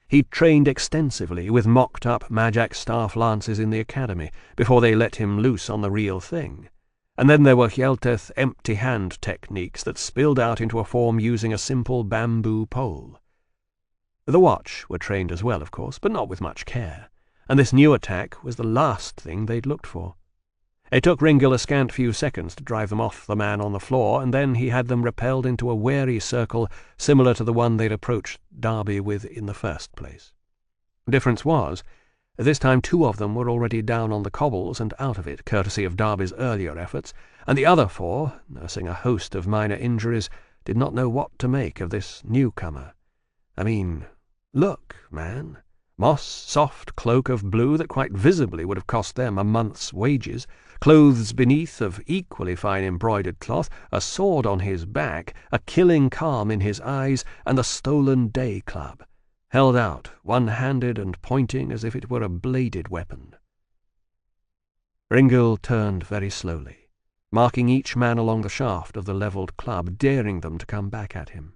He'd trained extensively with mocked-up Majak staff lances in the academy before they let him loose on the real thing. And then there were Hjelteth empty-hand techniques that spilled out into a form using a simple bamboo pole. The watch were trained as well, of course, but not with much care, and this new attack was the last thing they'd looked for. It took Ringil a scant few seconds to drive them off the man on the floor, and then he had them repelled into a wary circle similar to the one they'd approached Darby with in the first place. The difference was, this time 2 of them were already down on the cobbles and out of it, courtesy of Darby's earlier efforts, and the other 4, nursing a host of minor injuries, did not know what to make of this newcomer. I mean, look, man. Moss, soft cloak of blue that quite visibly would have cost them a month's wages, clothes beneath of equally fine embroidered cloth, a sword on his back, a killing calm in his eyes, and the stolen day club, held out, one-handed and pointing as if it were a bladed weapon. Ringil turned very slowly, marking each man along the shaft of the levelled club, daring them to come back at him.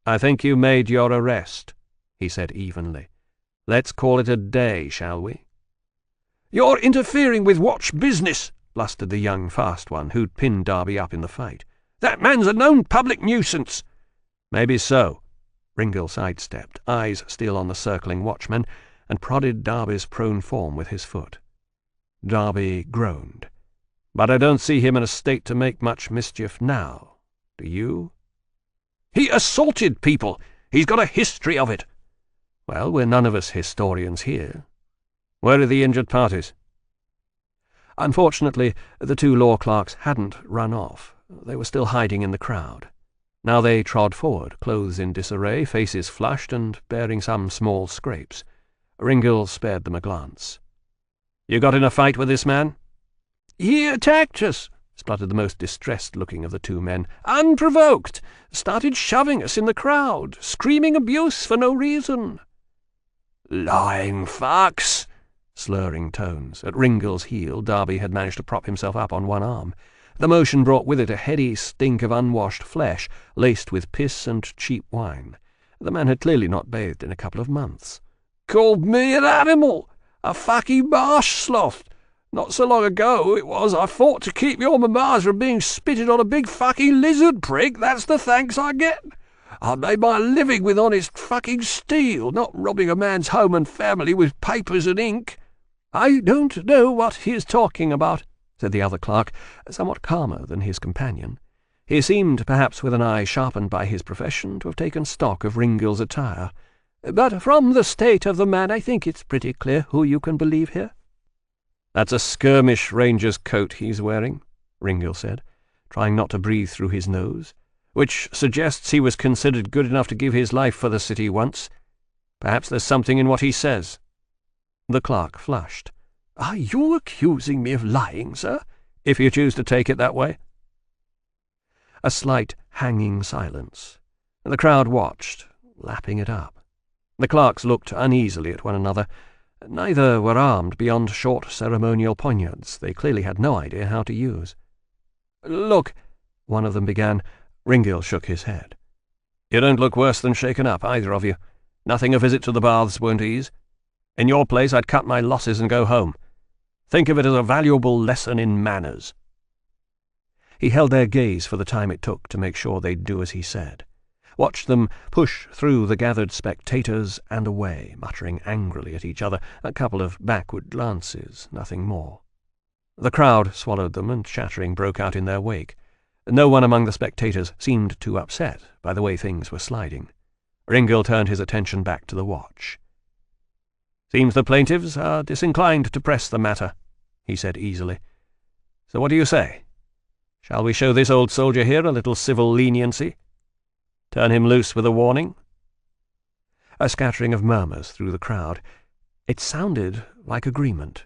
"I think you made your arrest," he said evenly. "Let's call it a day, shall we?"
"You're interfering with watch business," blustered the young fast one who'd pinned Darby up in the fight. "That man's a known public nuisance."
"Maybe so." Ringil sidestepped, eyes still on the circling watchman, and prodded Darby's prone form with his foot. Darby groaned. "But I don't see him in a state to make much mischief now. Do you?"
"He assaulted people. He's got a history of it."
"Well, we're none of us historians here. Where are the injured parties?" Unfortunately, the 2 law clerks hadn't run off. They were still hiding in the crowd. Now they trod forward, clothes in disarray, faces flushed, and bearing some small scrapes. Ringil spared them a glance. "You got in a fight with this man?"
"He attacked us," spluttered the most distressed-looking of the 2 men. "Unprovoked. Started shoving us in the crowd, screaming abuse for no reason."
"Lying fucks!"
Slurring tones. At Ringil's heel, Darby had managed to prop himself up on one arm. The motion brought with it a heady stink of unwashed flesh, laced with piss and cheap wine. The man had clearly not bathed in a couple of months.
"Called me an animal, a fucking marsh sloth. Not so long ago it was I fought to keep your mammas from being spitted on a big fucking lizard prick. That's the thanks I get. I made my living with honest fucking steel, not robbing a man's home and family with papers and ink." "I don't know what he is talking about," said the other clerk, somewhat calmer than his companion. He seemed, perhaps with an eye sharpened by his profession, to have taken stock of Ringil's attire. "But from the state of the man, I think it's pretty clear who you can believe here."
"That's a skirmish ranger's coat he's wearing," Ringil said, trying not to breathe through his nose, "which suggests he was considered good enough to give his life for the city once. Perhaps there's something in what he says." The clerk flushed.
"Are you accusing me of lying, sir?"
"If you choose to take it that way." A slight hanging silence. The crowd watched, lapping it up. The clerks looked uneasily at one another. Neither were armed beyond short ceremonial poniards they clearly had no idea how to use.
"Look,"
one of them began. Ringil shook his head. "You don't look worse than shaken up, either of you. Nothing a visit to the baths won't ease. In your place I'd cut my losses and go home. Think of it as a valuable lesson in manners." He held their gaze for the time it took to make sure they'd do as he said. Watched them push through the gathered spectators and away, muttering angrily at each other, a couple of backward glances, nothing more. The crowd swallowed them, and chattering broke out in their wake. No one among the spectators seemed too upset by the way things were sliding. Ringil turned his attention back to the watch. "Seems the plaintiffs are disinclined to press the matter," he said easily. "So what do you say? Shall we show this old soldier here a little civil leniency? Turn him loose with a warning?" A scattering of murmurs through the crowd. It sounded like agreement.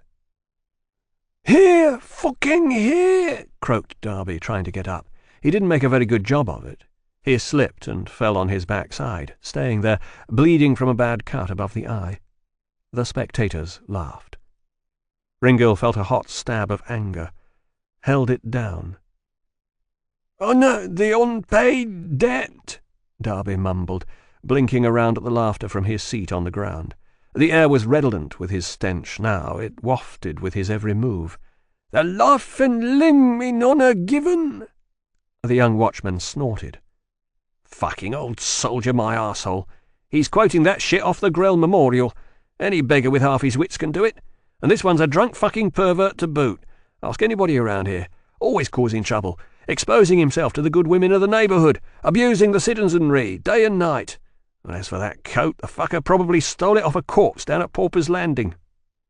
"Here, fucking here!"
croaked Darby, trying to get up. He didn't make a very good job of it. He slipped and fell on his backside, staying there, bleeding from a bad cut above the eye. The spectators laughed. Ringil felt a hot stab of anger, held it down.
"Oh no, the unpaid debt,"
Darby mumbled, blinking around at the laughter from his seat on the ground. The air was redolent with his stench now. It wafted with his every move.
"The life and limb in honour given."
The young watchman snorted.
"Fucking old soldier, my arsehole. He's quoting that shit off the Grell Memorial. Any beggar with half his wits can do it. And this one's a drunk fucking pervert to boot. Ask anybody around here. Always causing trouble, exposing himself to the good women of the neighbourhood, abusing the citizenry, day and night. And as for that coat, the fucker probably stole it off a corpse down at Pauper's Landing.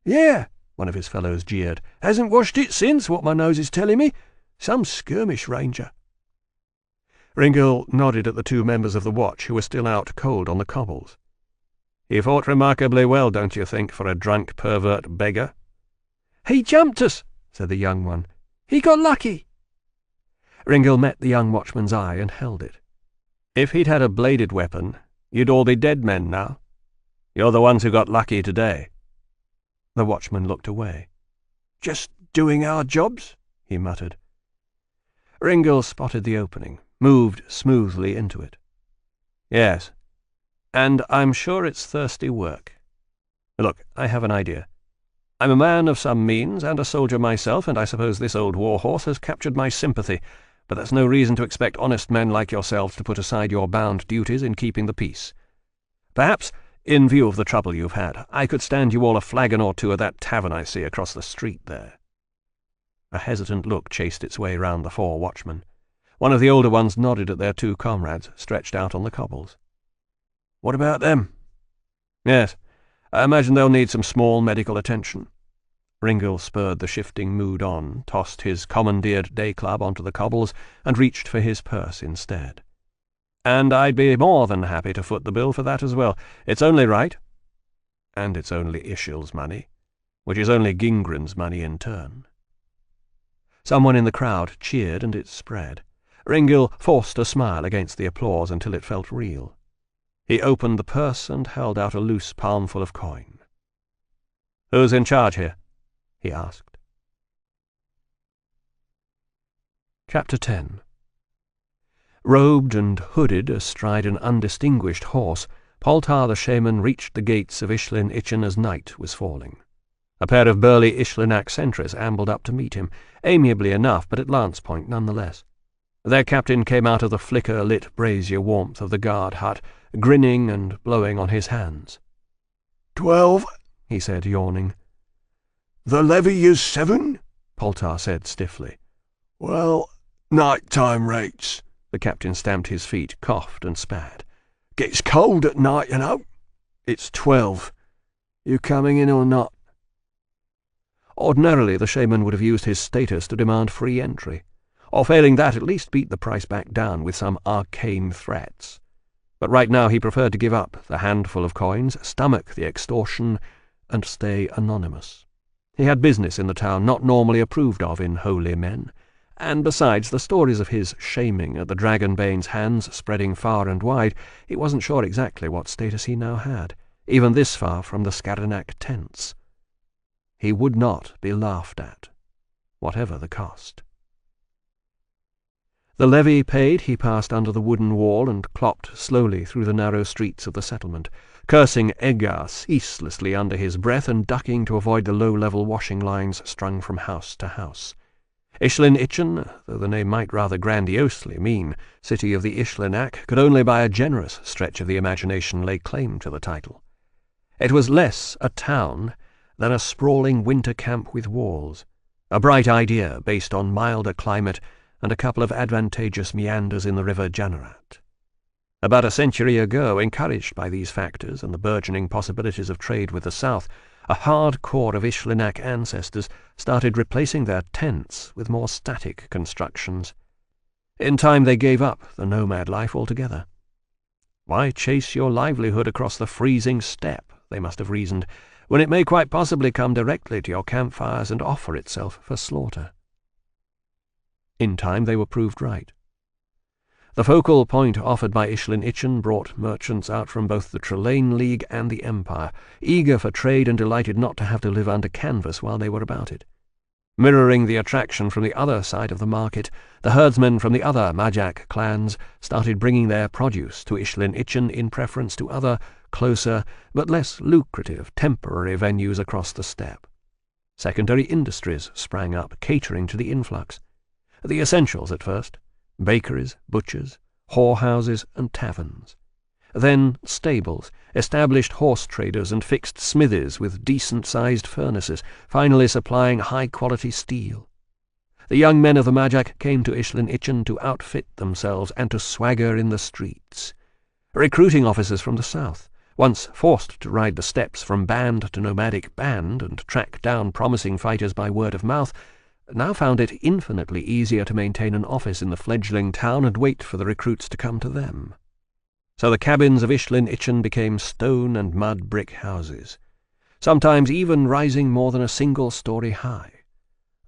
Yeah, one of his fellows jeered. Hasn't washed it since, what my nose is telling me. Some skirmish ranger.
Ringil nodded at the two members of the watch who were still out cold on the cobbles. He fought remarkably well, don't you think, for a drunk pervert beggar?
He jumped us, said the young one. He got lucky.
Ringil met the young watchman's eye and held it. If he'd had a bladed weapon, you'd all be dead men now. You're the ones who got lucky today. The watchman looked away.
Just doing our jobs, he muttered.
Ringil spotted the opening, moved smoothly into it. Yes, and I'm sure it's thirsty work. Look, I have an idea. I'm a man of some means and a soldier myself, and I suppose this old war-horse has captured my sympathy, but that's no reason to expect honest men like yourselves to put aside your bound duties in keeping the peace. Perhaps, in view of the trouble you've had, I could stand you all a flagon or two at that tavern I see across the street there. A hesitant look chased its way round the four watchmen. One of the older ones nodded at their two comrades, stretched out on the cobbles.
What about them?
Yes, I imagine they'll need some small medical attention. Ringil spurred the shifting mood on, tossed his commandeered day club onto the cobbles, and reached for his purse instead. And I'd be more than happy to foot the bill for that as well. It's only right. And it's only Ishil's money, which is only Gingren's money in turn. Someone in the crowd cheered, and it spread. Ringil forced a smile against the applause until it felt real. He opened the purse and held out a loose palmful of coin. "Who's in charge here?" he asked. Chapter 10. Robed and hooded astride an undistinguished horse, Poltar the shaman reached the gates of Ishlin Itchen as night was falling. A pair of burly Ishlinak sentries ambled up to meet him, amiably enough, but at lance point nonetheless. Their captain came out of the flicker-lit brazier warmth of the guard hut, grinning and blowing on his hands.
12,
he said, yawning.
The levy is 7?
Poltar said stiffly.
Well, night-time rates.
The captain stamped his feet, coughed and spat.
Gets cold at night, you know. It's 12. You coming in or not?
Ordinarily, the shaman would have used his status to demand free entry, or failing that, at least beat the price back down with some arcane threats. But right now he preferred to give up the handful of coins, stomach the extortion, and stay anonymous. He had business in the town not normally approved of in holy men, and besides the stories of his shaming at the Dragonbane's hands spreading far and wide, he wasn't sure exactly what status he now had, even this far from the Skaranak tents. He would not be laughed at, whatever the cost. The levy paid, he passed under the wooden wall and clopped slowly through the narrow streets of the settlement, cursing Edgar ceaselessly under his breath and ducking to avoid the low-level washing lines strung from house to house. Ishlin Itchen, though the name might rather grandiosely mean City of the Ishlinak, could only by a generous stretch of the imagination lay claim to the title. It was less a town than a sprawling winter camp with walls, a bright idea based on milder climate and a couple of advantageous meanders in the river Janarat. About a century ago, encouraged by these factors and the burgeoning possibilities of trade with the south, a hard core of Ishlinak ancestors started replacing their tents with more static constructions. In time they gave up the nomad life altogether. Why chase your livelihood across the freezing steppe, they must have reasoned, when it may quite possibly come directly to your campfires and offer itself for slaughter? In time they were proved right. The focal point offered by Ishlin Itchen brought merchants out from both the Trelane League and the Empire, eager for trade and delighted not to have to live under canvas while they were about it. Mirroring the attraction from the other side of the market, the herdsmen from the other Majak clans started bringing their produce to Ishlin Itchen in preference to other, closer, but less lucrative temporary venues across the steppe. Secondary industries sprang up, catering to the influx. The essentials at first: bakeries, butchers, whorehouses, and taverns. Then stables, established horse traders and fixed smithies with decent-sized furnaces, finally supplying high-quality steel. The young men of the Majak came to Ishlin-Itchen to outfit themselves and to swagger in the streets. Recruiting officers from the south, once forced to ride the steppes from band to nomadic band and track down promising fighters by word of mouth, now found it infinitely easier to maintain an office in the fledgling town and wait for the recruits to come to them. So the cabins of Ishlin-Itchen became stone and mud brick houses, sometimes even rising more than a single story high.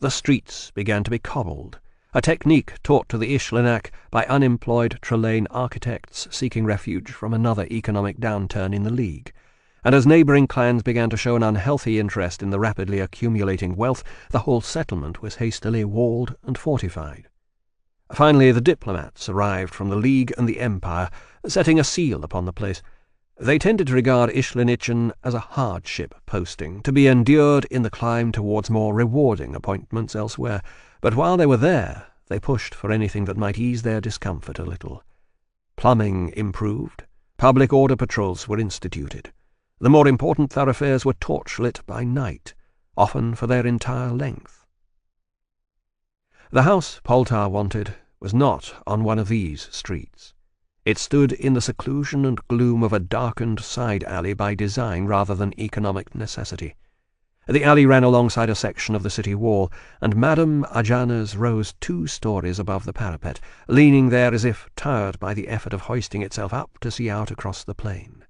The streets began to be cobbled, a technique taught to the Ishlinak by unemployed Trelane architects seeking refuge from another economic downturn in the League, and as neighbouring clans began to show an unhealthy interest in the rapidly accumulating wealth, the whole settlement was hastily walled and fortified. Finally, the diplomats arrived from the League and the Empire, setting a seal upon the place. They tended to regard Ishlin-Itchen as a hardship posting, to be endured in the climb towards more rewarding appointments elsewhere, but while they were there, they pushed for anything that might ease their discomfort a little. Plumbing improved, public order patrols were instituted. The more important thoroughfares were torchlit by night, often for their entire length. The house Poltar wanted was not on one of these streets. It stood in the seclusion and gloom of a darkened side alley by design rather than economic necessity. The alley ran alongside a section of the city wall, and Madame Ajana's rose 2 stories above the parapet, leaning there as if tired by the effort of hoisting itself up to see out across the plain.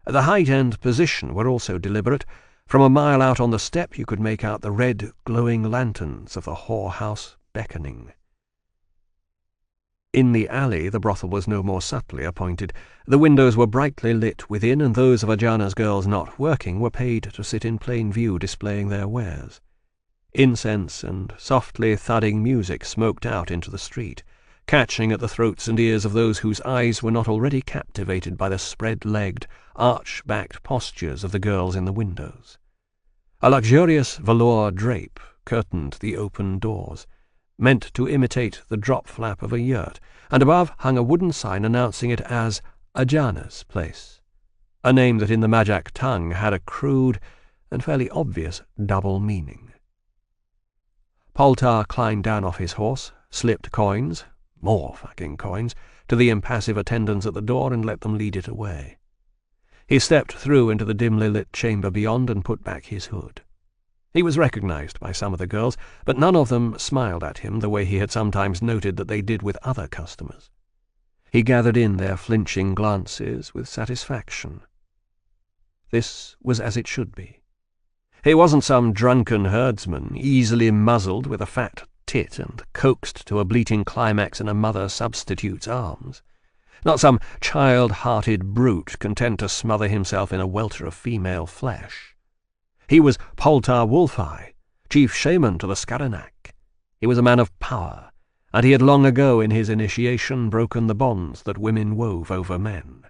The height and position were also deliberate. From a mile out on the steppe you could make out the red, glowing lanterns of the whorehouse beckoning. In the alley the brothel was no more subtly appointed. The windows were brightly lit within, and those of Ajana's girls not working were paid to sit in plain view displaying their wares. Incense and softly thudding music smoked out into the street, catching at the throats and ears of those whose eyes were not already captivated by the spread-legged, arch-backed postures of the girls in the windows. A luxurious velour drape curtained the open doors, meant to imitate the drop-flap of a yurt, and above hung a wooden sign announcing it as Ajana's place, a name that in the Majak tongue had a crude and fairly obvious double meaning. Poltar climbed down off his horse, slipped coins, more fucking coins, to the impassive attendants at the door and let them lead it away. He stepped through into the dimly lit chamber beyond and put back his hood. He was recognized by some of the girls, but none of them smiled at him the way he had sometimes noted that they did with other customers. He gathered in their flinching glances with satisfaction. This was as it should be. He wasn't some drunken herdsman, easily muzzled with a fat tit and coaxed to a bleating climax in a mother substitute's arms. Not some child-hearted brute content to smother himself in a welter of female flesh. He was Poltar Wolfeye, chief shaman to the Skaranak. He was a man of power, and he had long ago in his initiation broken the bonds that women wove over men.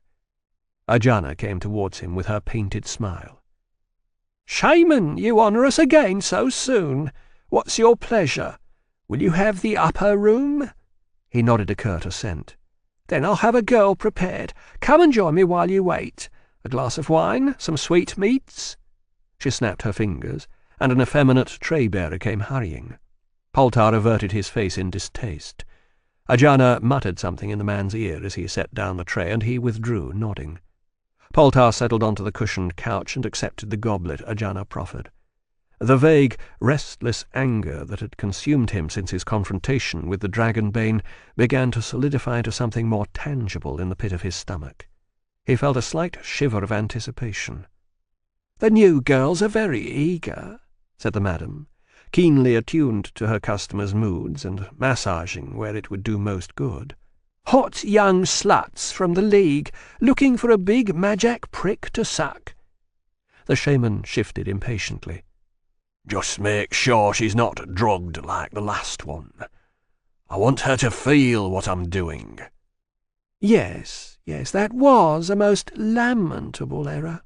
Ajana came towards him with her painted smile. "Shaman, you honour us again so soon. What's your pleasure? Will you have the upper room?" He nodded a curt assent. "Then I'll have a girl prepared. Come and join me while you wait. A glass of wine, some sweetmeats." She snapped her fingers, and an effeminate tray-bearer came hurrying. Poltar averted his face in distaste. Ajana muttered something in the man's ear as he set down the tray, and he withdrew, nodding. Poltar settled onto the cushioned couch and accepted the goblet Ajana proffered. The vague, restless anger that had consumed him since his confrontation with the Dragonbane began to solidify into something more tangible in the pit of his stomach. He felt a slight shiver of anticipation. "The new girls are very eager," said the madam, keenly attuned to her customers' moods and massaging where it would do most good. "Hot young sluts from the League, looking for a big Majak prick to suck." The shaman shifted impatiently.
"Just make sure she's not drugged like the last one. I want her to feel what I'm doing."
Yes, that was a most lamentable error."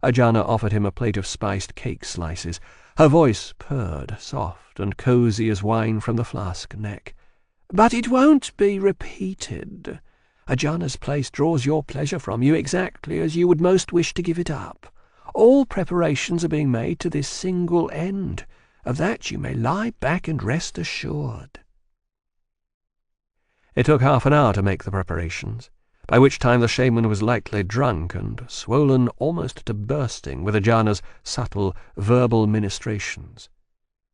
Ajana offered him a plate of spiced cake slices. Her voice purred, soft and cosy as wine from the flask neck.
"But it won't be repeated. Ajana's place draws your pleasure from you exactly as you would most wish to give it up. All preparations are being made to this single end, Of that you may lie back and rest assured."
It took half an hour to make the preparations, by which time the shaman was lightly drunk and swollen almost to bursting with Ajana's subtle verbal ministrations.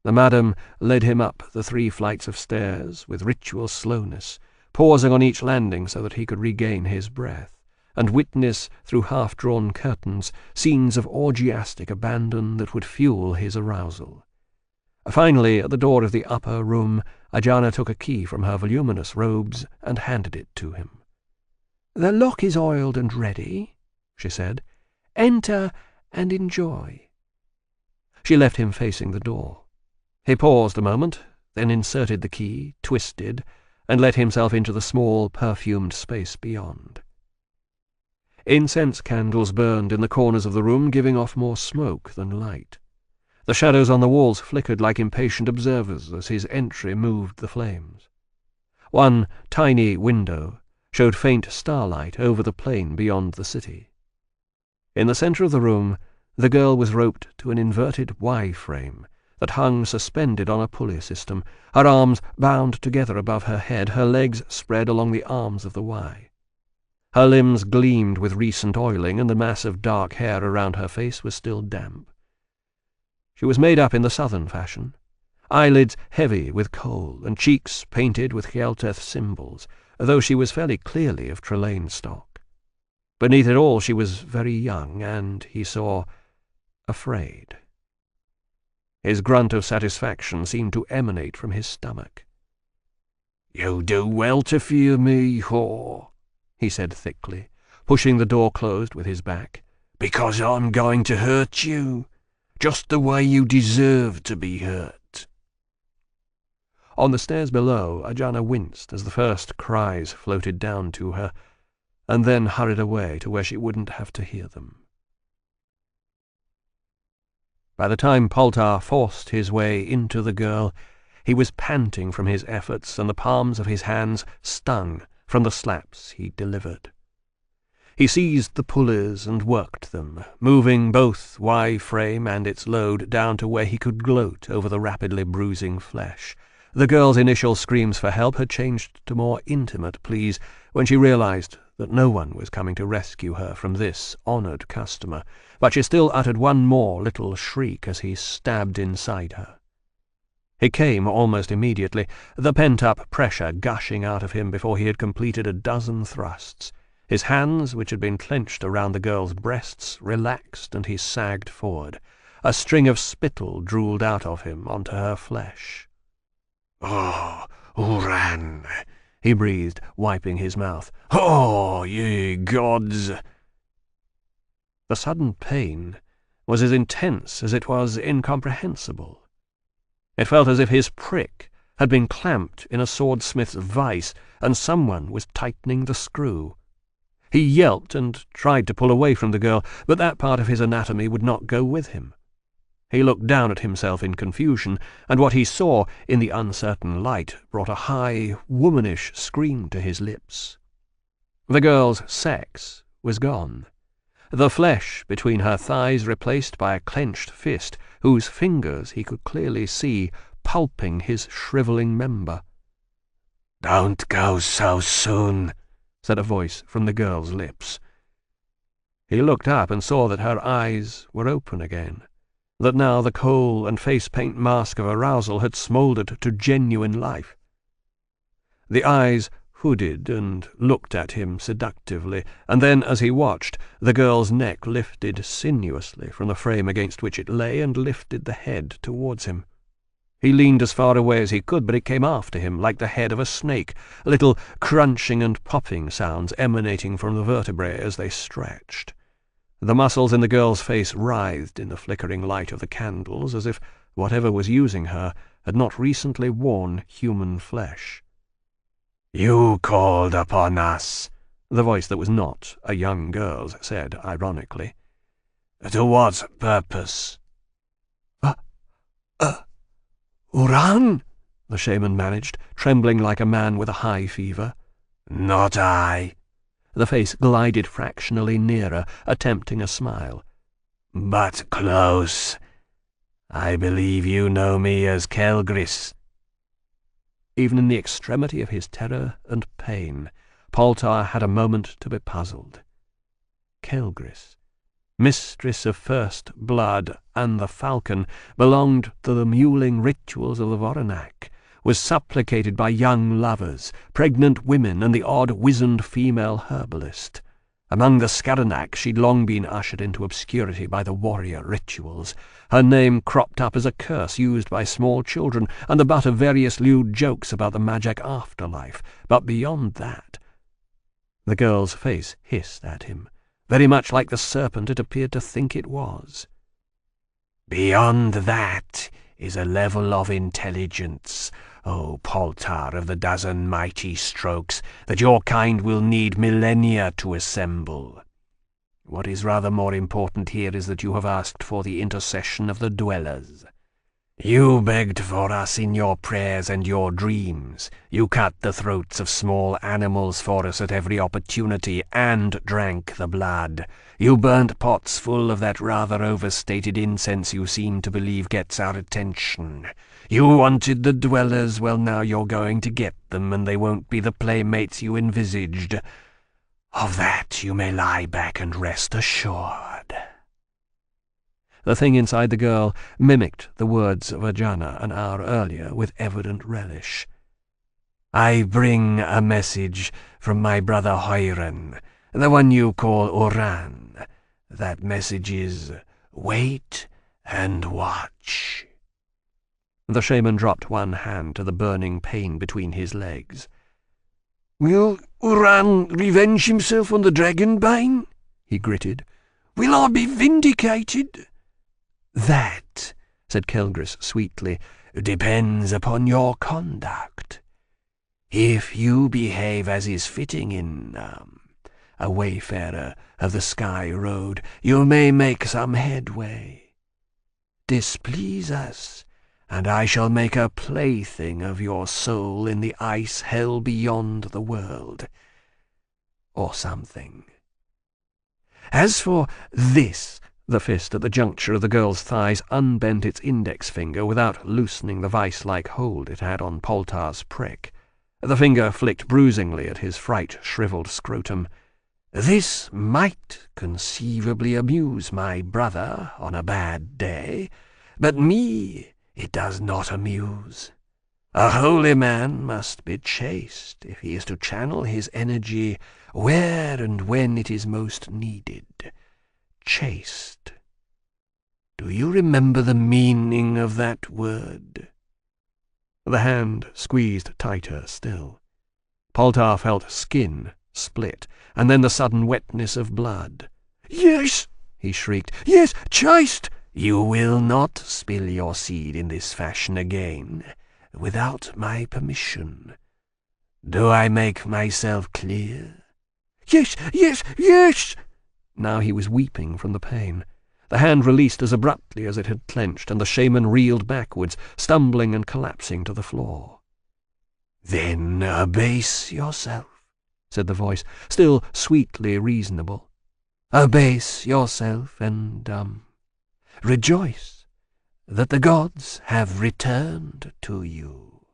The madam led him up the 3 flights of stairs with ritual slowness, pausing on each landing so that he could regain his breath, and witness through half-drawn curtains scenes of orgiastic abandon that would fuel his arousal. Finally, at the door of the upper room, Ajana took a key from her voluminous robes and handed it to him.
"The lock is oiled and ready," she said. "Enter and enjoy."
She left him facing the door. He paused a moment, then inserted the key, twisted, and let himself into the small, perfumed space beyond. Incense candles burned in the corners of the room, giving off more smoke than light. The shadows on the walls flickered like impatient observers as his entry moved the flames. One tiny window showed faint starlight over the plain beyond the city. In the centre of the room, the girl was roped to an inverted Y-frame that hung suspended on a pulley system, her arms bound together above her head, her legs spread along the arms of the Y. Her limbs gleamed with recent oiling, and the mass of dark hair around her face was still damp. She was made up in the southern fashion, eyelids heavy with kohl, and cheeks painted with Hjelteth symbols, though she was fairly clearly of Trelane stock. Beneath it all she was very young, and, he saw, afraid. His grunt of satisfaction seemed to emanate from his stomach.
"You do well to fear me, whore," he said thickly, pushing the door closed with his back, "because I'm going to hurt you, just the way you deserve to be hurt."
On the stairs below, Ajana winced as the first cries floated down to her, and then hurried away to where she wouldn't have to hear them. By the time Poltar forced his way into the girl, he was panting from his efforts, and the palms of his hands stung from the slaps he delivered. He seized the pulleys and worked them, moving both Y-frame and its load down to where he could gloat over the rapidly bruising flesh. The girl's initial screams for help had changed to more intimate pleas when she realized that no one was coming to rescue her from this honored customer, but she still uttered one more little shriek as he stabbed inside her. He came almost immediately, the pent-up pressure gushing out of him before he had completed a dozen thrusts. His hands, which had been clenched around the girl's breasts, relaxed, and he sagged forward. A string of spittle drooled out of him onto her flesh.
"Oh, Uran,"
he breathed, wiping his mouth.
"Oh, ye gods!"
The sudden pain was as intense as it was incomprehensible. It felt as if his prick had been clamped in a swordsmith's vice, and someone was tightening the screw. He yelped and tried to pull away from the girl, but that part of his anatomy would not go with him. He looked down at himself in confusion, and what he saw in the uncertain light brought a high, womanish scream to his lips. The girl's sex was gone, the flesh between her thighs replaced by a clenched fist whose fingers he could clearly see pulping his shrivelling member.
"Don't go so soon,"
said a voice from the girl's lips. He looked up and saw that her eyes were open again, that now the kohl and face-paint mask of arousal had smouldered to genuine life. The eyes hooded and looked at him seductively, and then, as he watched, the girl's neck lifted sinuously from the frame against which it lay and lifted the head towards him. He leaned as far away as he could, but it came after him like the head of a snake, little crunching and popping sounds emanating from the vertebrae as they stretched. The muscles in the girl's face writhed in the flickering light of the candles, as if whatever was using her had not recently worn human flesh.
"You called upon us,"
the voice that was not a young girl's said ironically.
"To what purpose?"
"Uran?" the shaman managed, trembling like a man with a high fever.
"Not I."
The face glided fractionally nearer, attempting a smile.
"But close. I believe you know me as Kelgris."
Even in the extremity of his terror and pain, Poltar had a moment to be puzzled. Kelgris, mistress of first blood and the falcon, belonged to the mewling rituals of the Voronak, was supplicated by young lovers, pregnant women, and the odd wizened female herbalist. Among the Skaranak she'd long been ushered into obscurity by the warrior rituals. Her name cropped up as a curse used by small children, and the butt of various lewd jokes about the magic afterlife. But beyond that— The girl's face hissed at him, very much like the serpent it appeared to think it was.
"Beyond that is a level of intelligence, O Poltar of the dozen mighty strokes, that your kind will need millennia to assemble. What is rather more important here is that you have asked for the intercession of the dwellers. You begged for us in your prayers and your dreams. You cut the throats of small animals for us at every opportunity and drank the blood. You burnt pots full of that rather overstated incense you seem to believe gets our attention. You wanted the dwellers. Well, now you're going to get them, and they won't be the playmates you envisaged. Of that you may lie back and rest assured."
The thing inside the girl mimicked the words of Ajana an hour earlier with evident relish.
"I bring a message from my brother Hoiran, the one you call Oran. That message is, wait and watch."
The shaman dropped one hand to the burning pain between his legs.
"Will Oran revenge himself on the Dragonbane?" he gritted. "Will I be vindicated?"
"That," said Kelgris sweetly, "depends upon your conduct. If you behave as is fitting in a wayfarer of the Sky Road, you may make some headway. Displease us, and I shall make a plaything of your soul in the ice hell beyond the world, or something. As for this—" The fist at the juncture of the girl's thighs unbent its index finger without loosening the vice-like hold it had on Poltar's prick. The finger flicked bruisingly at his fright-shriveled scrotum. "This might conceivably amuse my brother on a bad day, but me it does not amuse. A holy man must be chaste if he is to channel his energy where and when it is most needed. Chaste. Do you remember the meaning of that word?"
The hand squeezed tighter still. Poltar felt skin split, and then the sudden wetness of blood.
"Yes," he shrieked. "Yes, chaste!"
"You will not spill your seed in this fashion again, without my permission. Do I make myself clear?"
"Yes, yes, yes!"
Now he was weeping from the pain. The hand released as abruptly as it had clenched, and the shaman reeled backwards, stumbling and collapsing to the floor.
"Then abase yourself," said the voice,
still sweetly reasonable.
"Abase yourself and, rejoice that the gods have returned to you."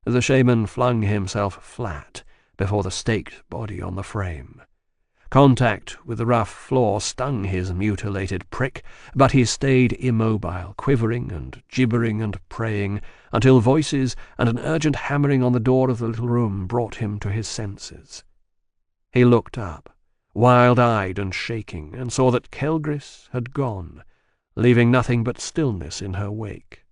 The shaman flung himself flat before the staked body on the frame. Contact with the rough floor stung his mutilated prick, but he stayed immobile, quivering and gibbering and praying, until voices and an urgent hammering on the door of the little room brought him to his senses. He looked up, wild-eyed and shaking, and saw that Kelgris had gone, leaving nothing but stillness in her wake.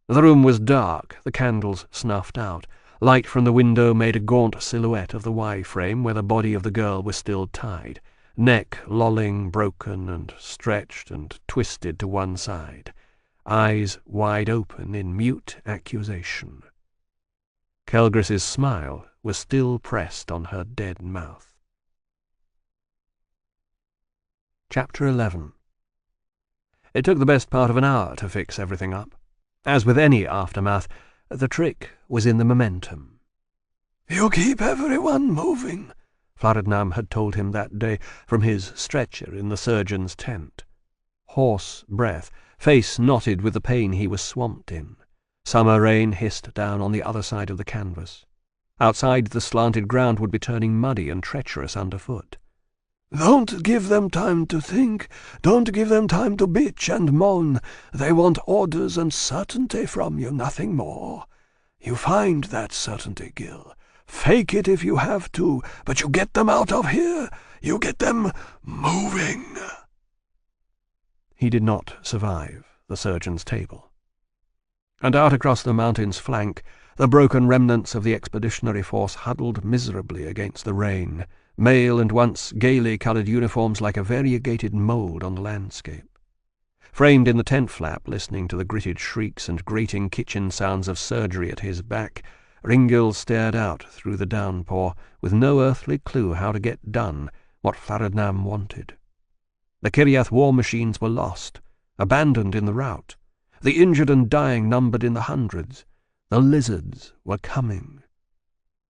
The room was dark, the candles snuffed out. Light from the window made a gaunt silhouette of the Y-frame where the body of the girl was still tied, neck lolling, broken and stretched and twisted to one side, eyes wide open in mute accusation. Kelgris's smile was still pressed on her dead mouth. Chapter 11. It took the best part of an hour to fix everything up. As with any aftermath, the trick was in the momentum.
"You keep everyone moving,"
Floridnam had told him that day from his stretcher in the surgeon's tent. hoarse breath, face knotted with the pain he was swamped in. Summer rain hissed down on the other side of the canvas. Outside, the slanted ground would be turning muddy and treacherous underfoot.
"Don't give them time to think. Don't give them time to bitch and moan. They want orders and certainty from you, nothing more. You find that certainty, Gil. Fake it if you have to, but you get them out of here. You get them moving."
He did not survive the surgeon's table. And out across the mountain's flank, the broken remnants of the expeditionary force huddled miserably against the rain, male and once gaily coloured uniforms like a variegated mould on the landscape. Framed in the tent flap, listening to the gritted shrieks and grating kitchen sounds of surgery at his back, Ringil stared out through the downpour, with no earthly clue how to get done what Faradnam wanted. The Kiriath war machines were lost, abandoned in the rout. The injured and dying numbered in the hundreds. The lizards were coming.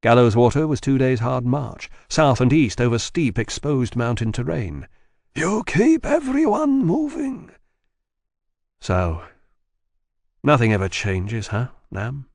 Gallows Water was 2 days' hard march, south and east over steep, exposed mountain terrain.
You keep everyone moving.
So, nothing ever changes, huh, Nam?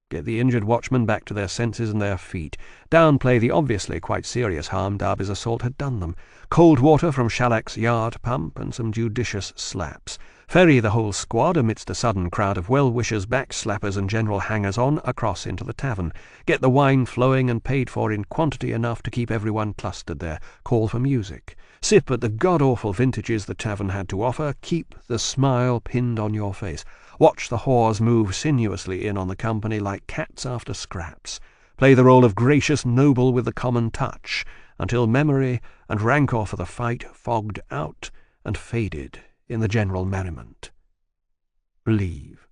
Get the injured watchmen back to their senses and their feet. Downplay the obviously quite serious harm Darby's assault had done them. Cold water from Shallak's yard pump and some judicious slaps. Ferry the whole squad amidst a sudden crowd of well-wishers, backslappers and general hangers-on across into the tavern. Get the wine flowing and paid for in quantity enough to keep everyone clustered there. Call for music. Sip at the god-awful vintages the tavern had to offer. Keep the smile pinned on your face. Watch the whores move sinuously in on the company like cats after scraps. Play the role of gracious noble with the common touch, until memory and rancour for the fight fogged out and faded in the general merriment. Leave.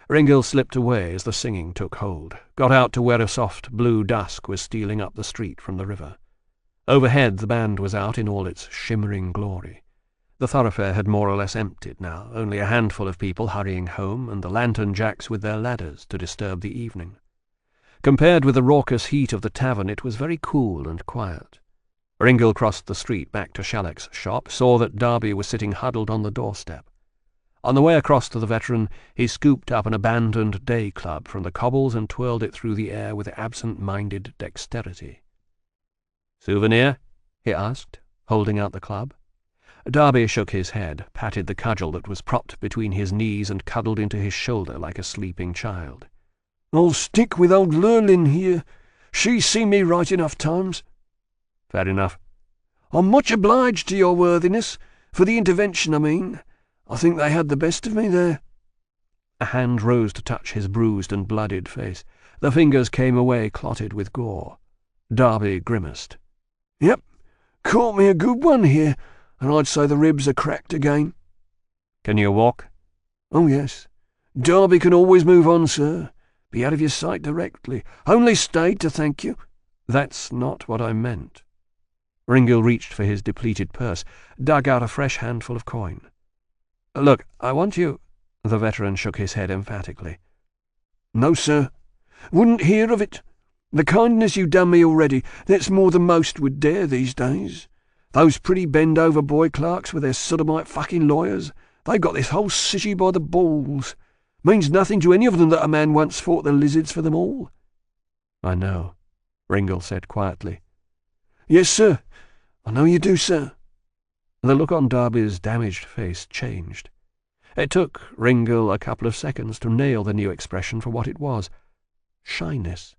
Ringil slipped away as the singing took hold, got out to where a soft blue dusk was stealing up the street from the river. Overhead the band was out in all its shimmering glory. The thoroughfare had more or less emptied now, only a handful of people hurrying home, and the lantern-jacks with their ladders to disturb the evening. Compared with the raucous heat of the tavern, it was very cool and quiet. Ringil crossed the street back to Shallak's shop, saw that Darby was sitting huddled on the doorstep. On the way across to the veteran, he scooped up an abandoned day club from the cobbles and twirled it through the air with absent-minded dexterity. "Souvenir?" he asked, holding out the club. Darby shook his head, patted the cudgel that was propped between his knees and cuddled into his shoulder like a sleeping child.
"I'll stick with old Lurlin here. She's seen me right enough times."
"Fair enough."
"I'm much obliged to your worthiness, for the intervention, I mean. I think they had the best of me there."
A hand rose to touch his bruised and blooded face. The fingers came away clotted with gore. Darby grimaced.
"Yep, caught me a good one here, and I'd say the ribs are cracked again."
"Can you walk?"
"Oh, yes. Darby can always move on, sir. Be out of your sight directly. Only stayed to thank you."
"That's not what I meant." Ringil reached for his depleted purse, dug out a fresh handful of coin. "Look, I want you—" The veteran shook his head emphatically.
"No, sir. Wouldn't hear of it. The kindness you've done me already, that's more than most would dare these days. Those pretty bend-over boy clerks with their sodomite fucking lawyers, they've got this whole city by the balls. Means nothing to any of them that a man once fought the lizards for them all."
"I know," Ringil said quietly.
"Yes, sir. I know you do, sir."
The look on Darby's damaged face changed. It took Ringil a couple of seconds to nail the new expression for what it was. Shyness.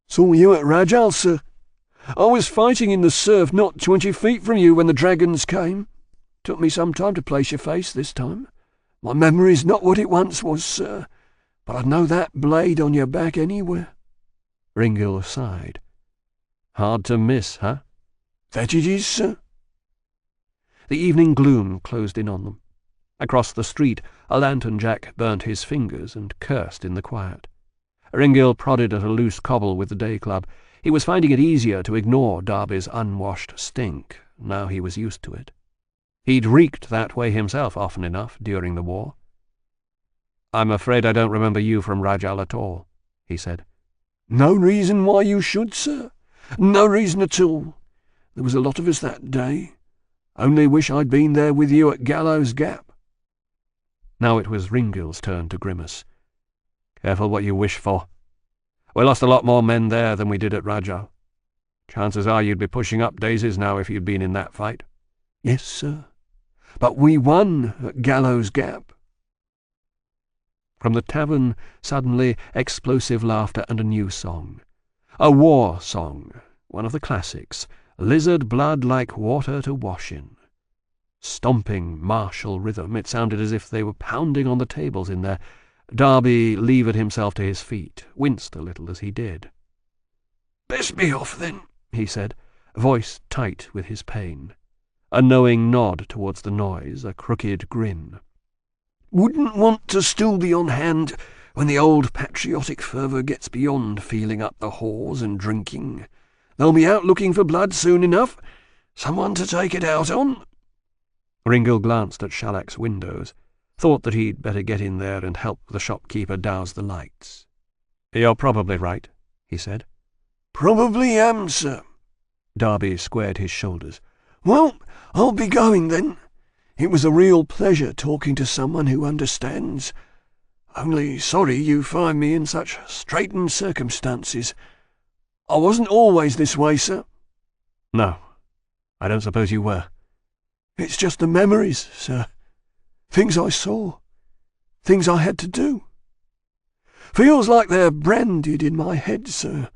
"Saw you at Rajal, sir. I was fighting in the surf not 20 feet from you when the dragons came. Took me some time to place your face this time. My memory's not what it once was, sir, but I'd know that blade on your back anywhere."
Ringil sighed. "Hard to miss, huh?"
"That it is, sir."
The evening gloom closed in on them. Across the street, a lantern-jack burnt his fingers and cursed in the quiet. Ringil prodded at a loose cobble with the day club. He was finding it easier to ignore Darby's unwashed stink, now he was used to it. He'd reeked that way himself often enough during the war. "I'm afraid I don't remember you from Rajal at all," he said.
"No reason why you should, sir. No reason at all. There was a lot of us that day.
Only wish I'd been there with you at Gallows Gap."
Now it was Ringil's turn to grimace. "Careful what you wish for. We lost a lot more men there than we did at Rajah. Chances are you'd be pushing up daisies now if you'd been in that fight."
"Yes, sir. But we won at Gallows Gap."
From the tavern, suddenly, explosive laughter and a new song. A war song, one of the classics, lizard blood like water to wash in. Stomping, martial rhythm, it sounded as if they were pounding on the tables in there. Darby levered himself to his feet, winced a little as he did.
"Best be off, then," he said,
voice tight with his pain. A knowing nod towards the noise, a crooked grin.
"Wouldn't want to still be on hand when the old patriotic fervour gets beyond feeling up the whores and drinking. They'll be out looking for blood soon enough. Someone to take it out on."
Ringil glanced at Shallak's windows, thought that he'd better get in there and help the shopkeeper douse the lights. "You're probably right," he said.
"Probably am, sir."
Darby squared his shoulders.
"Well, I'll be going then. It was a real pleasure talking to someone who understands. Only sorry you find me in such straitened circumstances. I wasn't always this way, sir."
"No, I don't suppose you were."
"It's just the memories, sir. Things I saw. Things I had to do. Feels like they're branded in my head, sir.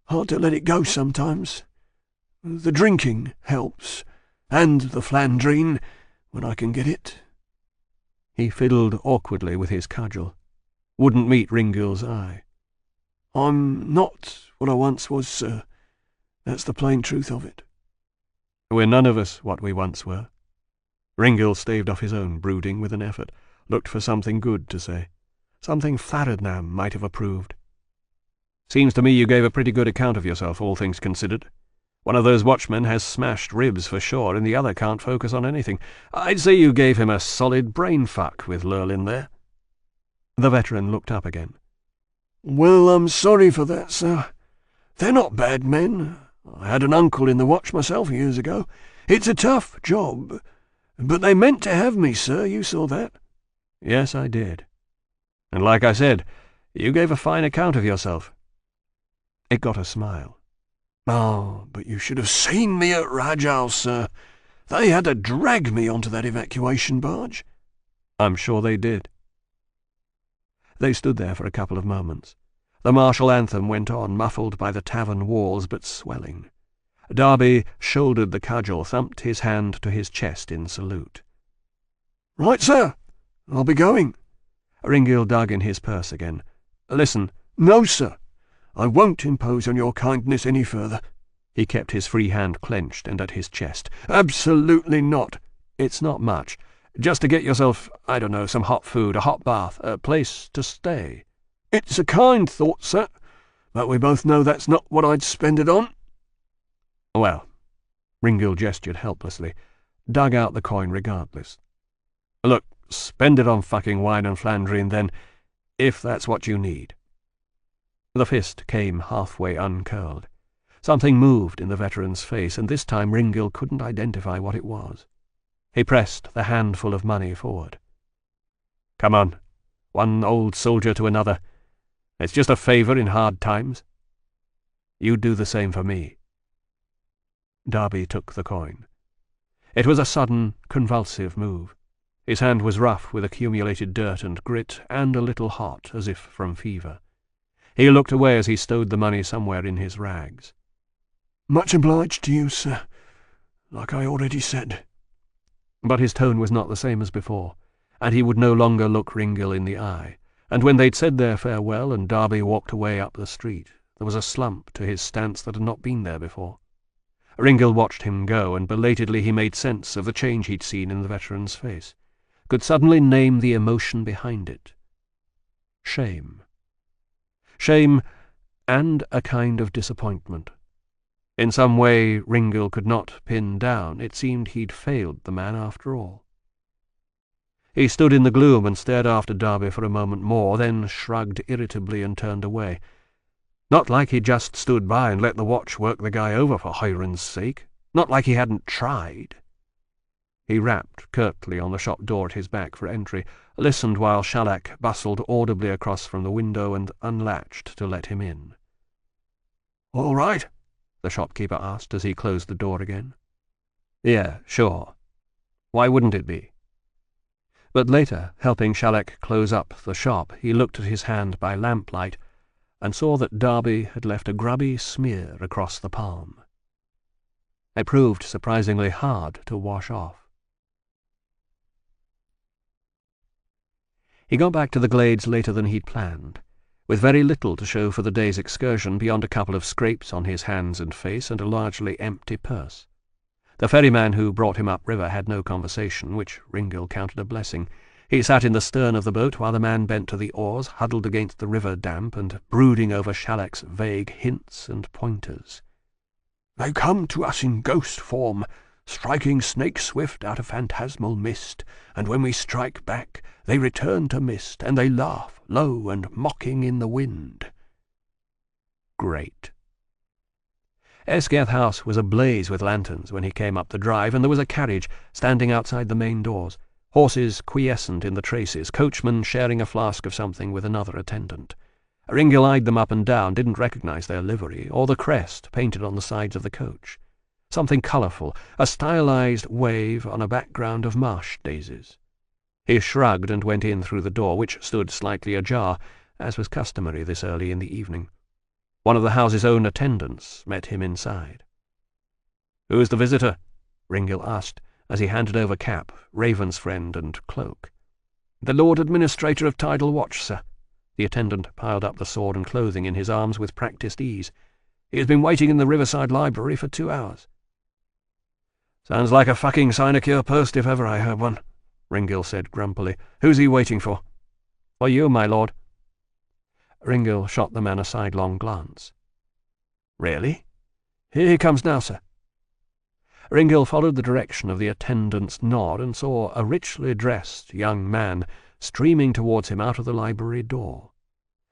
Hard to let it go sometimes. The drinking helps, and the flandrine, when I can get it."
He fiddled awkwardly with his cudgel. Wouldn't meet Ringil's eye.
"I'm not what I once was, sir. That's the plain truth of it."
"We're none of us what we once were." Ringil staved off his own brooding with an effort, looked for something good to say, something Faradnam might have approved. "Seems to me you gave a pretty good account of yourself, all things considered. One of those watchmen has smashed ribs for sure, and the other can't focus on anything. I'd say you gave him a solid brain fuck with Lurlin there." The veteran looked up again.
"Well, I'm sorry for that, sir. They're not bad men. I had an uncle in the watch myself years ago. It's a tough job. But they meant to have me, sir. You saw that."
"Yes, I did. And like I said, you gave a fine account of yourself." It got a smile.
"Oh, but you should have seen me at Rajah, sir. They had to drag me onto that evacuation barge."
"I'm sure they did." They stood there for a couple of moments. The martial anthem went on, muffled by the tavern walls, but swelling. Darby shouldered the cudgel, thumped his hand to his chest in salute.
"Right, sir. I'll be going."
Ringil dug in his purse again. "Listen."
"No, sir. I won't impose on your kindness any further."
He kept his free hand clenched and at his chest.
"Absolutely not."
"It's not much. Just to get yourself, I don't know, some hot food, a hot bath, a place to stay."
"It's a kind thought, sir, but we both know that's not what I'd spend it on."
"Well," Ringil gestured helplessly, dug out the coin regardless. "Look, spend it on fucking wine and flandrine then, if that's what you need." The fist came halfway uncurled. Something moved in the veteran's face, and this time Ringil couldn't identify what it was. He pressed the handful of money forward. "Come on, one old soldier to another. It's just a favour in hard times. You do the same for me." Darby took the coin. It was a sudden, convulsive move. His hand was rough with accumulated dirt and grit, and a little hot, as if from fever. He looked away as he stowed the money somewhere in his rags.
"Much obliged to you, sir, like I already said."
But his tone was not the same as before, and he would no longer look Ringil in the eye, and when they'd said their farewell and Darby walked away up the street, there was a slump to his stance that had not been there before. Ringil watched him go, and belatedly he made sense of the change he'd seen in the veteran's face, could suddenly name the emotion behind it. Shame. Shame and a kind of disappointment. In some way Ringil could not pin down. It seemed he'd failed the man after all. He stood in the gloom and stared after Darby for a moment more, then shrugged irritably and turned away. Not like he'd just stood by and let the watch work the guy over for Hiram's sake. Not like he hadn't tried. He rapped curtly on the shop door at his back for entry, listened while Shalak bustled audibly across from the window and unlatched to let him in.
"All right?"
the shopkeeper asked as he closed the door again. "Yeah, sure. Why wouldn't it be?" But later, helping Shalak close up the shop, he looked at his hand by lamplight and saw that Darby had left a grubby smear across the palm. It proved surprisingly hard to wash off. He got back to the glades later than he'd planned, with very little to show for the day's excursion beyond a couple of scrapes on his hands and face and a largely empty purse. The ferryman who brought him upriver had no conversation, which Ringil counted a blessing. He sat in the stern of the boat while the man bent to the oars, huddled against the river damp and brooding over Shalak's vague hints and pointers.
"They come to us in ghost form, striking snake-swift out of phantasmal mist, and when we strike back, they return to mist, and they laugh, low and mocking in the wind."
Great. Esgath House was ablaze with lanterns when he came up the drive, and there was a carriage standing outside the main doors, horses quiescent in the traces, coachman sharing a flask of something with another attendant. Ringil eyed them up and down, didn't recognize their livery, or the crest painted on the sides of the coach. Something colourful, a stylized wave on a background of marsh daisies. He shrugged and went in through the door, which stood slightly ajar, as was customary this early in the evening. One of the house's own attendants met him inside. "Who's the visitor?" Ringil asked, as he handed over cap, Raven's friend, and cloak.
"The Lord Administrator of Tidal Watch, sir." The attendant piled up the sword and clothing in his arms with practised ease. "He has been waiting in the Riverside Library for 2 hours."
"Sounds like a fucking sinecure post if ever I heard one," Ringil said grumpily. "Who's he waiting for?"
"For you, my lord."
Ringil shot the man a sidelong glance.
"Really? Here he comes now, sir."
Ringil followed the direction of the attendant's nod and saw a richly dressed young man streaming towards him out of the library door.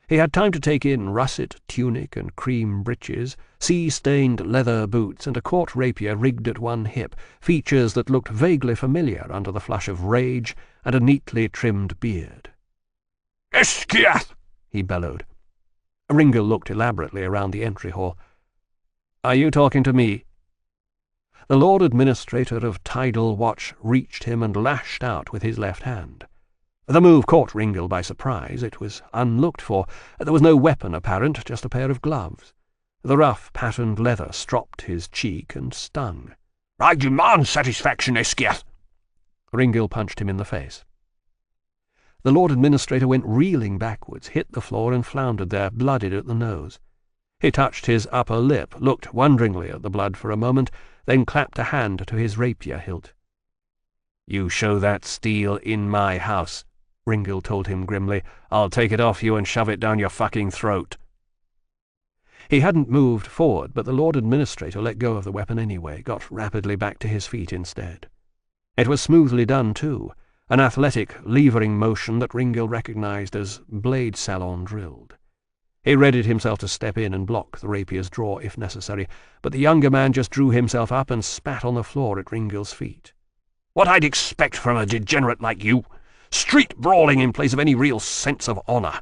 He had time to take in russet tunic and cream breeches, sea-stained leather boots, and a court rapier rigged at one hip, features that looked vaguely familiar under the flush of rage, and a neatly trimmed beard.
"Esgath!"
he bellowed. Ringil looked elaborately around the entry hall. "Are you talking to me?" The Lord Administrator of Tidal Watch reached him and lashed out with his left hand. The move caught Ringil by surprise. It was unlooked for. There was no weapon apparent, just a pair of gloves. The rough, patterned leather stropped his cheek and stung.
"I demand satisfaction, Esgath!"
Ringil punched him in the face. The Lord Administrator went reeling backwards, hit the floor, and floundered there, blooded at the nose. He touched his upper lip, looked wonderingly at the blood for a moment, then clapped a hand to his rapier hilt. "You show that steel in my house," Ringil told him grimly. "I'll take it off you and shove it down your fucking throat." He hadn't moved forward, but the Lord Administrator let go of the weapon anyway, got rapidly back to his feet instead. It was smoothly done, too, an athletic, levering motion that Ringil recognized as blade salon drilled. He readied himself to step in and block the rapier's draw if necessary, but the younger man just drew himself up and spat on the floor at Ringil's feet.
"What I'd expect from a degenerate like you. Street brawling in place of any real sense of honour."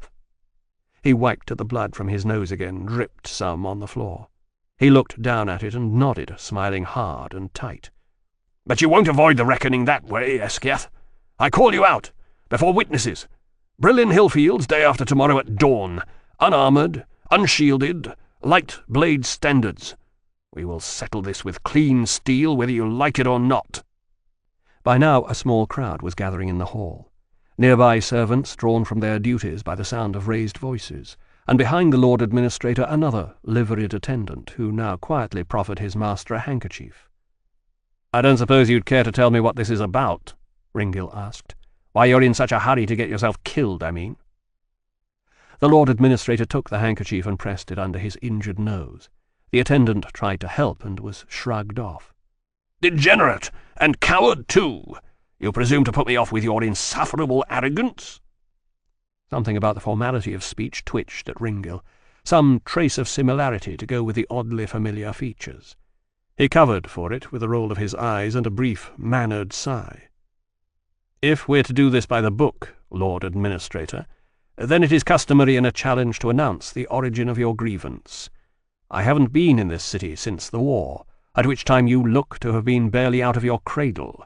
He wiped at the blood from his nose again, dripped some on the floor. He looked down at it and nodded, smiling hard and tight.
"But you won't avoid the reckoning that way, Esgath. I call you out, before witnesses. Brillin Hillfields, day after tomorrow at dawn. Unarmoured, unshielded, light blade standards. We will settle this with clean steel, whether you like it or not."
By now a small crowd was gathering in the hall. Nearby servants drawn from their duties by the sound of raised voices, and behind the Lord Administrator another liveried attendant, who now quietly proffered his master a handkerchief.
"I don't suppose you'd care to tell me what this is about?" Ringil asked. "Why you're in such a hurry to get yourself killed, I mean."
The Lord Administrator took the handkerchief and pressed it under his injured nose. The attendant tried to help and was shrugged off.
"Degenerate, and coward too! You presume to put me off with your insufferable arrogance?"
Something about the formality of speech twitched at Ringil, some trace of similarity to go with the oddly familiar features. He covered for it with a roll of his eyes and a brief, mannered sigh. "If we're to do this by the book, Lord Administrator, then it is customary in a challenge to announce the origin of your grievance. I haven't been in this city since the war, at which time you look to have been barely out of your cradle.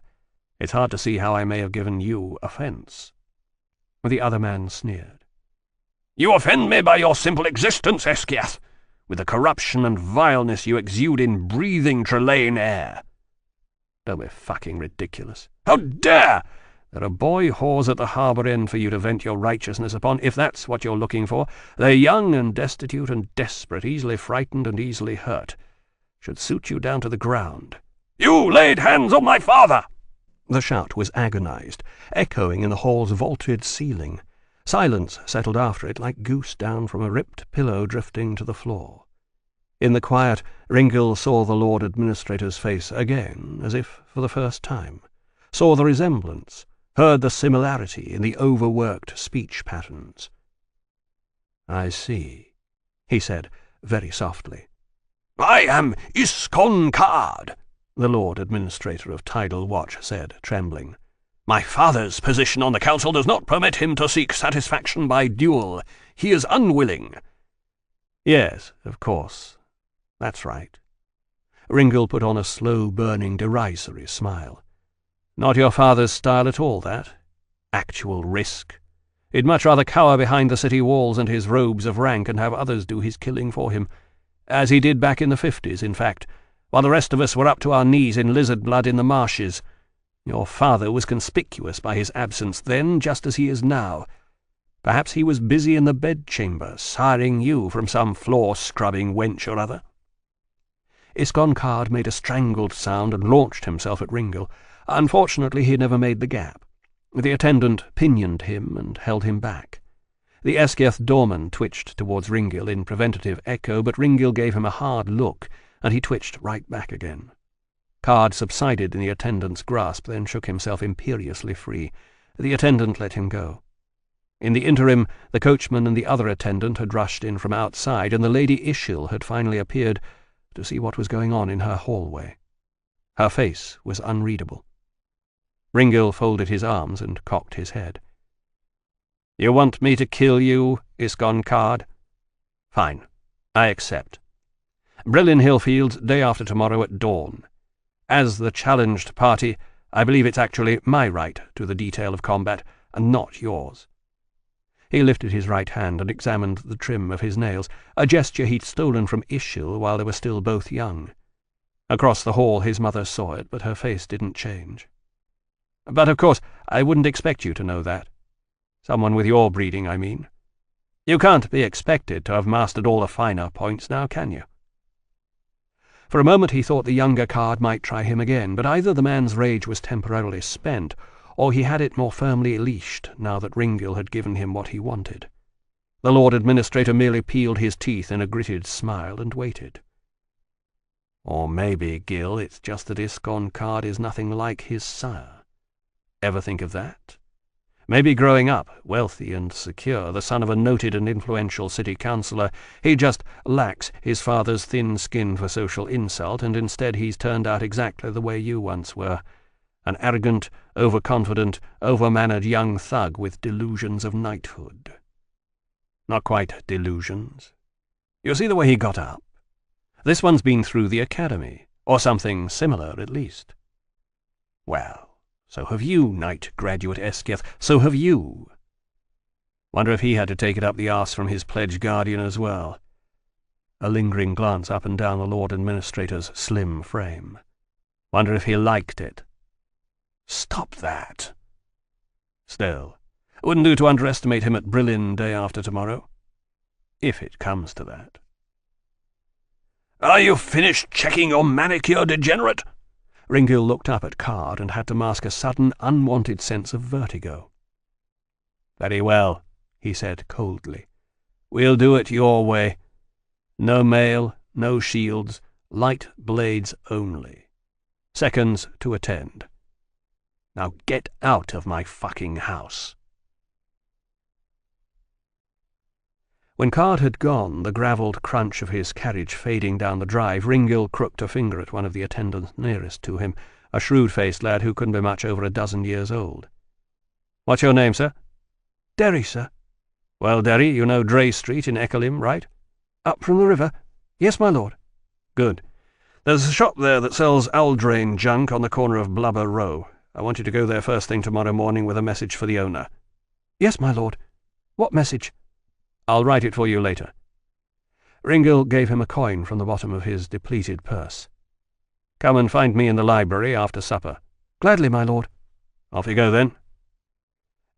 It's hard to see how I may have given you offence." The other man sneered. "You offend me by your simple existence, Esciath, with the corruption and vileness you exude in breathing Trelane air." "Don't be fucking ridiculous." "How dare!" "There are boy whores at the harbour end for you to vent your righteousness upon, if that's what you're looking for. They're young and destitute and desperate, easily frightened and easily hurt. Should suit you down to the ground." "You laid hands on my father!" The shout was agonized, echoing in the hall's vaulted ceiling. Silence settled after it like goose down from a ripped pillow drifting to the floor. In the quiet, Ringil saw the Lord Administrator's face again, as if for the first time, saw the resemblance, heard the similarity in the overworked speech patterns. "I see," he said, very softly. "I am Iskon Card," the Lord Administrator of Tidal Watch said, trembling. "My father's position on the council does not permit him to seek satisfaction by duel. He is unwilling." "Yes, of course. That's right." Ringil put on a slow-burning, derisory smile. "Not your father's style at all, that. Actual risk. He'd much rather cower behind the city walls and his robes of rank and have others do his killing for him. As he did back in the 50s, in fact, while the rest of us were up to our knees in lizard blood in the marshes. Your father was conspicuous by his absence then, just as he is now. Perhaps he was busy in the bedchamber, siring you from some floor-scrubbing wench or other." Iskon Card made a strangled sound and launched himself at Ringil. Unfortunately, he never made the gap. The attendant pinioned him and held him back. The Esciath doorman twitched towards Ringil in preventative echo, but Ringil gave him a hard look, and he twitched right back again. Card subsided in the attendant's grasp, then shook himself imperiously free. The attendant let him go. In the interim, the coachman and the other attendant had rushed in from outside, and the Lady Ishil had finally appeared to see what was going on in her hallway. Her face was unreadable. Ringil folded his arms and cocked his head. "You want me to kill you, Iskon Card? Fine, I accept. Brillin Hillfields, day after tomorrow at dawn. As the challenged party, I believe it's actually my right to the detail of combat, and not yours." He lifted his right hand and examined the trim of his nails, a gesture he'd stolen from Ishil while they were still both young. Across the hall his mother saw it, but her face didn't change. "But of course I wouldn't expect you to know that. Someone with your breeding, I mean. You can't be expected to have mastered all the finer points now, can you?" For a moment he thought the younger Card might try him again, but either the man's rage was temporarily spent, or he had it more firmly leashed now that Ringil had given him what he wanted. The Lord Administrator merely peeled his teeth in a gritted smile and waited. "Or maybe, Gil, it's just that Iskon Card is nothing like his sire. Ever think of that? Maybe growing up, wealthy and secure, the son of a noted and influential city councillor, he just lacks his father's thin skin for social insult, and instead he's turned out exactly the way you once were, an arrogant, overconfident, over-mannered young thug with delusions of knighthood. Not quite delusions. You see the way he got up? This one's been through the academy, or something similar at least. Well, so have you, knight graduate Esciath, so have you. Wonder if he had to take it up the arse from his pledge guardian as well." A lingering glance up and down the Lord Administrator's slim frame. "Wonder if he liked it." "Stop that." "Still, wouldn't do to underestimate him at Brillin day after tomorrow. If it comes to that." "Are you finished checking your manicure, degenerate?" Ringil looked up at Card and had to mask a sudden, unwanted sense of vertigo. "Very well," he said coldly. "We'll do it your way. No mail, no shields, light blades only. Seconds to attend. Now get out of my fucking house." When Card had gone, the gravelled crunch of his carriage fading down the drive, Ringil crooked a finger at one of the attendants nearest to him, a shrewd-faced lad who couldn't be much over a dozen years old. "What's your name, sir?"
"Derry, sir."
"Well, Derry, you know Dray Street in Eckerlym, right?"
"Up from the river? Yes, my lord."
"Good. There's a shop there that sells Aldrain junk on the corner of Blubber Row. I want you to go there first thing tomorrow morning with a message for the owner."
"Yes, my lord. What message?"
"I'll write it for you later." Ringil gave him a coin from the bottom of his depleted purse. "Come and find me in the library after supper."
"Gladly, my lord."
"Off you go, then."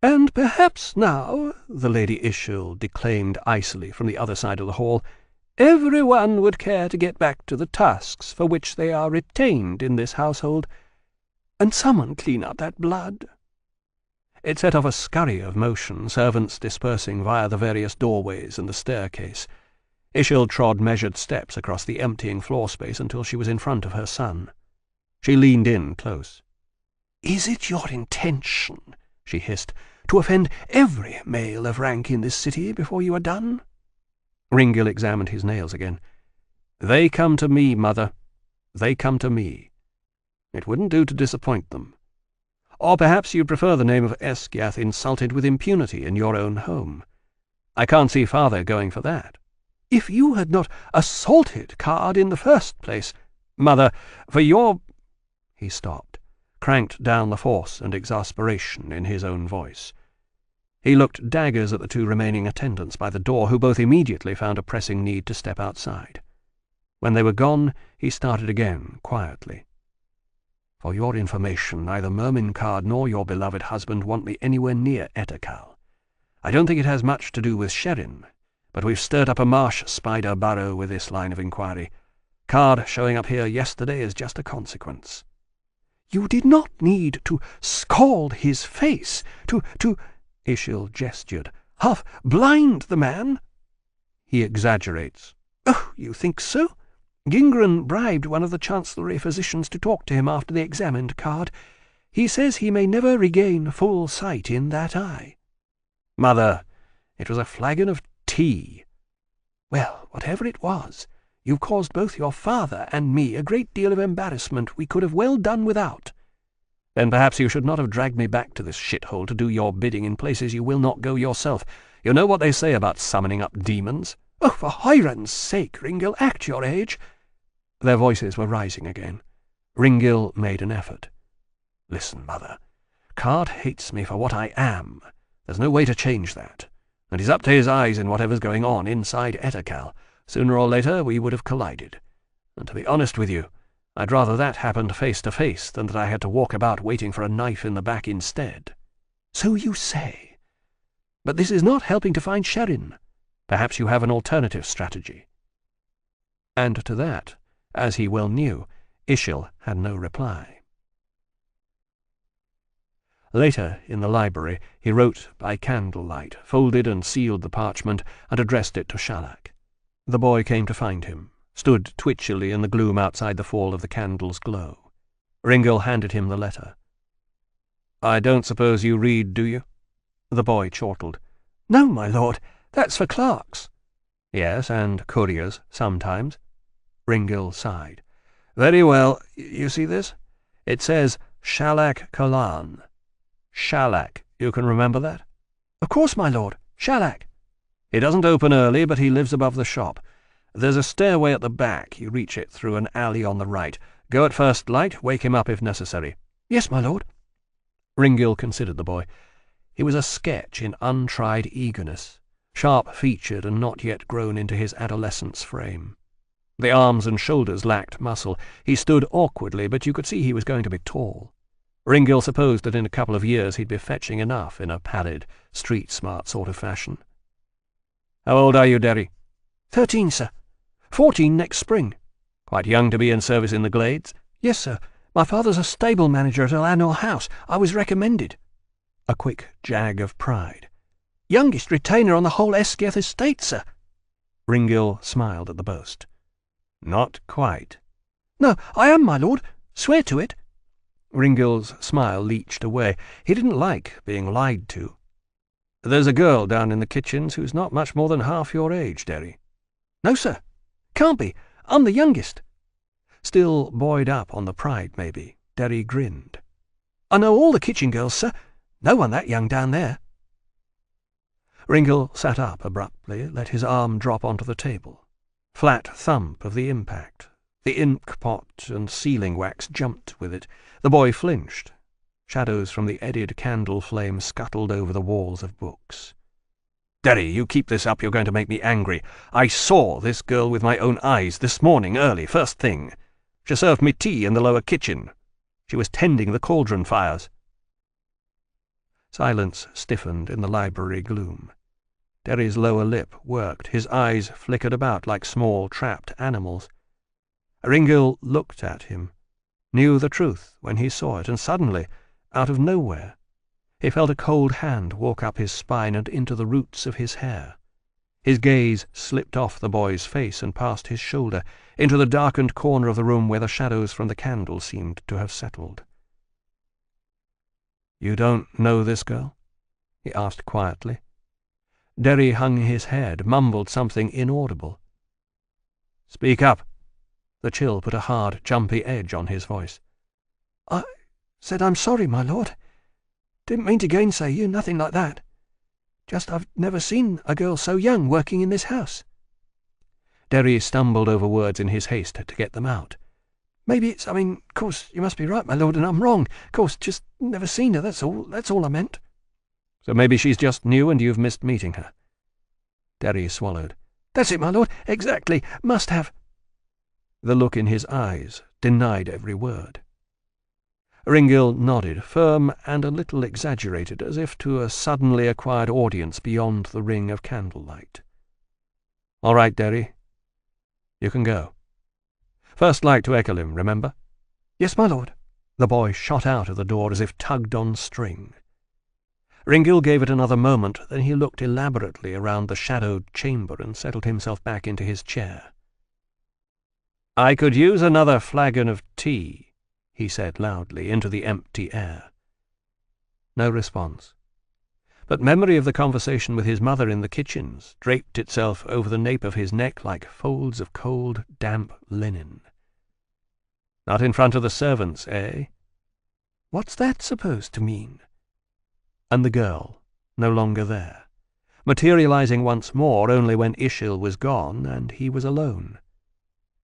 "And perhaps now," the Lady Ishil declaimed icily from the other side of the hall, "everyone would care to get back to the tasks for which they are retained in this household, and someone clean up that blood."
It set off a scurry of motion, servants dispersing via the various doorways and the staircase. Ishil trod measured steps across the emptying floor space until she was in front of her son. She leaned in close.
"Is it your intention," she hissed, "to offend every male of rank in this city before you are done?"
Ringil examined his nails again. "They come to me, mother. They come to me. It wouldn't do to disappoint them. Or perhaps you'd prefer the name of Esgiath insulted with impunity in your own home. I can't see father going for that."
"If you had not assaulted Card in the first place—"
"Mother, for your—" He stopped, cranked down the force and exasperation in his own voice. He looked daggers at the two remaining attendants by the door, who both immediately found a pressing need to step outside. When they were gone, he started again, quietly. "For your information, neither Mermincard nor your beloved husband want me anywhere near Ettercal. I don't think it has much to do with Sherrin, but we've stirred up a marsh spider burrow with this line of inquiry. Card showing up here yesterday is just a consequence."
"You did not need to scald his face, to— Ishil gestured. "Half blind the man."
"He exaggerates."
"Oh, you think so? Gingran bribed one of the chancellery physicians to talk to him after they examined Card. He says he may never regain full sight in that eye."
"Mother, it was a flagon of tea."
"Well, whatever it was, you've caused both your father and me a great deal of embarrassment we could have well done without."
"Then perhaps you should not have dragged me back to this shithole to do your bidding in places you will not go yourself. You know what they say about summoning up demons."
"Oh, for Hiran's sake, Ringil, act your age."
Their voices were rising again. Ringil made an effort. "Listen, Mother. Card hates me for what I am. There's no way to change that. And he's up to his eyes in whatever's going on inside Ettercal. Sooner or later we would have collided. And to be honest with you, I'd rather that happened face to face than that I had to walk about waiting for a knife in the back instead."
"So you say. But this is not helping to find Sherrin.
Perhaps you have an alternative strategy." And to that, as he well knew, Ishil had no reply. Later, in the library, he wrote by candlelight, folded and sealed the parchment, and addressed it to Shalak. The boy came to find him, stood twitchily in the gloom outside the fall of the candle's glow. Ringil handed him the letter. "I don't suppose you read, do you?" The boy chortled.
"No, my lord. That's for clerks."
"Yes, and couriers, sometimes." Ringil sighed. "Very well. You see this? It says Shalak Kalan. Shalak. You can remember that?"
"Of course, my lord. Shalak."
"He doesn't open early, but he lives above the shop. There's a stairway at the back. You reach it through an alley on the right. Go at first light. Wake him up if necessary."
"Yes, my lord."
Ringil considered the boy. He was a sketch in untried eagerness, sharp-featured and not yet grown into his adolescent's frame. The arms and shoulders lacked muscle. He stood awkwardly, but you could see he was going to be tall. Ringil supposed that in a couple of years he'd be fetching enough in a pallid, street-smart sort of fashion. "How old are you, Derry?"
13, sir. 14 next spring."
"Quite young to be in service in the Glades?"
"Yes, sir. My father's a stable manager at Elanor House. I was recommended."
A quick jag of pride.
"Youngest retainer on the whole Esgiath estate, sir."
Ringil smiled at the boast. "Not quite."
"No, I am, my lord. Swear to it."
Ringil's smile leached away. He didn't like being lied to. "There's a girl down in the kitchens who's not much more than half your age, Derry."
"No, sir. Can't be. I'm the youngest."
Still buoyed up on the pride, maybe, Derry grinned.
"I know all the kitchen girls, sir. No one that young down there."
Ringil sat up abruptly, let his arm drop onto the table. Flat thump of the impact. The ink pot and sealing wax jumped with it. The boy flinched. Shadows from the eddied candle flame scuttled over the walls of books. "Derry, you keep this up, you're going to make me angry. I saw this girl with my own eyes this morning early, first thing. She served me tea in the lower kitchen. She was tending the cauldron fires." Silence stiffened in the library gloom. Derry's lower lip worked, his eyes flickered about like small trapped animals. Ringil looked at him, knew the truth when he saw it, and suddenly, out of nowhere, he felt a cold hand walk up his spine and into the roots of his hair. His gaze slipped off the boy's face and past his shoulder, into the darkened corner of the room where the shadows from the candle seemed to have settled. "You don't know this girl?" he asked quietly. Derry hung his head, mumbled something inaudible. "Speak up." The chill put a hard, jumpy edge on his voice.
"I said I'm sorry, my lord. Didn't mean to gainsay you, nothing like that. Just I've never seen a girl so young working in this house."
Derry stumbled over words in his haste to get them out.
"Maybe it's, course, you must be right, my lord, and I'm wrong. Course, just never seen her, that's all I meant."
"So maybe she's just new and you've missed meeting her." Derry swallowed.
"That's it, my lord, exactly. Must have."
The look in his eyes denied every word. Ringil nodded, firm and a little exaggerated, as if to a suddenly acquired audience beyond the ring of candlelight. "All right, Derry. You can go. First light to Ekelim, remember?"
"Yes, my lord."
The boy shot out of the door as if tugged on string. Ringil gave it another moment, then he looked elaborately around the shadowed chamber and settled himself back into his chair. "I could use another flagon of tea," he said loudly into the empty air. No response. But memory of the conversation with his mother in the kitchens draped itself over the nape of his neck like folds of cold, damp linen. "Not in front of the servants, eh?"
"What's that supposed to mean?"
And the girl, no longer there, materializing once more only when Ishil was gone and he was alone.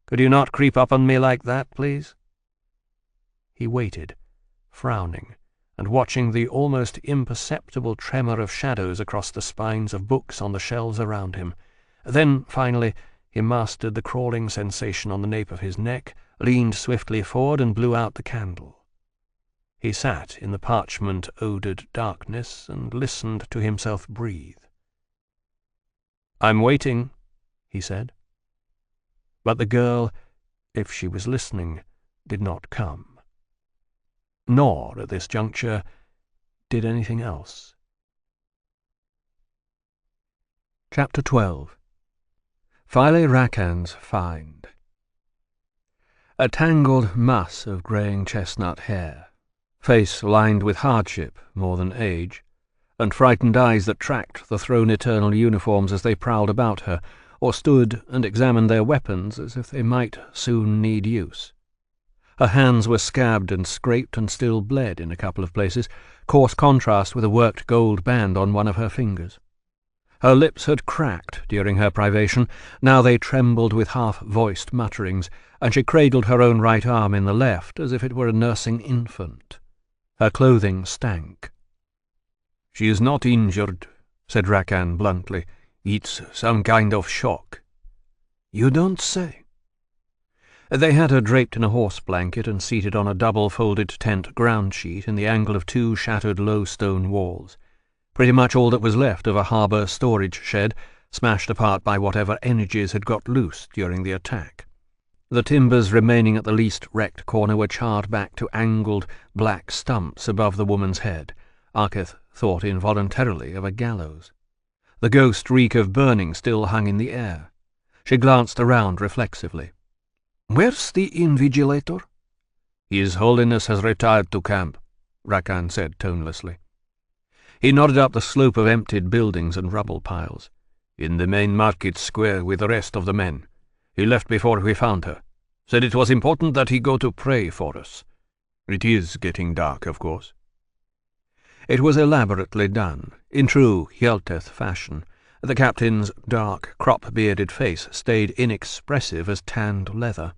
"Could you not creep up on me like that, please?" He waited, frowning, and watching the almost imperceptible tremor of shadows across the spines of books on the shelves around him. Then, finally, he mastered the crawling sensation on the nape of his neck, leaned swiftly forward and blew out the candle. He sat in the parchment-odored darkness and listened to himself breathe. "I'm waiting," he said. But the girl, if she was listening, did not come. Nor, at this juncture, did anything else. Chapter 12. File Rakan's Find. A tangled mass of greying chestnut hair, face lined with hardship more than age, and frightened eyes that tracked the thrown eternal uniforms as they prowled about her, or stood and examined their weapons as if they might soon need use. Her hands were scabbed and scraped and still bled in a couple of places, coarse contrast with a worked gold band on one of her fingers. Her lips had cracked during her privation, now they trembled with half-voiced mutterings, and she cradled her own right arm in the left as if it were a nursing infant. Her clothing stank. "She is not injured," said Rakan bluntly. "It's some kind of shock." "You don't say." They had her draped in a horse blanket and seated on a double-folded tent ground sheet in the angle of two shattered low stone walls, pretty much all that was left of a harbour storage shed, smashed apart by whatever energies had got loose during the attack. The timbers remaining at the least wrecked corner were charred back to angled black stumps above the woman's head. Arketh thought involuntarily of a gallows. The ghost reek of burning still hung in the air. She glanced around reflexively.
"Where's the invigilator?"
"His Holiness has retired to camp," Rakan said tonelessly. He nodded up the slope of emptied buildings and rubble piles. "In the main market square with the rest of the men. He left before we found her. Said it was important that he go to pray for us. It is getting dark, of course." It was elaborately done, in true Hjelteth fashion. The captain's dark, crop-bearded face stayed inexpressive as tanned leather.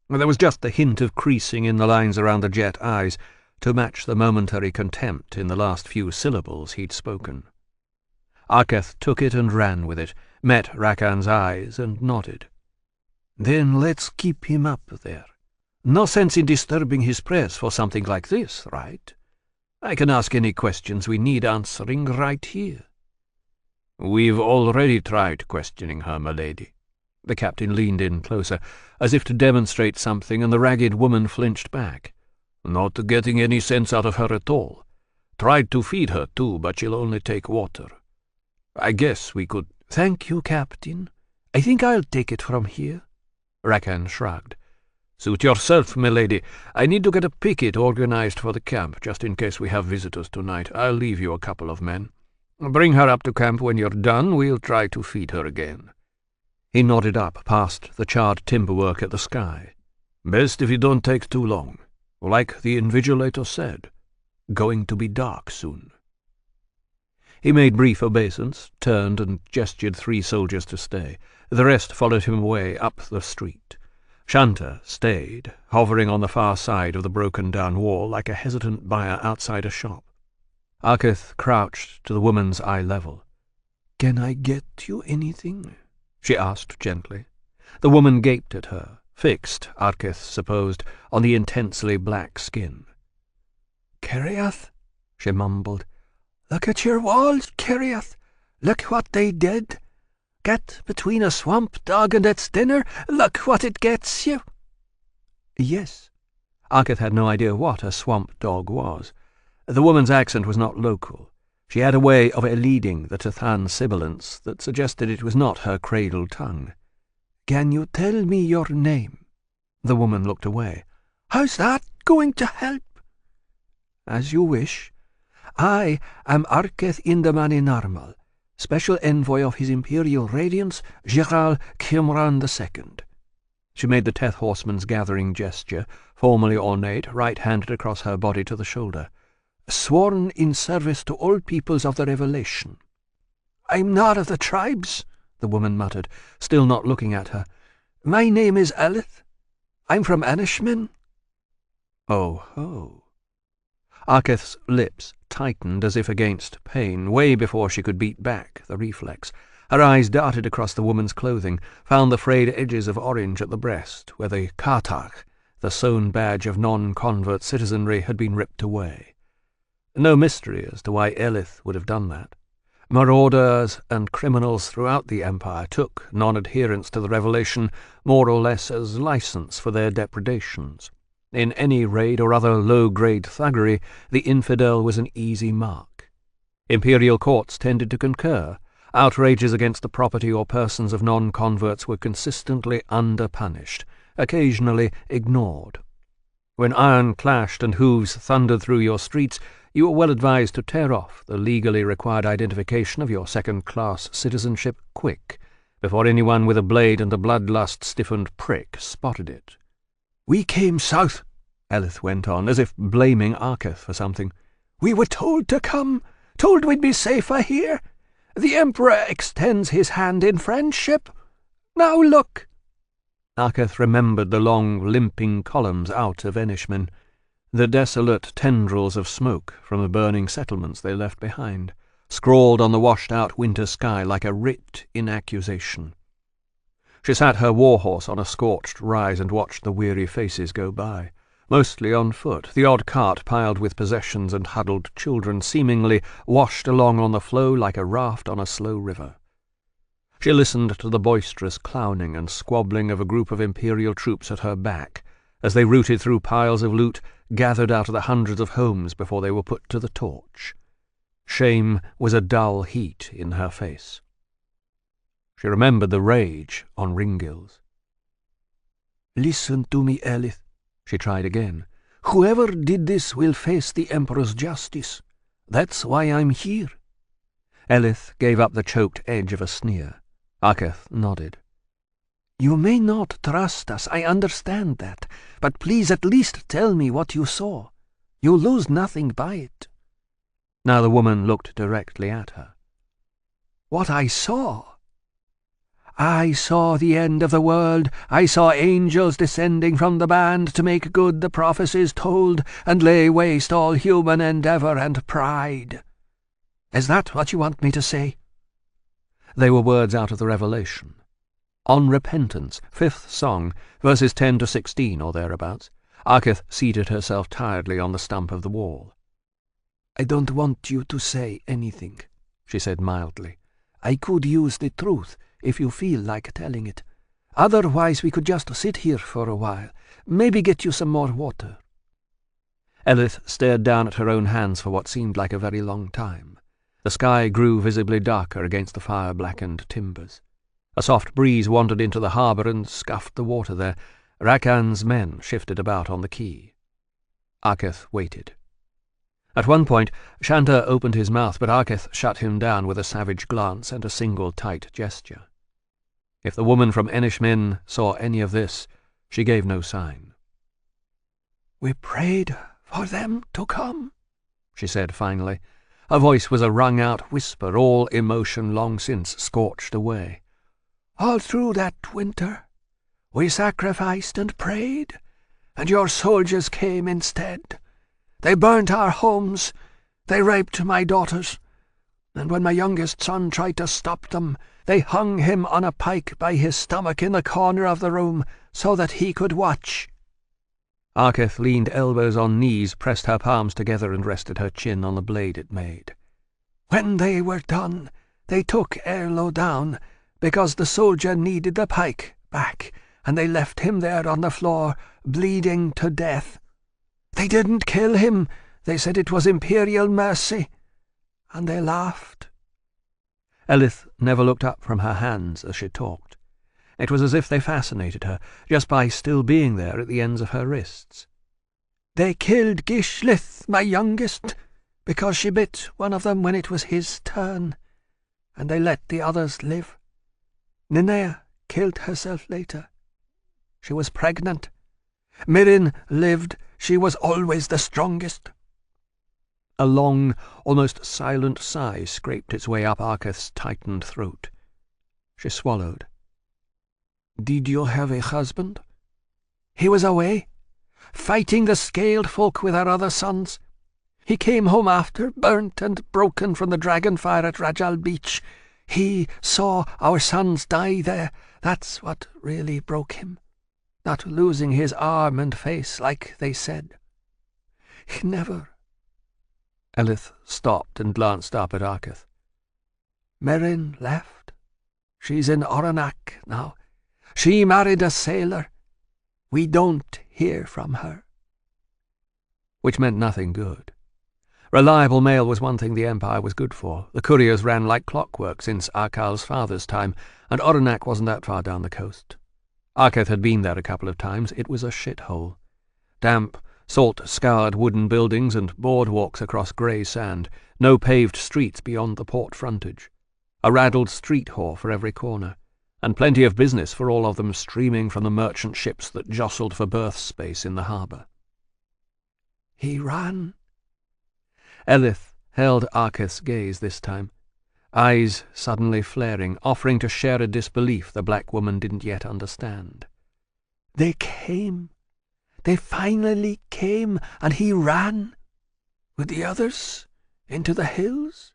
There was just the hint of creasing in the lines around the jet eyes to match the momentary contempt in the last few syllables he'd spoken. Arketh took it and ran with it, met Rakan's eyes and nodded. "Then let's keep him up there. No sense in disturbing his prayers for something like this, right? I can ask any questions we need answering right here." "We've already tried questioning her, my lady." The captain leaned in closer, as if to demonstrate something, and the ragged woman flinched back. "Not getting any sense out of her at all. Tried to feed her, too, but she'll only take water. I guess we could—"
"Thank you, Captain. I think I'll take it from here."
Rakan shrugged. "Suit yourself, my lady. I need to get a picket organized for the camp, just in case we have visitors tonight. I'll leave you a couple of men. Bring her up to camp when you're done. We'll try to feed her again." He nodded up past the charred timberwork at the sky. "Best if you don't take too long. Like the invigilator said, going to be dark soon." He made brief obeisance, turned and gestured 3 soldiers to stay. The rest followed him away up the street. Shanta stayed, hovering on the far side of the broken-down wall like a hesitant buyer outside a shop. Arketh crouched to the woman's eye level.
"Can I get you anything?"
she asked gently. The woman gaped at her, fixed, Arketh supposed, on the intensely black skin.
"Kiriath," she mumbled. "Look at your walls, Kiriath. Look what they did. Get between a swamp dog and its dinner. Look what it gets you." Yes. Arketh had no idea what a swamp dog was. The woman's accent was not local. She had a way of eliding the Tathan sibilance that suggested it was not her cradle tongue. "Can you tell me your name?" The woman looked away. "How's that going to help?" "As you wish. I am Arketh Indamani Narmal, special envoy of His Imperial Radiance, Giral Kimran II. She made the Teth Horseman's gathering gesture, formally ornate, right-handed across her body to the shoulder. "Sworn in service to all peoples of the Revelation." "I'm not of the tribes," the woman muttered, still not looking at her. "My name is Elith. I'm from Anishmin." "Oh, ho." Arketh's lips tightened as if against pain, way before she could beat back the reflex. Her eyes darted across the woman's clothing, found the frayed edges of orange at the breast, where the Kartach, the sewn badge of non-convert citizenry, had been ripped away. No mystery as to why Elith would have done that. Marauders and criminals throughout the Empire took non-adherence to the Revelation more or less as license for their depredations. In any raid or other low-grade thuggery, the infidel was an easy mark. Imperial courts tended to concur. Outrages against the property or persons of non-converts were consistently under-punished, occasionally ignored. When iron clashed and hooves thundered through your streets, you were well advised to tear off the legally required identification of your second-class citizenship quick, before anyone with a blade and a bloodlust-stiffened prick spotted it. "We came south," Elith went on, as if blaming Arketh for something. "We were told to come, told we'd be safer here. The Emperor extends his hand in friendship. Now look." Arketh remembered the long, limping columns out of Enishman, the desolate tendrils of smoke from the burning settlements they left behind, scrawled on the washed-out winter sky like a writ in accusation. She sat her war-horse on a scorched rise and watched the weary faces go by, mostly on foot, the odd cart piled with possessions and huddled children seemingly washed along on the flow like a raft on a slow river. She listened to the boisterous clowning and squabbling of a group of Imperial troops at her back, as they rooted through piles of loot gathered out of the hundreds of homes before they were put to the torch. Shame was a dull heat in her face. She remembered the rage on Ringil's. "Listen to me, Elith," she tried again. "Whoever did this will face the Emperor's justice. That's why I'm here."
Elith gave up the choked edge of a sneer. Aketh nodded.
"You may not trust us, I understand that, but please at least tell me what you saw. You'll lose nothing by it."
Now the woman looked directly at her.
"What I saw? I saw the end of the world. I saw angels descending from the band to make good the prophecies told and lay waste all human endeavour and pride. Is that what you want me to say?"
They were words out of the Revelation. On Repentance, 5th Song, verses 10 to 16 or thereabouts, Aketh seated herself tiredly on the stump of the wall.
"I don't want you to say anything," she said mildly. "I could use the truth if you feel like telling it. Otherwise we could just sit here for a while, maybe get you some more water."
Elith stared down at her own hands for what seemed like a very long time. The sky grew visibly darker against the fire-blackened timbers. A soft breeze wandered into the harbour and scuffed the water there. Rakan's men shifted about on the quay. Aketh waited. At one point, Shanta opened his mouth, but Aketh shut him down with a savage glance and a single tight gesture. If the woman from Enishmin saw any of this, she gave no sign.
"We prayed for them to come,"
she said finally. Her voice was a wrung-out whisper, all emotion long since scorched away.
"All through that winter, we sacrificed and prayed, and your soldiers came instead. They burnt our homes, they raped my daughters, and when my youngest son tried to stop them, they hung him on a pike by his stomach in the corner of the room so that he could watch."
Aketh leaned elbows on knees, pressed her palms together and rested her chin on the blade it made.
"When they were done, they took Erlo down, because the soldier needed the pike back, and they left him there on the floor, bleeding to death. They didn't kill him. They said it was imperial mercy, and they laughed."
Elith never looked up from her hands as she talked. It was as if they fascinated her, just by still being there at the ends of her wrists.
"They killed Gishlith, my youngest, because she bit one of them when it was his turn, and they let the others live. Ninea killed herself later. She was pregnant. Mirin lived. She was always the strongest."
A long, almost silent sigh scraped its way up Aketh's tightened throat. She swallowed.
"Did you have a husband?" "He was away, fighting the scaled folk with our other sons. He came home after, burnt and broken from the dragonfire at Rajal Beach. He saw our sons die there. That's what really broke him. Not losing his arm and face like they said. He never—"
Elith stopped and glanced up at Aketh.
"Merin left. She's in Oranak now. She married a sailor. We don't hear from her."
Which meant nothing good. Reliable mail was one thing the Empire was good for. The couriers ran like clockwork since Arkal's father's time, and Oranak wasn't that far down the coast. Aketh had been there a couple of times. It was a shithole. Damp, salt-scoured wooden buildings and boardwalks across grey sand, no paved streets beyond the port frontage, a raddled street whore for every corner, and plenty of business for all of them streaming from the merchant ships that jostled for berth space in the harbour.
"He ran."
Elith held Aketh's gaze this time, eyes suddenly flaring, offering to share a disbelief the black woman didn't yet understand.
"They came. They finally came, and he ran, with the others, into the hills.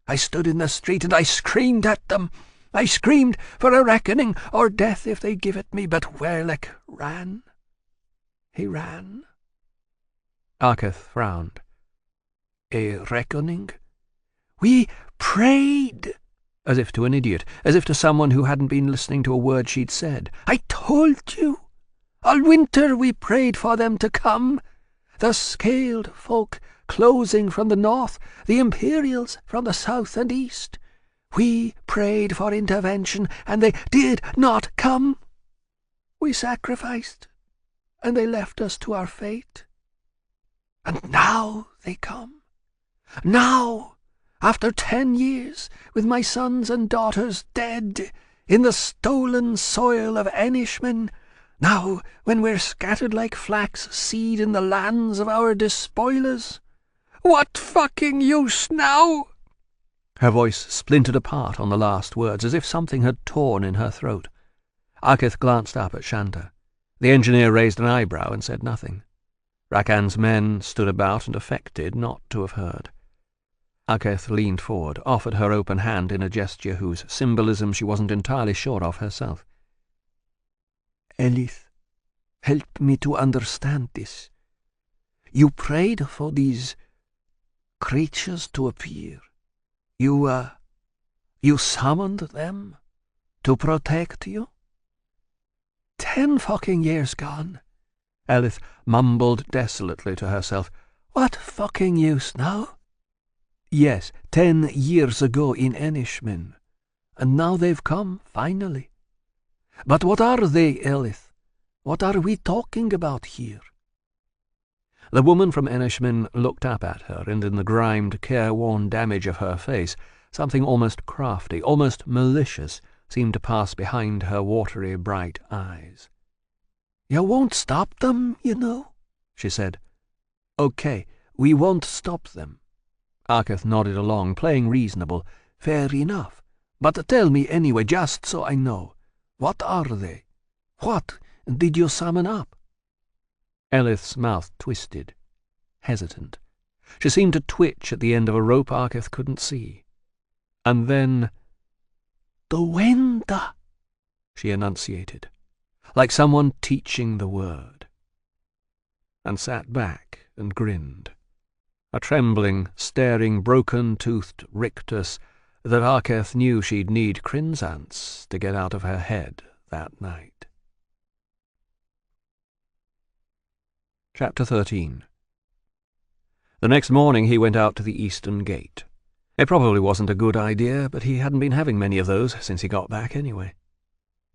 I stood in the street and I screamed at them. I screamed for a reckoning, or death if they give it me, but Werlich ran. He ran."
Aketh frowned.
"A reckoning? We prayed,"
as if to an idiot, as if to someone who hadn't been listening to a word she'd said.
"I told you. All winter we prayed for them to come. The scaled folk closing from the north, the Imperials from the south and east. We prayed for intervention, and they did not come. We sacrificed, and they left us to our fate. And now they come. Now, after 10 years, with my sons and daughters dead in the stolen soil of Enishmen, now when we're scattered like flax seed in the lands of our despoilers, what fucking use now?" Her voice splintered apart on the last words, as if something had torn in her throat. Arketh glanced up at Shanta. The engineer raised an eyebrow and said nothing. Rakan's men stood about and affected not to have heard. Arketh leaned forward, offered her open hand in a gesture whose symbolism she wasn't entirely sure of herself. "Elith, help me to understand this. You prayed for these creatures to appear. You summoned them to protect you?" 10 fucking years gone, Elith mumbled desolately to herself. "What fucking use now?" "Yes, 10 years ago in Enishmen, and now they've come, finally. But what are they, Elith? What are we talking about here?" The woman from Enishmen looked up at her, and in the grimed, careworn damage of her face, something almost crafty, almost malicious, seemed to pass behind her watery, bright eyes. "You won't stop them, you know," she said. "Okay, we won't stop them." Arketh nodded along, playing reasonable. "Fair enough. But tell me anyway, just so I know. What are they? What did you summon up?" Elith's mouth twisted, hesitant. She seemed to twitch at the end of a rope Arketh couldn't see. And then, "Dwenda," she enunciated, like someone teaching the word, and sat back and grinned, a trembling, staring, broken-toothed rictus that Arketh knew she'd need Crinzance to get out of her head that night. Chapter 13. The next morning he went out to the eastern gate. It probably wasn't a good idea, but he hadn't been having many of those since he got back anyway.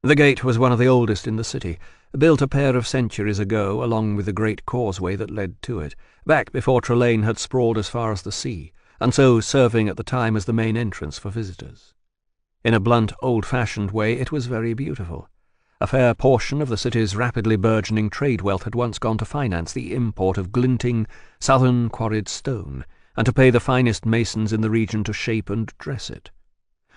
The gate was one of the oldest in the city, built a pair of centuries ago along with the great causeway that led to it, back before Trelane had sprawled as far as the sea, and so serving at the time as the main entrance for visitors. In a blunt, old-fashioned way it was very beautiful. A fair portion of the city's rapidly burgeoning trade wealth had once gone to finance the import of glinting, southern quarried stone, and to pay the finest masons in the region to shape and dress it.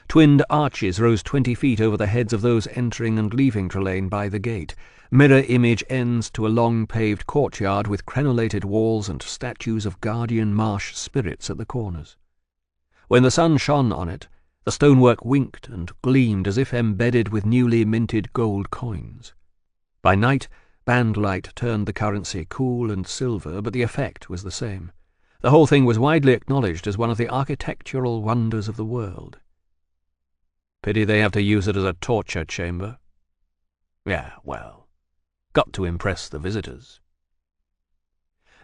Twinned arches rose 20 feet over the heads of those entering and leaving Trelane by the gate, mirror-image ends to a long paved courtyard with crenellated walls and statues of guardian marsh spirits at the corners. When the sun shone on it, the stonework winked and gleamed as if embedded with newly minted gold coins. By night, bandlight turned the currency cool and silver, but the effect was the same. The whole thing was widely acknowledged as one of the architectural wonders of the world. Pity they have to use it as a torture chamber. Yeah, well, got to impress the visitors.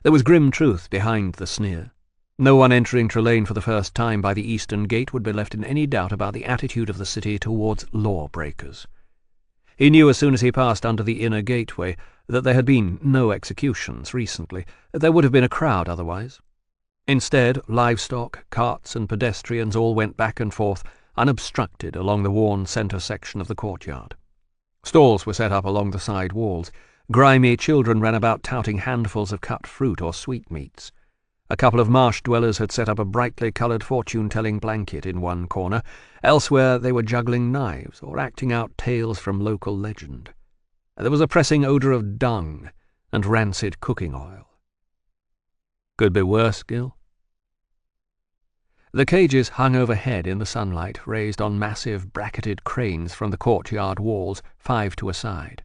There was grim truth behind the sneer. No one entering Trelane for the first time by the eastern gate would be left in any doubt about the attitude of the city towards lawbreakers. He knew as soon as he passed under the inner gateway that there had been no executions recently. There would have been a crowd otherwise. Instead, livestock, carts and pedestrians all went back and forth, unobstructed, along the worn centre section of the courtyard. Stalls were set up along the side walls. Grimy children ran about touting handfuls of cut fruit or sweetmeats. A couple of marsh dwellers had set up a brightly coloured fortune-telling blanket in one corner. Elsewhere they were juggling knives or acting out tales from local legend. There was a pressing odour of dung and rancid cooking oil. Could be worse, Gil. The cages hung overhead in the sunlight, raised on massive bracketed cranes from the courtyard walls, 5 to a side.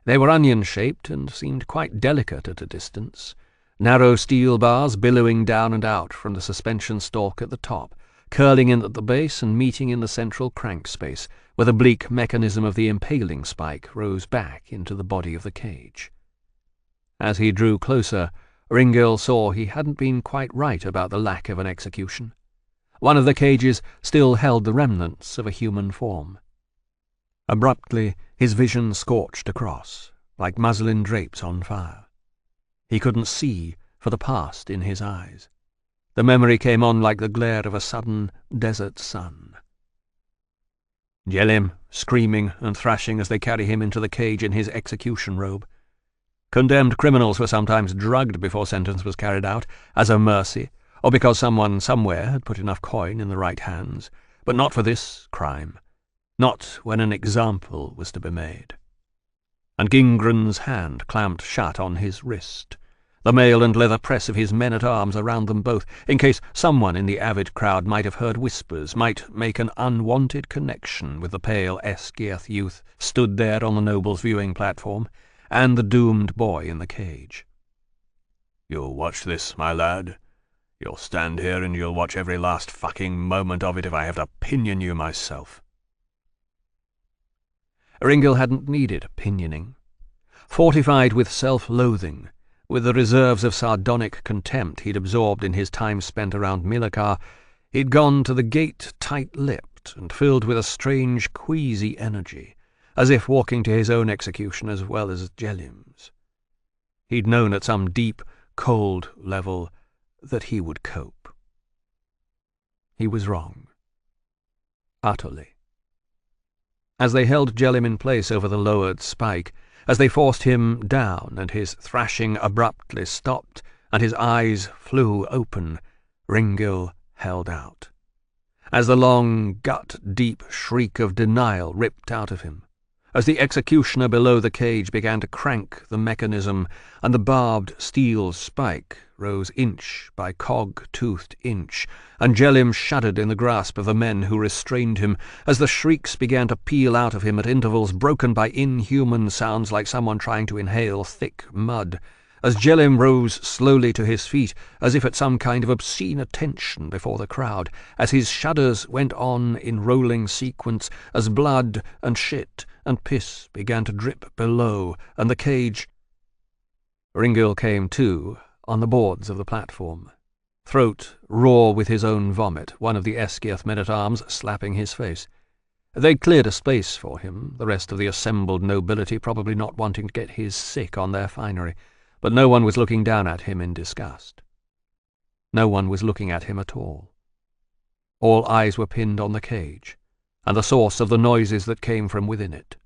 They were onion-shaped and seemed quite delicate at a distance, narrow steel bars billowing down and out from the suspension stalk at the top, curling in at the base and meeting in the central crank space, where the bleak mechanism of the impaling spike rose back into the body of the cage. As he drew closer, Ringil saw he hadn't been quite right about the lack of an execution. One of the cages still held the remnants of a human form. Abruptly, his vision scorched across, like muslin drapes on fire. He couldn't see for the past in his eyes.
The memory came on like the glare of a sudden desert sun. Jellim, screaming and thrashing as they carry him into the cage in his execution robe. Condemned criminals were sometimes drugged before sentence was carried out, as a mercy, or because someone somewhere had put enough coin in the right hands, but not for this crime, not when an example was to be made. And Gingren's hand clamped shut on his wrist, the mail and leather press of his men-at-arms around them both, in case someone in the avid crowd might have heard whispers, might make an unwanted connection with the pale Esgyrth youth stood there on the noble's viewing platform, and the doomed boy in the cage.
"You'll watch this, my lad. You'll stand here and you'll watch every last fucking moment of it if I have to pinion you myself."
Ringil hadn't needed pinioning. Fortified with self-loathing, with the reserves of sardonic contempt he'd absorbed in his time spent around Milakar, he'd gone to the gate tight-lipped and filled with a strange, queasy energy, as if walking to his own execution as well as Jellim's. He'd known at some deep, cold level that he would cope. He was wrong. Utterly. As they held Jellim in place over the lowered spike, as they forced him down and his thrashing abruptly stopped and his eyes flew open, Ringil held out. As the long, gut-deep shriek of denial ripped out of him, as the executioner below the cage began to crank the mechanism and the barbed steel spike rose inch by cog-toothed inch, and Jellim shuddered in the grasp of the men who restrained him, as the shrieks began to peal out of him at intervals broken by inhuman sounds like someone trying to inhale thick mud, as Jellim rose slowly to his feet, as if at some kind of obscene attention before the crowd, as his shudders went on in rolling sequence, as blood and shit and piss began to drip below, and the cage— Ringil came to, on the boards of the platform, throat raw with his own vomit, one of the Esgyrth men-at-arms slapping his face. They'd cleared a space for him, the rest of the assembled nobility probably not wanting to get his sick on their finery, but no one was looking down at him in disgust. No one was looking at him at all. All eyes were pinned on the cage, and the source of the noises that came from within it.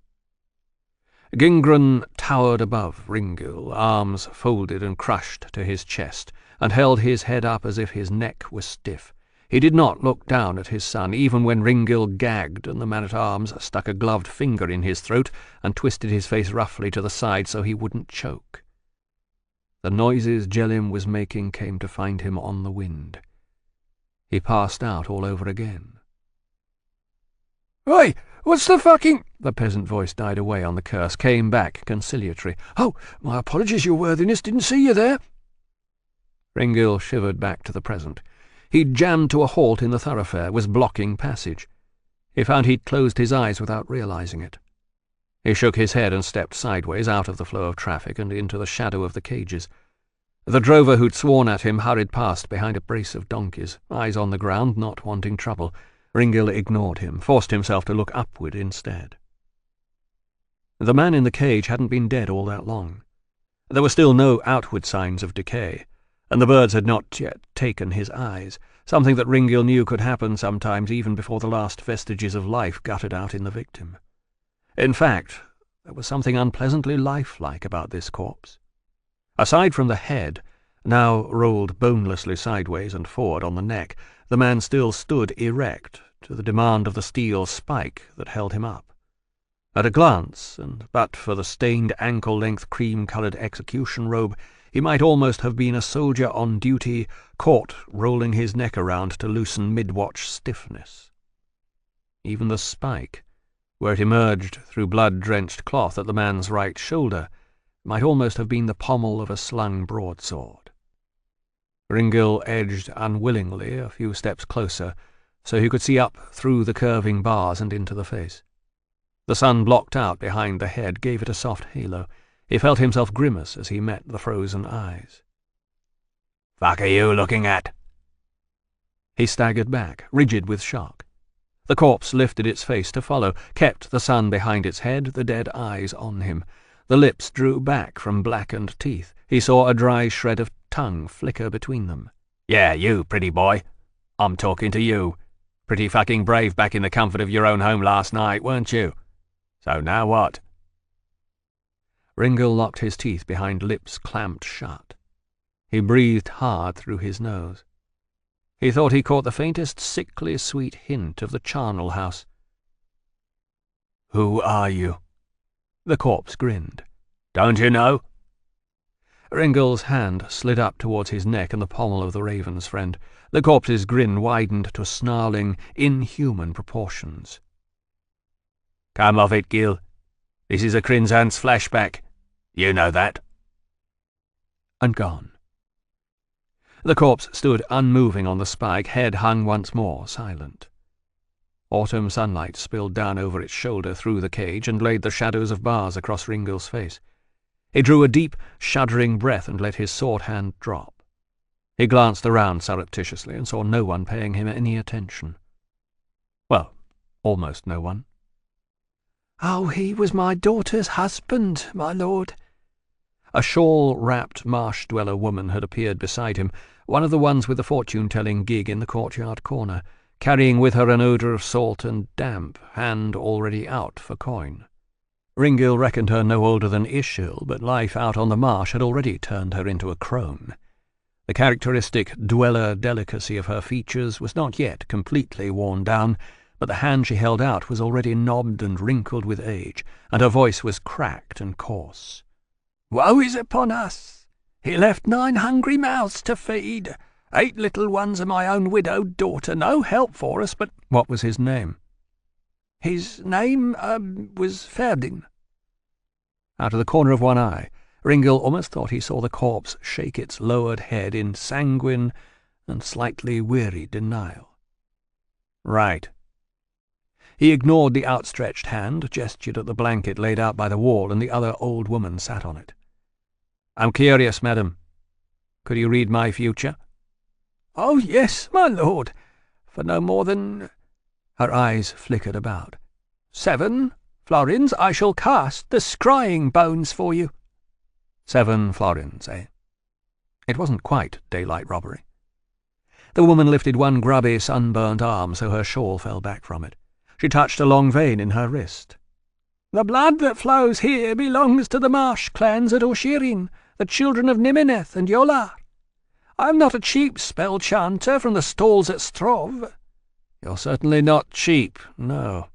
Gingren towered above Ringil, arms folded and crushed to his chest, and held his head up as if his neck was stiff. He did not look down at his son, even when Ringil gagged and the man-at-arms stuck a gloved finger in his throat and twisted his face roughly to the side so he wouldn't choke. The noises Jellim was making came to find him on the wind. He passed out all over again.
"Oi, what's the fucking—"
The peasant voice died away on the curse, came back conciliatory.
"Oh, my apologies, your worthiness, didn't see you there."
Ringil shivered back to the present. He'd jammed to a halt in the thoroughfare, was blocking passage. He found he'd closed his eyes without realizing it. He shook his head and stepped sideways out of the flow of traffic and into the shadow of the cages. The drover who'd sworn at him hurried past behind a brace of donkeys, eyes on the ground, not wanting trouble. Ringil ignored him, forced himself to look upward instead. The man in the cage hadn't been dead all that long. There were still no outward signs of decay, and the birds had not yet taken his eyes, something that Ringil knew could happen sometimes even before the last vestiges of life guttered out in the victim. In fact, there was something unpleasantly lifelike about this corpse. Aside from the head, now rolled bonelessly sideways and forward on the neck, the man still stood erect to the demand of the steel spike that held him up. At a glance, and but for the stained ankle-length cream-coloured execution robe, he might almost have been a soldier on duty, caught rolling his neck around to loosen mid-watch stiffness. Even the spike, where it emerged through blood-drenched cloth at the man's right shoulder, might almost have been the pommel of a slung broadsword. Ringil edged unwillingly a few steps closer, so he could see up through the curving bars and into the face. The sun blocked out behind the head gave it a soft halo. He felt himself grimace as he met the frozen eyes.
"Fuck are you looking at?"
He staggered back, rigid with shock. The corpse lifted its face to follow, kept the sun behind its head, the dead eyes on him. The lips drew back from blackened teeth. He saw a dry shred of tongue flicker between them. Yeah, you, pretty boy. I'm talking to you. Pretty fucking brave back in the comfort of your own home last night, weren't you? So now what?
Ringil locked his teeth behind lips clamped shut. He breathed hard through his nose. He thought he caught the faintest sickly sweet hint of the charnel house.
Who are you?
The corpse grinned.
Don't you know?
Ringil's hand slid up towards his neck and the pommel of the raven's friend. The corpse's grin widened to snarling, inhuman proportions.
Come off it, Gil. This is a Crinzant's flashback. You know that.
And gone. The corpse stood unmoving on the spike, head hung once more, silent. Autumn sunlight spilled down over its shoulder through the cage and laid the shadows of bars across Ringil's face. He drew a deep, shuddering breath and let his sword hand drop. He glanced around surreptitiously and saw no one paying him any attention. Well, almost no one.
"Oh, he was my daughter's husband, my lord."
A shawl-wrapped marsh-dweller woman had appeared beside him, one of the ones with the fortune-telling gig in the courtyard corner, carrying with her an odour of salt and damp, hand already out for coin. Ringil reckoned her no older than Ishil, but life out on the marsh had already turned her into a crone. The characteristic dweller delicacy of her features was not yet completely worn down, but the hand she held out was already knobbed and wrinkled with age, and her voice was cracked and coarse.
"Woe is upon us! He left 9 hungry mouths to feed. 8 little ones and my own widowed daughter. No help for us, but—"
What was his name?
"His name, was Ferdin."
Out of the corner of one eye, Ringil almost thought he saw the corpse shake its lowered head in sanguine and slightly weary denial.
Right.
He ignored the outstretched hand, gestured at the blanket laid out by the wall, and the other old woman sat on it. "I'm curious, madam. Could you read my future?"
"Oh, yes, my lord. For no more than—"
Her eyes flickered about.
7 florins I shall cast the scrying bones for you."
7 florins, eh? It wasn't quite daylight robbery. The woman lifted one grubby, sunburnt arm so her shawl fell back from it. She touched a long vein in her wrist.
"The blood that flows here belongs to the marsh clans at Oshirin, the children of Nimineth and Yolar. I am not a cheap spell chanter from the stalls at Strov."
"You're certainly not cheap, no."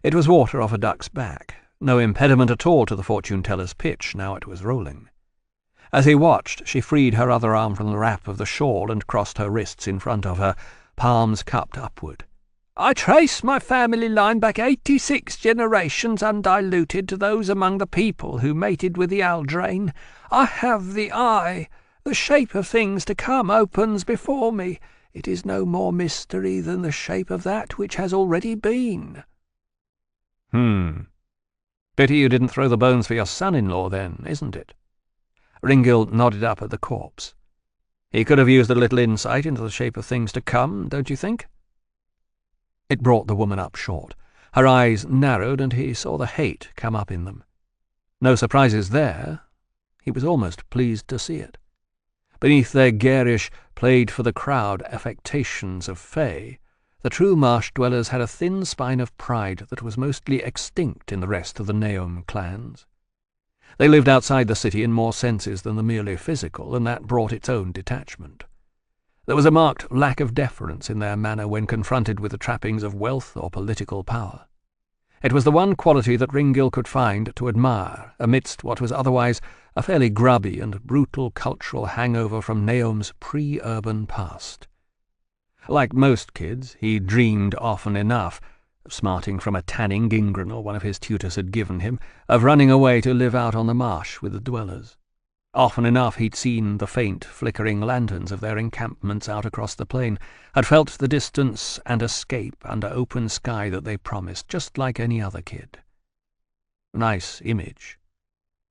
It was water off a duck's back, no impediment at all to the fortune-teller's pitch now it was rolling. As he watched, she freed her other arm from the wrap of the shawl and crossed her wrists in front of her, palms cupped upward.
"I trace my family line back 86 generations undiluted to those among the people who mated with the Aldrain. I have the eye. The shape of things to come opens before me. It is no more mystery than the shape of that which has already been."
Pity you didn't throw the bones for your son-in-law then, isn't it? Ringil nodded up at the corpse. He could have used a little insight into the shape of things to come, don't you think? It brought the woman up short. Her eyes narrowed, and he saw the hate come up in them. No surprises there. He was almost pleased to see it. Beneath their garish, played-for-the-crowd affectations of fey, the true marsh-dwellers had a thin spine of pride that was mostly extinct in the rest of the Naom clans. They lived outside the city in more senses than the merely physical, and that brought its own detachment. There was a marked lack of deference in their manner when confronted with the trappings of wealth or political power. It was the one quality that Ringil could find to admire amidst what was otherwise a fairly grubby and brutal cultural hangover from Naom's pre-urban past. Like most kids, he dreamed often enough, smarting from a tanning Gingren or one of his tutors had given him, of running away to live out on the marsh with the dwellers. Often enough he'd seen the faint, flickering lanterns of their encampments out across the plain, had felt the distance and escape under open sky that they promised, just like any other kid. Nice image.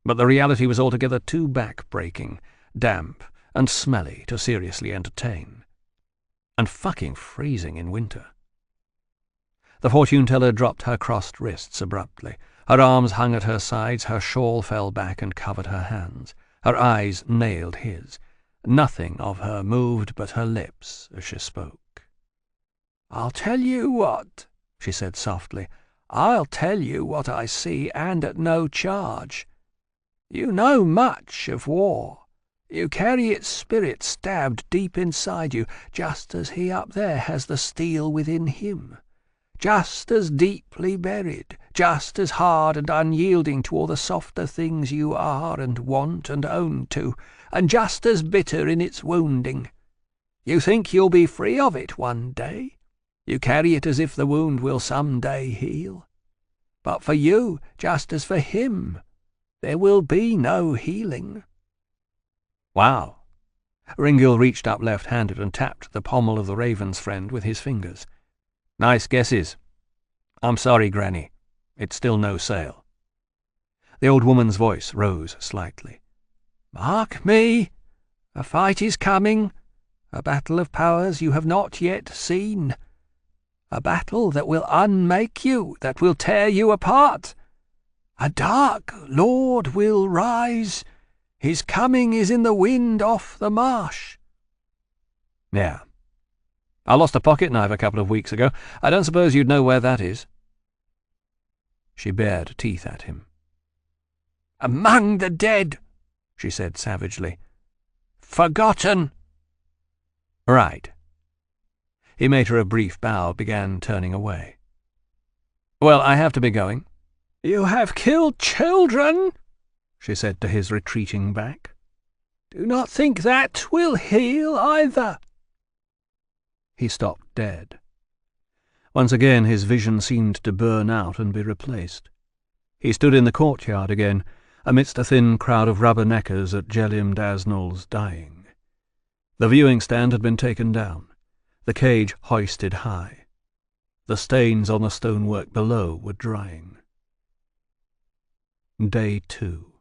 But the reality was altogether too back-breaking, damp, and smelly to seriously entertain. And fucking freezing in winter. The fortune-teller dropped her crossed wrists abruptly. Her arms hung at her sides, her shawl fell back and covered her hands. Her eyes nailed his.
Nothing of her moved but her lips as she spoke.
"I'll tell you what," she said softly. "I'll tell you what I see, and at no charge. You know much of war. You carry its spirit stabbed deep inside you, just as he up there has the steel within him. Just as deeply buried, just as hard and unyielding to all the softer things you are and want and own to, and just as bitter in its wounding. You think you'll be free of it one day. You carry it as if the wound will some day heal. But for you, just as for him, there will be no healing."
"Wow." Ringil reached up left-handed and tapped the pommel of the Raven's friend with his fingers. "Nice guesses. I'm sorry, Granny. It's still no sale." The old woman's voice rose slightly.
"Mark me, a fight is coming, a battle of powers you have not yet seen. A battle that will unmake you, that will tear you apart. A dark lord will rise. His coming is in the wind off the marsh."
"Yeah. I lost a pocket-knife a couple of weeks ago. I don't suppose you'd know where that is." She bared teeth at him.
"Among the dead," she said savagely. "Forgotten."
"Right." He made her a brief bow, began turning away. "Well, I have to be going."
"You have killed children,"
she said to his retreating back.
"Do not think that will heal either."
He stopped dead. Once again his vision seemed to burn out and be replaced. He stood in the courtyard again, amidst a thin crowd of rubberneckers at Jellim Dasnall's dying. The viewing stand had been taken down, the cage hoisted high. The stains on the stonework below were drying. Day 2.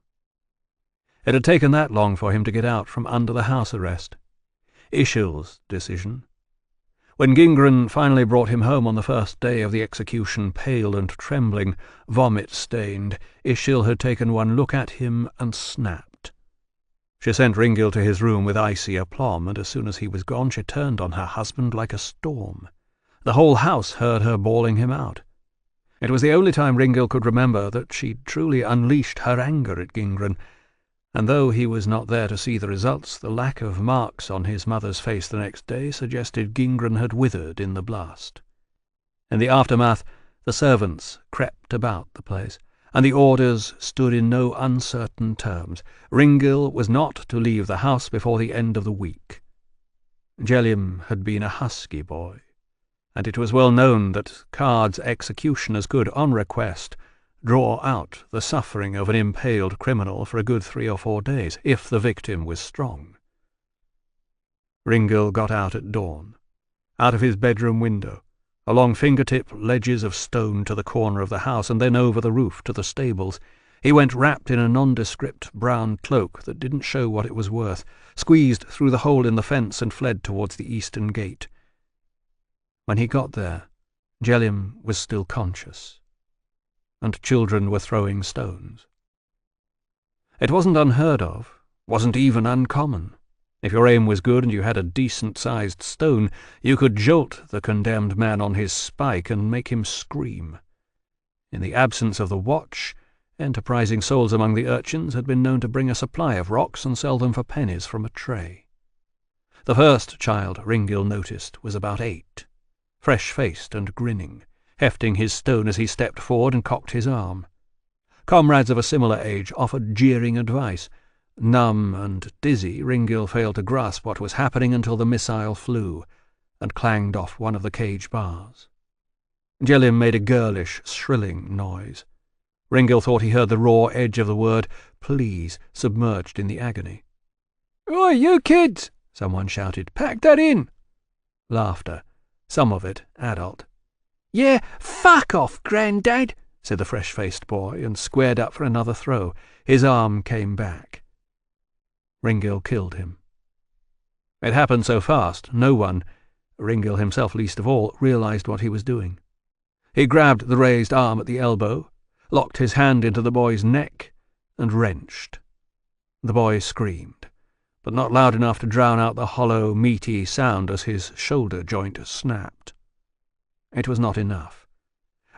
It had taken that long for him to get out from under the house arrest. Ishil's decision. When Gingran finally brought him home on the first day of the execution, pale and trembling, vomit-stained, Ishil had taken one look at him and snapped. She sent Ringil to his room with icy aplomb, and as soon as he was gone she turned on her husband like a storm. The whole house heard her bawling him out. It was the only time Ringil could remember that she'd truly unleashed her anger at Gingran, and though he was not there to see the results, the lack of marks on his mother's face the next day suggested Gingran had withered in the blast. In the aftermath, the servants crept about the place, and the orders stood in no uncertain terms. Ringil was not to leave the house before the end of the week. Jellim had been a husky boy, and it was well known that Card's executioners could, on request, draw out the suffering of an impaled criminal for a good 3 or 4 days, if the victim was strong. Ringil got out at dawn, out of his bedroom window, along fingertip ledges of stone to the corner of the house, and then over the roof to the stables. He went wrapped in a nondescript brown cloak that didn't show what it was worth, squeezed through the hole in the fence and fled towards the eastern gate. When he got there, Jellim was still conscious, and children were throwing stones. It wasn't unheard of, wasn't even uncommon. If your aim was good and you had a decent-sized stone, you could jolt the condemned man on his spike and make him scream. In the absence of the watch, enterprising souls among the urchins had been known to bring a supply of rocks and sell them for pennies from a tray. The first child Ringil noticed was about 8, fresh-faced and grinning, hefting his stone as he stepped forward and cocked his arm. Comrades of a similar age offered jeering advice. Numb and dizzy, Ringil failed to grasp what was happening until the missile flew and clanged off one of the cage bars. Jellim made a girlish, shrilling noise. Ringil thought he heard the raw edge of the word "please" submerged in the agony.
"Oi, you kids!" someone shouted. "Pack that in!"
Laughter, some of it adult.
"Yeah, fuck off, Grandad,"
said the fresh-faced boy, and squared up for another throw. His arm came back. Ringil killed him. It happened so fast, no one, Ringil himself least of all, realized what he was doing. He grabbed the raised arm at the elbow, locked his hand into the boy's neck, and wrenched. The boy screamed. but not loud enough to drown out the hollow, meaty sound as his shoulder joint snapped. It was not enough.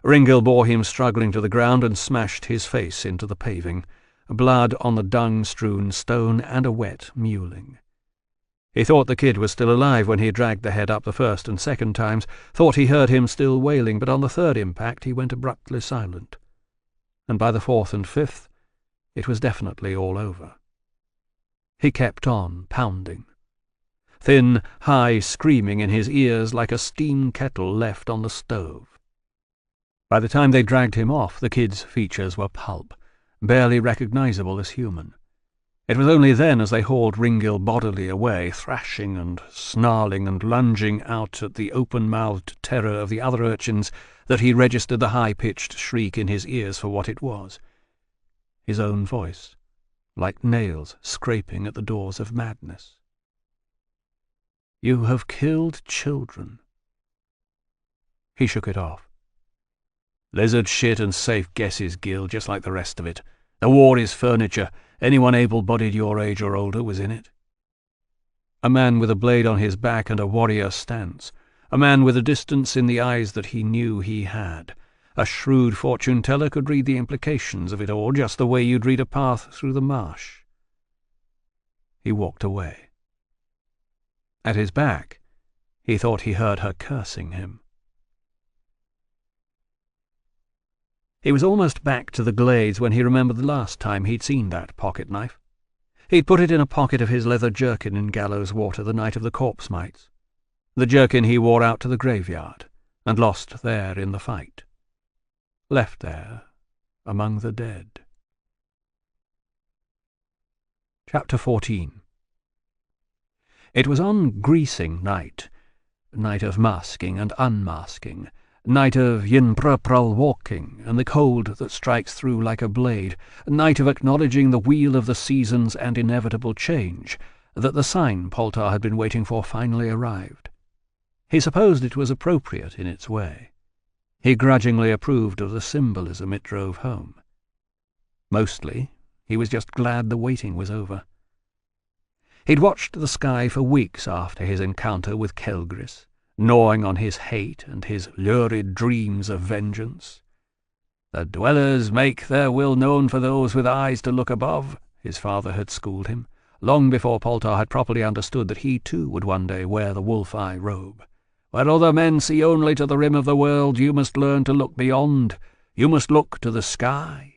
Ringil bore him struggling to the ground and smashed his face into the paving, blood on the dung-strewn stone and a wet mewling. He thought the kid was still alive when he dragged the head up the first and second times, thought he heard him still wailing, but on the third impact he went abruptly silent. And by the fourth and fifth, it was definitely all over. He kept on pounding. Thin, high screaming in his ears like a steam kettle left on the stove. By the time they dragged him off, the kid's features were pulp, barely recognizable as human. It was only then, as they hauled Ringil bodily away, thrashing and snarling and lunging out at the open-mouthed terror of the other urchins, that he registered the high-pitched shriek in his ears for what it was. His own voice, like nails scraping at the doors of madness. "You have killed children." He shook it off. "Lizard shit and safe guesses, Gil, just like the rest of it. The war is furniture. Anyone able-bodied your age or older was in it." A man with a blade on his back and a warrior stance. A man with a distance in the eyes that he knew he had. A shrewd fortune-teller could read the implications of it all just the way you'd read a path through the marsh. He walked away. At his back, he thought he heard her cursing him. He was almost back to the glades when he remembered the last time he'd seen that pocket-knife. He'd put it in a pocket of his leather jerkin in Gallows Water the night of the corpse mites. The jerkin he wore out to the graveyard, and lost there in the fight. Left there, among the dead. Chapter 14. It was on greasing night of masking and unmasking, night of yin-prapral walking, and the cold that strikes through like a blade, night of acknowledging the wheel of the seasons and inevitable change, that the sign Poltar had been waiting for finally arrived. He supposed it was appropriate in its way. He grudgingly approved of the symbolism it drove home. Mostly, he was just glad the waiting was over. He'd watched the sky for weeks after his encounter with Kelgris, gnawing on his hate and his lurid dreams of vengeance. "The dwellers make their will known for those with eyes to look above," his father had schooled him, long before Poltar had properly understood that he too would one day wear the wolf-eye robe. "Where other men see only to the rim of the world, you must learn to look beyond. You must look to the sky."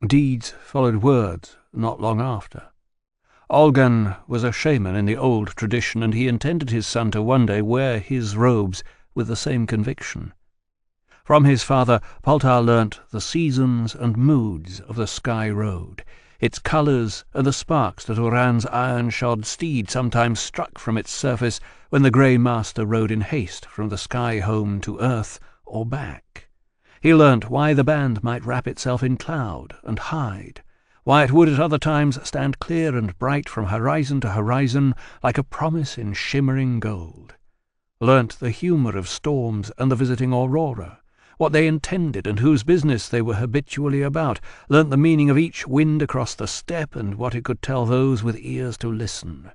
Deeds followed words not long after. Olgan was a shaman in the old tradition, and he intended his son to one day wear his robes with the same conviction. From his father, Poltar learnt the seasons and moods of the Sky Road, its colours and the sparks that Uran's iron-shod steed sometimes struck from its surface when the grey master rode in haste from the sky home to earth or back. He learnt why the band might wrap itself in cloud and hide, why it would at other times stand clear and bright from horizon to horizon like a promise in shimmering gold. Learnt the humour of storms and the visiting aurora, what they intended and whose business they were habitually about, learnt the meaning of each wind across the steppe and what it could tell those with ears to listen.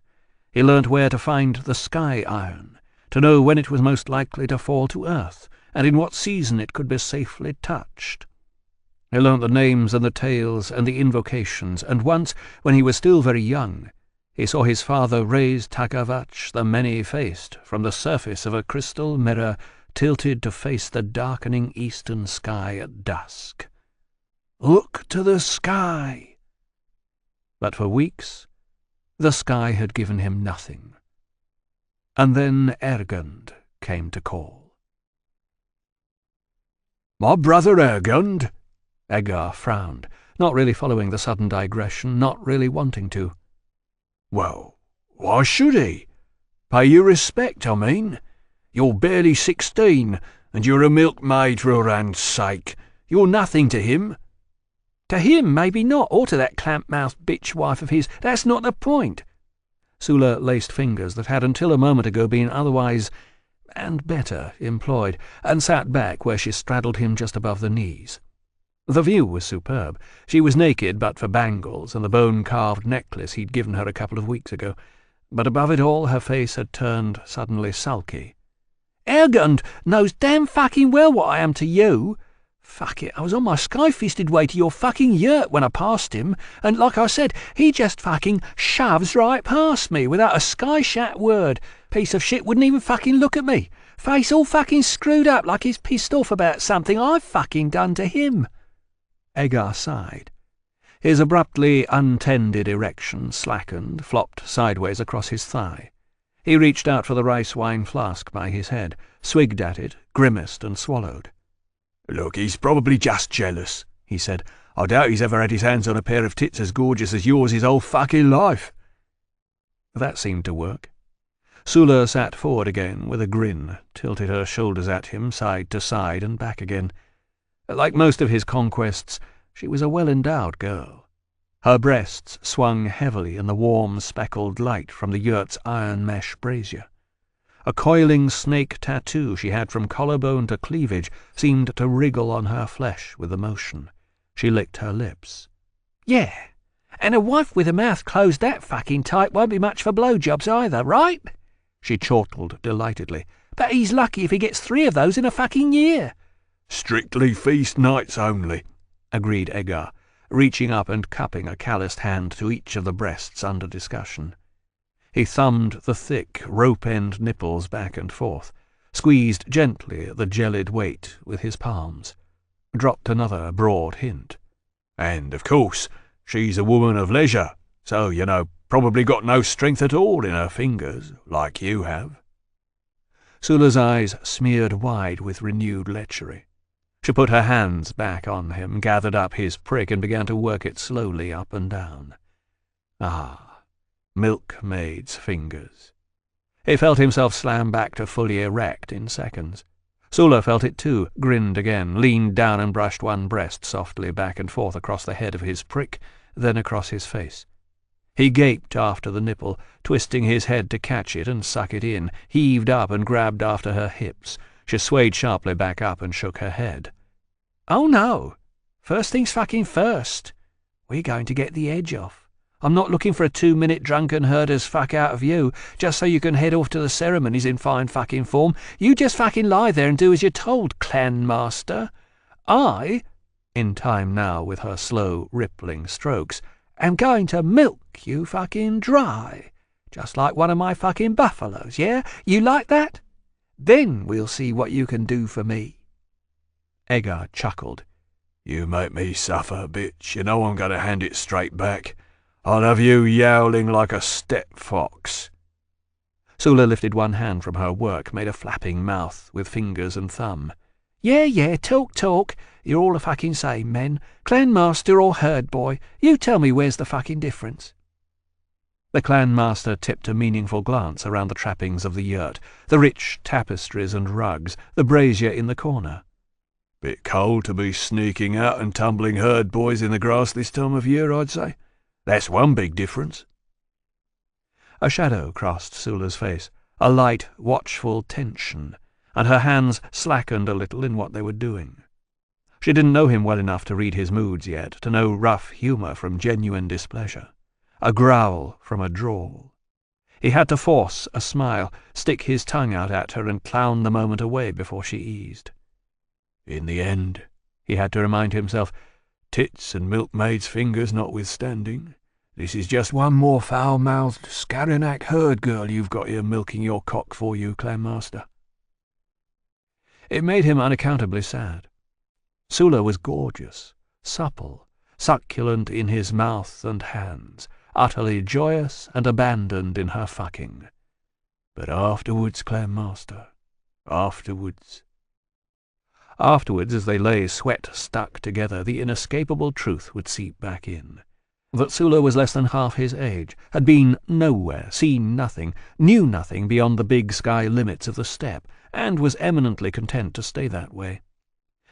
He learnt where to find the sky-iron, to know when it was most likely to fall to earth, and in what season it could be safely touched. He learnt the names and the tales and the invocations, and once, when he was still very young, he saw his father raise Tagavach the Many-Faced from the surface of a crystal mirror tilted to face the darkening eastern sky at dusk. "Look to the sky!" But for weeks the sky had given him nothing. And then Ergund came to call. "My brother Ergund?" Edgar frowned, not really following the sudden digression, not really wanting to. "Well, why should he? Pay you respect, I mean. You're barely 16, and you're a milkmaid for Uran's sake. You're nothing to him." "To him, maybe not, or to that clamp-mouthed bitch-wife of his. That's not the point." Sula laced fingers that had until a moment ago been otherwise and better employed, and sat back where she straddled him just above the knees. The view was superb. She was naked but for bangles and the bone-carved necklace he'd given her a couple of weeks ago, but above it all her face had turned suddenly sulky.
Ergund knows damn fucking well what I am to you. Fuck it, I was on my sky-fisted way to your fucking yurt when I passed him, and like I said, he just fucking shoves right past me without a sky-shat word. Piece of shit wouldn't even fucking look at me. Face all fucking screwed up like he's pissed off about something I've fucking done to him.
Agar sighed. His abruptly untended erection slackened, flopped sideways across his thigh. He reached out for the rice wine flask by his head, swigged at it, grimaced and swallowed.
"Look, he's probably just jealous," he said. "I doubt he's ever had his hands on a pair of tits as gorgeous as yours his whole fucking life."
That seemed to work. Sula sat forward again with a grin, tilted her shoulders at him side to side and back again. Like most of his conquests, she was a well-endowed girl. Her breasts swung heavily in the warm, speckled light from the yurt's iron mesh brazier. A coiling snake tattoo she had from collarbone to cleavage seemed to wriggle on her flesh with the motion. She licked her lips.
Yeah, and a wife with a mouth closed that fucking tight won't be much for blowjobs either, right? She chortled delightedly. But he's lucky if he gets 3 of those in a fucking year.
"Strictly feast nights only,"
agreed Agar, reaching up and cupping a calloused hand to each of the breasts under discussion. He thumbed the thick, rope-end nipples back and forth, squeezed gently at the gelid weight with his palms, dropped another broad hint.
"And, of course, she's a woman of leisure, so, probably got no strength at all in her fingers, like you have."
Sula's eyes smeared wide with renewed lechery. She put her hands back on him, gathered up his prick, and began to work it slowly up and down. Ah, milkmaid's fingers. He felt himself slam back to fully erect in seconds. Sula felt it too, grinned again, leaned down and brushed one breast softly back and forth across the head of his prick, then across his face. He gaped after the nipple, twisting his head to catch it and suck it in, heaved up and grabbed after her hips. She swayed sharply back up and shook her head.
"Oh no, first things fucking first. We're going to get the edge off. I'm not looking for a 2-minute drunken herder's fuck out of you, just so you can head off to the ceremonies in fine fucking form. You just fucking lie there and do as you're told, clan master. I, in time now with her slow, rippling strokes, am going to milk you fucking dry, just like one of my fucking buffaloes, yeah? You like that? Then we'll see what you can do for me."
Agar chuckled.
"You make me suffer, bitch. You know I'm going to hand it straight back. I'll have you yowling like a steppe fox."
Sula lifted one hand from her work, made a flapping mouth with fingers and thumb.
Yeah, talk. You're all the fucking same, men. Clan master or herd boy. You tell me where's the fucking difference."
The clan master tipped a meaningful glance around the trappings of the yurt, the rich tapestries and rugs, the brazier in the corner.
"Bit cold to be sneaking out and tumbling herd boys in the grass this time of year, I'd say. That's one big difference."
A shadow crossed Sula's face, a light, watchful tension, and her hands slackened a little in what they were doing. She didn't know him well enough to read his moods yet, to know rough humour from genuine displeasure, a growl from a drawl. He had to force a smile, stick his tongue out at her and clown the moment away before she eased.
"In the end," he had to remind himself, "tits and milkmaid's fingers notwithstanding, this is just one more foul-mouthed Scaranac herd girl you've got here milking your cock for you, clan master."
It made him unaccountably sad. Sula was gorgeous, supple, succulent in his mouth and hands, utterly joyous and abandoned in her fucking.
But afterwards, clan master, afterwards...
Afterwards, as they lay sweat-stuck together, the inescapable truth would seep back in. That Sula was less than half his age, had been nowhere, seen nothing, knew nothing beyond the big sky limits of the steppe, and was eminently content to stay that way.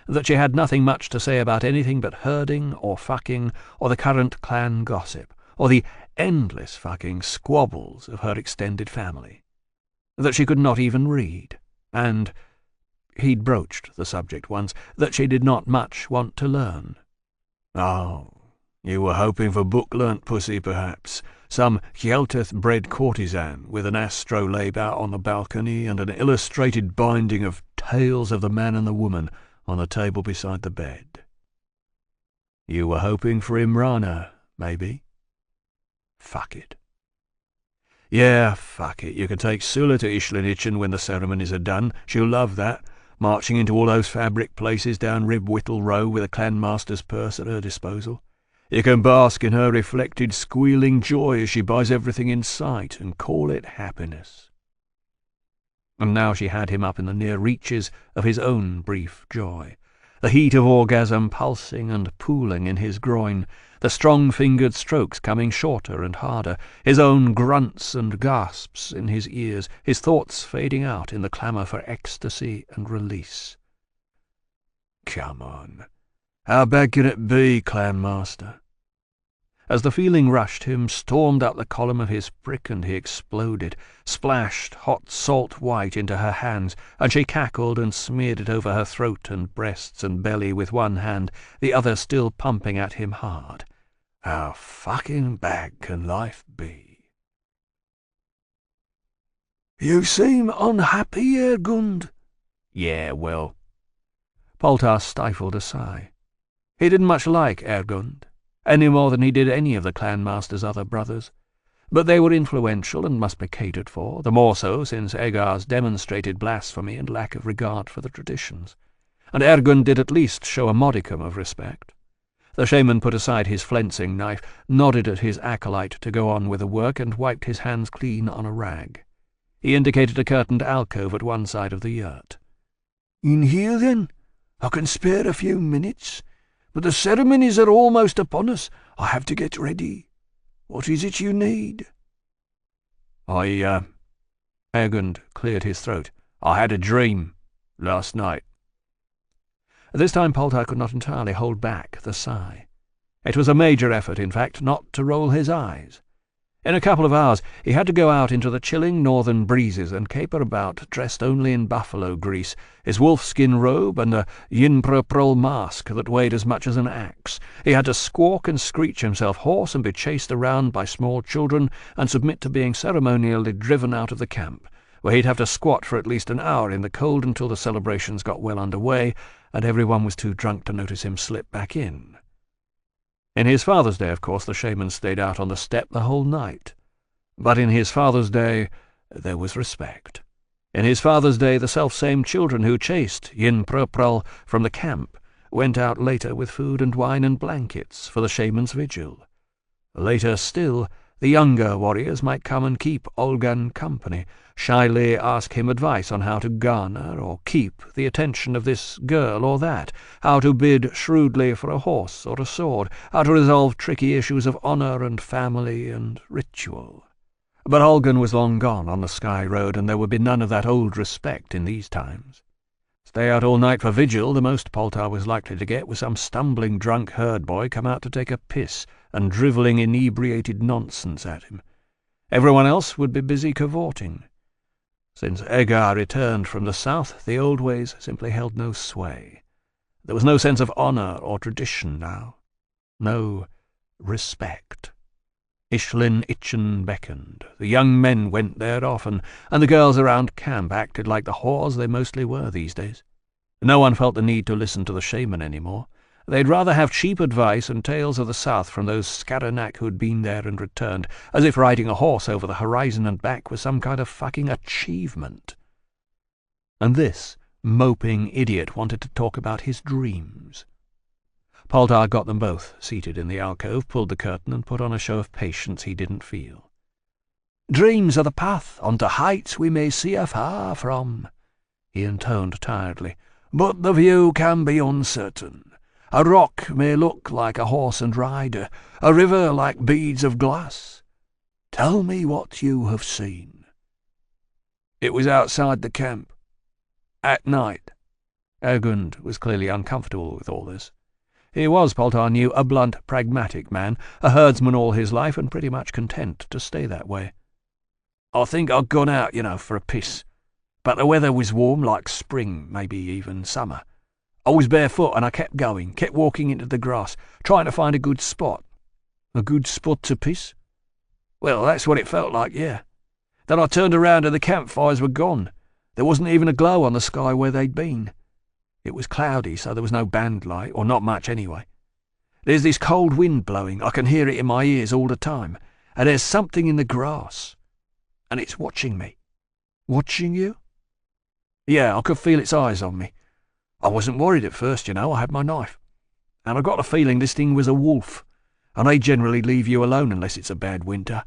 That she had nothing much to say about anything but herding or fucking or the current clan gossip, or the endless fucking squabbles of her extended family. That she could not even read, and... he'd broached the subject once, that she did not much want to learn,
Oh, you were hoping for book-learnt pussy, perhaps. Some Hjelteth-bred courtesan with an astrolabe out on the balcony and an illustrated binding of Tales of the Man and the Woman on the table beside the bed. You were hoping for Imrana, maybe? Fuck it. Yeah, fuck it. You can take Sula to Ishlinitchen when the ceremonies are done. She'll love that, marching into all those fabric places down Ribwhittle Row with a clanmaster's purse at her disposal. You can bask in her reflected squealing joy as she buys everything in sight and call it happiness. And now she had him up in the near reaches of his own brief joy, the heat of orgasm pulsing and pooling in his groin, the strong-fingered strokes coming shorter and harder, his own grunts and gasps in his ears, his thoughts fading out in the clamour for ecstasy and release. Come on. How bad can it be, Clanmaster? As the feeling rushed him, stormed up the column of his prick, and he exploded, splashed hot salt white into her hands, and she cackled and smeared it over her throat and breasts and belly with one hand, the other still pumping at him hard. How fucking bad can life be? You seem unhappy, Ergund. Yeah, well. Poltar stifled a sigh. He didn't much like Ergund, any more than he did any of the clanmaster's other brothers, but they were influential and must be catered for, the more so since Egar's demonstrated blasphemy and lack of regard for the traditions, and Ergund did at least show a modicum of respect. The shaman put aside his flensing knife, nodded at his acolyte to go on with the work, and wiped his hands clean on a rag. He indicated a curtained alcove at one side of the yurt. "In here, then? I can spare a few minutes. But the ceremonies are almost upon us. I have to get ready. What is it you need?" Ergund cleared his throat. "I had a dream last night." This time Poltar could not entirely hold back the sigh. It was a major effort, in fact, not to roll his eyes. In a couple of hours he had to go out into the chilling northern breezes and caper about, dressed only in buffalo grease, his wolfskin robe and a yinproprol mask that weighed as much as an axe. He had to squawk and screech himself hoarse and be chased around by small children and submit to being ceremonially driven out of the camp, where he'd have to squat for at least an hour in the cold until the celebrations got well under way and everyone was too drunk to notice him slip back in. In his father's day, of course, the shaman stayed out on the steppe the whole night. But in his father's day there was respect. In his father's day the self-same children who chased Yinproprol from the camp went out later with food and wine and blankets for the shaman's vigil. Later still, the younger warriors might come and keep Olgan company, shyly ask him advice on how to garner or keep the attention of this girl or that, how to bid shrewdly for a horse or a sword, how to resolve tricky issues of honour and family and ritual. But Olgan was long gone on the Sky Road, and there would be none of that old respect in these times. Stay out all night for vigil, the most Poltar was likely to get was some stumbling drunk herd boy come out to take a piss and drivelling inebriated nonsense at him. Everyone else would be busy cavorting. Since Egar returned from the south, the old ways simply held no sway. There was no sense of honour or tradition now. No respect. Ishlinitchen beckoned. The young men went there often, and the girls around camp acted like the whores they mostly were these days. No one felt the need to listen to the shaman any more. They'd rather have cheap advice and tales of the south from those Skaranak who'd been there and returned, as if riding a horse over the horizon and back was some kind of fucking achievement. And this moping idiot wanted to talk about his dreams. Poltar got them both seated in the alcove, pulled the curtain, and put on a show of patience he didn't feel. "Dreams are the path onto heights we may see afar from," he intoned tiredly, "but the view can be uncertain. A rock may look like a horse and rider, a river like beads of glass. Tell me what you have seen." "It was outside the camp. At night." Ergund was clearly uncomfortable with all this. He was, Poltar knew, a blunt, pragmatic man, a herdsman all his life, and pretty much content to stay that way. "I think I'd gone out, for a piss. But the weather was warm, like spring, maybe even summer.
I was barefoot and I kept going, kept walking into the grass, trying to find a good spot.
A good spot to piss?
Well, that's what it felt like, yeah. Then I turned around and the campfires were gone. There wasn't even a glow on the sky where they'd been. It was cloudy, so there was no band light, or not much anyway. There's this cold wind blowing. I can hear it in my ears all the time. And there's something in the grass. And it's watching me.
Watching you?
Yeah, I could feel its eyes on me. I wasn't worried at first, you know. I had my knife. And I got the feeling this thing was a wolf. And they generally leave you alone unless it's a bad winter.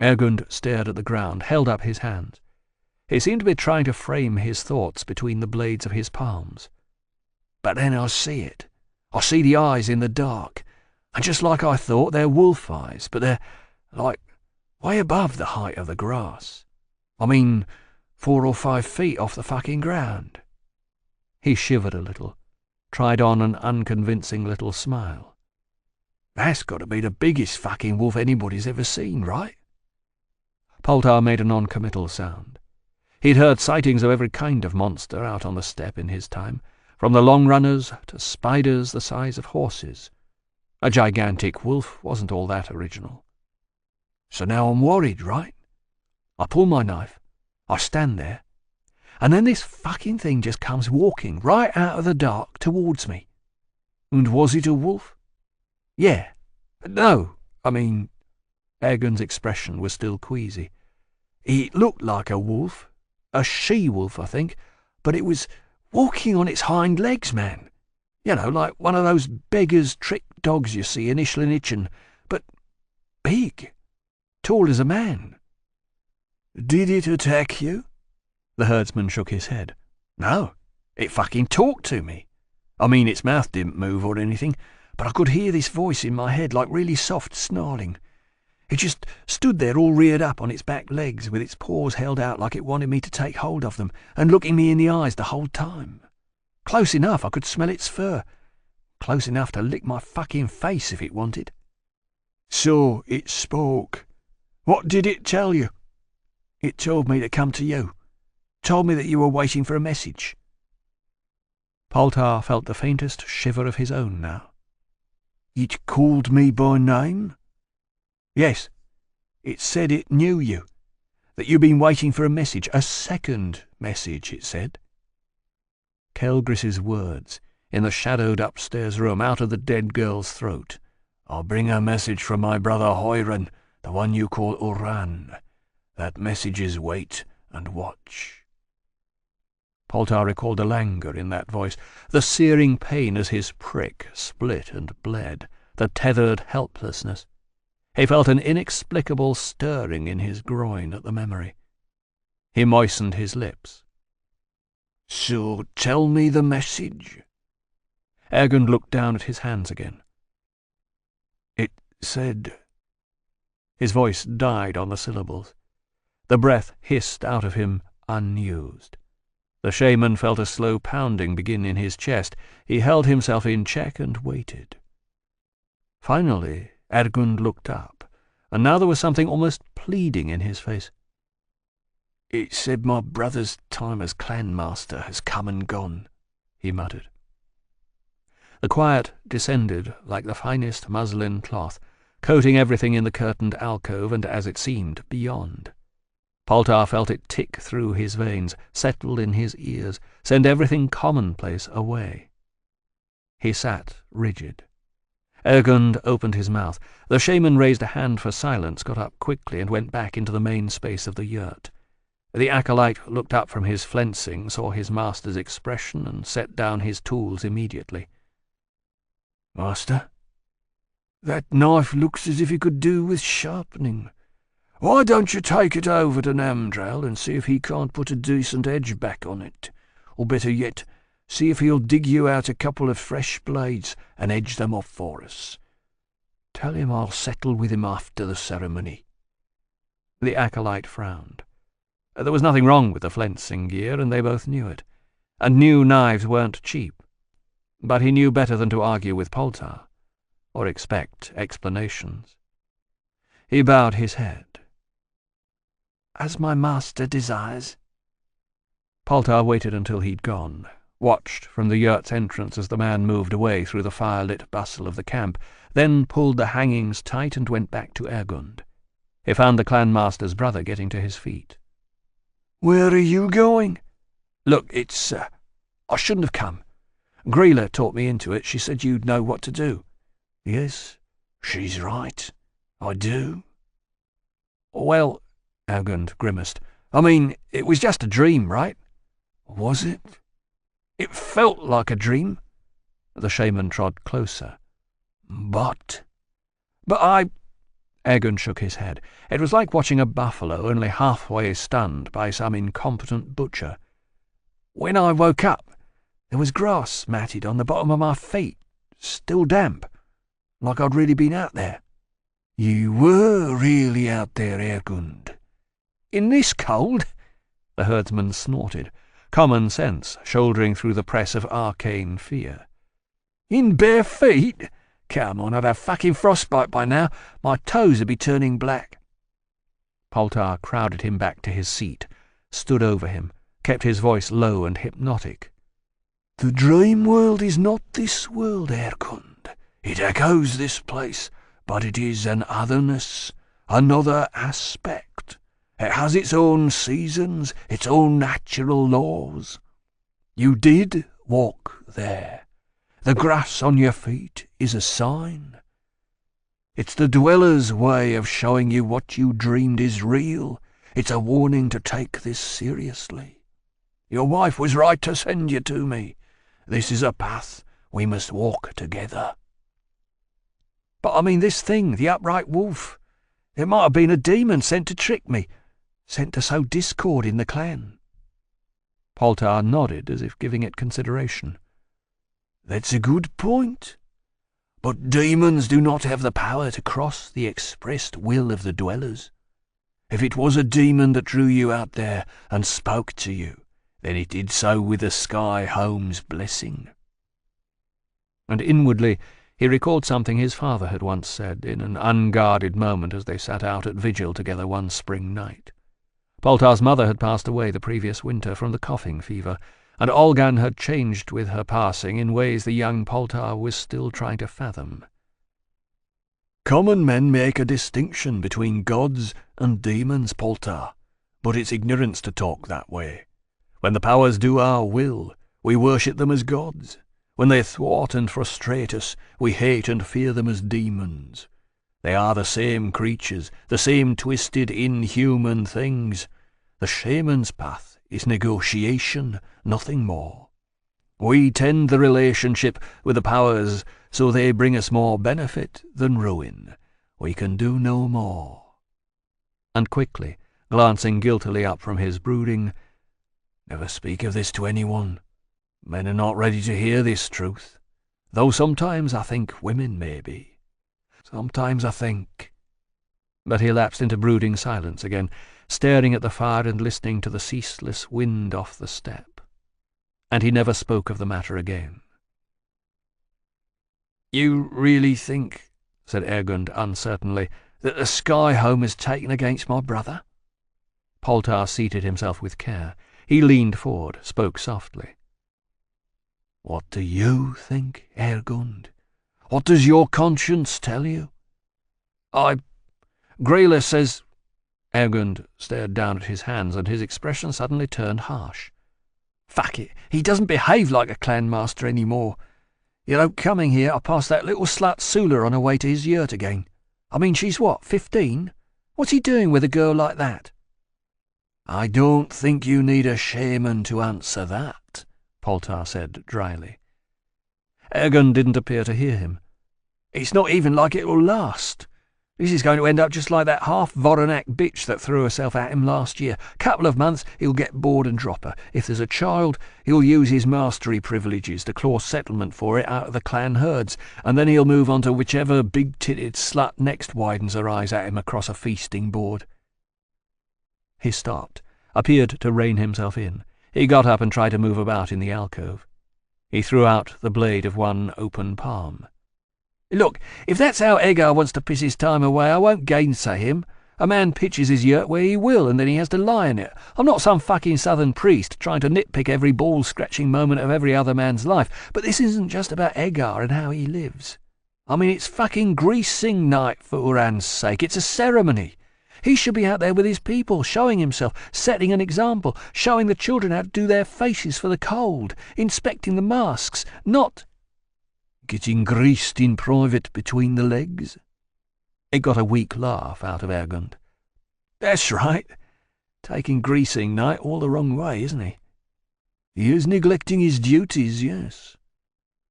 Ergund stared at the ground, held up his hands. He seemed to be trying to frame his thoughts between the blades of his palms.
But then I see it. I see the eyes in the dark. And just like I thought, they're wolf eyes, but they're, like, way above the height of the grass. I mean, 4 or 5 feet off the fucking ground.
He shivered a little, tried on an unconvincing little smile.
That's got to be the biggest fucking wolf anybody's ever seen, right?
Poltar made a non-committal sound. He'd heard sightings of every kind of monster out on the steppe in his time, from the long runners to spiders the size of horses. A gigantic wolf wasn't all that original.
So now I'm worried, right? I pull my knife, I stand there, and then this fucking thing just comes walking right out of the dark towards me.
And was it a wolf?
Yeah. No, I mean...
Ergund's expression was still queasy.
It looked like a wolf. A she-wolf, I think, but it was walking on its hind legs, man. You know, like one of those beggars' trick dogs you see in Ishlinitchen, but big, tall as a man.
Did it attack you?
The herdsman shook his head. No, it fucking talked to me. I mean, its mouth didn't move or anything, but I could hear this voice in my head like really soft snarling. It just stood there all reared up on its back legs, with its paws held out like it wanted me to take hold of them, and looking me in the eyes the whole time. Close enough I could smell its fur. Close enough to lick my fucking face if it wanted.
So it spoke. What did it tell you?
It told me to come to you. Told me that you were waiting for a message.
Poltar felt the faintest shiver of his own now.
It called me by name? Yes. It said it knew you. That you'd been waiting for a message. A second message, it said.
Kelgris's words, in the shadowed upstairs room, out of the dead girl's throat.
I'll bring a message from my brother Hoiron, the one you call Uran. That message is wait and watch.
Poltar recalled the languor in that voice, the searing pain as his prick split and bled, the tethered helplessness. He felt an inexplicable stirring in his groin at the memory. He moistened his lips.
So tell me the message.
Ergund looked down at his hands again.
It said...
His voice died on the syllables. The breath hissed out of him unused. The shaman felt a slow pounding begin in his chest. He held himself in check and waited. Finally, Ergund looked up, and now there was something almost pleading in his face.
It said my brother's time as clan master has come and gone, he muttered.
The quiet descended like the finest muslin cloth, coating everything in the curtained alcove and, as it seemed, beyond. Poltar felt it tick through his veins, settle in his ears, send everything commonplace away. He sat rigid. Ergund opened his mouth. The shaman raised a hand for silence, got up quickly, and went back into the main space of the yurt. The acolyte looked up from his flensing, saw his master's expression, and set down his tools immediately.
Master, that knife looks as if it could do with sharpening. Why don't you take it over to Namdral and see if he can't put a decent edge back on it? Or better yet, see if he'll dig you out a couple of fresh blades and edge them off for us. Tell him I'll settle with him after the ceremony.
The acolyte frowned. There was nothing wrong with the flensing gear, and they both knew it. And new knives weren't cheap. But he knew better than to argue with Poltar, or expect explanations. He bowed his head.
As my master desires.
Poltar waited until he'd gone, watched from the yurt's entrance as the man moved away through the fire-lit bustle of the camp, then pulled the hangings tight and went back to Ergund. He found the clanmaster's brother getting to his feet.
"Where are you going?" "Look, I shouldn't have come. Greela talked me into it. She said you'd know what to do."
"Yes, she's right. I do."
"Well," Ergund grimaced, "I mean, it was just a dream, right?"
"Was it?"
"It felt like a dream." The shaman trod closer.
But
Ergund shook his head. It was like watching a buffalo only halfway stunned by some incompetent butcher.
"When I woke up, there was grass matted on the bottom of my feet, still damp, like I'd really been out there."
"You were really out there, Ergund?"
"In this cold?"
The herdsman snorted, common sense shouldering through the press of arcane fear.
"In bare feet? Come on, I'd have fucking frostbite by now. My toes would be turning black."
Poltar crowded him back to his seat, stood over him, kept his voice low and hypnotic.
"The dream world is not this world, Ergund. It echoes this place, but it is an otherness, another aspect. It has its own seasons, its own natural laws. You did walk there. The grass on your feet is a sign. It's the dweller's way of showing you what you dreamed is real. It's a warning to take this seriously. Your wife was right to send you to me. This is a path we must walk together."
"But I mean this thing, the upright wolf. It might have been a demon sent to trick me, sent to sow discord in the clan."
Poltar nodded as if giving it consideration.
"That's a good point. But demons do not have the power to cross the expressed will of the dwellers. If it was a demon that drew you out there and spoke to you, then it did so with the Sky Home's blessing."
And inwardly he recalled something his father had once said in an unguarded moment as they sat out at vigil together one spring night. Poltar's mother had passed away the previous winter from the coughing fever, and Olgan had changed with her passing in ways the young Poltar was still trying to fathom.
"Common men make a distinction between gods and demons, Poltar, but it's ignorance to talk that way. When the powers do our will, we worship them as gods. When they thwart and frustrate us, we hate and fear them as demons. They are the same creatures, the same twisted, inhuman things. The shaman's path is negotiation, nothing more. We tend the relationship with the powers so they bring us more benefit than ruin. We can do no more."
And quickly, glancing guiltily up from his brooding,
"Never speak of this to anyone. Men are not ready to hear this truth, though sometimes I think women may be. Sometimes I think—"
But he lapsed into brooding silence again, staring at the fire and listening to the ceaseless wind off the steppe. And he never spoke of the matter again.
"You really think," said Ergund uncertainly, "that the Sky Home has taken against my brother?"
Poltar seated himself with care. He leaned forward, spoke softly.
"What do you think, Ergund? What does your conscience tell you?"
Greela says—"
Ergund stared down at his hands, and his expression suddenly turned harsh.
"Fuck it, he doesn't behave like a clan master any more. You know, coming here, I passed that little slut Sula on her way to his yurt again. I mean, she's what, 15? What's he doing with a girl like that?"
"I don't think you need a shaman to answer that," Poltar said dryly.
Ergund didn't appear to hear him. "It's not even like it will last. This is going to end up just like that half-Voronak bitch that threw herself at him last year. Couple of months, he'll get bored and drop her. If there's a child, he'll use his mastery privileges to claw settlement for it out of the clan herds, and then he'll move on to whichever big-titted slut next widens her eyes at him across a feasting board."
He stopped, appeared to rein himself in. He got up and tried to move about in the alcove. He threw out the blade of one open palm.
"Look, if that's how Egar wants to piss his time away, I won't gainsay him.
A man pitches his yurt where he will, and then he has to lie in it. I'm not some fucking southern priest trying to nitpick every ball-scratching moment of every other man's life, but this isn't just about Edgar and how he lives. I mean, it's fucking greasing night, for Uran's sake. It's a ceremony. He should be out there with his people, showing himself, setting an example, showing the children how to do their faces for the cold, inspecting the masks, not getting greased in private between the legs. It got a weak laugh out of Ergund. That's right. Taking greasing night all the wrong way, isn't he? He is neglecting his duties, yes.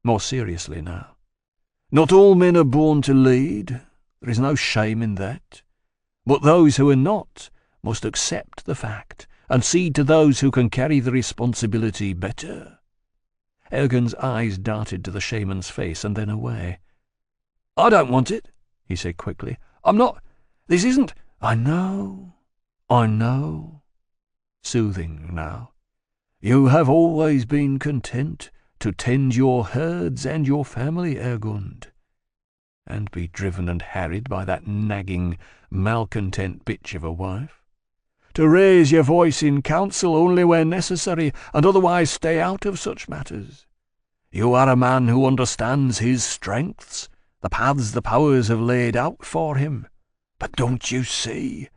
More seriously now. Not all men are born to lead. There is no shame in that. But those who are not must accept the fact and cede to those who can carry the responsibility better. Ergund's eyes darted to the shaman's face and then away. I don't want it, he said quickly. I'm not. This isn't. I know. Soothing now. You have always been content to tend your herds and your family, Ergund, and be driven and harried by that nagging, malcontent bitch of a wife. To raise your voice in council only where necessary, and otherwise stay out of such matters. You are a man who understands his strengths, the paths the powers have laid out for him. But don't you see?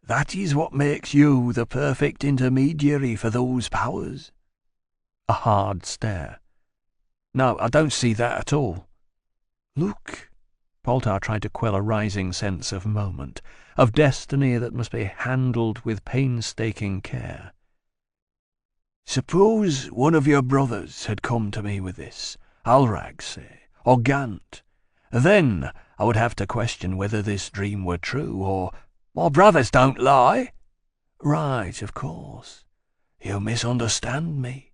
That is what makes you the perfect intermediary for those powers. A hard stare. No, I don't see that at all. Look. Poltar tried to quell a rising sense of moment, of destiny that must be handled with painstaking care. Suppose one of your brothers had come to me with this, Alrag, say, or Gant. Then I would have to question whether this dream were true, or... My brothers don't lie. Right, of course. You misunderstand me.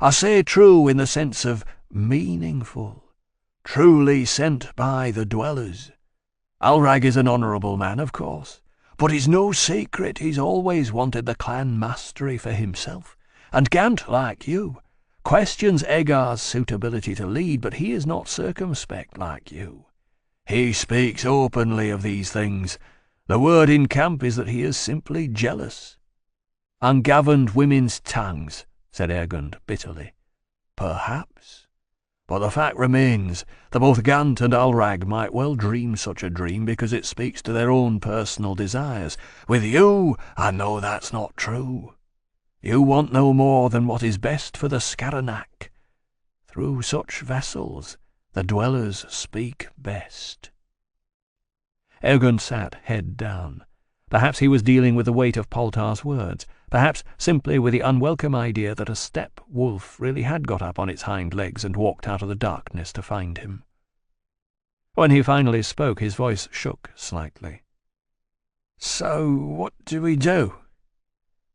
I say true in the sense of meaningful, truly sent by the dwellers. Alrag is an honourable man, of course, but it's no secret he's always wanted the clan mastery for himself, and Gant, like you, questions Egar's suitability to lead, but he is not circumspect like you. He speaks openly of these things. The word in camp is that he is simply jealous. Ungoverned women's tongues, said Ergund bitterly. Perhaps. But the fact remains that both Gant and Alrag might well dream such a dream because it speaks to their own personal desires. With you, I know that's not true. You want no more than what is best for the Skaranak. Through such vessels, the dwellers speak best. Ergund sat, head down. Perhaps he was dealing with the weight of Poltar's words, perhaps simply with the unwelcome idea that a steppe wolf really had got up on its hind legs and walked out of the darkness to find him. When he finally spoke, his voice shook slightly. So what do we do?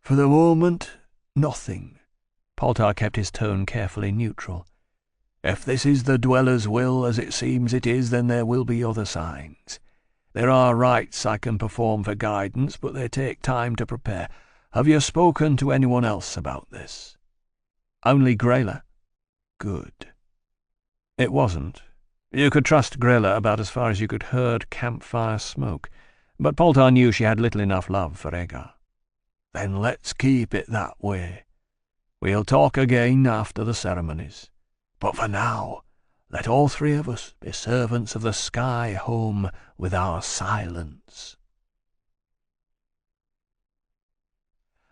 For the moment, nothing. Poltar kept his tone carefully neutral. If this is the dweller's will, as it seems it is, then there will be other signs. There are rites I can perform for guidance, but they take time to prepare. Have you spoken to anyone else about this? Only Grayla. Good. It wasn't. You could trust Grayla about as far as you could herd campfire smoke, but Poltar knew she had little enough love for Egar. Then let's keep it that way. We'll talk again after the ceremonies. But for now, let all three of us be servants of the sky home with our silence.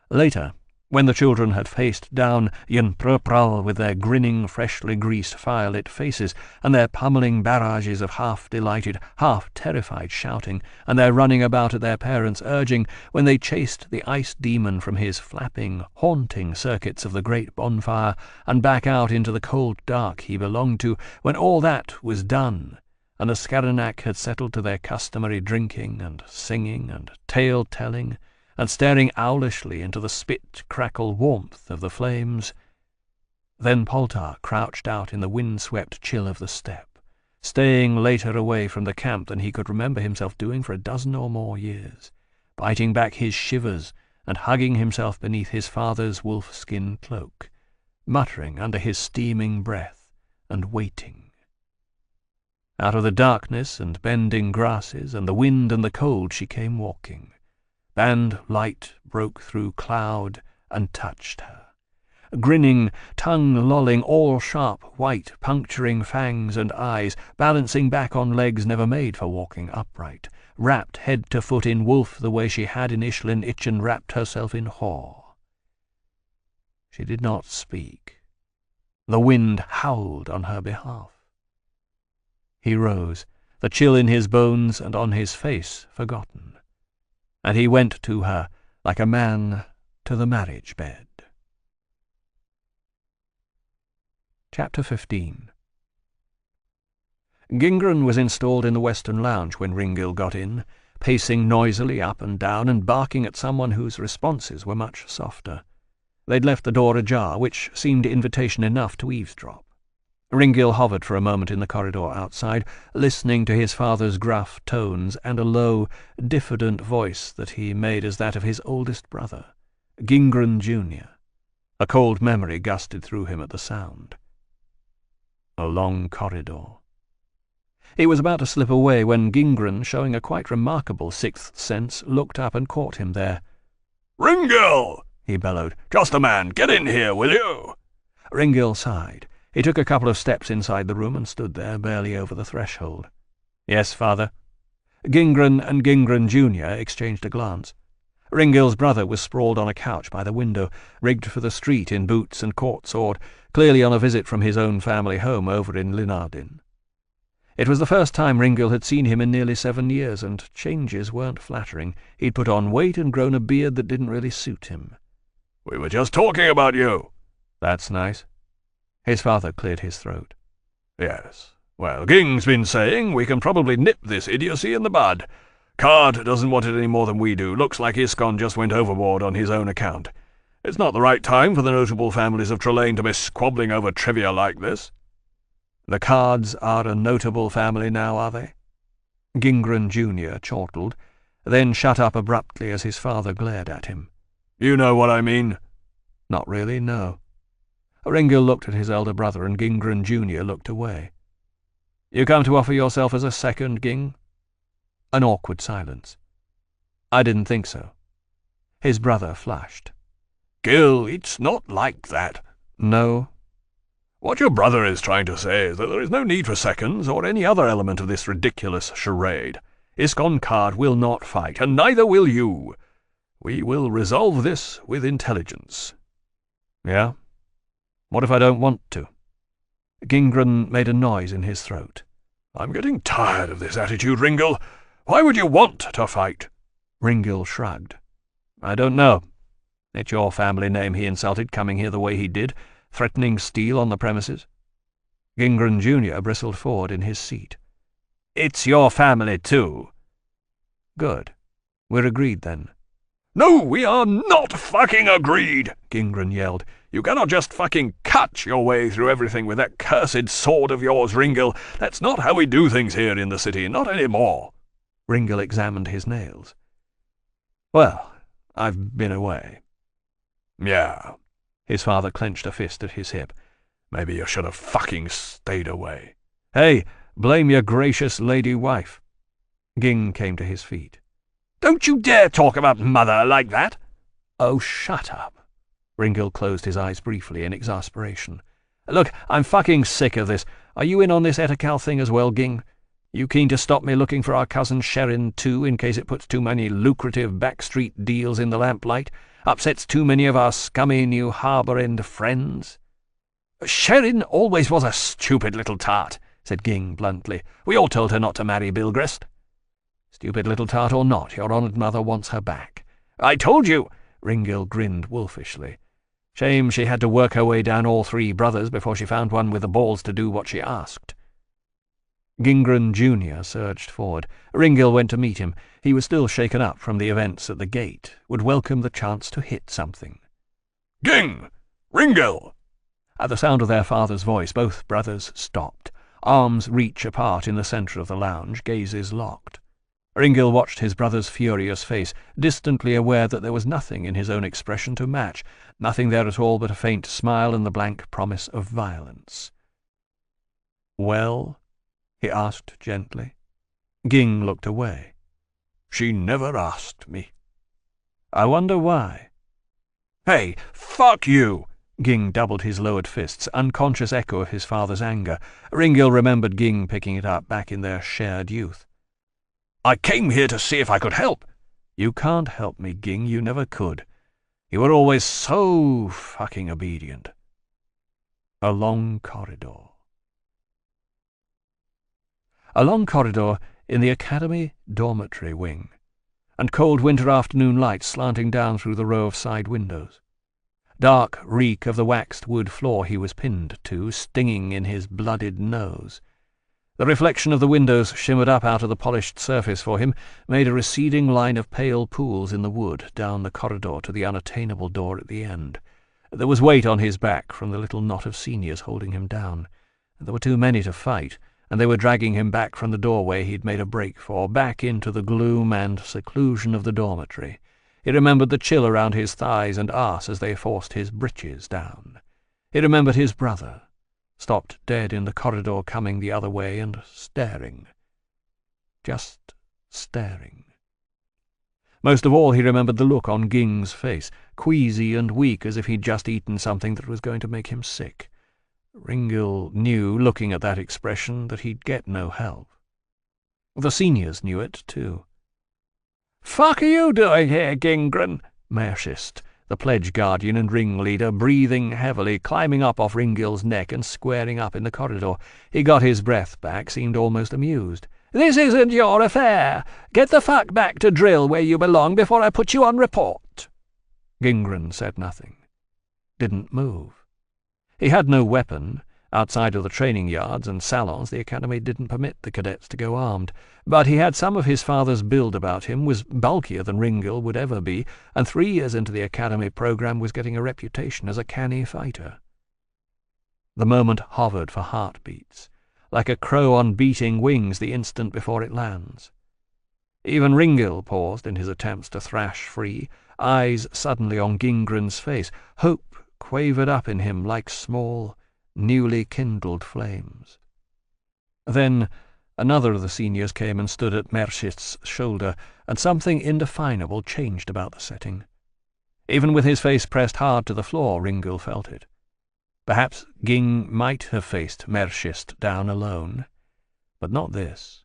Later, when the children had faced down Ynprpral with their grinning, freshly greased, fire-lit faces, and their pummelling barrages of half-delighted, half-terrified shouting, and their running about at their parents' urging, when they chased the ice demon from his flapping, haunting circuits of the great bonfire, and back out into the cold dark he belonged to, when all that was done, and the Skaranak had settled to their customary drinking and singing and tale-telling, and staring owlishly into the spit-crackle warmth of the flames, then Poltar crouched out in the wind-swept chill of the steppe, staying later away from the camp than he could remember himself doing for a dozen or more years, biting back his shivers and hugging himself beneath his father's wolf-skin cloak, muttering under his steaming breath and waiting.
Out of the darkness and bending grasses and the wind and the cold she came walking. And light broke through cloud and touched her. Grinning, tongue lolling, all sharp, white, puncturing fangs and eyes, balancing back on legs never made for walking upright, wrapped head to foot in wolf the way she had in Ishlin Itchen wrapped herself in Hor. She did not speak. The wind howled on her behalf. He rose, the chill in his bones and on his face forgotten, and he went to her like a man to the marriage bed. Chapter 15. Gingren was installed in the western lounge when Ringil got in, pacing noisily up and down and barking at someone whose responses were much softer. They'd left the door ajar, which seemed invitation enough to eavesdrop. Ringil hovered for a moment in the corridor outside, listening to his father's gruff tones and a low, diffident voice that he made as that of his oldest brother, Gingren Jr. A cold memory gusted through him at the sound. A long corridor. He was about to slip away when Gingren, showing a quite remarkable sixth sense, looked up and caught him there.
"Ringil!" he bellowed. "Just a man. Get in here, will you?"
Ringil sighed. He took a couple of steps inside the room and stood there, barely over the threshold. "Yes, father." Gingren and Gingren Jr. exchanged a glance. Ringil's brother was sprawled on a couch by the window, rigged for the street in boots and court-sword, clearly on a visit from his own family home over in Linardin. It was the first time Ringil had seen him in nearly 7 years, and changes weren't flattering. He'd put on weight and grown a beard that didn't really suit him.
"We were just talking about you."
"That's nice." His father cleared his throat.
"Yes. Well, Ging's been saying we can probably nip this idiocy in the bud. Card doesn't want it any more than we do. Looks like Iskon just went overboard on his own account. It's not the right time for the notable families of Trelane to be squabbling over trivia like this."
"The Cards are a notable family now, are they?" Gingren Jr. chortled, then shut up abruptly as his father glared at him.
"You know what I mean."
"Not really, no." Ringil looked at his elder brother, and Gingren Jr. looked away. "You come to offer yourself as a second, Ging?" An awkward silence. "I didn't think so." His brother flushed.
"Gil, it's not like that."
"No?"
"What your brother is trying to say is that there is no need for seconds or any other element of this ridiculous charade. Iskon Card will not fight, and neither will you. We will resolve this with intelligence."
"Yeah? What if I don't want to?" Gingren made a noise in his throat.
"I'm getting tired of this attitude, Ringil. Why would you want to fight?"
Ringil shrugged. "I don't know. It's your family name he insulted, coming here the way he did, threatening steel on the premises." Gingren Jr. bristled forward in his seat. "It's your family, too." "Good. We're agreed, then."
"No, we are not fucking agreed," Gingren yelled. "You cannot just fucking cut your way through everything with that cursed sword of yours, Ringil. That's not how we do things here in the city, not anymore."
Ringil examined his nails. "Well, I've been away."
"Yeah."
His father clenched a fist at his hip.
"Maybe you should have fucking stayed away."
"Hey, blame your gracious lady wife." Ging came to his feet.
"Don't you dare talk about mother like that."
"Oh, shut up." Ringil closed his eyes briefly in exasperation. "Look, I'm fucking sick of this. Are you in on this Etikal thing as well, Ging? You keen to stop me looking for our cousin Sherin, too, in case it puts too many lucrative backstreet deals in the lamplight? Upsets too many of our scummy New Harbour-end friends?"
"Sherin always was a stupid little tart," said Ging bluntly. "We all told her not to marry Bilgrist."
"Stupid little tart or not, your honoured mother wants her back."
"I told you!"
Ringil grinned wolfishly. Shame she had to work her way down all 3 brothers before she found one with the balls to do what she asked. Gingren Jr. surged forward. Ringil went to meet him. He was still shaken up from the events at the gate, would welcome the chance to hit something.
"Ging! Ringil!"
At the sound of their father's voice, both brothers stopped, arms reach apart in the centre of the lounge, gazes locked. Ringil watched his brother's furious face, distantly aware that there was nothing in his own expression to match, nothing there at all but a faint smile and the blank promise of violence. "Well?" he asked gently. Ging looked away.
She never asked me.
I wonder why.
Hey, fuck you!
Ging doubled his lowered fists, unconscious echo of his father's anger. Ringil remembered Ging picking it up back in their shared youth.
I came here to see if I could help.
You can't help me, Ging. You never could. You were always so fucking obedient. A long corridor. A long corridor in the Academy dormitory wing, and cold winter afternoon light slanting down through the row of side windows. Dark reek of the waxed wood floor he was pinned to, stinging in his blooded nose. The reflection of the windows shimmered up out of the polished surface for him, made a receding line of pale pools in the wood down the corridor to the unattainable door at the end. There was weight on his back from the little knot of seniors holding him down. There were too many to fight, and they were dragging him back from the doorway he'd made a break for, back into the gloom and seclusion of the dormitory. He remembered the chill around his thighs and arse as they forced his breeches down. He remembered his brother, stopped dead in the corridor coming the other way and staring. Just staring. Most of all he remembered the look on Ging's face, queasy and weak as if he'd just eaten something that was going to make him sick. Ringil knew, looking at that expression, that he'd get no help. The seniors knew it, too.
"Fuck are you doing here, Gingren?"
Mershist, the pledge guardian and ringleader, breathing heavily, climbing up off Ringil's neck and squaring up in the corridor. He got his breath back, seemed almost amused.
"This isn't your affair. Get the fuck back to drill where you belong before I put you on report."
Gingren said nothing. Didn't move. He had no weapon. Outside of the training yards and salons, the academy didn't permit the cadets to go armed. But he had some of his father's build about him, was bulkier than Ringil would ever be, and 3 years into the academy program was getting a reputation as a canny fighter. The moment hovered for heartbeats, like a crow on beating wings the instant before it lands. Even Ringil paused in his attempts to thrash free, eyes suddenly on Gingren's face. Hope quavered up in him like small, newly kindled flames. Then another of the seniors came and stood at Mershist's shoulder, and something indefinable changed about the setting. Even with his face pressed hard to the floor, Ringil felt it. Perhaps Ging might have faced Mershist down alone, but not this.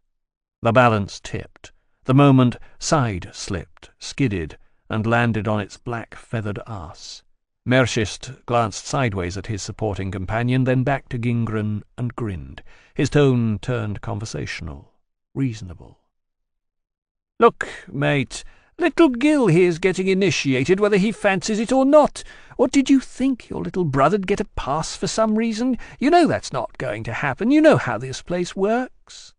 The balance tipped. The moment side-slipped, skidded, and landed on its black feathered arse. Mershist glanced sideways at his supporting companion, then back to Gingren and grinned. His tone turned conversational, reasonable.
"Look, mate, little Gil here's getting initiated whether he fancies it or not. What did you think? Your little brother'd get a pass for some reason? You know that's not going to happen. You know how this place works."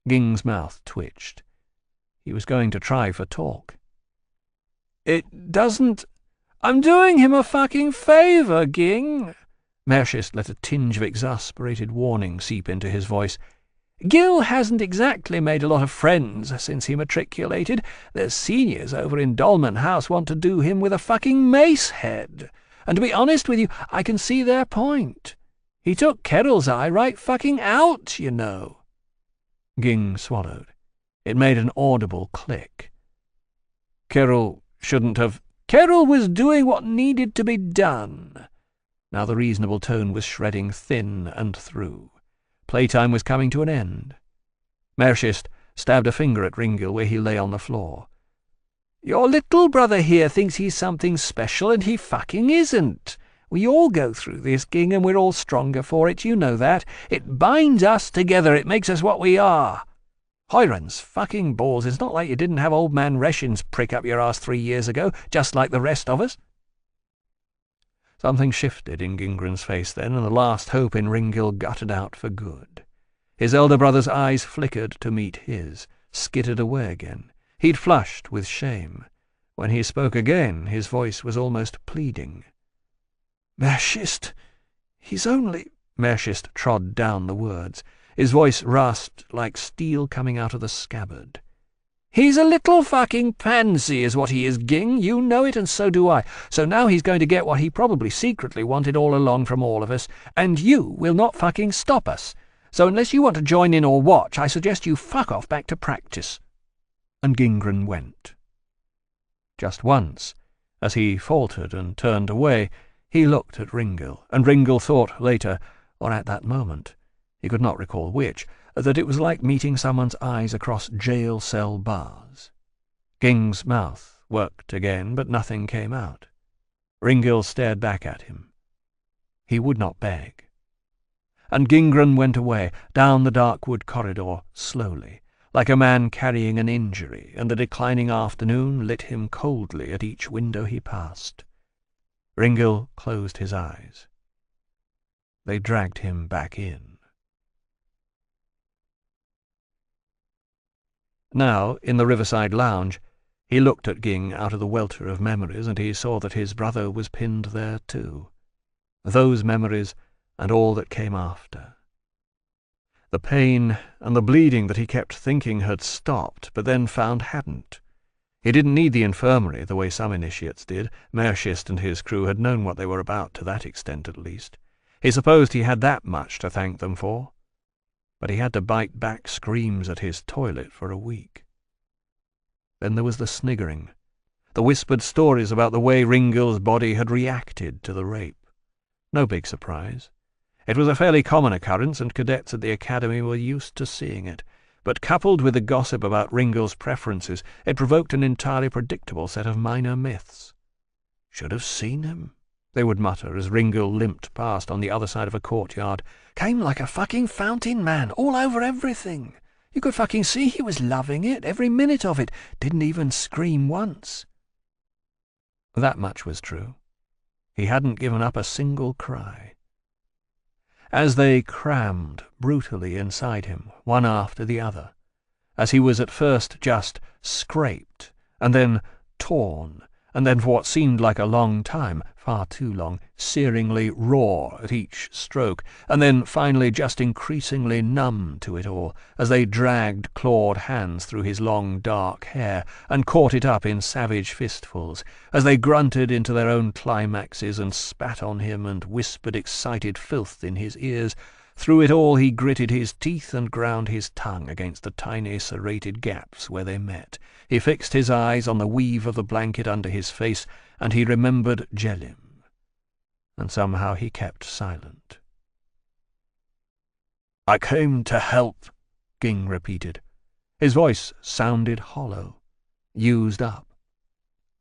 Ging's mouth twitched. He was going to try for talk.
"It doesn't... I'm doing him a fucking favour, Ging."
Mershist let a tinge of exasperated warning seep into his voice.
"Gil hasn't exactly made a lot of friends since he matriculated. The seniors over in Dolman House want to do him with a fucking mace head. And to be honest with you, I can see their point. He took Kerrill's eye right fucking out, you know."
Ging swallowed. It made an audible click. Kerrill shouldn't have...
"Kerrill was doing what needed to be done."
Now the reasonable tone was shredding thin and through. Playtime was coming to an end. Mershist stabbed a finger at Ringil where he lay on the floor.
"Your little brother here thinks he's something special, and he fucking isn't. We all go through this, Ging, and we're all stronger for it, you know that. It binds us together, it makes us what we are. Hiran's fucking balls, it's not like you didn't have old man Reshin's prick up your arse 3 years ago, just like the rest of us."
Something shifted in Gingren's face then, and the last hope in Ringil guttered out for good. His elder brother's eyes flickered to meet his, skittered away again. He'd flushed with shame. When he spoke again, his voice was almost pleading.
"Mershist, he's only—"
Mershist trod down the words. His voice rasped like steel coming out of the scabbard.
"He's a little fucking pansy is what he is, Ging. You know it, and so do I. So now he's going to get what he probably secretly wanted all along from all of us, and you will not fucking stop us. So unless you want to join in or watch, I suggest you fuck off back to practice."
And Gingren went. Just once, as he faltered and turned away, he looked at Ringil, and Ringil thought later, or at that moment, he could not recall which, that it was like meeting someone's eyes across jail cell bars. Ging's mouth worked again, but nothing came out. Ringil stared back at him. He would not beg. And Gingren went away, down the dark wood corridor, slowly, like a man carrying an injury, and the declining afternoon lit him coldly at each window he passed. Ringil closed his eyes. They dragged him back in. Now, in the riverside lounge, he looked at Ging out of the welter of memories, and he saw that his brother was pinned there too. Those memories and all that came after. The pain and the bleeding that he kept thinking had stopped, but then found hadn't. He didn't need the infirmary the way some initiates did. Merschist and his crew had known what they were about, to that extent at least. He supposed he had that much to thank them for. But he had to bite back screams at his toilet for a week. Then there was the sniggering, the whispered stories about the way Ringil's body had reacted to the rape. No big surprise. It was a fairly common occurrence, and cadets at the academy were used to seeing it. But coupled with the gossip about Ringil's preferences, it provoked an entirely predictable set of minor myths. "Should have seen him," they would mutter as Ringil limped past on the other side of a courtyard. "Came like a fucking fountain, man, all over everything. You could fucking see he was loving it, every minute of it. Didn't even scream once." That much was true. He hadn't given up a single cry. As they crammed brutally inside him, one after the other, as he was at first just scraped, and then torn, and then for what seemed like a long time, far too long, searingly raw at each stroke, and then finally just increasingly numb to it all, as they dragged clawed hands through his long dark hair and caught it up in savage fistfuls, as they grunted into their own climaxes and spat on him and whispered excited filth in his ears. Through it all he gritted his teeth and ground his tongue against the tiny serrated gaps where they met. He fixed his eyes on the weave of the blanket under his face, and he remembered Jelim. And somehow he kept silent. "I came to help," Ging repeated. His voice sounded hollow, used up.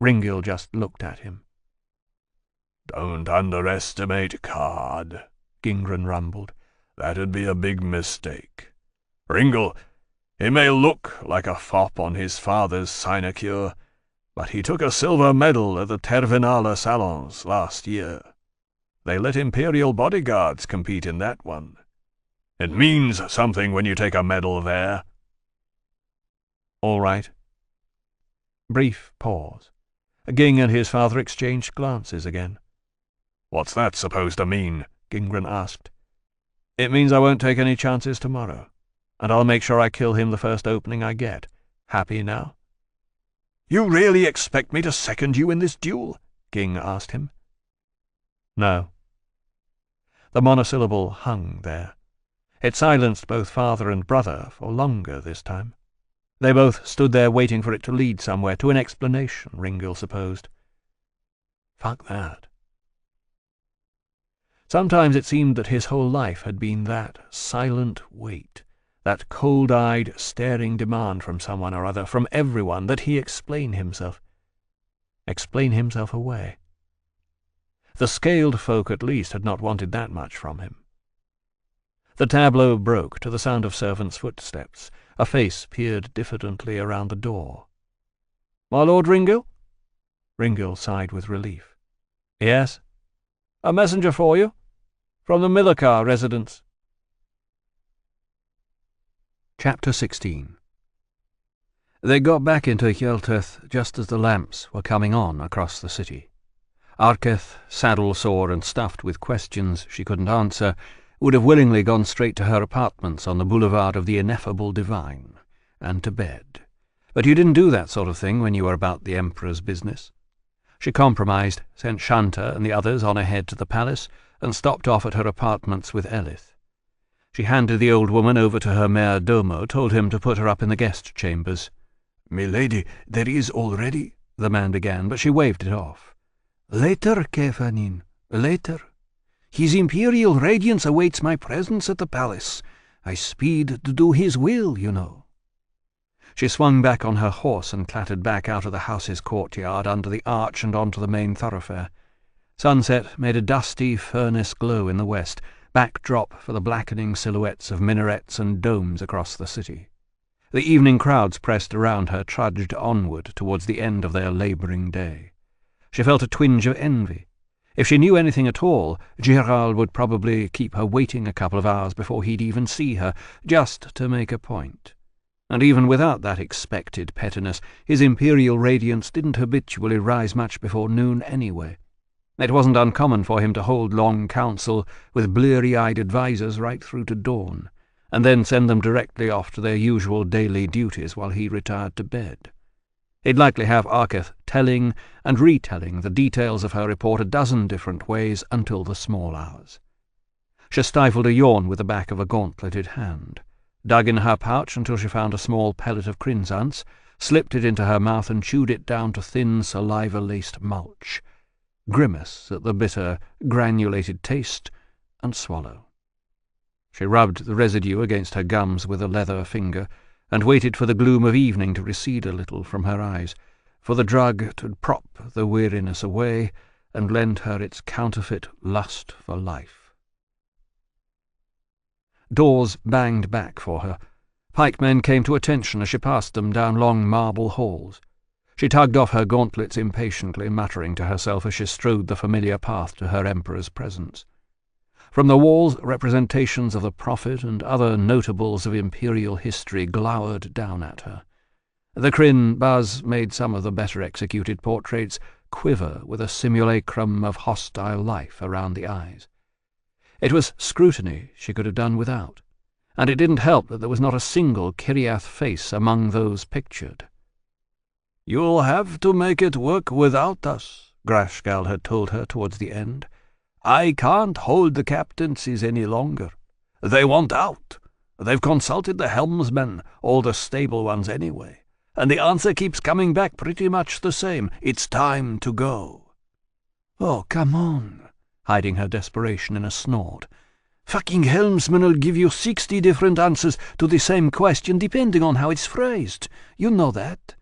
Ringil just looked at him. "Don't underestimate Card," Gingren rumbled. "That'd be a big mistake. Ringil, he may look like a fop on his father's sinecure, but he took a silver medal at the Tervinala Salons last year. They let Imperial bodyguards compete in that one. It means something when you take a medal there." "All right." Brief pause. Ging and his father exchanged glances again. "What's that supposed to mean?" Gingren asked. "It means I won't take any chances tomorrow, and I'll make sure I kill him the first opening I get. Happy now?" "You really expect me to second you in this duel?" Ging asked him. "No." The monosyllable hung there. It silenced both father and brother for longer this time. They both stood there waiting for it to lead somewhere, to an explanation, Ringil supposed. Fuck that. Sometimes it seemed that his whole life had been that silent wait, that cold-eyed, staring demand from someone or other, from everyone, that he explain himself away. The scaled folk at least had not wanted that much from him. The tableau broke to the sound of servants' footsteps. A face peered diffidently around the door. "My Lord Ringil?" Ringil sighed with relief. "Yes?" "A messenger for you, from the Millikar residence." Chapter 16. They got back into Hjelteth just as the lamps were coming on across the city. Arketh, saddle-sore and stuffed with questions she couldn't answer, would have willingly gone straight to her apartments on the boulevard of the ineffable divine, and to bed. But you didn't do that sort of thing when you were about the Emperor's business. She compromised, sent Shanta and the others on ahead to the palace, and stopped off at her apartments with Elith. She handed the old woman over to her mayor domo, told him to put her up in the guest chambers.
"Milady, there is already—"
the man began, but she waved it off.
"Later, Kefanin, later. His Imperial Radiance awaits my presence at the palace. I speed to do his will, you know."
She swung back on her horse and clattered back out of the house's courtyard, under the arch and onto the main thoroughfare. Sunset made a dusty furnace glow in the west, backdrop for the blackening silhouettes of minarets and domes across the city. The evening crowds pressed around her trudged onward towards the end of their labouring day. She felt a twinge of envy. If she knew anything at all, Giral would probably keep her waiting a couple of hours before he'd even see her, just to make a point. And even without that expected pettiness, his imperial radiance didn't habitually rise much before noon anyway. It wasn't uncommon for him to hold long council with bleary-eyed advisers right through to dawn, and then send them directly off to their usual daily duties while he retired to bed. He'd likely have Arketh telling and retelling the details of her report a dozen different ways until the small hours. She stifled a yawn with the back of a gauntleted hand, dug in her pouch until she found a small pellet of crinzance, slipped it into her mouth and chewed it down to thin saliva-laced mulch, grimace at the bitter, granulated taste, and swallow. She rubbed the residue against her gums with a leather finger, and waited for the gloom of evening to recede a little from her eyes, for the drug to prop the weariness away and lend her its counterfeit lust for life. Doors banged back for her. Pikemen came to attention as she passed them down long marble halls. She tugged off her gauntlets impatiently, muttering to herself as she strode the familiar path to her emperor's presence. From the walls, representations of the prophet and other notables of imperial history glowered down at her. The Kryn Buzz made some of the better-executed portraits quiver with a simulacrum of hostile life around the eyes. It was scrutiny she could have done without, and it didn't help that there was not a single Kiriath face among those pictured.
"You'll have to make it work without us," Grashgal had told her towards the end. "I can't hold the captaincies any longer. They want out. They've consulted the helmsmen, all the stable ones anyway, and the answer keeps coming back pretty much the same. It's time to go."
"Oh, come on," hiding her desperation in a snort. "Fucking helmsman'll give you 60 different answers to the same question depending on how it's phrased. You know that.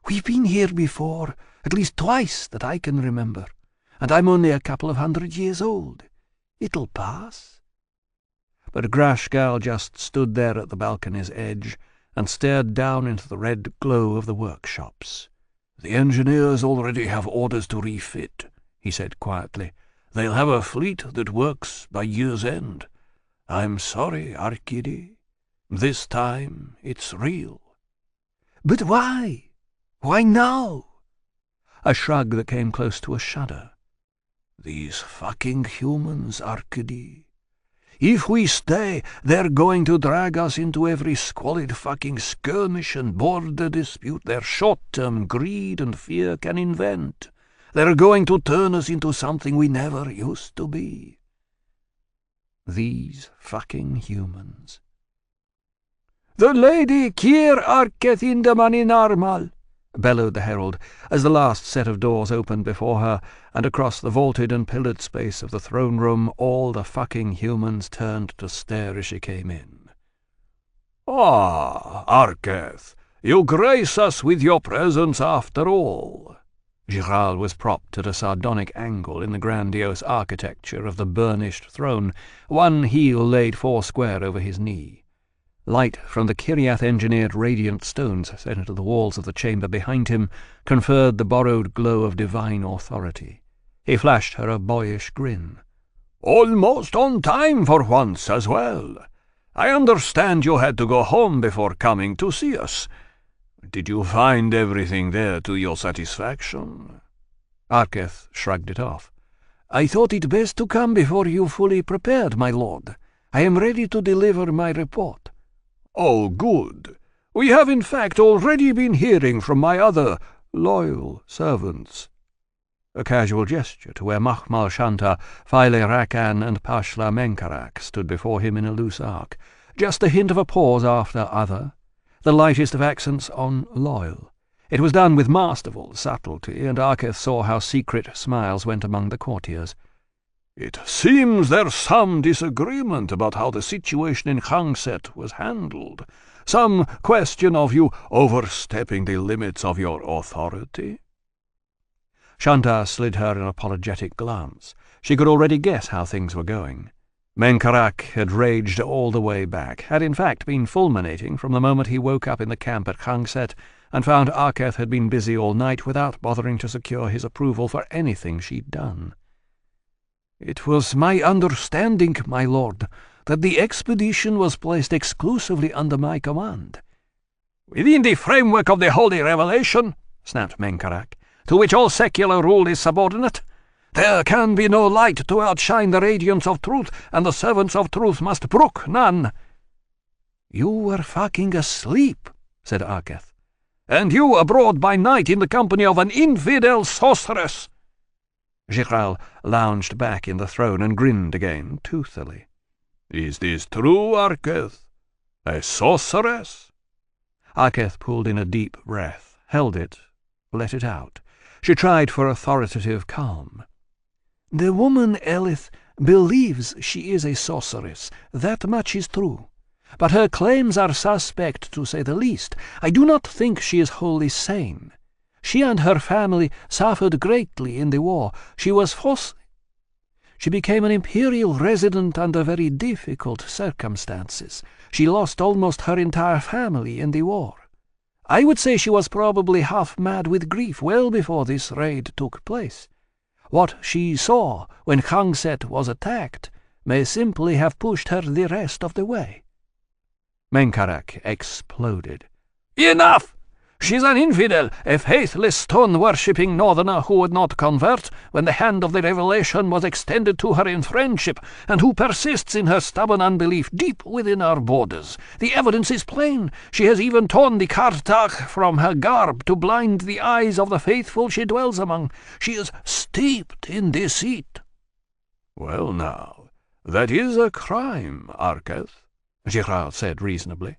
We've been here before, at least twice that I can remember, and I'm only a couple of 100 years old. It'll pass." But Grashgal just stood there at the balcony's edge and stared down into the red glow of the workshops.
"The engineers already have orders to refit," he said quietly. "They'll have a fleet that works by year's end. I'm sorry, Arkady. This time it's real."
"But why? Why now?" A shrug that came close to a shudder.
"These fucking humans, Arkady. If we stay, they're going to drag us into every squalid fucking skirmish and border dispute their short-term greed and fear can invent. They're going to turn us into something we never used to be."
These fucking humans.
"The Lady Kier Arketh Indamani Narmal," bellowed the herald, as the last set of doors opened before her, and across the vaulted and pillared space of the throne room all the fucking humans turned to stare as she came in.
"Ah, Arketh, you grace us with your presence after all."
Giral was propped at a sardonic angle in the grandiose architecture of the burnished throne, one heel laid foursquare over his knee. Light from the Kiriath-engineered radiant stones set into the walls of the chamber behind him conferred the borrowed glow of divine authority. He flashed her a boyish grin.
"Almost on time for once as well. I understand you had to go home before coming to see us. Did you find everything there to your satisfaction?"
Arketh shrugged it off.
"I thought it best to come before you fully prepared, my lord. I am ready to deliver my report."
"Oh, good. We have in fact already been hearing from my other loyal servants."
a casual gesture to where Mahmal Shanta, Faile Rakan, and Pashla Menkarak stood before him in a loose arc, just a hint of a pause after other, the lightest of accents on loyal. It was done with masterful subtlety, and Arketh saw how secret smiles went among the courtiers.
"It seems there's some disagreement about how the situation in Khangset was handled. Some question of you overstepping the limits of your authority."
Shanta slid her an apologetic glance. She could already guess how things were going. Menkarak had raged all the way back, had in fact been fulminating from the moment he woke up in the camp at Khangset, and found Arketh had been busy all night without bothering to secure his approval for anything she'd done.
"It was my understanding, my lord, that the expedition was placed exclusively under my command."
"Within the framework of the Holy Revelation," snapped Menkarak, "to which all secular rule is subordinate. There can be no light to outshine the radiance of truth, and the servants of truth must brook none."
"You were fucking asleep," said Arketh.
"And you abroad by night in the company of an infidel sorceress."
Giral lounged back in the throne and grinned again, toothily.
"Is this true, Arketh? A sorceress?"
Arketh pulled in a deep breath, held it, let it out. She tried for authoritative calm.
"The woman, Elith, believes she is a sorceress. That much is true. But her claims are suspect, to say the least. I do not think she is wholly sane. She and her family suffered greatly in the war. She became an imperial resident under very difficult circumstances. She lost almost her entire family in the war. I would say she was probably half mad with grief well before this raid took place. What she saw when Khangset was attacked may simply have pushed her the rest of the way."
Menkarak exploded.
"Enough! She's an infidel, a faithless stone-worshipping northerner who would not convert when the hand of the revelation was extended to her in friendship, and who persists in her stubborn unbelief deep within our borders. The evidence is plain. She has even torn the kartak from her garb to blind the eyes of the faithful she dwells among. She is steeped in deceit."
"Well now, that is a crime, Arketh," Giral said reasonably.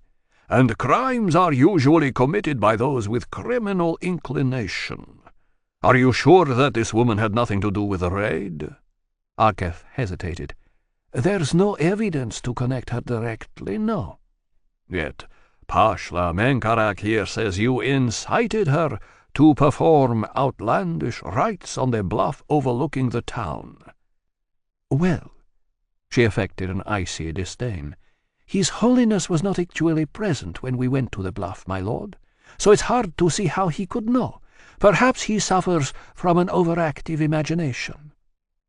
"And crimes are usually committed by those with criminal inclination. Are you sure that this woman had nothing to do with the raid?"
Arketh hesitated.
"There's no evidence to connect her directly, no."
"Yet Pashla Menkarak here says you incited her to perform outlandish rites on the bluff overlooking the town."
"Well,"
she affected an icy disdain,
"His Holiness was not actually present when we went to the bluff, my lord, so it's hard to see how he could know. Perhaps he suffers from an overactive imagination."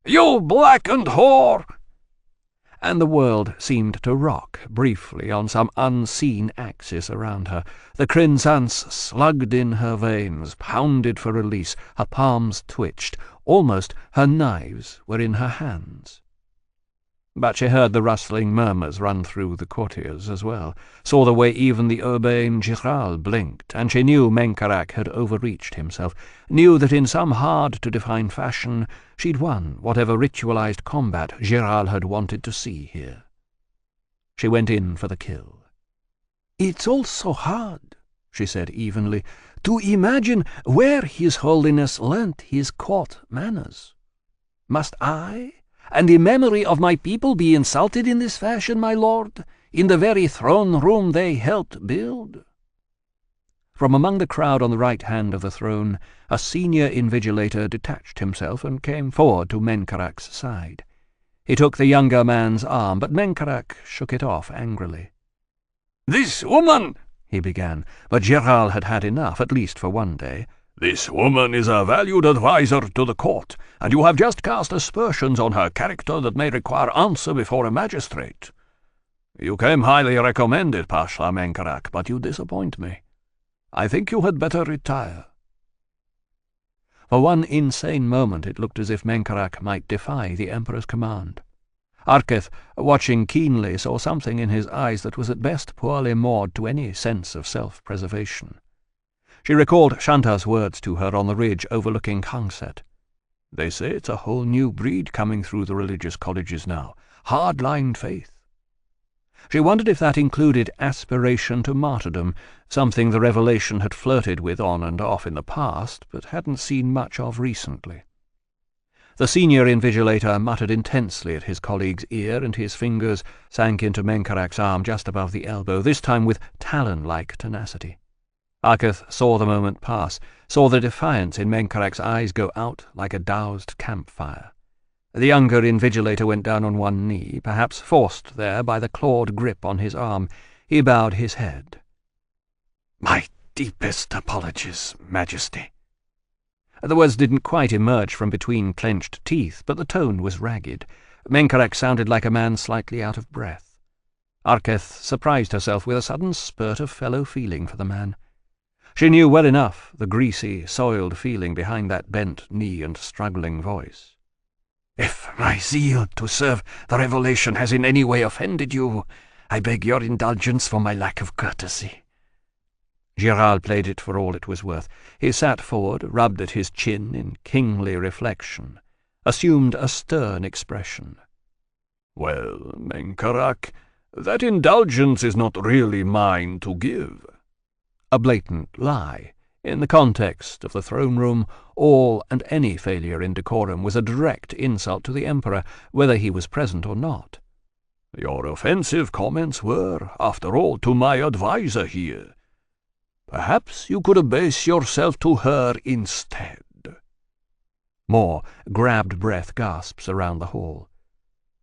"You blackened whore!"
And the world seemed to rock briefly on some unseen axis around her. The crimsance slugged in her veins, pounded for release, her palms twitched. Almost her knives were in her hands. But she heard the rustling murmurs run through the courtiers as well, saw the way even the urbane Giral blinked, and she knew Menkarak had overreached himself, knew that in some hard-to-define fashion she'd won whatever ritualized combat Giral had wanted to see here. She went in for the kill.
"It's also hard," she said evenly, "to imagine where His Holiness learnt his court manners. Must I and the memory of my people be insulted in this fashion, my lord, in the very throne-room they helped build?"
From among the crowd on the right hand of the throne, a senior invigilator detached himself and came forward to Menkarak's side. He took the younger man's arm, but Menkarak shook it off angrily.
"This woman,"
he began, but Giral had had enough, at least for one day.
"This woman is a valued adviser to the court, and you have just cast aspersions on her character that may require answer before a magistrate. You came highly recommended, Pashla Menkarak, but you disappoint me. I think you had better retire."
For one insane moment it looked as if Menkarak might defy the Emperor's command. Arketh, watching keenly, saw something in his eyes that was at best poorly moored to any sense of self-preservation. She recalled Shanta's words to her on the ridge overlooking Khangset. They say it's a whole new breed coming through the religious colleges now, hard-line faith. She wondered if that included aspiration to martyrdom, something the Revelation had flirted with on and off in the past, but hadn't seen much of recently. The senior invigilator muttered intensely at his colleague's ear, and his fingers sank into Menkarak's arm just above the elbow, this time with talon-like tenacity. Arketh saw the moment pass, saw the defiance in Menkarak's eyes go out like a doused campfire. The younger invigilator went down on one knee, perhaps forced there by the clawed grip on his arm. He bowed his head.
"My deepest apologies, Majesty."
The words didn't quite emerge from between clenched teeth, but the tone was ragged. Menkarak sounded like a man slightly out of breath. Arketh surprised herself with a sudden spurt of fellow feeling for the man. She knew well enough the greasy, soiled feeling behind that bent knee and struggling voice.
"If my zeal to serve the Revelation has in any way offended you, I beg your indulgence for my lack of courtesy."
Giral played it for all it was worth. He sat forward, rubbed at his chin in kingly reflection, assumed a stern expression.
"Well, Menkarak, that indulgence is not really mine to give."
A blatant lie. In the context of the throne room, all and any failure in decorum was a direct insult to the Emperor, whether he was present or not.
"Your offensive comments were, after all, to my adviser here. Perhaps you could abase yourself to her instead."
More grabbed breath gasps around the hall.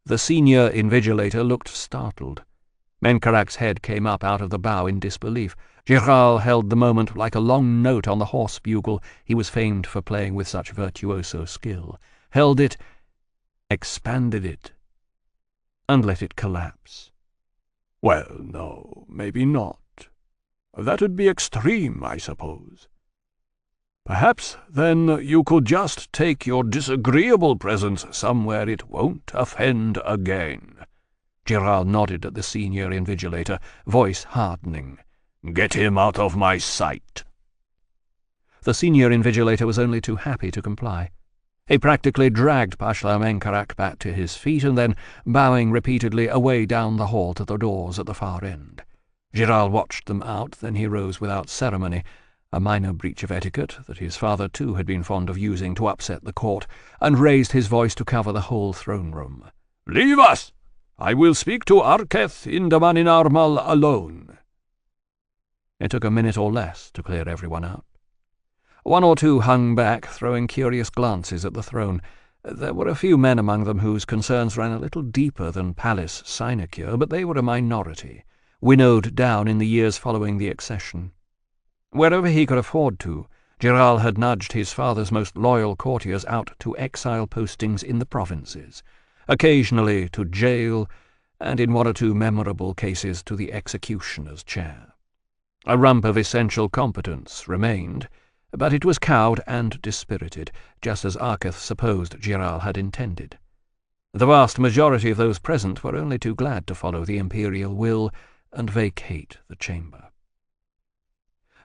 The senior invigilator looked startled. Menkarak's head came up out of the bow in disbelief. Giral held the moment like a long note on the horse bugle he was famed for playing with such virtuoso skill, held it, expanded it, and let it collapse.
"Well, no, maybe not. That'd be extreme, I suppose. Perhaps, then, you could just take your disagreeable presence somewhere it won't offend again."
Giral nodded at the senior invigilator, voice hardening.
"Get him out of my sight."
The senior invigilator was only too happy to comply. He practically dragged Pashla Menkarak back to his feet, and then, bowing repeatedly, away down the hall to the doors at the far end. Giral watched them out, then he rose without ceremony, a minor breach of etiquette that his father too had been fond of using to upset the court, and raised his voice to cover the whole throne room.
"Leave us! I will speak to Arketh Indaman-in-Armal alone."
It took a minute or less to clear everyone out. One or two hung back, throwing curious glances at the throne. There were a few men among them whose concerns ran a little deeper than palace sinecure, but they were a minority, winnowed down in the years following the accession. Wherever he could afford to, Giral had nudged his father's most loyal courtiers out to exile postings in the provinces, occasionally to jail, and in one or two memorable cases to the executioner's chair. A rump of essential competence remained, but it was cowed and dispirited, just as Arketh supposed Giral had intended. The vast majority of those present were only too glad to follow the imperial will and vacate the chamber.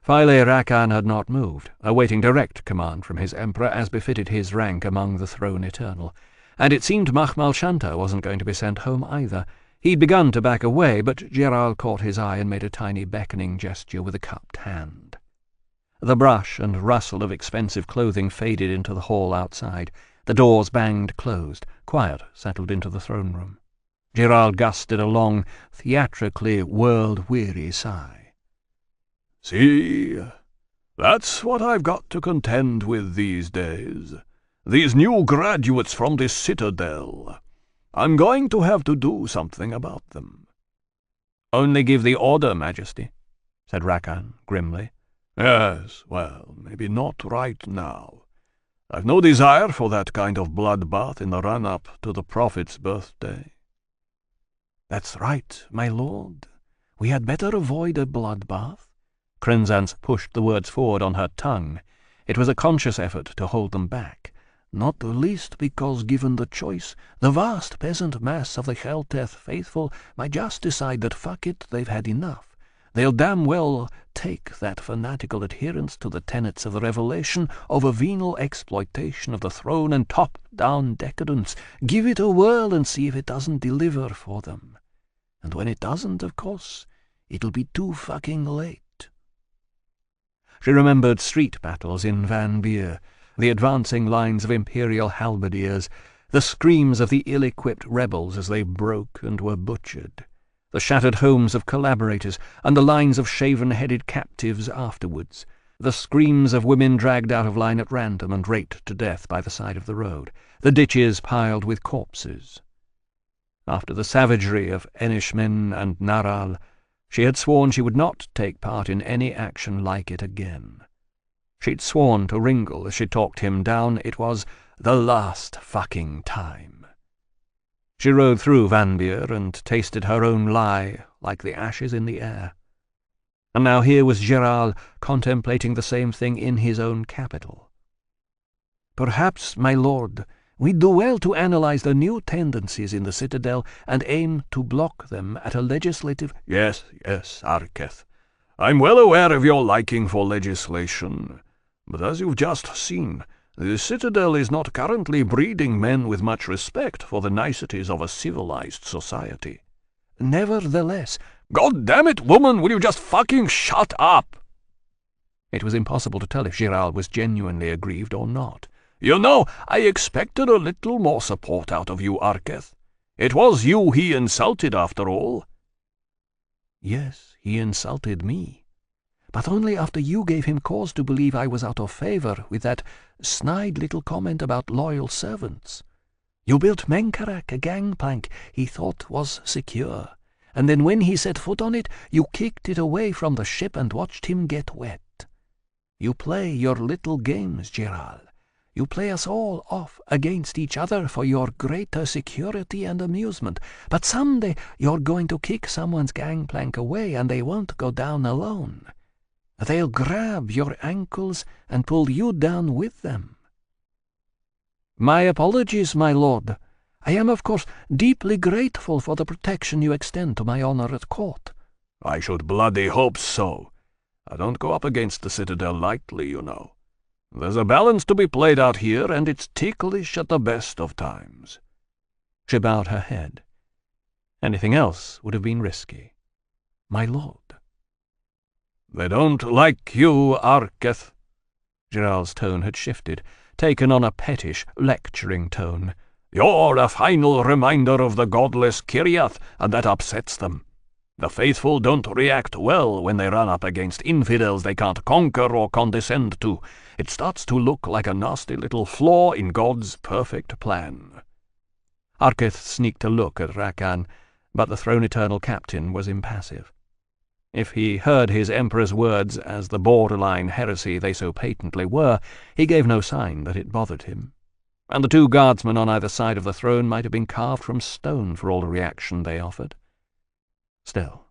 Philae Rakan had not moved, awaiting direct command from his emperor as befitted his rank among the throne eternal, and it seemed Mahmal Shanta wasn't going to be sent home either. He'd begun to back away, but Giral caught his eye and made a tiny beckoning gesture with a cupped hand. The brush and rustle of expensive clothing faded into the hall outside. The doors banged closed. Quiet settled into the throne room. Giral gusted a long, theatrically world-weary sigh.
"See, that's what I've got to contend with these days. These new graduates from the Citadel. I'm going to have to do something about them."
"Only give the order, Majesty," said Rakan grimly.
"Yes, well, maybe not right now. I've no desire for that kind of bloodbath in the run-up to the Prophet's birthday."
"That's right, my lord. We had better avoid a bloodbath."
Krenzans pushed the words forward on her tongue. It was a conscious effort to hold them back.
"Not the least because, given the choice, the vast peasant mass of the Helteth faithful might just decide that fuck it, they've had enough. They'll damn well take that fanatical adherence to the tenets of the Revelation over venal exploitation of the throne and top-down decadence, give it a whirl and see if it doesn't deliver for them. And when it doesn't, of course, it'll be too fucking late. She remembered street battles in Van Beer, the advancing lines of imperial halberdiers, the screams of the ill-equipped rebels as they broke and were butchered, the shattered homes of collaborators, and the lines of shaven-headed captives afterwards, the screams of women dragged out of line at random and raped to death by the side of the road, the ditches piled with corpses. After the savagery of Enishmen and Naral, she had sworn she would not take part in any action like it again. She'd sworn to Ringil as she talked him down it was the last fucking time. She rode through Van Beer and tasted her own lie like the ashes in the air. And now here was Gerald contemplating the same thing in his own capital. Perhaps, my lord, we'd do well to analyze the new tendencies in the citadel and aim to block them at a legislative—
Yes, Arketh. I'm well aware of your liking for legislation, but as you've just seen, the citadel is not currently breeding men with much respect for the niceties of a civilized society.
Nevertheless—
God damn it, woman, will you just fucking shut up?
It was impossible to tell if Gerald was genuinely aggrieved or not.
You know, I expected a little more support out of you, Arketh. It was you he insulted, after all.
Yes, he insulted me, but only after you gave him cause to believe I was out of favour with that snide little comment about loyal servants. You built Menkarak a gangplank he thought was secure, and then when he set foot on it, you kicked it away from the ship and watched him get wet. You play your little games, Gerald. You play us all off against each other for your greater security and amusement, but someday you're going to kick someone's gangplank away and they won't go down alone. They'll grab your ankles and pull you down with them. My apologies, my lord. I am, of course, deeply grateful for the protection you extend to my honour at court.
I should bloody hope so. I don't go up against the citadel lightly, you know. There's a balance to be played out here, and it's ticklish at the best of times.
She bowed her head. Anything else would have been risky. My lord.
They don't like you, Arketh.
Gerald's tone had shifted, taken on a pettish, lecturing tone.
You're a final reminder of the godless Kiriath, and that upsets them. The faithful don't react well when they run up against infidels they can't conquer or condescend to. It starts to look like a nasty little flaw in God's perfect plan.
Arketh sneaked a look at Rakan, but the Throne Eternal captain was impassive. If he heard his emperor's words as the borderline heresy they so patently were, he gave no sign that it bothered him. And the two guardsmen on either side of the throne might have been carved from stone for all the reaction they offered. Still.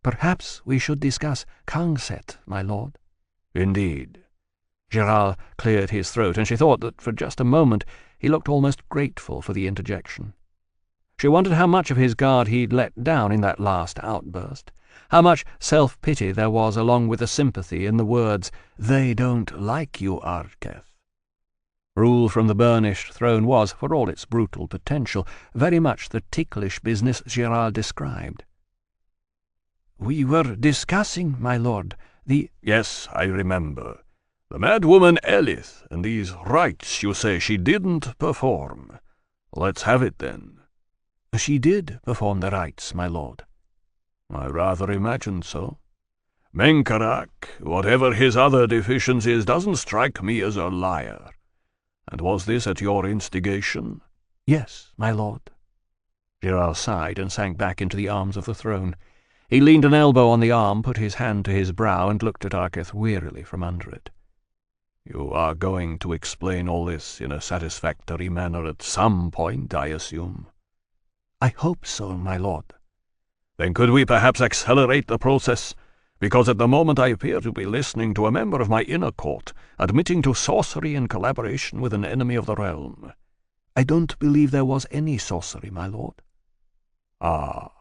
Perhaps we should discuss Kangset, my lord.
Indeed.
Gerald cleared his throat, and she thought that for just a moment he looked almost grateful for the interjection. She wondered how much of his guard he'd let down in that last outburst, how much self-pity there was along with the sympathy in the words, "They don't like you, Arketh." Rule from the burnished throne was, for all its brutal potential, very much the ticklish business Gerald described. "We were discussing, my lord, the—"
"Yes, I remember. The mad woman Elith, and these rites you say she didn't perform. Let's have it, then."
"She did perform the rites, my lord."
"I rather imagined so. Menkarak, whatever his other deficiencies, doesn't strike me as a liar. And was this at your instigation?"
"Yes, my lord." Gerald sighed and sank back into the arms of the throne. He leaned an elbow on the arm, put his hand to his brow, and looked at Arketh wearily from under it.
"You are going to explain all this in a satisfactory manner at some point, I assume?"
"I hope so, my lord."
"Then could we perhaps accelerate the process? Because at the moment I appear to be listening to a member of my inner court admitting to sorcery in collaboration with an enemy of the realm."
"I don't believe there was any sorcery, my lord."
"Ah.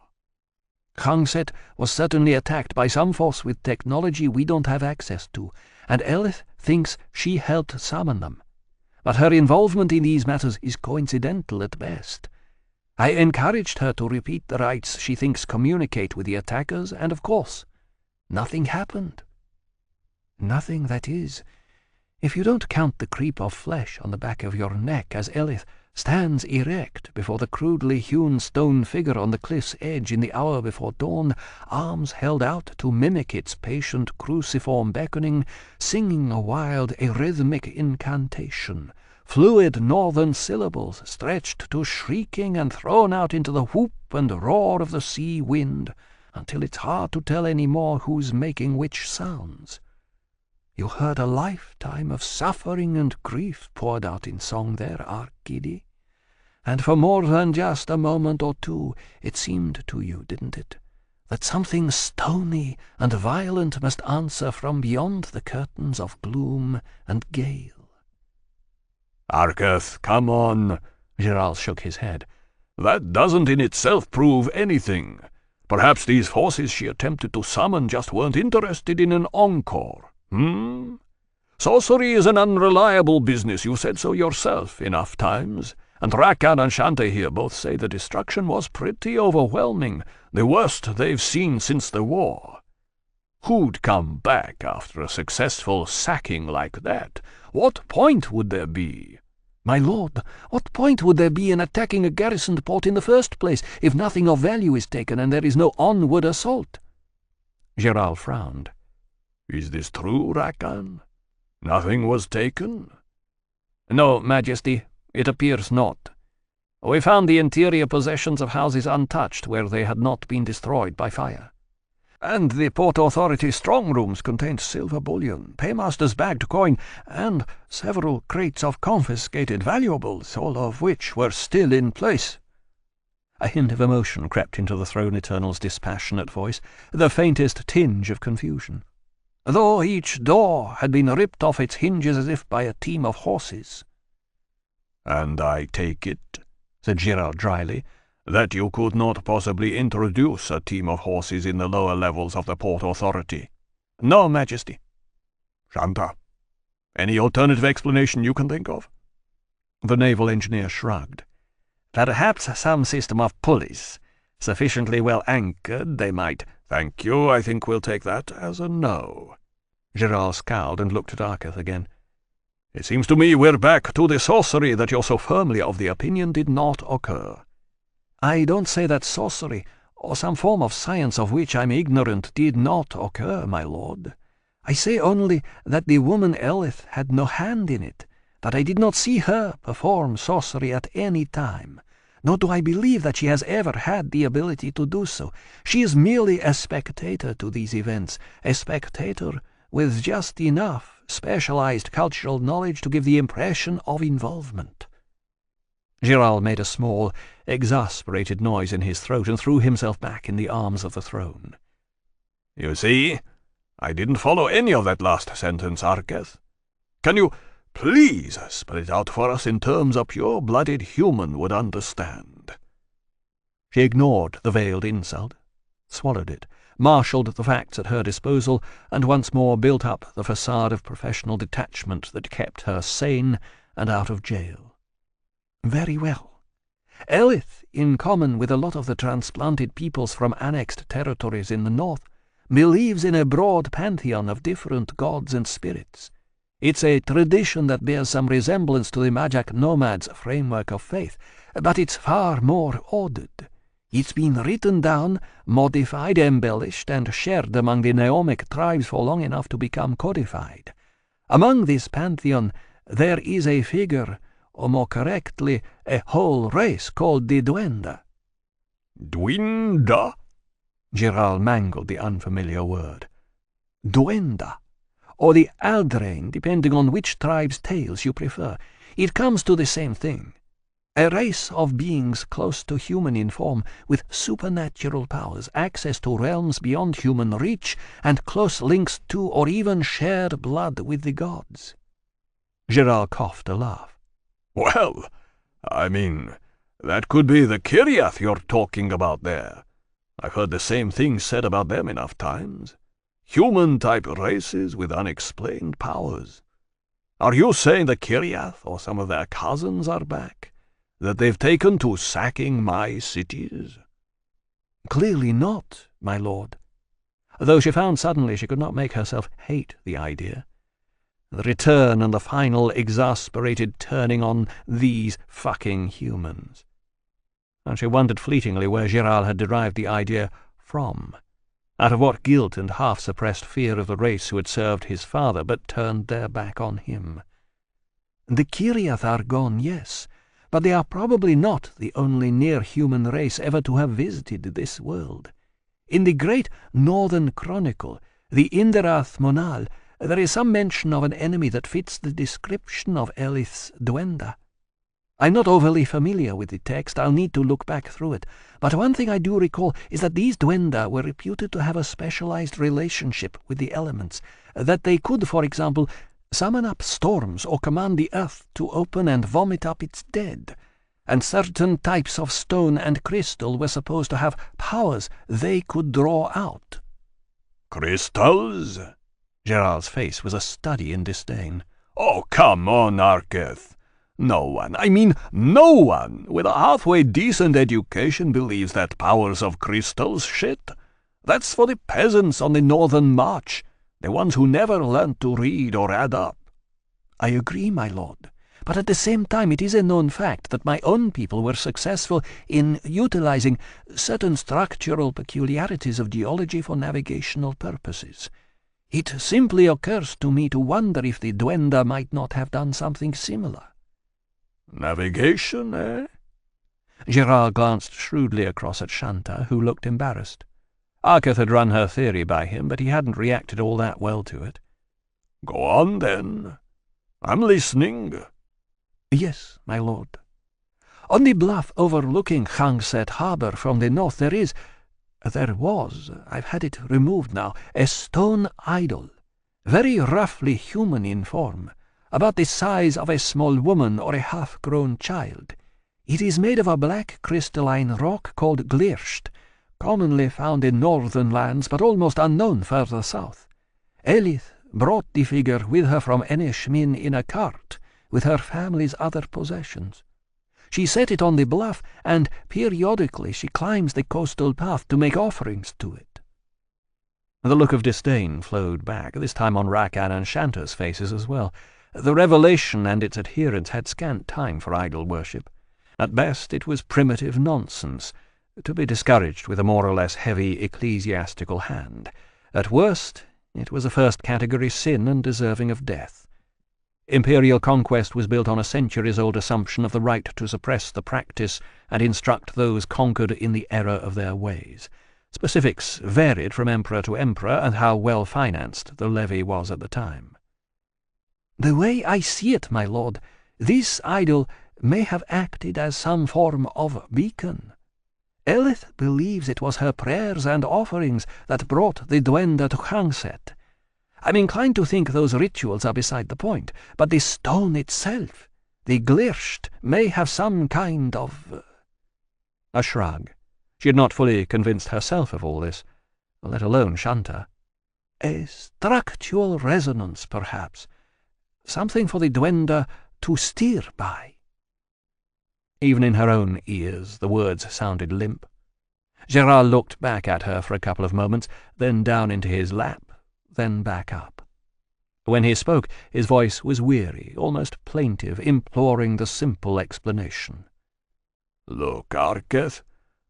Khangset was certainly attacked by some force with technology we don't have access to, and Elith thinks she helped summon them. But her involvement in these matters is coincidental at best. I encouraged her to repeat the rites she thinks communicate with the attackers, and of course, nothing happened. Nothing, that is, if you don't count the creep of flesh on the back of your neck as Elith stands erect before the crudely hewn stone figure on the cliff's edge in the hour before dawn, arms held out to mimic its patient cruciform beckoning, singing a wild arrhythmic incantation, fluid northern syllables stretched to shrieking and thrown out into the whoop and roar of the sea wind, until it's hard to tell any more who's making which sounds. You heard a lifetime of suffering and grief poured out in song there, Arkady. And for more than just a moment or two, it seemed to you, didn't it, that something stony and violent must answer from beyond the curtains of gloom and gale.
Arketh, come on. Giral shook his head. That doesn't in itself prove anything. Perhaps these forces she attempted to summon just weren't interested in an encore. Sorcery is an unreliable business, you said so yourself enough times. And Rakan and Shante here both say the destruction was pretty overwhelming, the worst they've seen since the war. Who'd come back after a successful sacking like that? What point would there be?
My lord, what point would there be in attacking a garrisoned port in the first place, if nothing of value is taken and there is no onward assault?
Giral frowned.
Is this true, Rakan? Nothing was taken?
No, Majesty, it appears not. We found the interior possessions of houses untouched where they had not been destroyed by fire.
And the Port Authority strong rooms contained silver bullion, paymaster's bagged coin, and several crates of confiscated valuables, all of which were still in place.
A hint of emotion crept into the Throne Eternal's dispassionate voice, the faintest tinge of confusion.
Though each door had been ripped off its hinges as if by a team of horses.
And I take it, said Giral dryly, that you could not possibly introduce a team of horses in the lower levels of the Port Authority.
No, Majesty.
Shanta, any alternative explanation you can think of?
The naval engineer shrugged.
Perhaps some system of pulleys, sufficiently well anchored, they might.
Thank you, I think we'll take that as a no.
Giral scowled and looked at Arketh again.
It seems to me we're back to the sorcery that you're so firmly of the opinion did not occur.
I don't say that sorcery, or some form of science of which I'm ignorant, did not occur, my lord. I say only that the woman Elith had no hand in it, that I did not see her perform sorcery at any time, nor do I believe that she has ever had the ability to do so. She is merely a spectator to these events, a spectator with just enough specialized cultural knowledge to give the impression of involvement.
Giral made a small, exasperated noise in his throat and threw himself back in the arms of the throne.
You see, I didn't follow any of that last sentence, Arketh. Can you please spell it out for us in terms a pure-blooded human would understand?
She ignored the veiled insult, swallowed it, marshalled the facts at her disposal, and once more built up the facade of professional detachment that kept her sane and out of jail.
Very well. Elith, in common with a lot of the transplanted peoples from annexed territories in the north, believes in a broad pantheon of different gods and spirits. It's a tradition that bears some resemblance to the Majak nomads' framework of faith, but it's far more ordered. It's been written down, modified, embellished, and shared among the Naomic tribes for long enough to become codified. Among this pantheon there is a figure, or more correctly, a whole race called the Duenda.
Duenda?
Giral mangled the unfamiliar word. Duenda, or the Aldrain, depending on which tribe's tales you prefer. It comes to the same thing. A race of beings close to human in form, with supernatural powers, access to realms beyond human reach, and close links to or even shared blood with the gods.
Giral coughed a laugh.
Well, I mean, that could be the Kiriath you're talking about there. I've heard the same thing said about them enough times. Human-type races with unexplained powers. Are you saying the Kiriath or some of their cousins are back? That they've taken to sacking my cities?
Clearly not, my lord. Though she found suddenly she could not make herself hate the idea. The return and the final exasperated turning on these fucking humans. And she wondered fleetingly where Giral had derived the idea from. Out of what guilt and half-suppressed fear of the race who had served his father but turned their back on him. The Kiriath are gone, yes, but they are probably not the only near-human race ever to have visited this world. In the great Northern Chronicle, the Inderath Monal, there is some mention of an enemy that fits the description of Elith's Duenda. I'm not overly familiar with the text, I'll need to look back through it, but one thing I do recall is that these Duenda were reputed to have a specialized relationship with the elements, that they could, for example, summon up storms or command the earth to open and vomit up its dead, and certain types of stone and crystal were supposed to have powers they could draw out.
Crystals?
Gerald's face was a study in disdain.
Oh, come on, Arketh. No one with a halfway decent education believes that powers of crystals shit. That's for the peasants on the Northern March, the ones who never learned to read or add up.
I agree, my lord, but at the same time it is a known fact that my own people were successful in utilizing certain structural peculiarities of geology for navigational purposes. It simply occurs to me to wonder if the Duenda might not have done something similar.
Navigation, eh?
Gerard glanced shrewdly across at Shanta, who looked embarrassed. Arketh had run her theory by him, but he hadn't reacted all that well to it.
Go on, then. I'm listening.
Yes, my lord. On the bluff overlooking Khangset Harbour from the north there was, I've had it removed now, a stone idol, very roughly human in form, about the size of a small woman or a half-grown child. It is made of a black crystalline rock called glirsht, commonly found in northern lands but almost unknown further south. Elith brought the figure with her from Eneshmin in a cart with her family's other possessions. She set it on the bluff, and periodically she climbs the coastal path to make offerings to it. The look of disdain flowed back, this time on Rakan and Shanta's faces as well. The revelation and its adherents had scant time for idol worship. At best it was primitive nonsense, to be discouraged with a more or less heavy ecclesiastical hand. At worst, it was a first-category sin and deserving of death. Imperial conquest was built on a centuries-old assumption of the right to suppress the practice and instruct those conquered in the error of their ways. Specifics varied from emperor to emperor and how well-financed the levy was at the time. The way I see it, my lord, this idol may have acted as some form of beacon. Elith believes it was her prayers and offerings that brought the Duenda to Khangset. I'm inclined to think those rituals are beside the point, but the stone itself, the glirsht, may have some kind of... A shrug. She had not fully convinced herself of all this, let alone Shanta. A structural resonance, perhaps. Something for the Duenda to steer by. Even in her own ears the words sounded limp. Gerard looked back at her for a couple of moments, then down into his lap, then back up. When he spoke, his voice was weary, almost plaintive, imploring the simple explanation.
Look, Arketh,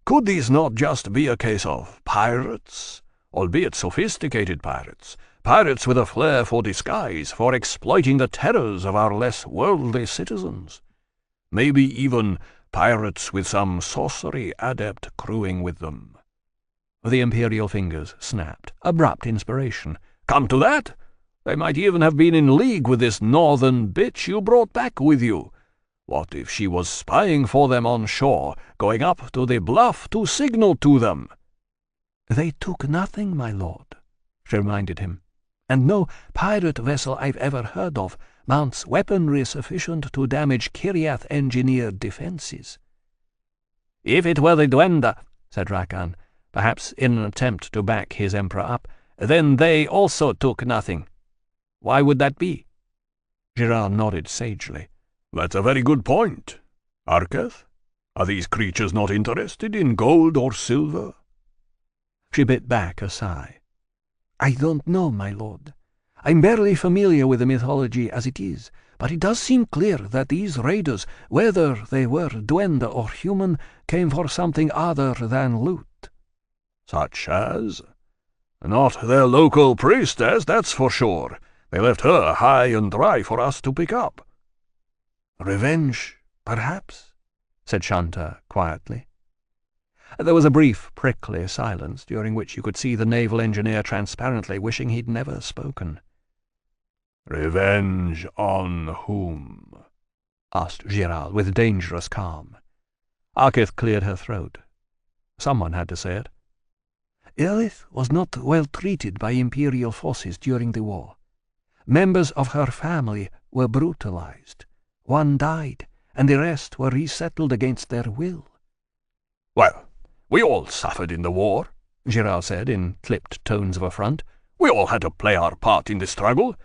could this not just be a case of pirates, albeit sophisticated pirates, pirates with a flair for disguise, for exploiting the terrors of our less worldly citizens? Maybe even pirates with some sorcery adept crewing with them.
The imperial fingers snapped. Abrupt inspiration.
Come to that, they might even have been in league with this northern bitch you brought back with you. What if she was spying for them on shore, going up to the bluff to signal to them?
They took nothing, my lord, she reminded him, and no pirate vessel I've ever heard of mounts weaponry sufficient to damage Kiriath-engineered defences.
If it were the Duenda, said Rakan,
perhaps in an attempt to back his emperor up. "Then they also took nothing. Why would that be?"
Girard nodded sagely.
"That's a very good point. Arketh, are these creatures not interested in gold or silver?"
She bit back a sigh. "I don't know, my lord. I'm barely familiar with the mythology as it is, but it does seem clear that these raiders, whether they were duende or human, came for something other than loot."
"Such as? Not their local priestess, that's for sure. They left her high and dry for us to pick up."
"Revenge, perhaps," said Shanta quietly.
There was a brief, prickly silence, during which you could see the naval engineer transparently wishing he'd never spoken.
"Revenge on whom?"
asked Girard with dangerous calm. Arketh cleared her throat. Someone had to say it.
"Elith was not well treated by Imperial forces during the war. Members of her family were brutalized. One died, and the rest were resettled against their will."
"Well, we all suffered in the war," Girard said in clipped tones of affront. "We all had to play our part in the struggle.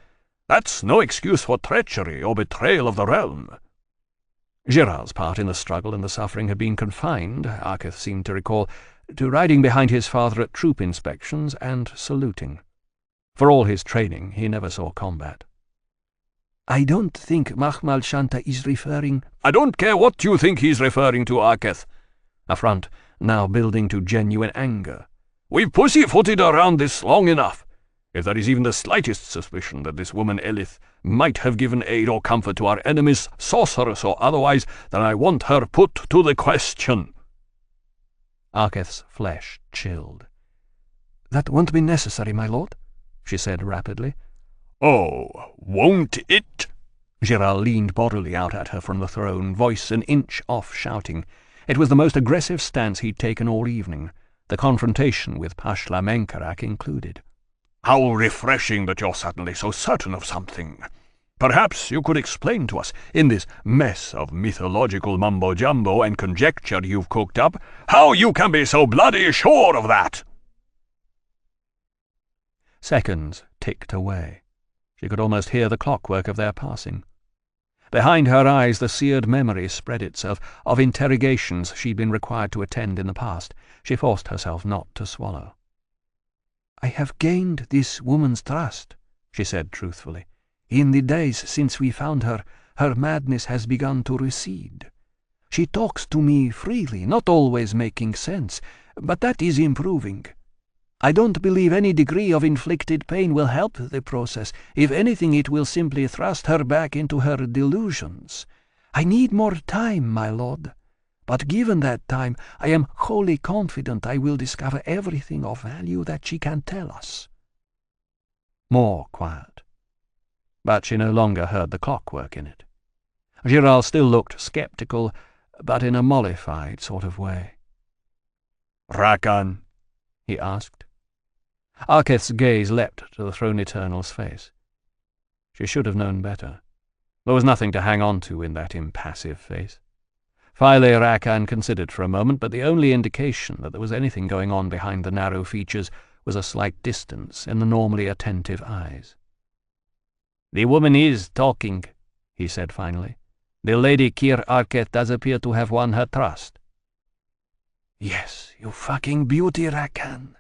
That's no excuse for treachery or betrayal of the realm."
Girard's part in the struggle and the suffering had been confined, Arketh seemed to recall, to riding behind his father at troop inspections and saluting. For all his training, he never saw combat.
"I don't think Mahmal Shanta is referring—"
"I don't care what you think he's referring to, Arketh."
Affront now building to genuine anger.
"We've pussyfooted around this long enough. If there is even the slightest suspicion that this woman Elith might have given aid or comfort to our enemies, sorceress or otherwise, then I want her put to the question."
Arketh's flesh chilled.
"That won't be necessary, my lord,"
she said rapidly.
"Oh, won't it?"
Girard leaned bodily out at her from the throne, voice an inch off, shouting. It was the most aggressive stance he'd taken all evening, the confrontation with Pashla Menkarak included.
"How refreshing that you're suddenly so certain of something. Perhaps you could explain to us, in this mess of mythological mumbo-jumbo and conjecture you've cooked up, how you can be so bloody sure of that."
Seconds ticked away. She could almost hear the clockwork of their passing. Behind her eyes the seared memory spread itself, of interrogations she'd been required to attend in the past. She forced herself not to swallow.
"I have gained this woman's trust," she said truthfully. "In the days since we found her, her madness has begun to recede. She talks to me freely, not always making sense, but that is improving. I don't believe any degree of inflicted pain will help the process. If anything, it will simply thrust her back into her delusions. I need more time, my lord. But given that time, I am wholly confident I will discover everything of value that she can tell us."
More quiet. But she no longer heard the clockwork in it. Girard still looked sceptical, but in a mollified sort of way.
"Rakan?"
he asked. Arketh's gaze leapt to the Throne Eternal's face. She should have known better. There was nothing to hang on to in that impassive face. Philae Rakan considered for a moment, but the only indication that there was anything going on behind the narrow features was a slight distance in the normally attentive eyes. "The woman is talking," he said finally. "The Lady Kir Arketh does appear to have won her trust."
"Yes, you fucking beauty, Rakan."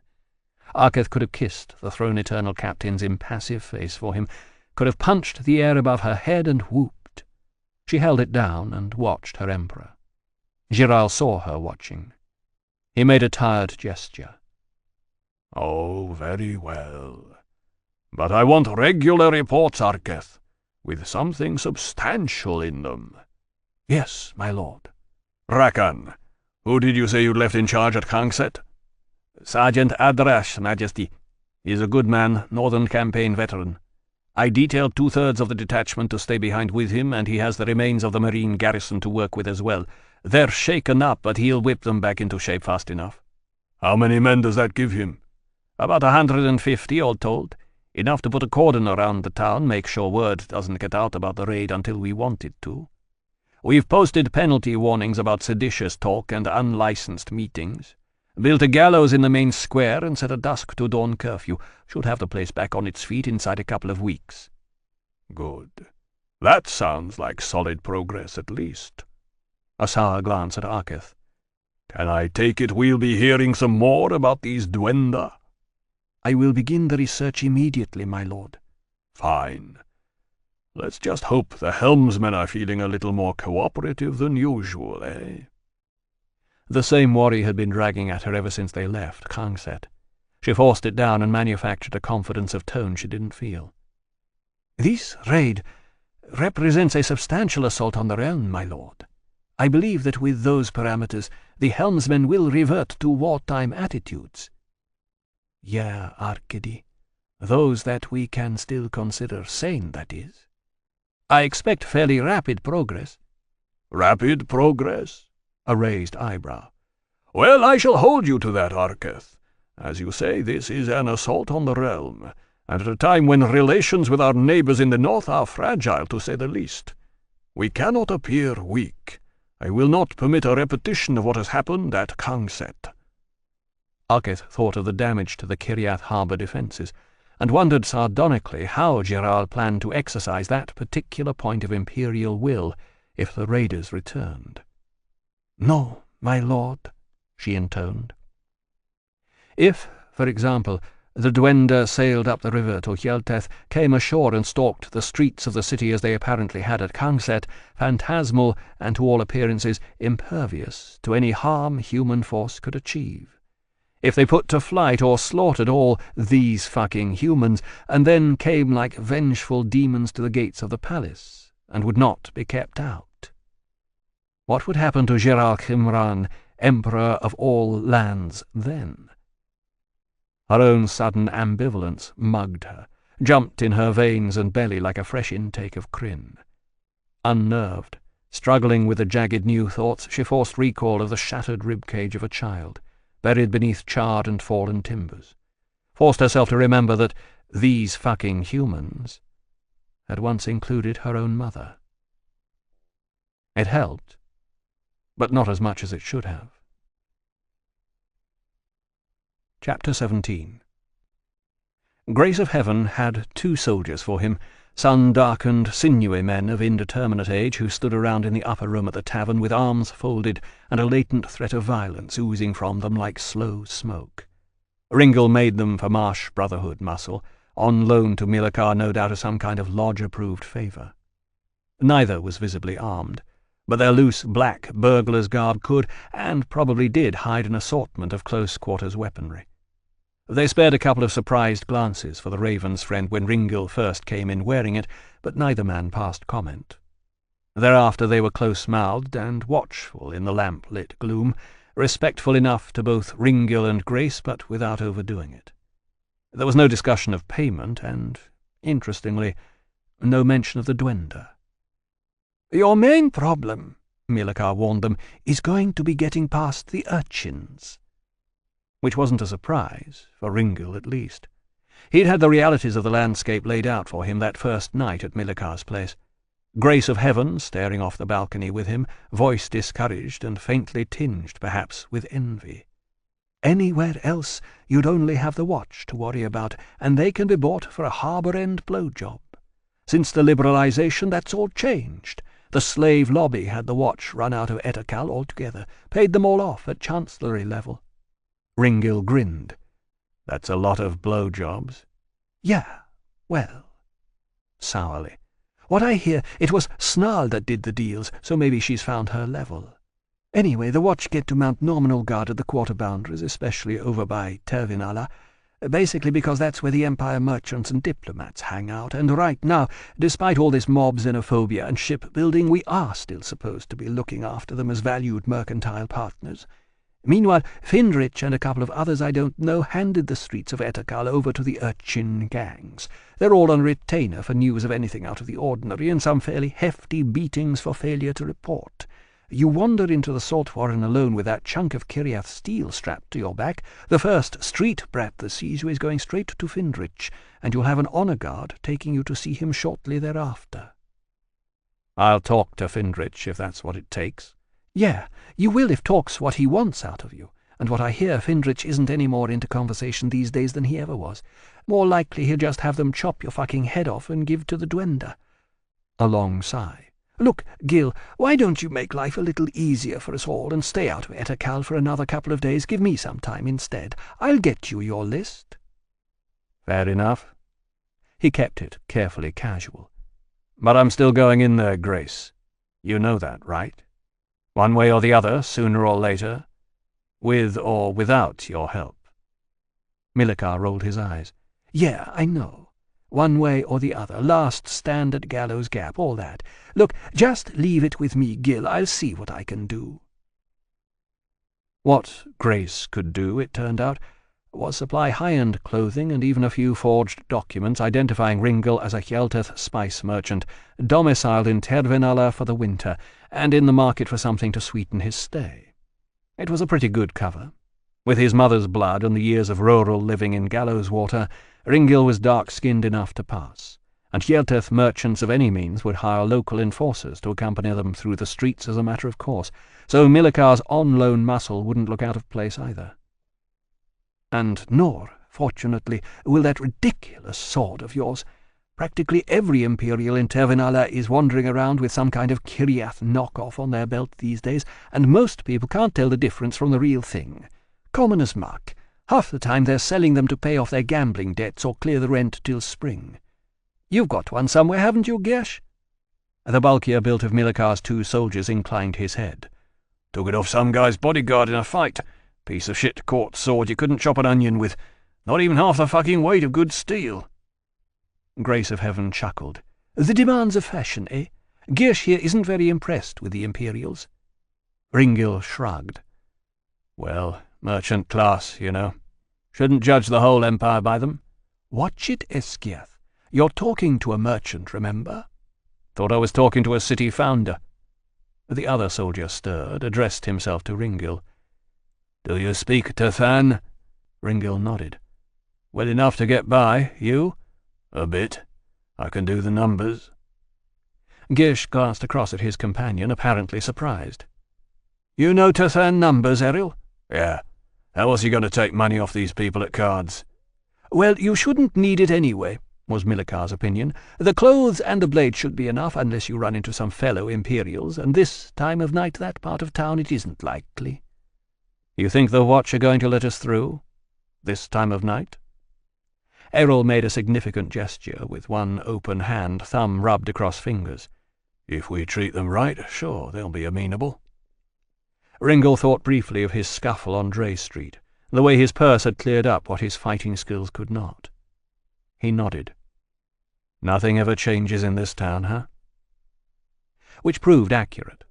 Arketh could have kissed the Throne Eternal Captain's impassive face for him, could have punched the air above her head and whooped. She held it down and watched her emperor. Girard saw her watching. He made a tired gesture.
"Oh, very well. But I want regular reports, Arketh, with something substantial in them."
"Yes, my lord."
"Rakan, who did you say you left in charge at Kangset?"
"Sergeant Adrash, Majesty. He is a good man, Northern Campaign veteran. I detailed 2/3 of the detachment to stay behind with him, and he has the remains of the Marine garrison to work with as well. They're shaken up, but he'll whip them back into shape fast enough."
"How many men does that give him?"
"About 150, all told. Enough to put a cordon around the town, make sure word doesn't get out about the raid until we want it to. We've posted penalty warnings about seditious talk and unlicensed meetings. Built a gallows in the main square and set a dusk-to-dawn curfew. Should have the place back on its feet inside a couple of weeks."
"Good. That sounds like solid progress, at least."
A sour glance at Arketh.
"Can I take it we'll be hearing some more about these duenda?"
"I will begin the research immediately, my lord."
"Fine. Let's just hope the helmsmen are feeling a little more cooperative than usual, eh?"
The same worry had been dragging at her ever since they left Kangset. She forced it down and manufactured a confidence of tone she didn't feel. "This raid represents a substantial assault on the realm, my lord. I believe that with those parameters, the helmsmen will revert to wartime attitudes." "Yeah, Arcady. Those that we can still consider sane, that is." "I expect fairly rapid progress."
"Rapid progress?"
A raised eyebrow.
"Well, I shall hold you to that, Arketh. As you say, this is an assault on the realm, and at a time when relations with our neighbours in the north are fragile, to say the least. We cannot appear weak. I will not permit a repetition of what has happened at Kangset."
Arketh thought of the damage to the Kiriath harbour defences, and wondered sardonically how Geral planned to exercise that particular point of imperial will if the raiders returned. "No, my lord," she intoned. If, for example, the duenda sailed up the river to Hjelteth, came ashore and stalked the streets of the city as they apparently had at Kangset, phantasmal and to all appearances impervious to any harm human force could achieve. If they put to flight or slaughtered all these fucking humans, and then came like vengeful demons to the gates of the palace, and would not be kept out. What would happen to Geral Khimran, Emperor of all lands, then? Her own sudden ambivalence mugged her, jumped in her veins and belly like a fresh intake of Kryn. Unnerved, struggling with the jagged new thoughts, she forced recall of the shattered rib-cage of a child, buried beneath charred and fallen timbers, forced herself to remember that these fucking humans had once included her own mother. It helped, but not as much as it should have. Chapter 17. Grace of Heaven had 2 soldiers for him, sun-darkened, sinewy men of indeterminate age who stood around in the upper room at the tavern with arms folded and a latent threat of violence oozing from them like slow smoke. Ringil made them for Marsh Brotherhood muscle, on loan to Milakar no doubt as some kind of lodge-approved favour. Neither was visibly armed, but their loose black burglar's garb could, and probably did, hide an assortment of close-quarters weaponry. They spared a couple of surprised glances for the Raven's friend when Ringil first came in wearing it, but neither man passed comment. Thereafter they were close-mouthed and watchful in the lamp-lit gloom, respectful enough to both Ringil and Grace, but without overdoing it. There was no discussion of payment, and, interestingly, no mention of the duenda.
"Your main problem," Milakar warned them, "is going to be getting past the urchins."
Which wasn't a surprise, for Ringil at least. He'd had the realities of the landscape laid out for him that first night at Milakar's place. Grace of Heaven staring off the balcony with him, voice discouraged and faintly tinged, perhaps, with envy.
"Anywhere else you'd only have the watch to worry about, and they can be bought for a harbour-end blowjob. Since the liberalisation, that's all changed. The slave lobby had the watch run out of Etakal altogether, paid them all off at chancellery level."
Ringil grinned. "That's a lot of blowjobs."
"Yeah, well," sourly. "What I hear, it was Snarl that did the deals, so maybe she's found her level. Anyway, the watch get to mount nominal guard at the quarter boundaries, especially over by Tervinala, basically because that's where the Empire merchants and diplomats hang out, and right now, despite all this mob xenophobia and shipbuilding, we are still supposed to be looking after them as valued mercantile partners. Meanwhile, Findrich and a couple of others I don't know handed the streets of Etakal over to the urchin gangs. They're all on retainer for news of anything out of the ordinary, and some fairly hefty beatings for failure to report. You wander into the Salt Warren alone with that chunk of Kiriath steel strapped to your back, the first street brat that sees you is going straight to Findrich, and you'll have an honour guard taking you to see him shortly thereafter."
"I'll talk to Findrich if that's what it takes."
"Yeah, you will if talk's what he wants out of you, And what I hear, Findrich isn't any more into conversation these days than he ever was. More likely he'll just have them chop your fucking head off and give to the duenna." A long sigh. "Look, Gil, why don't you make life a little easier for us all and stay out of Ettercal for another couple of days? Give me some time instead. I'll get you your list."
"Fair enough." He kept it carefully casual. "But I'm still going in there, Grace. You know that, right? One way or the other, sooner or later, with or without your help."
Millikar rolled his eyes. "Yeah, I know. One way or the other, last stand at Gallows Gap, all that. Look, just leave it with me, Gil. I'll see what I can do."
What Grace could do, it turned out, was supply high-end clothing and even a few forged documents identifying Ringil as a Hjelteth spice merchant, domiciled in Tervenala for the winter, and in the market for something to sweeten his stay. It was a pretty good cover. With his mother's blood and the years of rural living in Gallows Water, Ringil was dark-skinned enough to pass, and Hjelteth merchants of any means would hire local enforcers to accompany them through the streets as a matter of course, so Millikar's on-loan muscle wouldn't look out of place either. And nor, fortunately, will that ridiculous sword of yours. Practically every Imperial in Tervenala is wandering around with some kind of Kiriath knockoff on their belt these days, and most people can't tell the difference from the real thing. Common as muck. Half the time they're selling them to pay off their gambling debts or clear the rent till spring. You've got one somewhere, haven't you, Gersh?" The bulkier built of Millikar's two soldiers inclined his head.
"Took it off some guy's bodyguard in a fight. Piece of shit quartz sword you couldn't chop an onion with. Not even half the fucking weight of good steel."
Grace of Heaven chuckled. "The demands of fashion, eh? Gersh here isn't very impressed with the Imperials."
Ringil shrugged. "Well, merchant class, you know. Shouldn't judge the whole empire by them."
"Watch it, Eskiath. You're talking to a merchant, remember?"
"Thought I was talking to a city founder." The other soldier stirred, addressed himself to Ringil.
"Do you speak Tathan?"
Ringil nodded.
"Well enough to get by, you?" "A bit. I can do the numbers."
Gersh glanced across at his companion, apparently surprised.
"You know Tathan numbers, Errol?" "Yeah. How else are you going to take money off these people at cards?"
"Well, you shouldn't need it anyway," was Millikar's opinion. "The clothes and the blade should be enough, unless you run into some fellow Imperials, and this time of night that part of town it isn't likely."
"You think the Watch are going to let us through? This time of night?" Errol made a significant gesture, with one open hand, thumb rubbed across fingers.
"If we treat them right, sure, they'll be amenable."
Ringil thought briefly of his scuffle on Dray Street, the way his purse had cleared up what his fighting skills could not. He nodded. "Nothing ever changes in this town, huh?" Which proved accurate.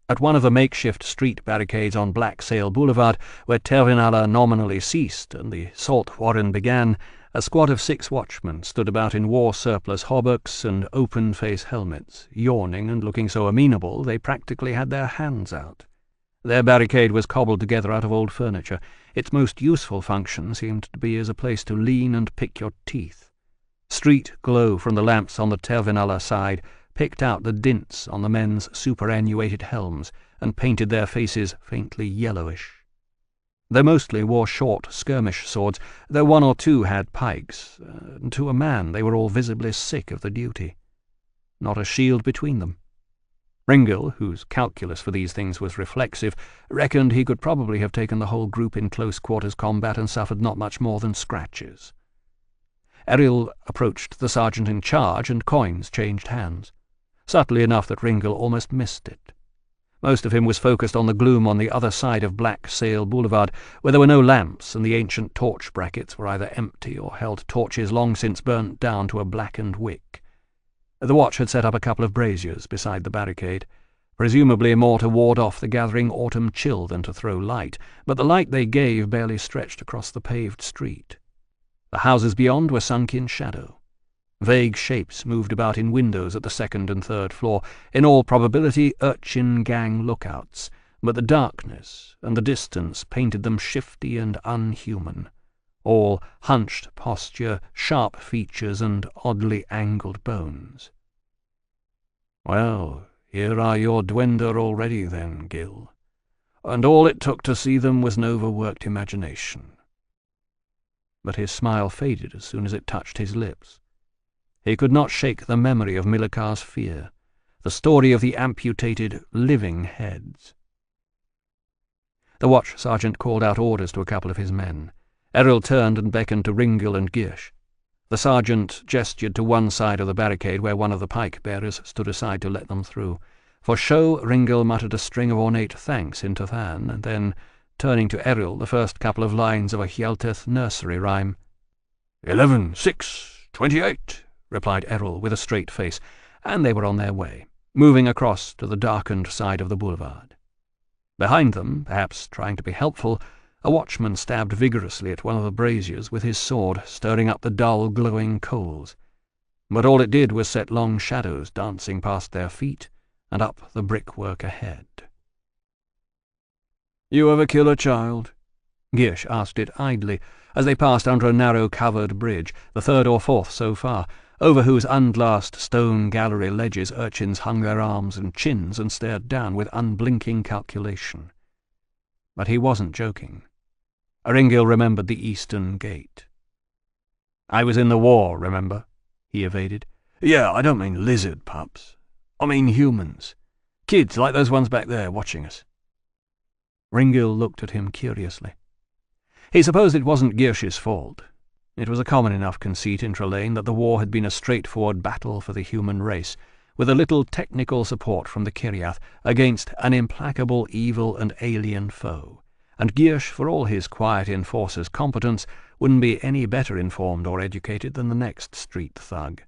At one of the makeshift street barricades on Black Sail Boulevard, where Tervenala nominally ceased and the Salt Warren began, a squad of 6 watchmen stood about in war-surplus hauberks and open-face helmets, yawning and looking so amenable they practically had their hands out. Their barricade was cobbled together out of old furniture. Its most useful function seemed to be as a place to lean and pick your teeth. Street glow from the lamps on the Tervenala side picked out the dints on the men's superannuated helms and painted their faces faintly yellowish. They mostly wore short skirmish swords, though one or two had pikes, and to a man they were all visibly sick of the duty. Not a shield between them. Ringil, whose calculus for these things was reflexive, reckoned he could probably have taken the whole group in close-quarters combat and suffered not much more than scratches. Errol approached the sergeant in charge, and coins changed hands, subtly enough that Ringil almost missed it. Most of him was focused on the gloom on the other side of Black Sail Boulevard, where there were no lamps, and the ancient torch brackets were either empty or held torches long since burnt down to a blackened wick. The Watch had set up a couple of braziers beside the barricade, presumably more to ward off the gathering autumn chill than to throw light, but the light they gave barely stretched across the paved street. The houses beyond were sunk in shadow. Vague shapes moved about in windows at the 2nd and 3rd floor, in all probability urchin gang lookouts, but the darkness and the distance painted them shifty and unhuman, all hunched posture, sharp features, and oddly angled bones.
"Well, here are your duenna already then, Gil."
and all it took to see them was an overworked imagination. But his smile faded as soon as it touched his lips. He could not shake the memory of Milikar's fear, the story of the amputated, living heads. The watch sergeant called out orders to a couple of his men. Errol turned and beckoned to Ringil and Gish. The sergeant gestured to one side of the barricade where one of the pike-bearers stood aside to let them through. For show, Ringil muttered a string of ornate thanks in Tathan, and then, turning to Errol, the first couple of lines of a Hjelteth nursery rhyme.
11, 6, 28,
replied Errol with a straight face, and they were on their way, moving across to the darkened side of the boulevard. Behind them, perhaps trying to be helpful, a watchman stabbed vigorously at one of the braziers with his sword, stirring up the dull, glowing coals. But all it did was set long shadows dancing past their feet and up the brickwork ahead.
"You ever kill a child?"
Gish asked it idly, as they passed under a narrow covered bridge, the third or fourth so far, over whose unglassed stone gallery ledges urchins hung their arms and chins and stared down with unblinking calculation. But he wasn't joking. Ringil remembered the eastern gate. "I was in the war, remember?" he evaded.
"Yeah, I don't mean lizard pups. I mean humans. Kids like those ones back there watching us."
Ringil looked at him curiously. He supposed it wasn't Gish's fault. It was a common enough conceit in Trelane that the war had been a straightforward battle for the human race, with a little technical support from the Kiriath against an implacable evil and alien foe, and Gish, for all his quiet enforcer's competence, wouldn't be any better informed or educated than the next street thug.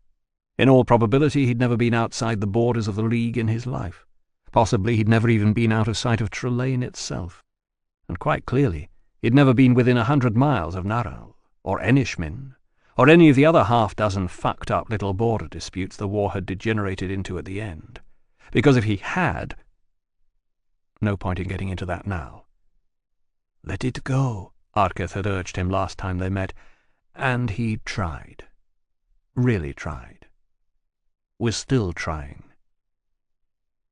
In all probability he'd never been outside the borders of the League in his life. Possibly he'd never even been out of sight of Trelane itself. And quite clearly he'd never been within 100 miles of Naral, or Enishmin, or any of the other half-dozen fucked-up little border disputes the war had degenerated into at the end. Because if he had... No point in getting into that now.
"Let it go,"
Ardketh had urged him last time they met, and he tried. Really tried. Was still trying.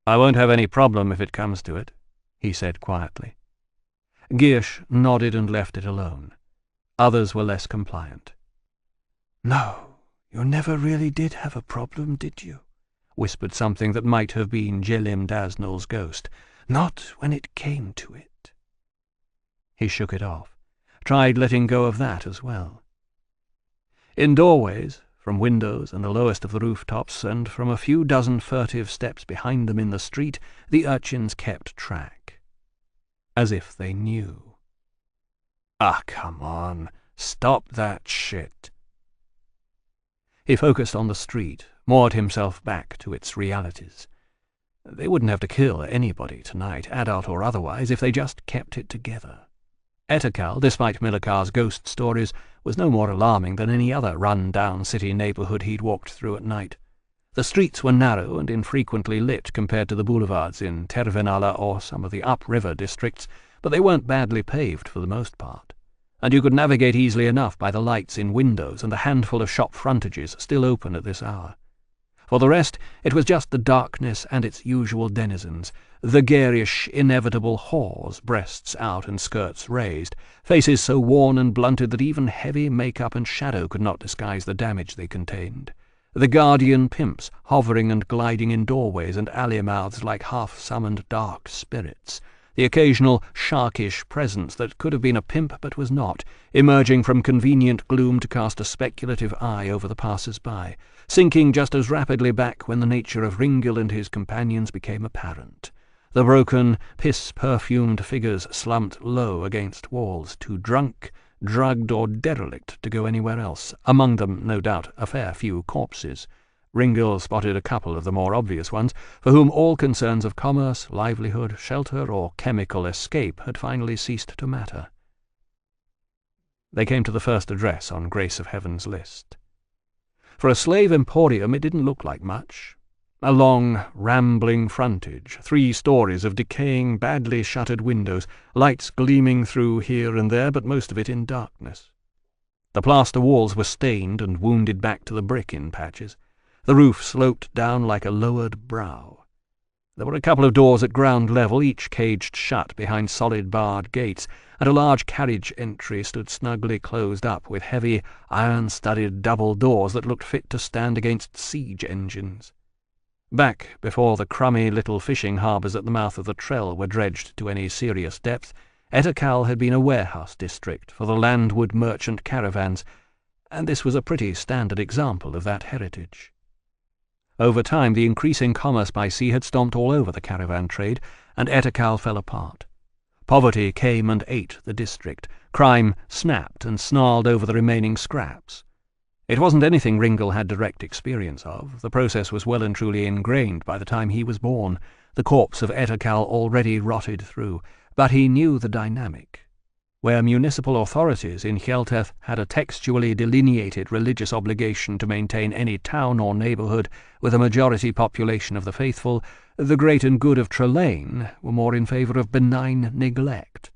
"I won't have any problem if it comes to it," he said quietly. Gish nodded and left it alone. Others were less compliant.
"No, you never really did have a problem, did you?"
whispered something that might have been Jelim Dasnell's ghost.
"Not when it came to it."
He shook it off, tried letting go of that as well. In doorways, from windows and the lowest of the rooftops, and from a few dozen furtive steps behind them in the street, the urchins kept track. As if they knew.
"Ah, come on. Stop that shit."
He focused on the street, moored himself back to its realities. They wouldn't have to kill anybody tonight, adult or otherwise, if they just kept it together. Etekal, despite Milikar's ghost stories, was no more alarming than any other run-down city neighborhood he'd walked through at night. The streets were narrow and infrequently lit compared to the boulevards in Tervenala or some of the upriver districts, but they weren't badly paved for the most part, and you could navigate easily enough by the lights in windows and the handful of shop frontages still open at this hour. For the rest, it was just the darkness and its usual denizens, the garish, inevitable whores, breasts out and skirts raised, faces so worn and blunted that even heavy make-up and shadow could not disguise the damage they contained, the guardian pimps hovering and gliding in doorways and alley-mouths like half-summoned dark spirits, the occasional sharkish presence that could have been a pimp but was not, emerging from convenient gloom to cast a speculative eye over the passers-by, sinking just as rapidly back when the nature of Ringil and his companions became apparent. The broken, piss-perfumed figures slumped low against walls, too drunk, drugged, or derelict to go anywhere else, among them, no doubt, a fair few corpses. Ringil spotted a couple of the more obvious ones, for whom all concerns of commerce, livelihood, shelter, or chemical escape had finally ceased to matter. They came to the first address on Grace of Heaven's list. For a slave emporium it didn't look like much. A long, rambling frontage, 3 stories of decaying, badly shuttered windows, lights gleaming through here and there, but most of it in darkness. The plaster walls were stained and wounded back to the brick in patches. The roof sloped down like a lowered brow. There were a couple of doors at ground level, each caged shut behind solid barred gates, and a large carriage entry stood snugly closed up with heavy, iron-studded double doors that looked fit to stand against siege engines. Back before the crummy little fishing harbours at the mouth of the Trell were dredged to any serious depth, Ettercal had been a warehouse district for the landward merchant caravans, and this was a pretty standard example of that heritage. Over time, the increasing commerce by sea had stomped all over the caravan trade, and Ettercal fell apart. Poverty came and ate the district. Crime snapped and snarled over the remaining scraps. It wasn't anything Ringil had direct experience of. The process was well and truly ingrained by the time he was born, the corpse of Ettercal already rotted through, but he knew the dynamic. Where municipal authorities in Hjelteth had a textually delineated religious obligation to maintain any town or neighbourhood with a majority population of the faithful, the great and good of Trelane were more in favour of benign neglect.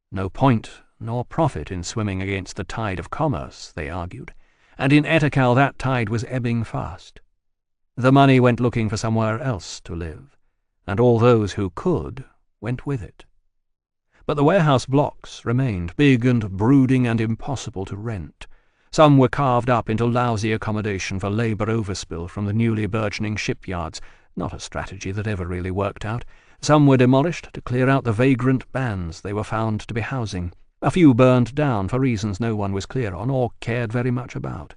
No point nor profit in swimming against the tide of commerce, they argued, and in Ettercal that tide was ebbing fast. The money went looking for somewhere else to live, and all those who could went with it. But the warehouse blocks remained, big and brooding and impossible to rent. Some were carved up into lousy accommodation for labour overspill from the newly burgeoning shipyards, not a strategy that ever really worked out. Some were demolished to clear out the vagrant bands they were found to be housing. A few burned down for reasons no one was clear on or cared very much about.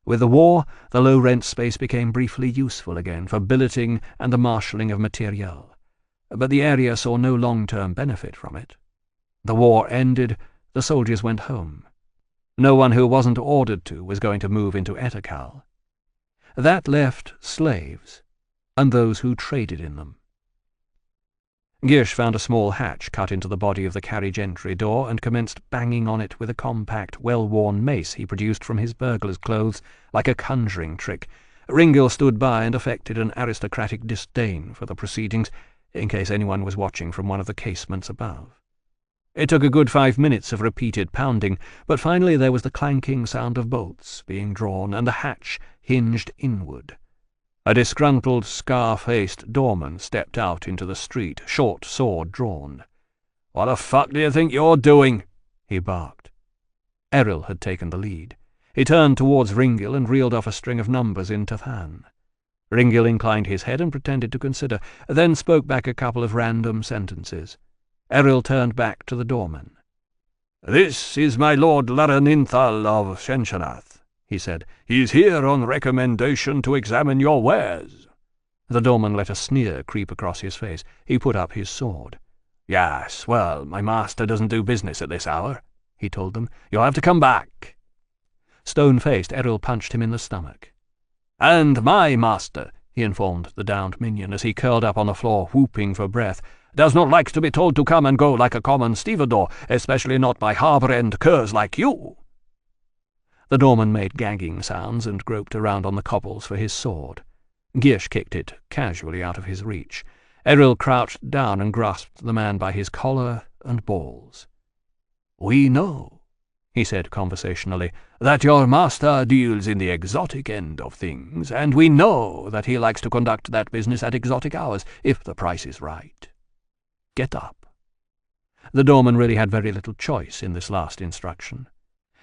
With the war, the low-rent space became briefly useful again for billeting and the marshalling of materiel. But the area saw no long-term benefit from it. The war ended, the soldiers went home. No one who wasn't ordered to was going to move into Ettercal. That left slaves, and those who traded in them. Gish found a small hatch cut into the body of the carriage entry door and commenced banging on it with a compact, well-worn mace he produced from his burglar's clothes like a conjuring trick. Ringil stood by and affected an aristocratic disdain for the proceedings, in case anyone was watching from one of the casements above. It took a good 5 minutes of repeated pounding, but finally there was the clanking sound of bolts being drawn, and the hatch hinged inward. A disgruntled, scar-faced doorman stepped out into the street, short sword drawn. "What the fuck do you think you're doing?" he barked. Errol had taken the lead. He turned towards Ringil and reeled off a string of numbers in Tathan. Ringil inclined his head and pretended to consider, then spoke back a couple of random sentences. Errol turned back to the doorman. "This is my Lord Laraninthal of Shenshanath," he said. "He is here on recommendation to examine your wares." The doorman let a sneer creep across his face. He put up his sword. "Yes, well, my master doesn't do business at this hour," he told them. "You'll have to come back." Stone-faced, Errol punched him in the stomach. "And my master," he informed the downed minion as he curled up on the floor, whooping for breath, "does not like to be told to come and go like a common stevedore, especially not by harbour-end curs like you." The doorman made gagging sounds and groped around on the cobbles for his sword. Gish kicked it casually out of his reach. Errol crouched down and grasped the man by his collar and balls. "We know," he said conversationally, "that your master deals in the exotic end of things, and we know that he likes to conduct that business at exotic hours, if the price is right. Get up." The doorman really had very little choice in this last instruction.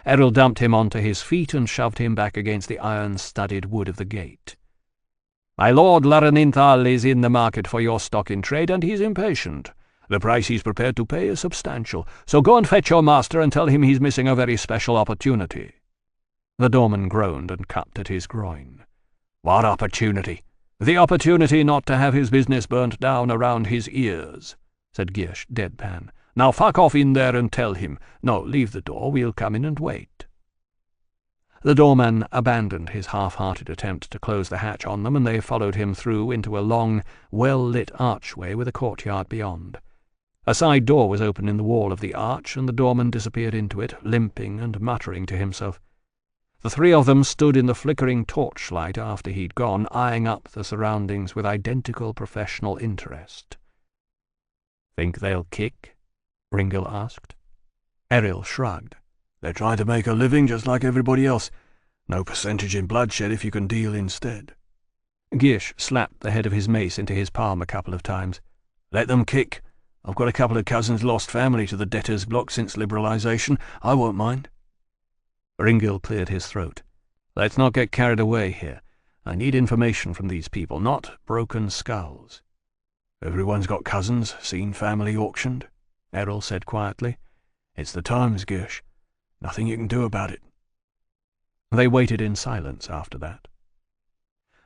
Errol dumped him onto his feet and shoved him back against the iron-studded wood of the gate. "My Lord Laraninthal is in the market for your stock in trade, and he's impatient. The price he's prepared to pay is substantial, so go and fetch your master and tell him he's missing a very special opportunity." The doorman groaned and cupped at his groin. "What opportunity?" "The opportunity not to have his business burnt down around his ears," said Gish, deadpan. "Now fuck off in there and tell him. No, leave the door, we'll come in and wait." The doorman abandoned his half-hearted attempt to close the hatch on them, and they followed him through into a long, well-lit archway with a courtyard beyond. A side door was open in the wall of the arch, and the doorman disappeared into it, limping and muttering to himself. The three of them stood in the flickering torchlight after he'd gone, eyeing up the surroundings with identical professional interest. "Think they'll kick?" Ringil asked. Errol shrugged. "They're trying to make a living just like everybody else. No percentage in bloodshed if you can deal instead." Gish slapped the head of his mace into his palm a couple of times. "Let them kick. I've got a couple of cousins lost family to the debtor's block since liberalisation. I won't mind." Ringil cleared his throat. "Let's not get carried away here. I need information from these people, not broken skulls."
"Everyone's got cousins seen family auctioned," Errol said quietly. "It's the times, Gish. Nothing you can do about it."
They waited in silence after that.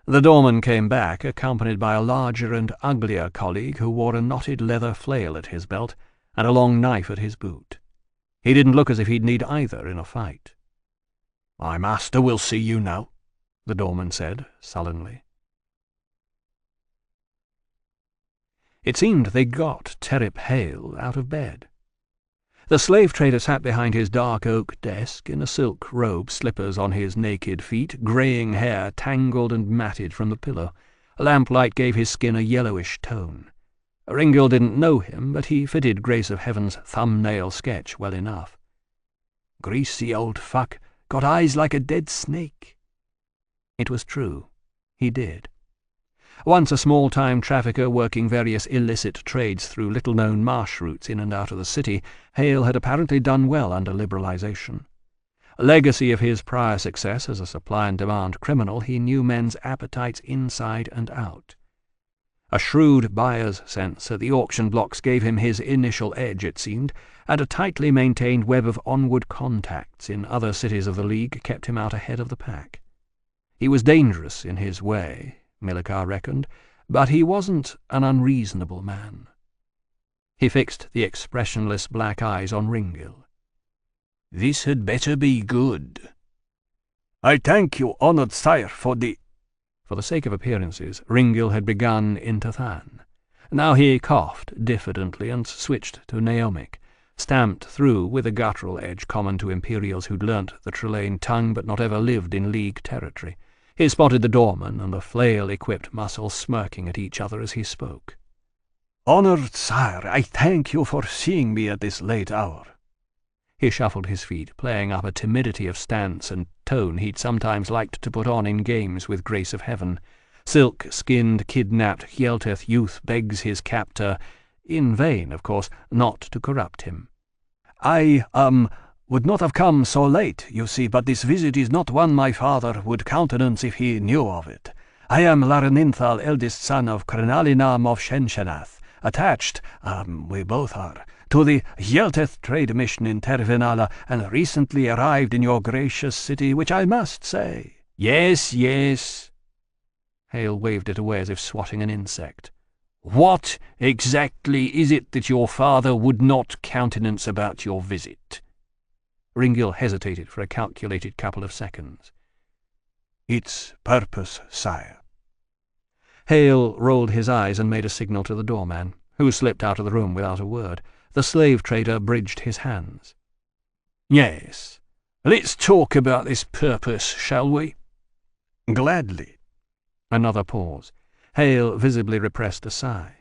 The doorman came back, accompanied by a larger and uglier colleague who wore a knotted leather flail at his belt and a long knife at his boot. He didn't look as if he'd need either in a fight.
"My master will see you now," the doorman said sullenly.
It seemed they got Terep Hale out of bed. The slave trader sat behind his dark oak desk in a silk robe, slippers on his naked feet, greying hair tangled and matted from the pillow. Lamplight gave his skin a yellowish tone. Ringil didn't know him, but he fitted Grace of Heaven's thumbnail sketch well enough. "Greasy old fuck, got eyes like a dead snake." It was true. He did. Once a small-time trafficker working various illicit trades through little-known marsh routes in and out of the city, Hale had apparently done well under liberalisation. A legacy of his prior success as a supply-and-demand criminal, he knew men's appetites inside and out. A shrewd buyer's sense at the auction blocks gave him his initial edge, it seemed, and a tightly maintained web of onward contacts in other cities of the League kept him out ahead of the pack. He was dangerous in his way, Millikar reckoned, but he wasn't an unreasonable man. He fixed the expressionless black eyes on Ringil.
"This had better be good." "I thank you, honoured sire, for the—"
For the sake of appearances, Ringil had begun in Tathan. Now he coughed diffidently and switched to Naomic, stamped through with a guttural edge common to Imperials who'd learnt the Trelane tongue but not ever lived in League territory. He spotted the doorman and the flail-equipped muscles smirking at each other as he spoke.
"Honoured sire, I thank you for seeing me at this late hour."
He shuffled his feet, playing up a timidity of stance and tone he'd sometimes liked to put on in games with Grace of Heaven. Silk-skinned, kidnapped Hjelteth youth begs his captor, in vain, of course, not to corrupt him.
"I, would not have come so late, you see, but this visit is not one my father would countenance if he knew of it. I am Lareninthal, eldest son of Crenalinam of Shenshanath, attached, we both are, to the Hjelteth trade mission in Tervenala, and recently arrived in your gracious city, which I must say—"
"Yes, yes." Hale waved it away as if swatting an insect.
"What exactly is it that your father would not countenance about your visit?"
Ringil hesitated for a calculated couple of seconds.
"Its purpose, sire."
Hale rolled his eyes and made a signal to the doorman, who slipped out of the room without a word. The slave trader bridged his hands.
"Yes, let's talk about this purpose, shall we?"
"Gladly." Another pause. Hale visibly repressed a sigh.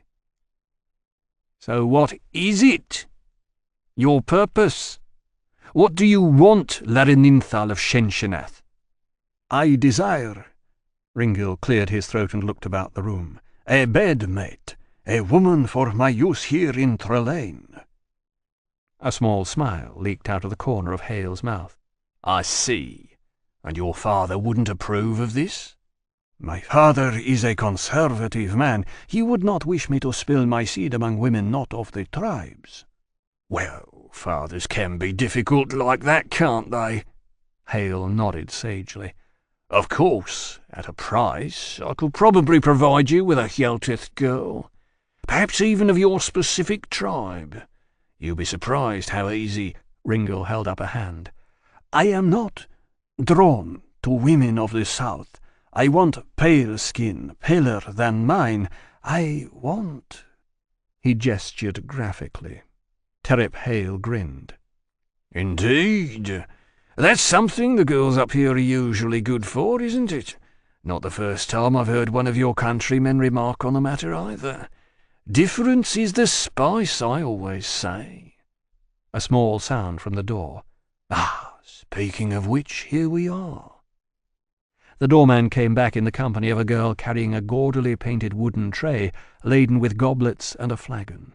"So what is it? Your purpose? What do you want, Lareninthal of Shenshanath?" "I desire," Ringil cleared his throat and looked about the room, "a bedmate, a woman for my use here in Trelane."
A small smile leaked out of the corner of Hale's mouth.
"I see. And your father wouldn't approve of this?" "My father is a conservative man. He would not wish me to spill my seed among women not of the tribes." "Well, fathers can be difficult like that, can't they?" Hale nodded sagely. "Of course, at a price, I could probably provide you with a Hjelteth girl, perhaps even of your specific tribe. You'll be surprised how easy—"
Ringil held up a hand.
"I am not drawn to women of the south. I want pale skin, paler than mine. I want—"
He gestured graphically. Terep Hale grinned.
"Indeed. That's something the girls up here are usually good for, isn't it? Not the first time I've heard one of your countrymen remark on the matter either. Difference is the spice, I always say."
A small sound from the door.
"Ah, speaking of which, here we are."
The doorman came back in the company of a girl carrying a gaudily painted wooden tray laden with goblets and a flagon.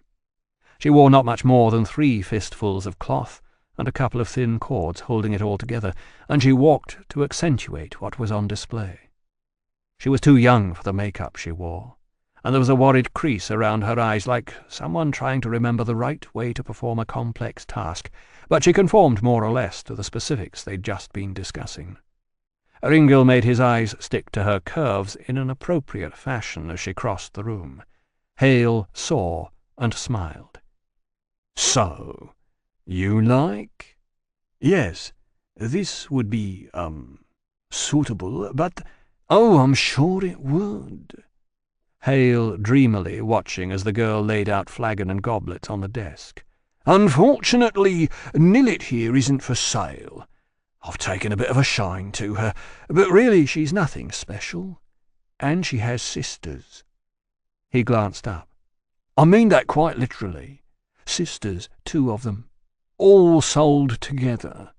She wore not much more than 3 fistfuls of cloth and a couple of thin cords holding it all together, and she walked to accentuate what was on display. She was too young for the make-up she wore, and there was a worried crease around her eyes like someone trying to remember the right way to perform a complex task, but she conformed more or less to the specifics they'd just been discussing. Ringil made his eyes stick to her curves in an appropriate fashion as she crossed the room. Hale saw and smiled.
"So, you like?" "Yes, this would be, suitable, but—"
"Oh, I'm sure it would."
Hale dreamily watching as the girl laid out flagon and goblets on the desk.
"Unfortunately, Nillet here isn't for sale. I've taken a bit of a shine to her, but really she's nothing special. And she has sisters."
He glanced up.
"I mean that quite literally. Sisters, 2 of them. All sold together.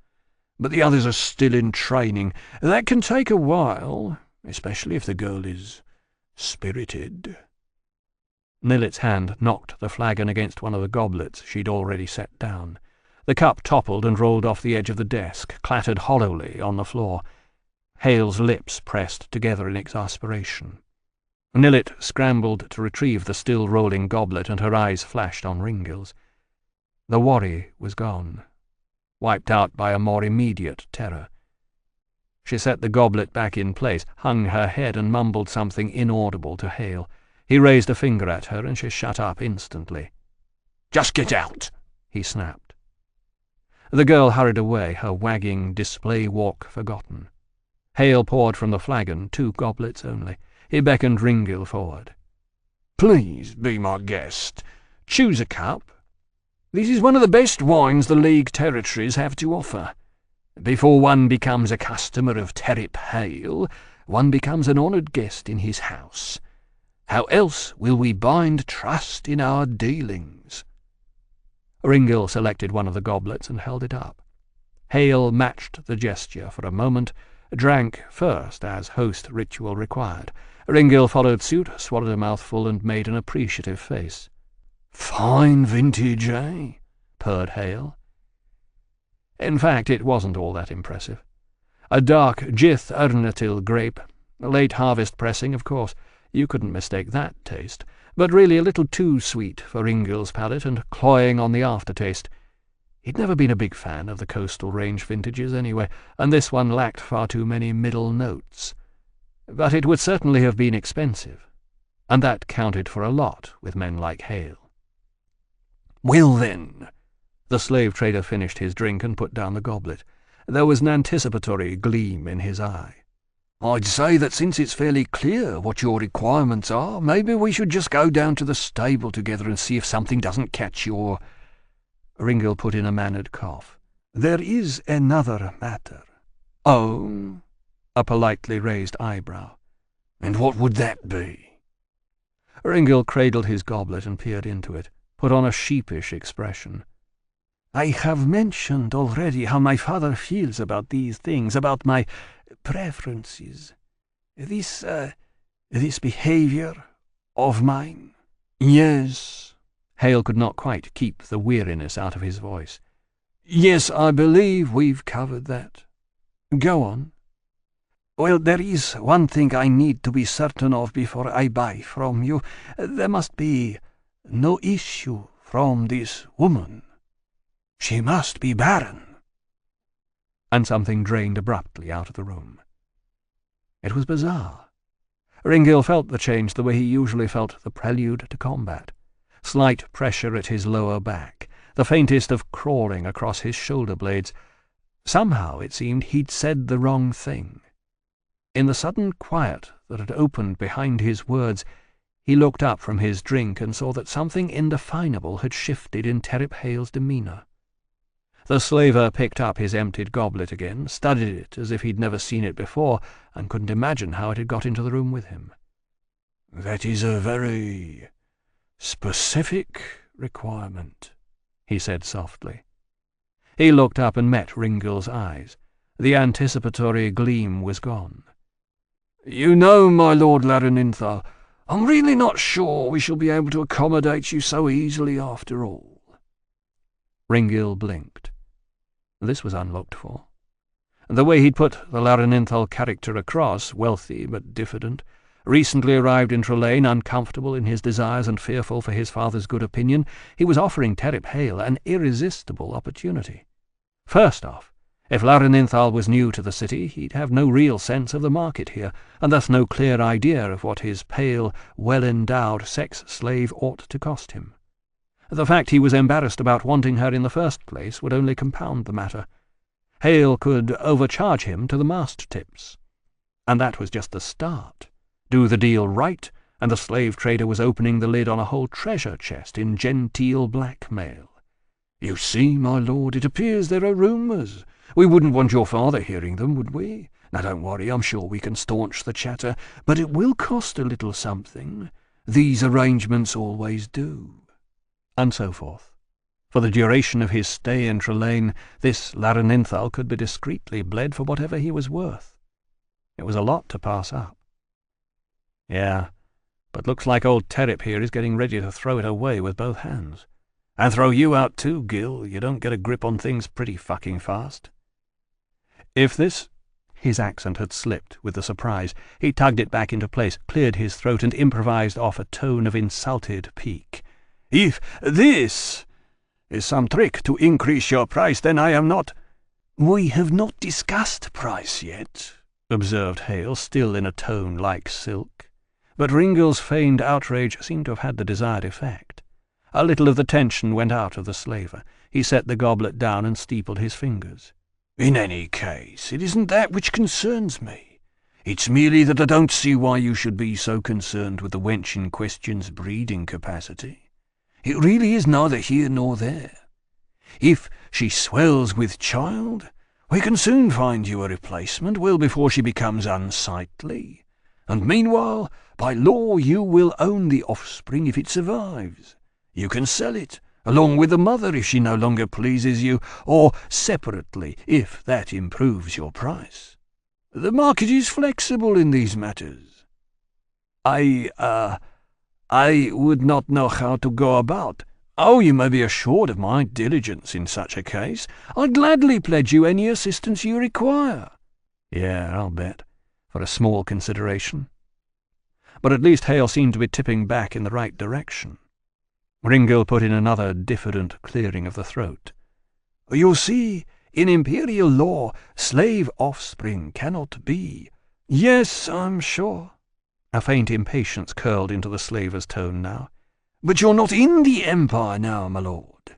But the others are still in training. That can take a while, especially if the girl is spirited."
Nillet's hand knocked the flagon against one of the goblets she'd already set down. The cup toppled and rolled off the edge of the desk, clattered hollowly on the floor. Hale's lips pressed together in exasperation. Nillet scrambled to retrieve the still-rolling goblet, and her eyes flashed on Ringil's. The worry was gone, wiped out by a more immediate terror. She set the goblet back in place, hung her head, and mumbled something inaudible to Hale. He raised a finger at her, and she shut up instantly.
"Just get out,"
he snapped. The girl hurried away, her wagging display walk forgotten. Hale poured from the flagon, 2 goblets only. He beckoned Ringil forward.
"Please be my guest. Choose a cup. This is one of the best wines the League territories have to offer. Before one becomes a customer of Terrip Hale, one becomes an honoured guest in his house. How else will we bind trust in our dealings?"
Ringil selected one of the goblets and held it up. Hale matched the gesture for a moment, drank first, as host ritual required. Ringil followed suit, swallowed a mouthful, and made an appreciative face.
"Fine vintage, eh?"
purred Hale. In fact, it wasn't all that impressive. A dark Jith Ernatil grape, late harvest pressing, of course. You couldn't mistake that taste, but really a little too sweet for Ringil's palate and cloying on the aftertaste. He'd never been a big fan of the coastal range vintages anyway, and this one lacked far too many middle notes. But it would certainly have been expensive, and that counted for a lot with men like Hale.
"Well then,"
the slave trader finished his drink and put down the goblet. There was an anticipatory gleam in his eye.
"I'd say that since it's fairly clear what your requirements are, maybe we should just go down to the stable together and see if something doesn't catch your—"
Ringil put in a mannered cough.
"There is another matter." "Oh?"
A politely raised eyebrow.
"And what would that be?"
Ringil cradled his goblet and peered into it, put on a sheepish expression.
"I have mentioned already how my father feels about these things, about my preferences. This behavior of mine." "Yes."
Hale could not quite keep the weariness out of his voice.
"Yes, I believe we've covered that. Go on." "Well, there is one thing I need to be certain of before I buy from you. There must be no issue from this woman. She must be barren."
And something drained abruptly out of the room. It was bizarre. Ringil felt the change the way he usually felt the prelude to combat. Slight pressure at his lower back, the faintest of crawling across his shoulder blades. Somehow it seemed he'd said the wrong thing. In the sudden quiet that had opened behind his words, he looked up from his drink and saw that something indefinable had shifted in Terrip Hale's demeanour. The slaver picked up his emptied goblet again, studied it as if he'd never seen it before, and couldn't imagine how it had got into the room with him.
"That is a very specific requirement,"
he said softly. He looked up and met Ringil's eyes. The anticipatory gleam was gone.
You know, my Lord Larenthal, I'm really not sure we shall be able to accommodate you so easily after all."
Ringil blinked. This was unlooked for. The way he'd put the Larenthal character across, wealthy but diffident, recently arrived in Trelane, uncomfortable in his desires and fearful for his father's good opinion, he was offering Terep Hale an irresistible opportunity. First off, if Larenthal was new to the city, he'd have no real sense of the market here, and thus no clear idea of what his pale, well-endowed sex-slave ought to cost him. The fact he was embarrassed about wanting her in the first place would only compound the matter. Hale could overcharge him to the mast tips. And that was just the start. Do the deal right, and the slave trader was opening the lid on a whole treasure chest in genteel blackmail. "You see, my lord, it appears there are rumours. We wouldn't want your father hearing them, would we? Now don't worry, I'm sure we can staunch the chatter, but it will cost a little something. These arrangements always do." And so forth. For the duration of his stay in Trelane, this Larenthal could be discreetly bled for whatever he was worth. It was a lot to pass up. Yeah, but looks like old Terep here is getting ready to throw it away with both hands. And throw you out too, Gil. You don't get a grip on things pretty fucking fast. If this... His accent had slipped with the surprise. He tugged it back into place, cleared his throat, and improvised off a tone of insulted pique. "If this is some trick to increase your price, then I am not—" "We have not discussed price yet," observed Hale, still in a tone like silk. But Ringil's feigned outrage seemed to have had the desired effect. A little of the tension went out of the slaver. He set the goblet down and steepled his fingers. "In any case, it isn't that which concerns me. It's merely that I don't see why you should be so concerned with the wench in question's breeding capacity. It really is neither here nor there. If she swells with child, we can soon find you a replacement well before she becomes unsightly. And meanwhile, by law you will own the offspring if it survives. You can sell it, along with the mother if she no longer pleases you, or separately if that improves your price. The market is flexible in these matters. I would not know how to go about." "Oh, you may be assured of my diligence in such a case. I'd gladly pledge you any assistance you require." "Yeah, I'll bet, for a small consideration." But at least Hale seemed to be tipping back in the right direction. Ringil put in another diffident clearing of the throat. "You see, in imperial law, slave offspring cannot be—" "Yes, I'm sure." A faint impatience curled into the slaver's tone now. "But you're not in the Empire now, my lord.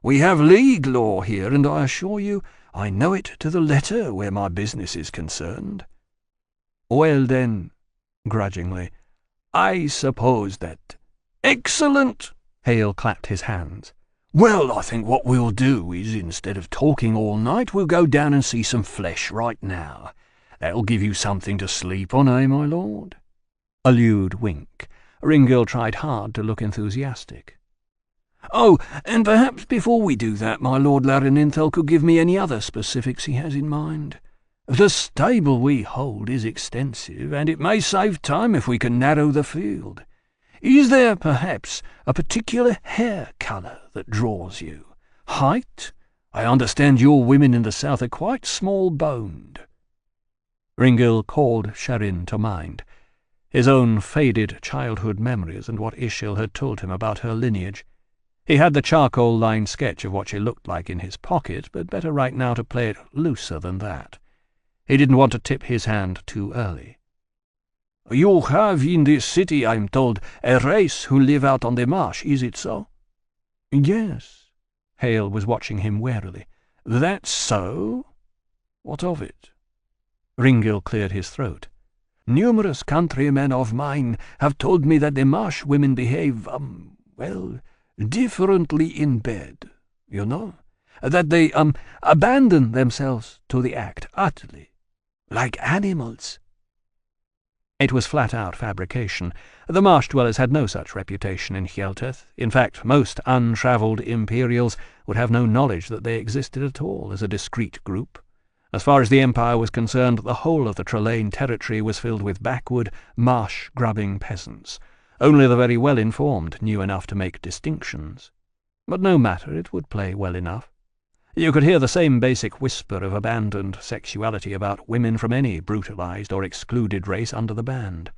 We have league law here, and I assure you I know it to the letter where my business is concerned." "Well then," grudgingly, "I suppose that—" "Excellent!" Hale clapped his hands. "Well, I think what we'll do is, instead of talking all night, we'll go down and see some flesh right now. That'll give you something to sleep on, eh, my lord?" A lewd wink. Ringil tried hard to look enthusiastic. "Oh, and perhaps before we do that, my Lord Larenthal could give me any other specifics he has in mind. The stable we hold is extensive, and it may save time if we can narrow the field. Is there, perhaps, a particular hair colour that draws you? Height? I understand your women in the south are quite small-boned." Ringil called Sharin to mind. His own faded childhood memories and what Ishil had told him about her lineage. He had the charcoal-lined sketch of what she looked like in his pocket, but better right now to play it looser than that. He didn't want to tip his hand too early. "You have in this city, I'm told, a race who live out on the marsh, is it so?" "Yes." Hale was watching him warily. "That's so? What of it?" Ringil cleared his throat. "Numerous countrymen of mine have told me that the marsh women behave, differently in bed, you know. That they, abandon themselves to the act utterly, like animals." It was flat-out fabrication. The marsh-dwellers had no such reputation in Hjelteth. In fact, most untravelled Imperials would have no knowledge that they existed at all as a discreet group. As far as the Empire was concerned, the whole of the Trelane territory was filled with backward, marsh-grubbing peasants. Only the very well-informed knew enough to make distinctions. But no matter, it would play well enough. You could hear the same basic whisper of abandoned sexuality about women from any brutalized or excluded race under the band.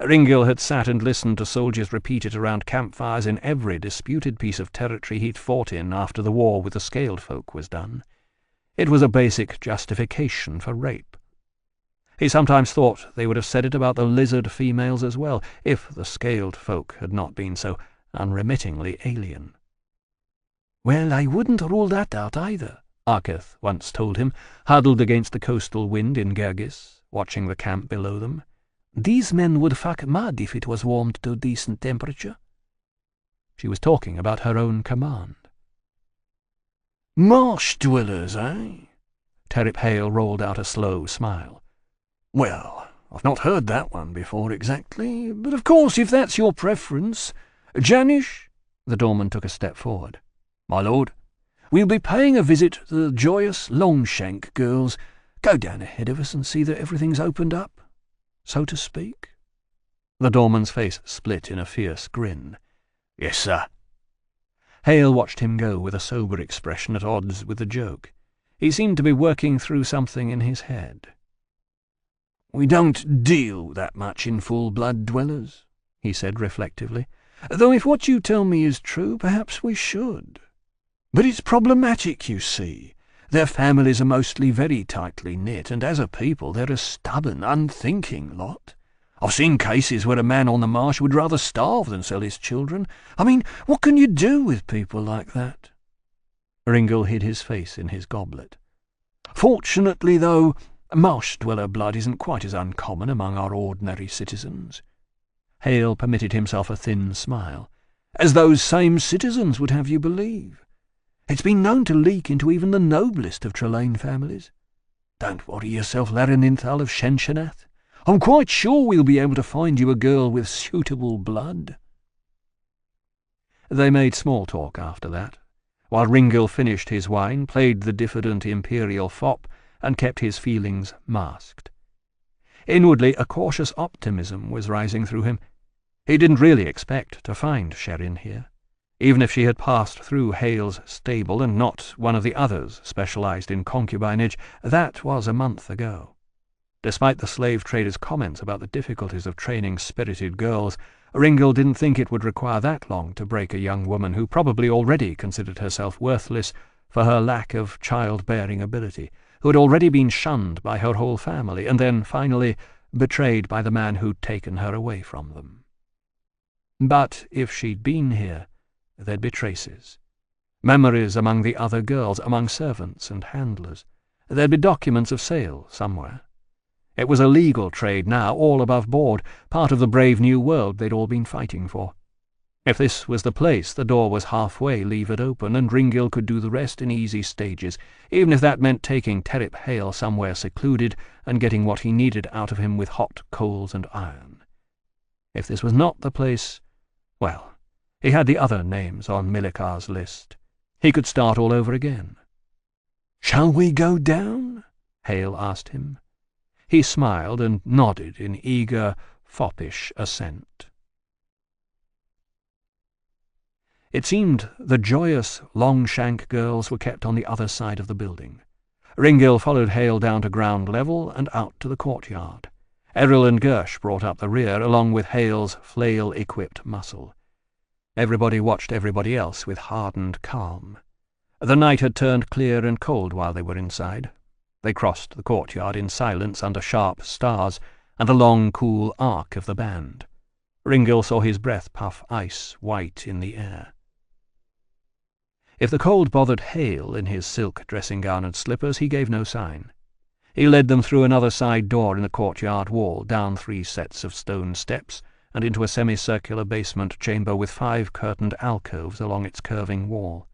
Ringil had sat and listened to soldiers repeat it around campfires in every disputed piece of territory he'd fought in after the war with the scaled folk was done. It was a basic justification for rape. He sometimes thought they would have said it about the lizard females as well, if the scaled folk had not been so unremittingly alien.
"Well, I wouldn't rule that out either,"
Arketh once told him, huddled against the coastal wind in Gergis, watching the camp below them.
"These men would fuck mud if it was warmed to a decent temperature."
She was talking about her own command.
"Marsh dwellers, eh?"
Terrip Hale rolled out a slow smile.
"Well, I've not heard that one before exactly, but of course if that's your preference. Janish," the doorman took a step forward. "My lord, we'll be paying a visit to the joyous Longshank girls. Go down ahead of us and see that everything's opened up, so to speak."
The doorman's face split in a fierce grin.
"Yes, sir."
Hale watched him go with a sober expression at odds with the joke. He seemed to be working through something in his head.
"We don't deal that much in full-blood dwellers," he said reflectively, "though if what you tell me is true, perhaps we should. But it's problematic, you see. Their families are mostly very tightly knit, and as a people they're a stubborn, unthinking lot. I've seen cases where a man on the marsh would rather starve than sell his children. I mean, what can you do with people like that?"
Ringil hid his face in his goblet.
"Fortunately, though, marsh-dweller blood isn't quite as uncommon among our ordinary citizens."
Hale permitted himself a thin smile.
"As those same citizens would have you believe. It's been known to leak into even the noblest of Trelane families. Don't worry yourself, Larenithal of Shenshanath. I'm quite sure we'll be able to find you a girl with suitable blood."
They made small talk after that, while Ringil finished his wine, played the diffident imperial fop, and kept his feelings masked. Inwardly, a cautious optimism was rising through him. He didn't really expect to find Sherin here. Even if she had passed through Hale's stable and not one of the others specialized in concubinage, that was a month ago. Despite the slave trader's comments about the difficulties of training spirited girls, Ringil didn't think it would require that long to break a young woman who probably already considered herself worthless for her lack of childbearing ability, who had already been shunned by her whole family, and then, finally, betrayed by the man who'd taken her away from them. But if she'd been here, there'd be traces. Memories among the other girls, among servants and handlers. There'd be documents of sale somewhere. It was a legal trade now, all above board, part of the brave new world they'd all been fighting for. If this was the place, the door was halfway, leave it open, and Ringil could do the rest in easy stages, even if that meant taking Terrip Hale somewhere secluded and getting what he needed out of him with hot coals and iron. If this was not the place, well, he had the other names on Milikar's list. He could start all over again.
"Shall we go down?"
Hale asked him. He smiled and nodded in eager, foppish assent. It seemed the joyous Longshank girls were kept on the other side of the building. Ringil followed Hale down to ground level and out to the courtyard. Errol and Gersh brought up the rear, along with Hale's flail-equipped muscle. Everybody watched everybody else with hardened calm. The night had turned clear and cold while they were inside. They crossed the courtyard in silence under sharp stars and the long, cool arc of the band. Ringil saw his breath puff ice white in the air. If the cold bothered Hale in his silk dressing-gown and slippers, he gave no sign. He led them through another side door in the courtyard wall, down 3 sets of stone steps, and into a semicircular basement chamber with 5 curtained alcoves along its curving wall.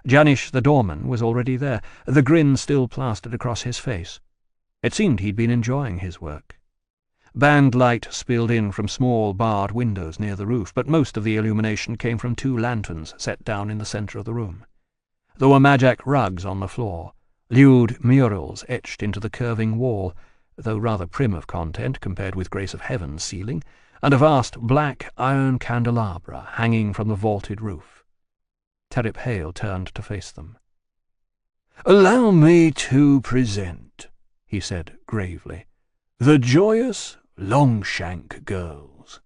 Janish the doorman was already there, the grin still plastered across his face. It seemed he'd been enjoying his work. Band light spilled in from small barred windows near the roof, but most of the illumination came from 2 lanterns set down in the centre of the room. There were magic rugs on the floor, lewd murals etched into the curving wall, though rather prim of content compared with Grace of Heaven's ceiling, and a vast black iron candelabra hanging from the vaulted roof. Terep Hale turned to face them.
"Allow me to present," he said gravely, "the joyous Longshank girls."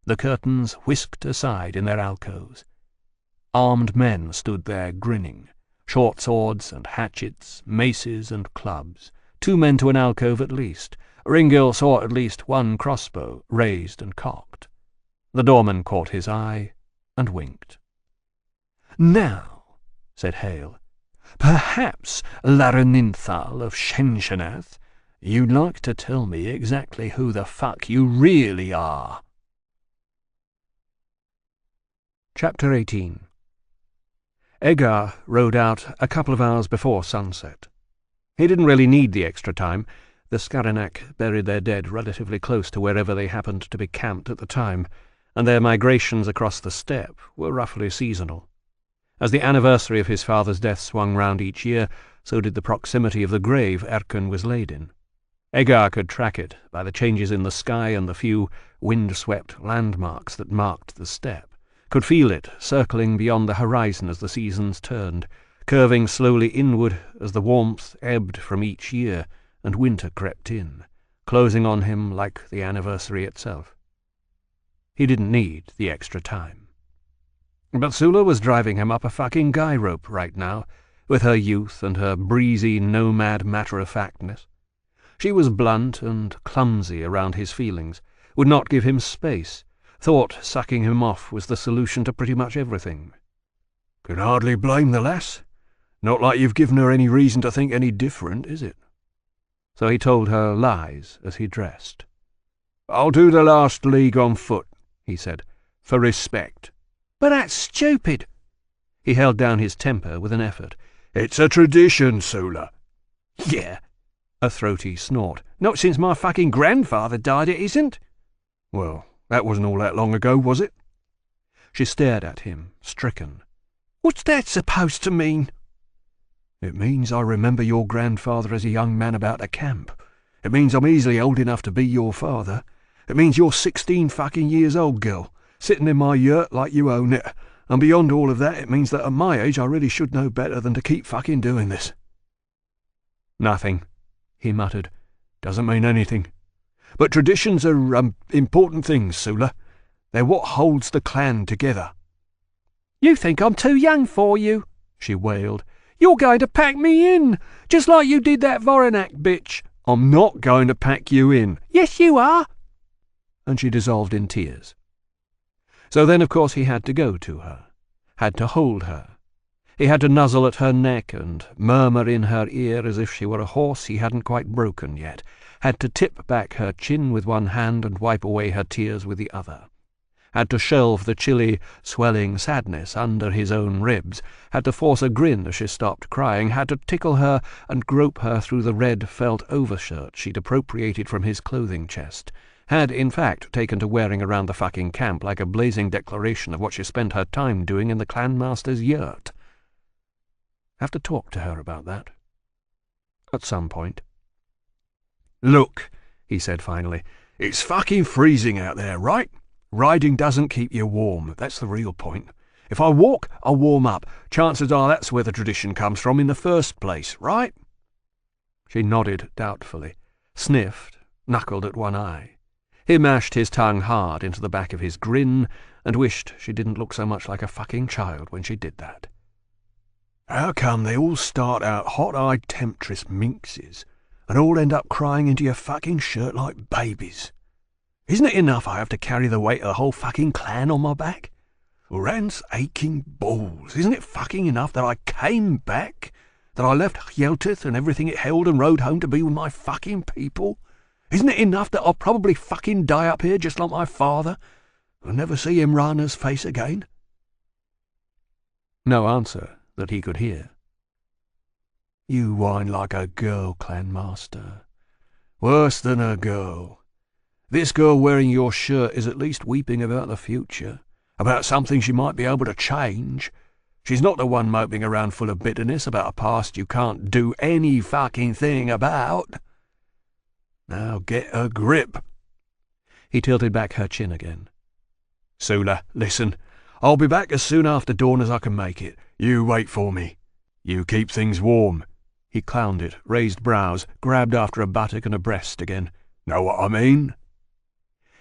The curtains whisked aside in their alcoves. Armed men stood there grinning, short swords and hatchets, maces and clubs, 2 men to an alcove at least. Ringil saw at least 1 crossbow raised and cocked. The doorman caught his eye and winked.
"Now," said Hale, "perhaps, Lareninthal of Shenshanath, you'd like to tell me exactly who the fuck you really are."
Chapter 18. Egar rode out a couple of hours before sunset. He didn't really need the extra time. The Skaranak buried their dead relatively close to wherever they happened to be camped at the time, and their migrations across the steppe were roughly seasonal. As the anniversary of his father's death swung round each year, so did the proximity of the grave Erkin was laid in. Egar could track it by the changes in the sky and the few wind-swept landmarks that marked the steppe, could feel it circling beyond the horizon as the seasons turned, curving slowly inward as the warmth ebbed from each year and winter crept in, closing on him like the anniversary itself. He didn't need the extra time. But Sula was driving him up a fucking guy rope right now, with her youth and her breezy nomad matter-of-factness. She was blunt and clumsy around his feelings, would not give him space, thought sucking him off was the solution to pretty much everything.
"Can hardly blame the lass. Not like you've given her any reason to think any different, is it?"
So he told her lies as he dressed.
"I'll do the last league on foot," he said, "for respect."
"But that's stupid."
He held down his temper with an effort.
"It's a tradition, Sula."
"Yeah,"
a throaty snort.
"Not since my fucking grandfather died, it isn't."
"Well, that wasn't all that long ago, was it?"
She stared at him, stricken.
"What's that supposed to mean?"
"It means I remember your grandfather as a young man about to camp. It means I'm easily old enough to be your father. It means you're 16 fucking years old, girl, sitting in my yurt like you own it. And beyond all of that, it means that at my age I really should know better than to keep fucking doing this."
"Nothing," he muttered.
"Doesn't mean anything. But traditions are, important things, Sula. They're what holds the clan together."
"You think I'm too young for you,"
she wailed.
"You're going to pack me in, just like you did that Voronak bitch."
"I'm not going to pack you in."
"Yes, you are."
And she dissolved in tears. So then, of course, he had to go to her, had to hold her. He had to nuzzle at her neck and murmur in her ear as if she were a horse he hadn't quite broken yet, had to tip back her chin with one hand and wipe away her tears with the other, had to shelve the chilly, swelling sadness under his own ribs, had to force a grin as she stopped crying, had to tickle her and grope her through the red felt overshirt she'd appropriated from his clothing chest, had, in fact, taken to wearing around the fucking camp like a blazing declaration of what she spent her time doing in the clanmaster's yurt. Have to talk to her about that. At some point.
"Look," he said finally, "it's fucking freezing out there, right? Riding doesn't keep you warm. That's the real point. If I walk, I'll warm up. Chances are that's where the tradition comes from in the first place, right?"
She nodded doubtfully, sniffed, knuckled at one eye. He mashed his tongue hard into the back of his grin and wished she didn't look so much like a fucking child when she did that.
"How come they all start out hot-eyed temptress minxes and all end up crying into your fucking shirt like babies? Isn't it enough I have to carry the weight of the whole fucking clan on my back? Rance aching balls, isn't it fucking enough that I came back? That I left Hjeltith and everything it held and rode home to be with my fucking people? Isn't it enough that I'll probably fucking die up here just like my father and never see Imrana's face again?"
No answer that he could hear.
"You whine like a girl, Clanmaster. Worse than a girl. This girl wearing your shirt is at least weeping about the future, about something she might be able to change. She's not the one moping around full of bitterness about a past you can't do any fucking thing about. Now get a grip."
He tilted back her chin again.
"Sula, listen. I'll be back as soon after dawn as I can make it. You wait for me. You keep things warm." He clowned it, raised brows, grabbed after a buttock and a breast again. "Know what I mean?"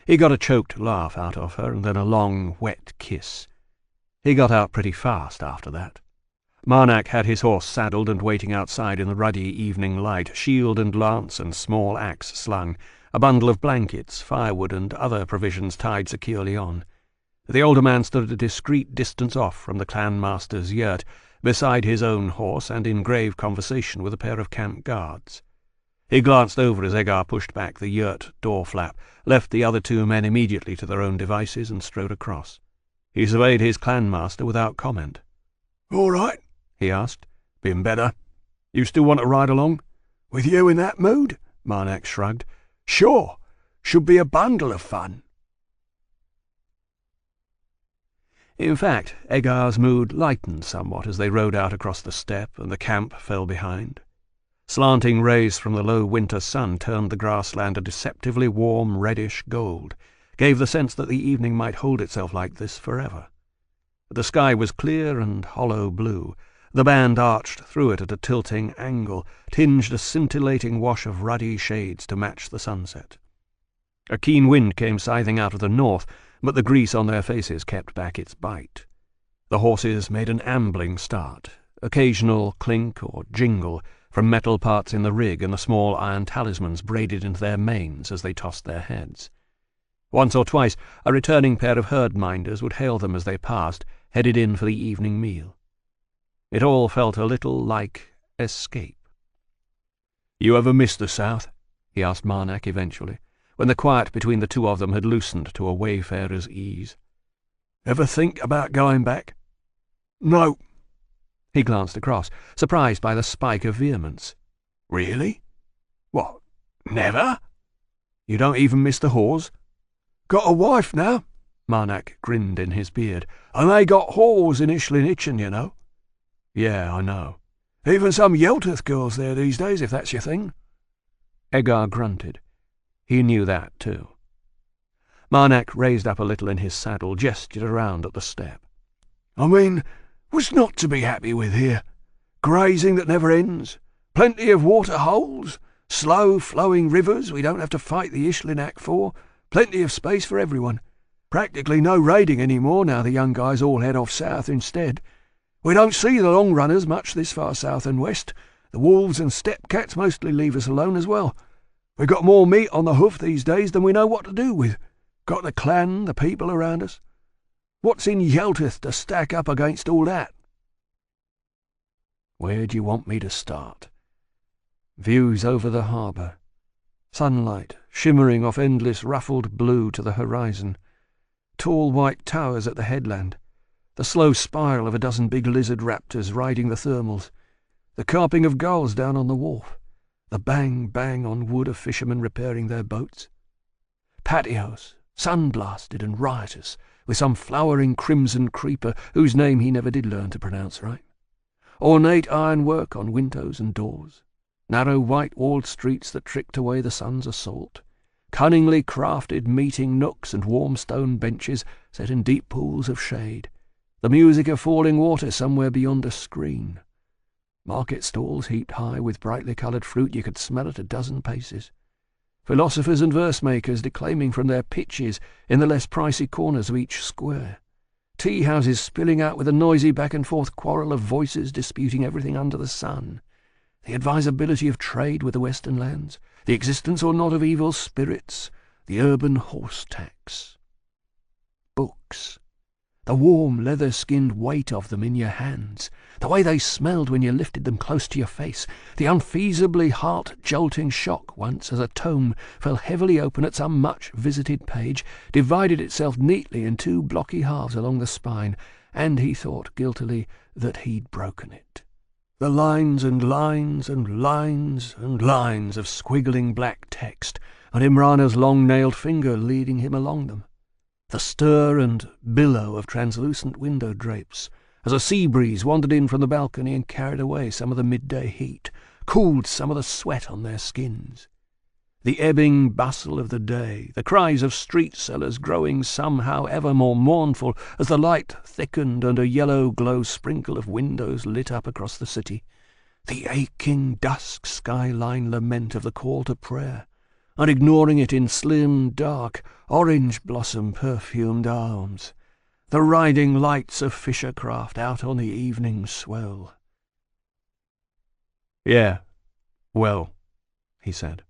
He got a choked laugh out of her, and then a long, wet kiss. He got out pretty fast after that. Marnak had his horse saddled and waiting outside in the ruddy evening light, shield and lance and small axe slung, a bundle of blankets, firewood, and other provisions tied securely on. The older man stood at a discreet distance off from the clan master's yurt, beside his own horse and in grave conversation with a pair of camp guards. He glanced over as Egar pushed back the yurt door flap, left the other two men immediately to their own devices, and strode across. He surveyed his clan master without comment.
"All right?" he asked.
"Been better. You still want to ride along?"
"With you in that mood?" Marnak shrugged. "Sure. Should be a bundle of fun."
In fact, Egar's mood lightened somewhat as they rode out across the steppe and the camp fell behind. Slanting rays from the low winter sun turned the grassland a deceptively warm reddish gold, gave the sense that the evening might hold itself like this forever. The sky was clear and hollow blue. The band arched through it at a tilting angle, tinged a scintillating wash of ruddy shades to match the sunset. A keen wind came scything out of the north, but the grease on their faces kept back its bite. The horses made an ambling start, occasional clink or jingle from metal parts in the rig and the small iron talismans braided into their manes as they tossed their heads. Once or twice a returning pair of herd-minders would hail them as they passed, headed in for the evening meal. It all felt a little like escape.
"You ever miss the South?"
he asked Marnak eventually, when the quiet between the two of them had loosened to a wayfarer's ease.
"Ever think about going back?" "No."
He glanced across, surprised by the spike of vehemence.
"Really? What, never?
You don't even miss the whores?"
"Got a wife now." Marnak grinned in his beard. "And they got whores in Ishlinitchin, you know."
"Yeah, I know.
Even some Yeltith girls there these days, if that's your thing."
Egar grunted. He knew that, too. Marnak raised up a little in his saddle, gestured around at the steppe.
"I mean, what's not to be happy with here? Grazing that never ends, plenty of water holes, slow-flowing rivers we don't have to fight the Ishlinak for, plenty of space for everyone. Practically no raiding any more now the young guys all head off south instead. We don't see the long runners much this far south and west. The wolves and steppe cats mostly leave us alone as well. We've got more meat on the hoof these days than we know what to do with. Got the clan, the people around us. What's in Yeltith to stack up against all that?"
"Where do you want me to start?" Views over the harbour. Sunlight shimmering off endless ruffled blue to the horizon. Tall white towers at the headland. The slow spiral of a dozen big lizard raptors riding the thermals. The carping of gulls down on the wharf. The bang-bang on wood of fishermen repairing their boats. Patios, sun-blasted and riotous, with some flowering crimson creeper whose name he never did learn to pronounce right. Ornate ironwork on windows and doors. Narrow white-walled streets that tricked away the sun's assault. Cunningly crafted meeting nooks and warm stone benches set in deep pools of shade. The music of falling water somewhere beyond a screen. Market stalls heaped high with brightly coloured fruit you could smell at a dozen paces. Philosophers and verse-makers declaiming from their pitches in the less pricey corners of each square. Tea-houses spilling out with a noisy back-and-forth quarrel of voices disputing everything under the sun. The advisability of trade with the western lands, the existence or not of evil spirits, the urban horse tax. Books. The warm, leather-skinned weight of them in your hands, the way they smelled when you lifted them close to your face, the unfeasibly heart-jolting shock once as a tome fell heavily open at some much-visited page, divided itself neatly in two blocky halves along the spine, and he thought guiltily that he'd broken it. The lines and lines and lines and lines of squiggling black text, and Imrana's long-nailed finger leading him along them. The stir and billow of translucent window drapes, as a sea breeze wandered in from the balcony and carried away some of the midday heat, cooled some of the sweat on their skins. The ebbing bustle of the day, the cries of street sellers growing somehow ever more mournful as the light thickened and a yellow glow sprinkle of windows lit up across the city, the aching dusk skyline lament of the call to prayer, and ignoring it in slim, dark, orange blossom perfumed arms, the riding lights of fisher craft out on the evening swell.
"Yeah, well," he said.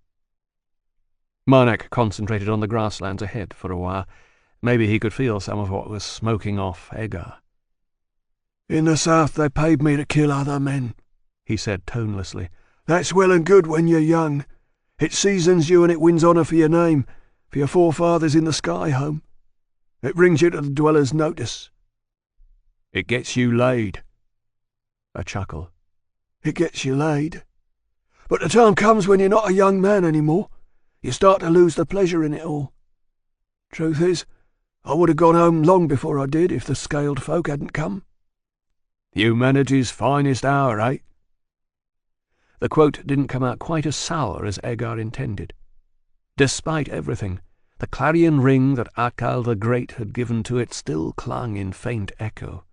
Marnak concentrated on the grasslands ahead for a while. Maybe he could feel some of what was smoking off Edgar.
"In the south they paid me to kill other men," he said tonelessly. "That's well and good when you're young. It seasons you and it wins honour for your name, for your forefathers in the sky home. It brings you to the dweller's notice. It gets you laid."
A chuckle.
"It gets you laid. But the time comes when you're not a young man any more. You start to lose the pleasure in it all. Truth is, I would have gone home long before I did if the scaled folk hadn't come."
"Humanity's finest hour, eh?"
The quote didn't come out quite as sour as Edgar intended. Despite everything, the clarion ring that Akal the Great had given to it still clung in faint echo.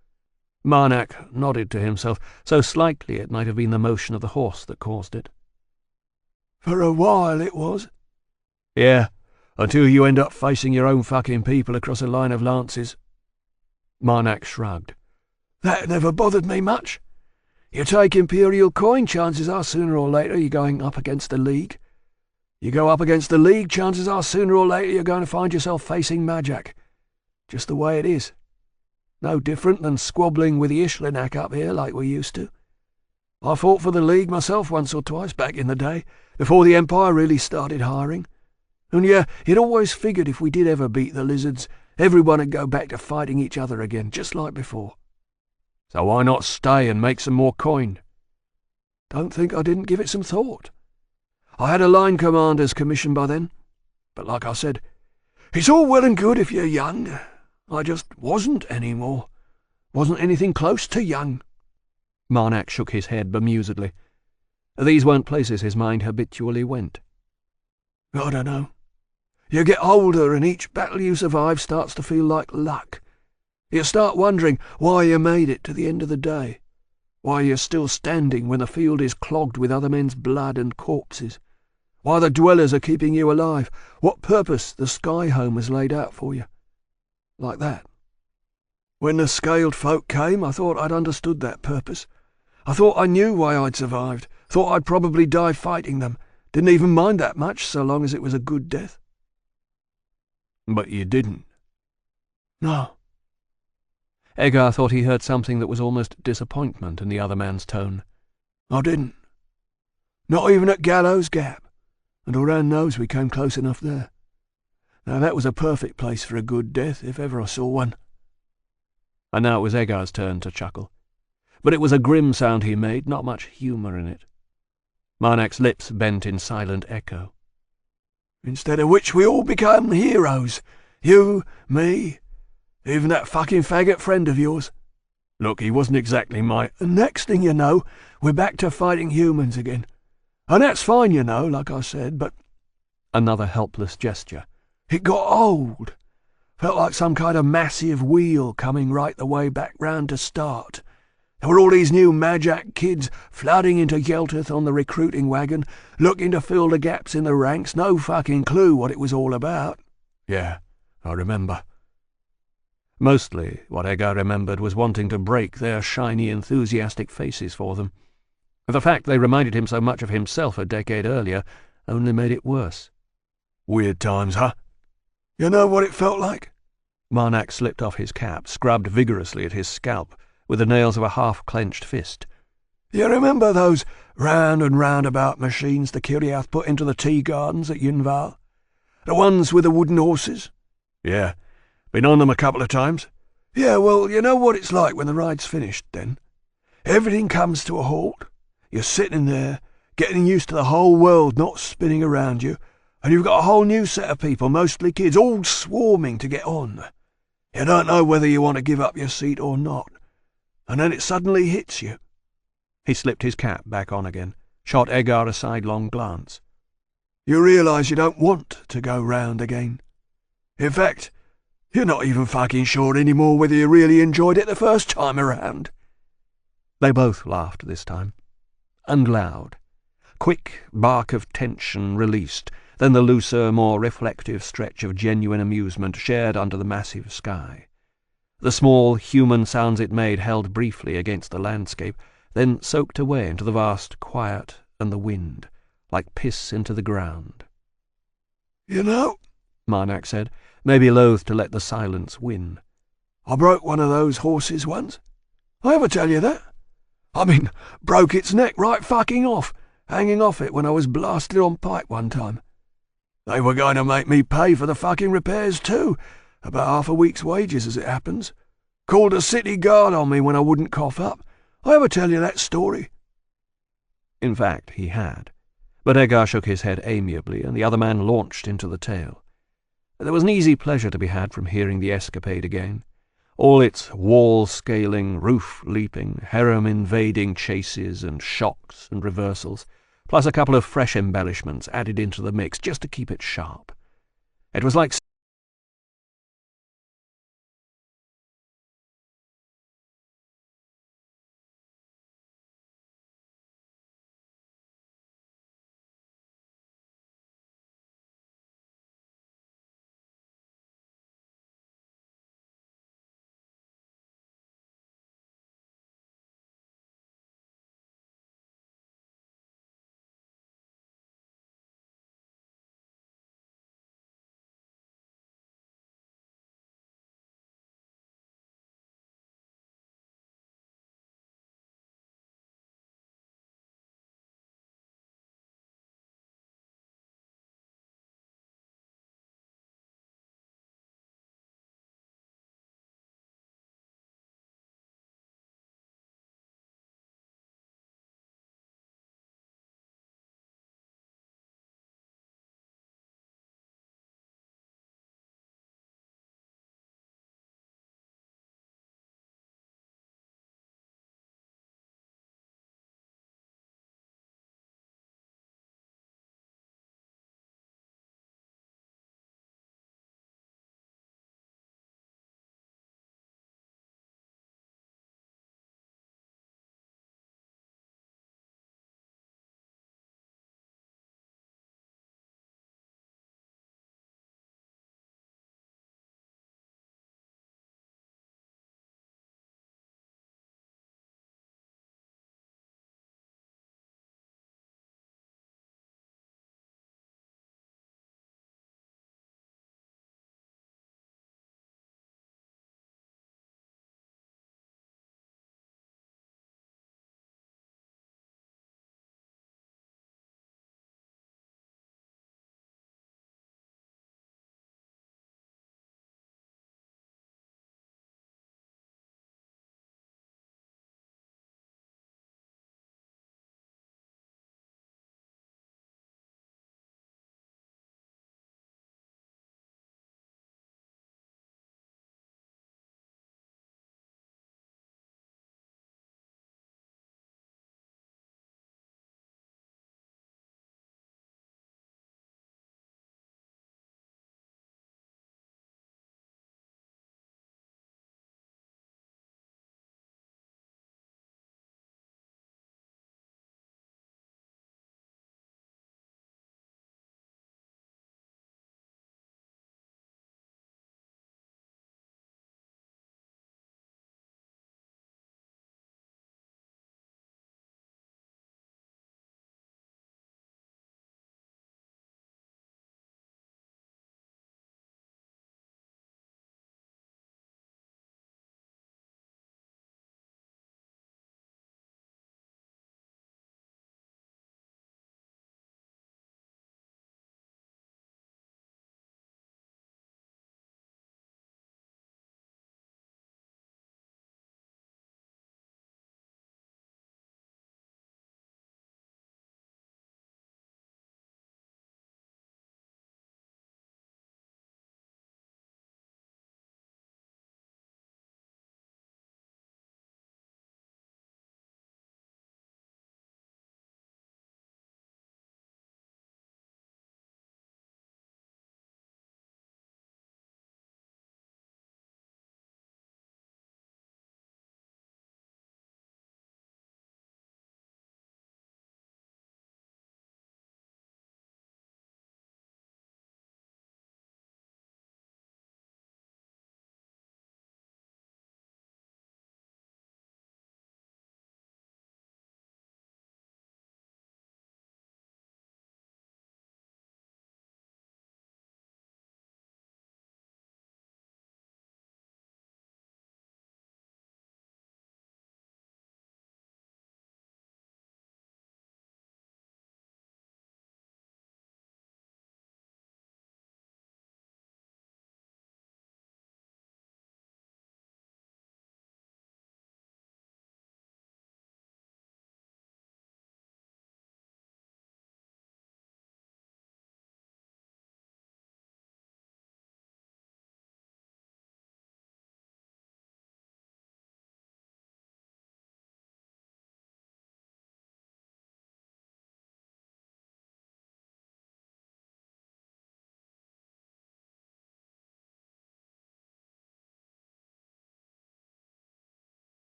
Marnak nodded to himself, so slightly it might have been the motion of the horse that caused it.
"For a while it was."
"Yeah, until you end up facing your own fucking people across a line of lances."
Marnak shrugged.
"That never bothered me much. You take Imperial coin, chances are sooner or later you're going up against the League. You go up against the League, chances are sooner or later you're going to find yourself facing Majak. Just the way it is. No different than squabbling with the Ishlinak up here like we used to. I fought for the League myself once or twice back in the day, before the Empire really started hiring. And yeah, it always figured if we did ever beat the lizards, everyone would go back to fighting each other again, just like before."
"So why not stay and make some more coin?"
"Don't think I didn't give it some thought. I had a line commander's commission by then. But like I said, it's all well and good if you're young. I just wasn't anymore. Wasn't anything close to young."
Marnak shook his head bemusedly. These weren't places his mind habitually went.
"I don't know. You get older and each battle you survive starts to feel like luck. You start wondering why you made it to the end of the day, why you're still standing when the field is clogged with other men's blood and corpses, why the dwellers are keeping you alive, what purpose the sky home has laid out for you. Like that. When the scaled folk came, I thought I'd understood that purpose. I thought I knew why I'd survived, thought I'd probably die fighting them, didn't even mind that much so long as it was a good death."
"But you didn't."
"No."
Edgar thought he heard something that was almost disappointment in the other man's tone.
"I didn't. Not even at Gallows Gap, and Oran knows we came close enough there. Now that was a perfect place for a good death, if ever I saw one."
And now it was Edgar's turn to chuckle. But it was a grim sound he made, not much humour in it. Marnak's lips bent in silent echo.
"Instead of which we all become heroes. You, me, even that fucking faggot friend of yours. Look, he wasn't exactly my... And next thing you know, we're back to fighting humans again. And that's fine, you know, like I said, but..."
Another helpless gesture.
"It got old. Felt like some kind of massive wheel coming right the way back round to start. There were all these new Majak kids flooding into Yeltith on the recruiting wagon, looking to fill the gaps in the ranks, no fucking clue what it was all about."
"Yeah, I remember."
Mostly, what Edgar remembered was wanting to break their shiny, enthusiastic faces for them. The fact they reminded him so much of himself a decade earlier only made it worse.
"Weird times, huh?"
"You know what it felt like?"
Marnak slipped off his cap, scrubbed vigorously at his scalp with the nails of a half-clenched fist.
"You remember those round and roundabout machines the Kiriath put into the tea gardens at Yunval? The ones with the wooden horses?"
"Yeah, been on them a couple of times."
"Yeah, well, you know what it's like when the ride's finished, then? Everything comes to a halt. You're sitting there, getting used to the whole world not spinning around you, and you've got a whole new set of people, mostly kids, all swarming to get on. You don't know whether you want to give up your seat or not. and then it suddenly hits you.
He slipped his cap back on again, shot Edgar a sidelong glance.
You realise you don't want to go round again. In fact, you're not even fucking sure anymore whether you really enjoyed it the first time around.
They both laughed this time, and loud. Quick bark of tension released, then the looser, more reflective stretch of genuine amusement shared under the massive sky. The small human sounds it made held briefly against the landscape, then soaked away into the vast quiet and the wind, like piss into the ground.
You know,
Marnak said, maybe loath to let the silence win,
I broke one of those horses once. I ever tell you that? I mean, broke its neck right fucking off, hanging off it when I was blasted on pipe one time. They were going to make me pay for the fucking repairs too, about half a week's wages as it happens. Called a city guard on me when I wouldn't cough up. I ever tell you that story?
In fact, he had. But Edgar shook his head amiably, and the other man launched into the tale. There was an easy pleasure to be had from hearing the escapade again. All its wall-scaling, roof-leaping, harem-invading chases and shocks and reversals, plus a couple of fresh embellishments added into the mix just to keep it sharp. It was like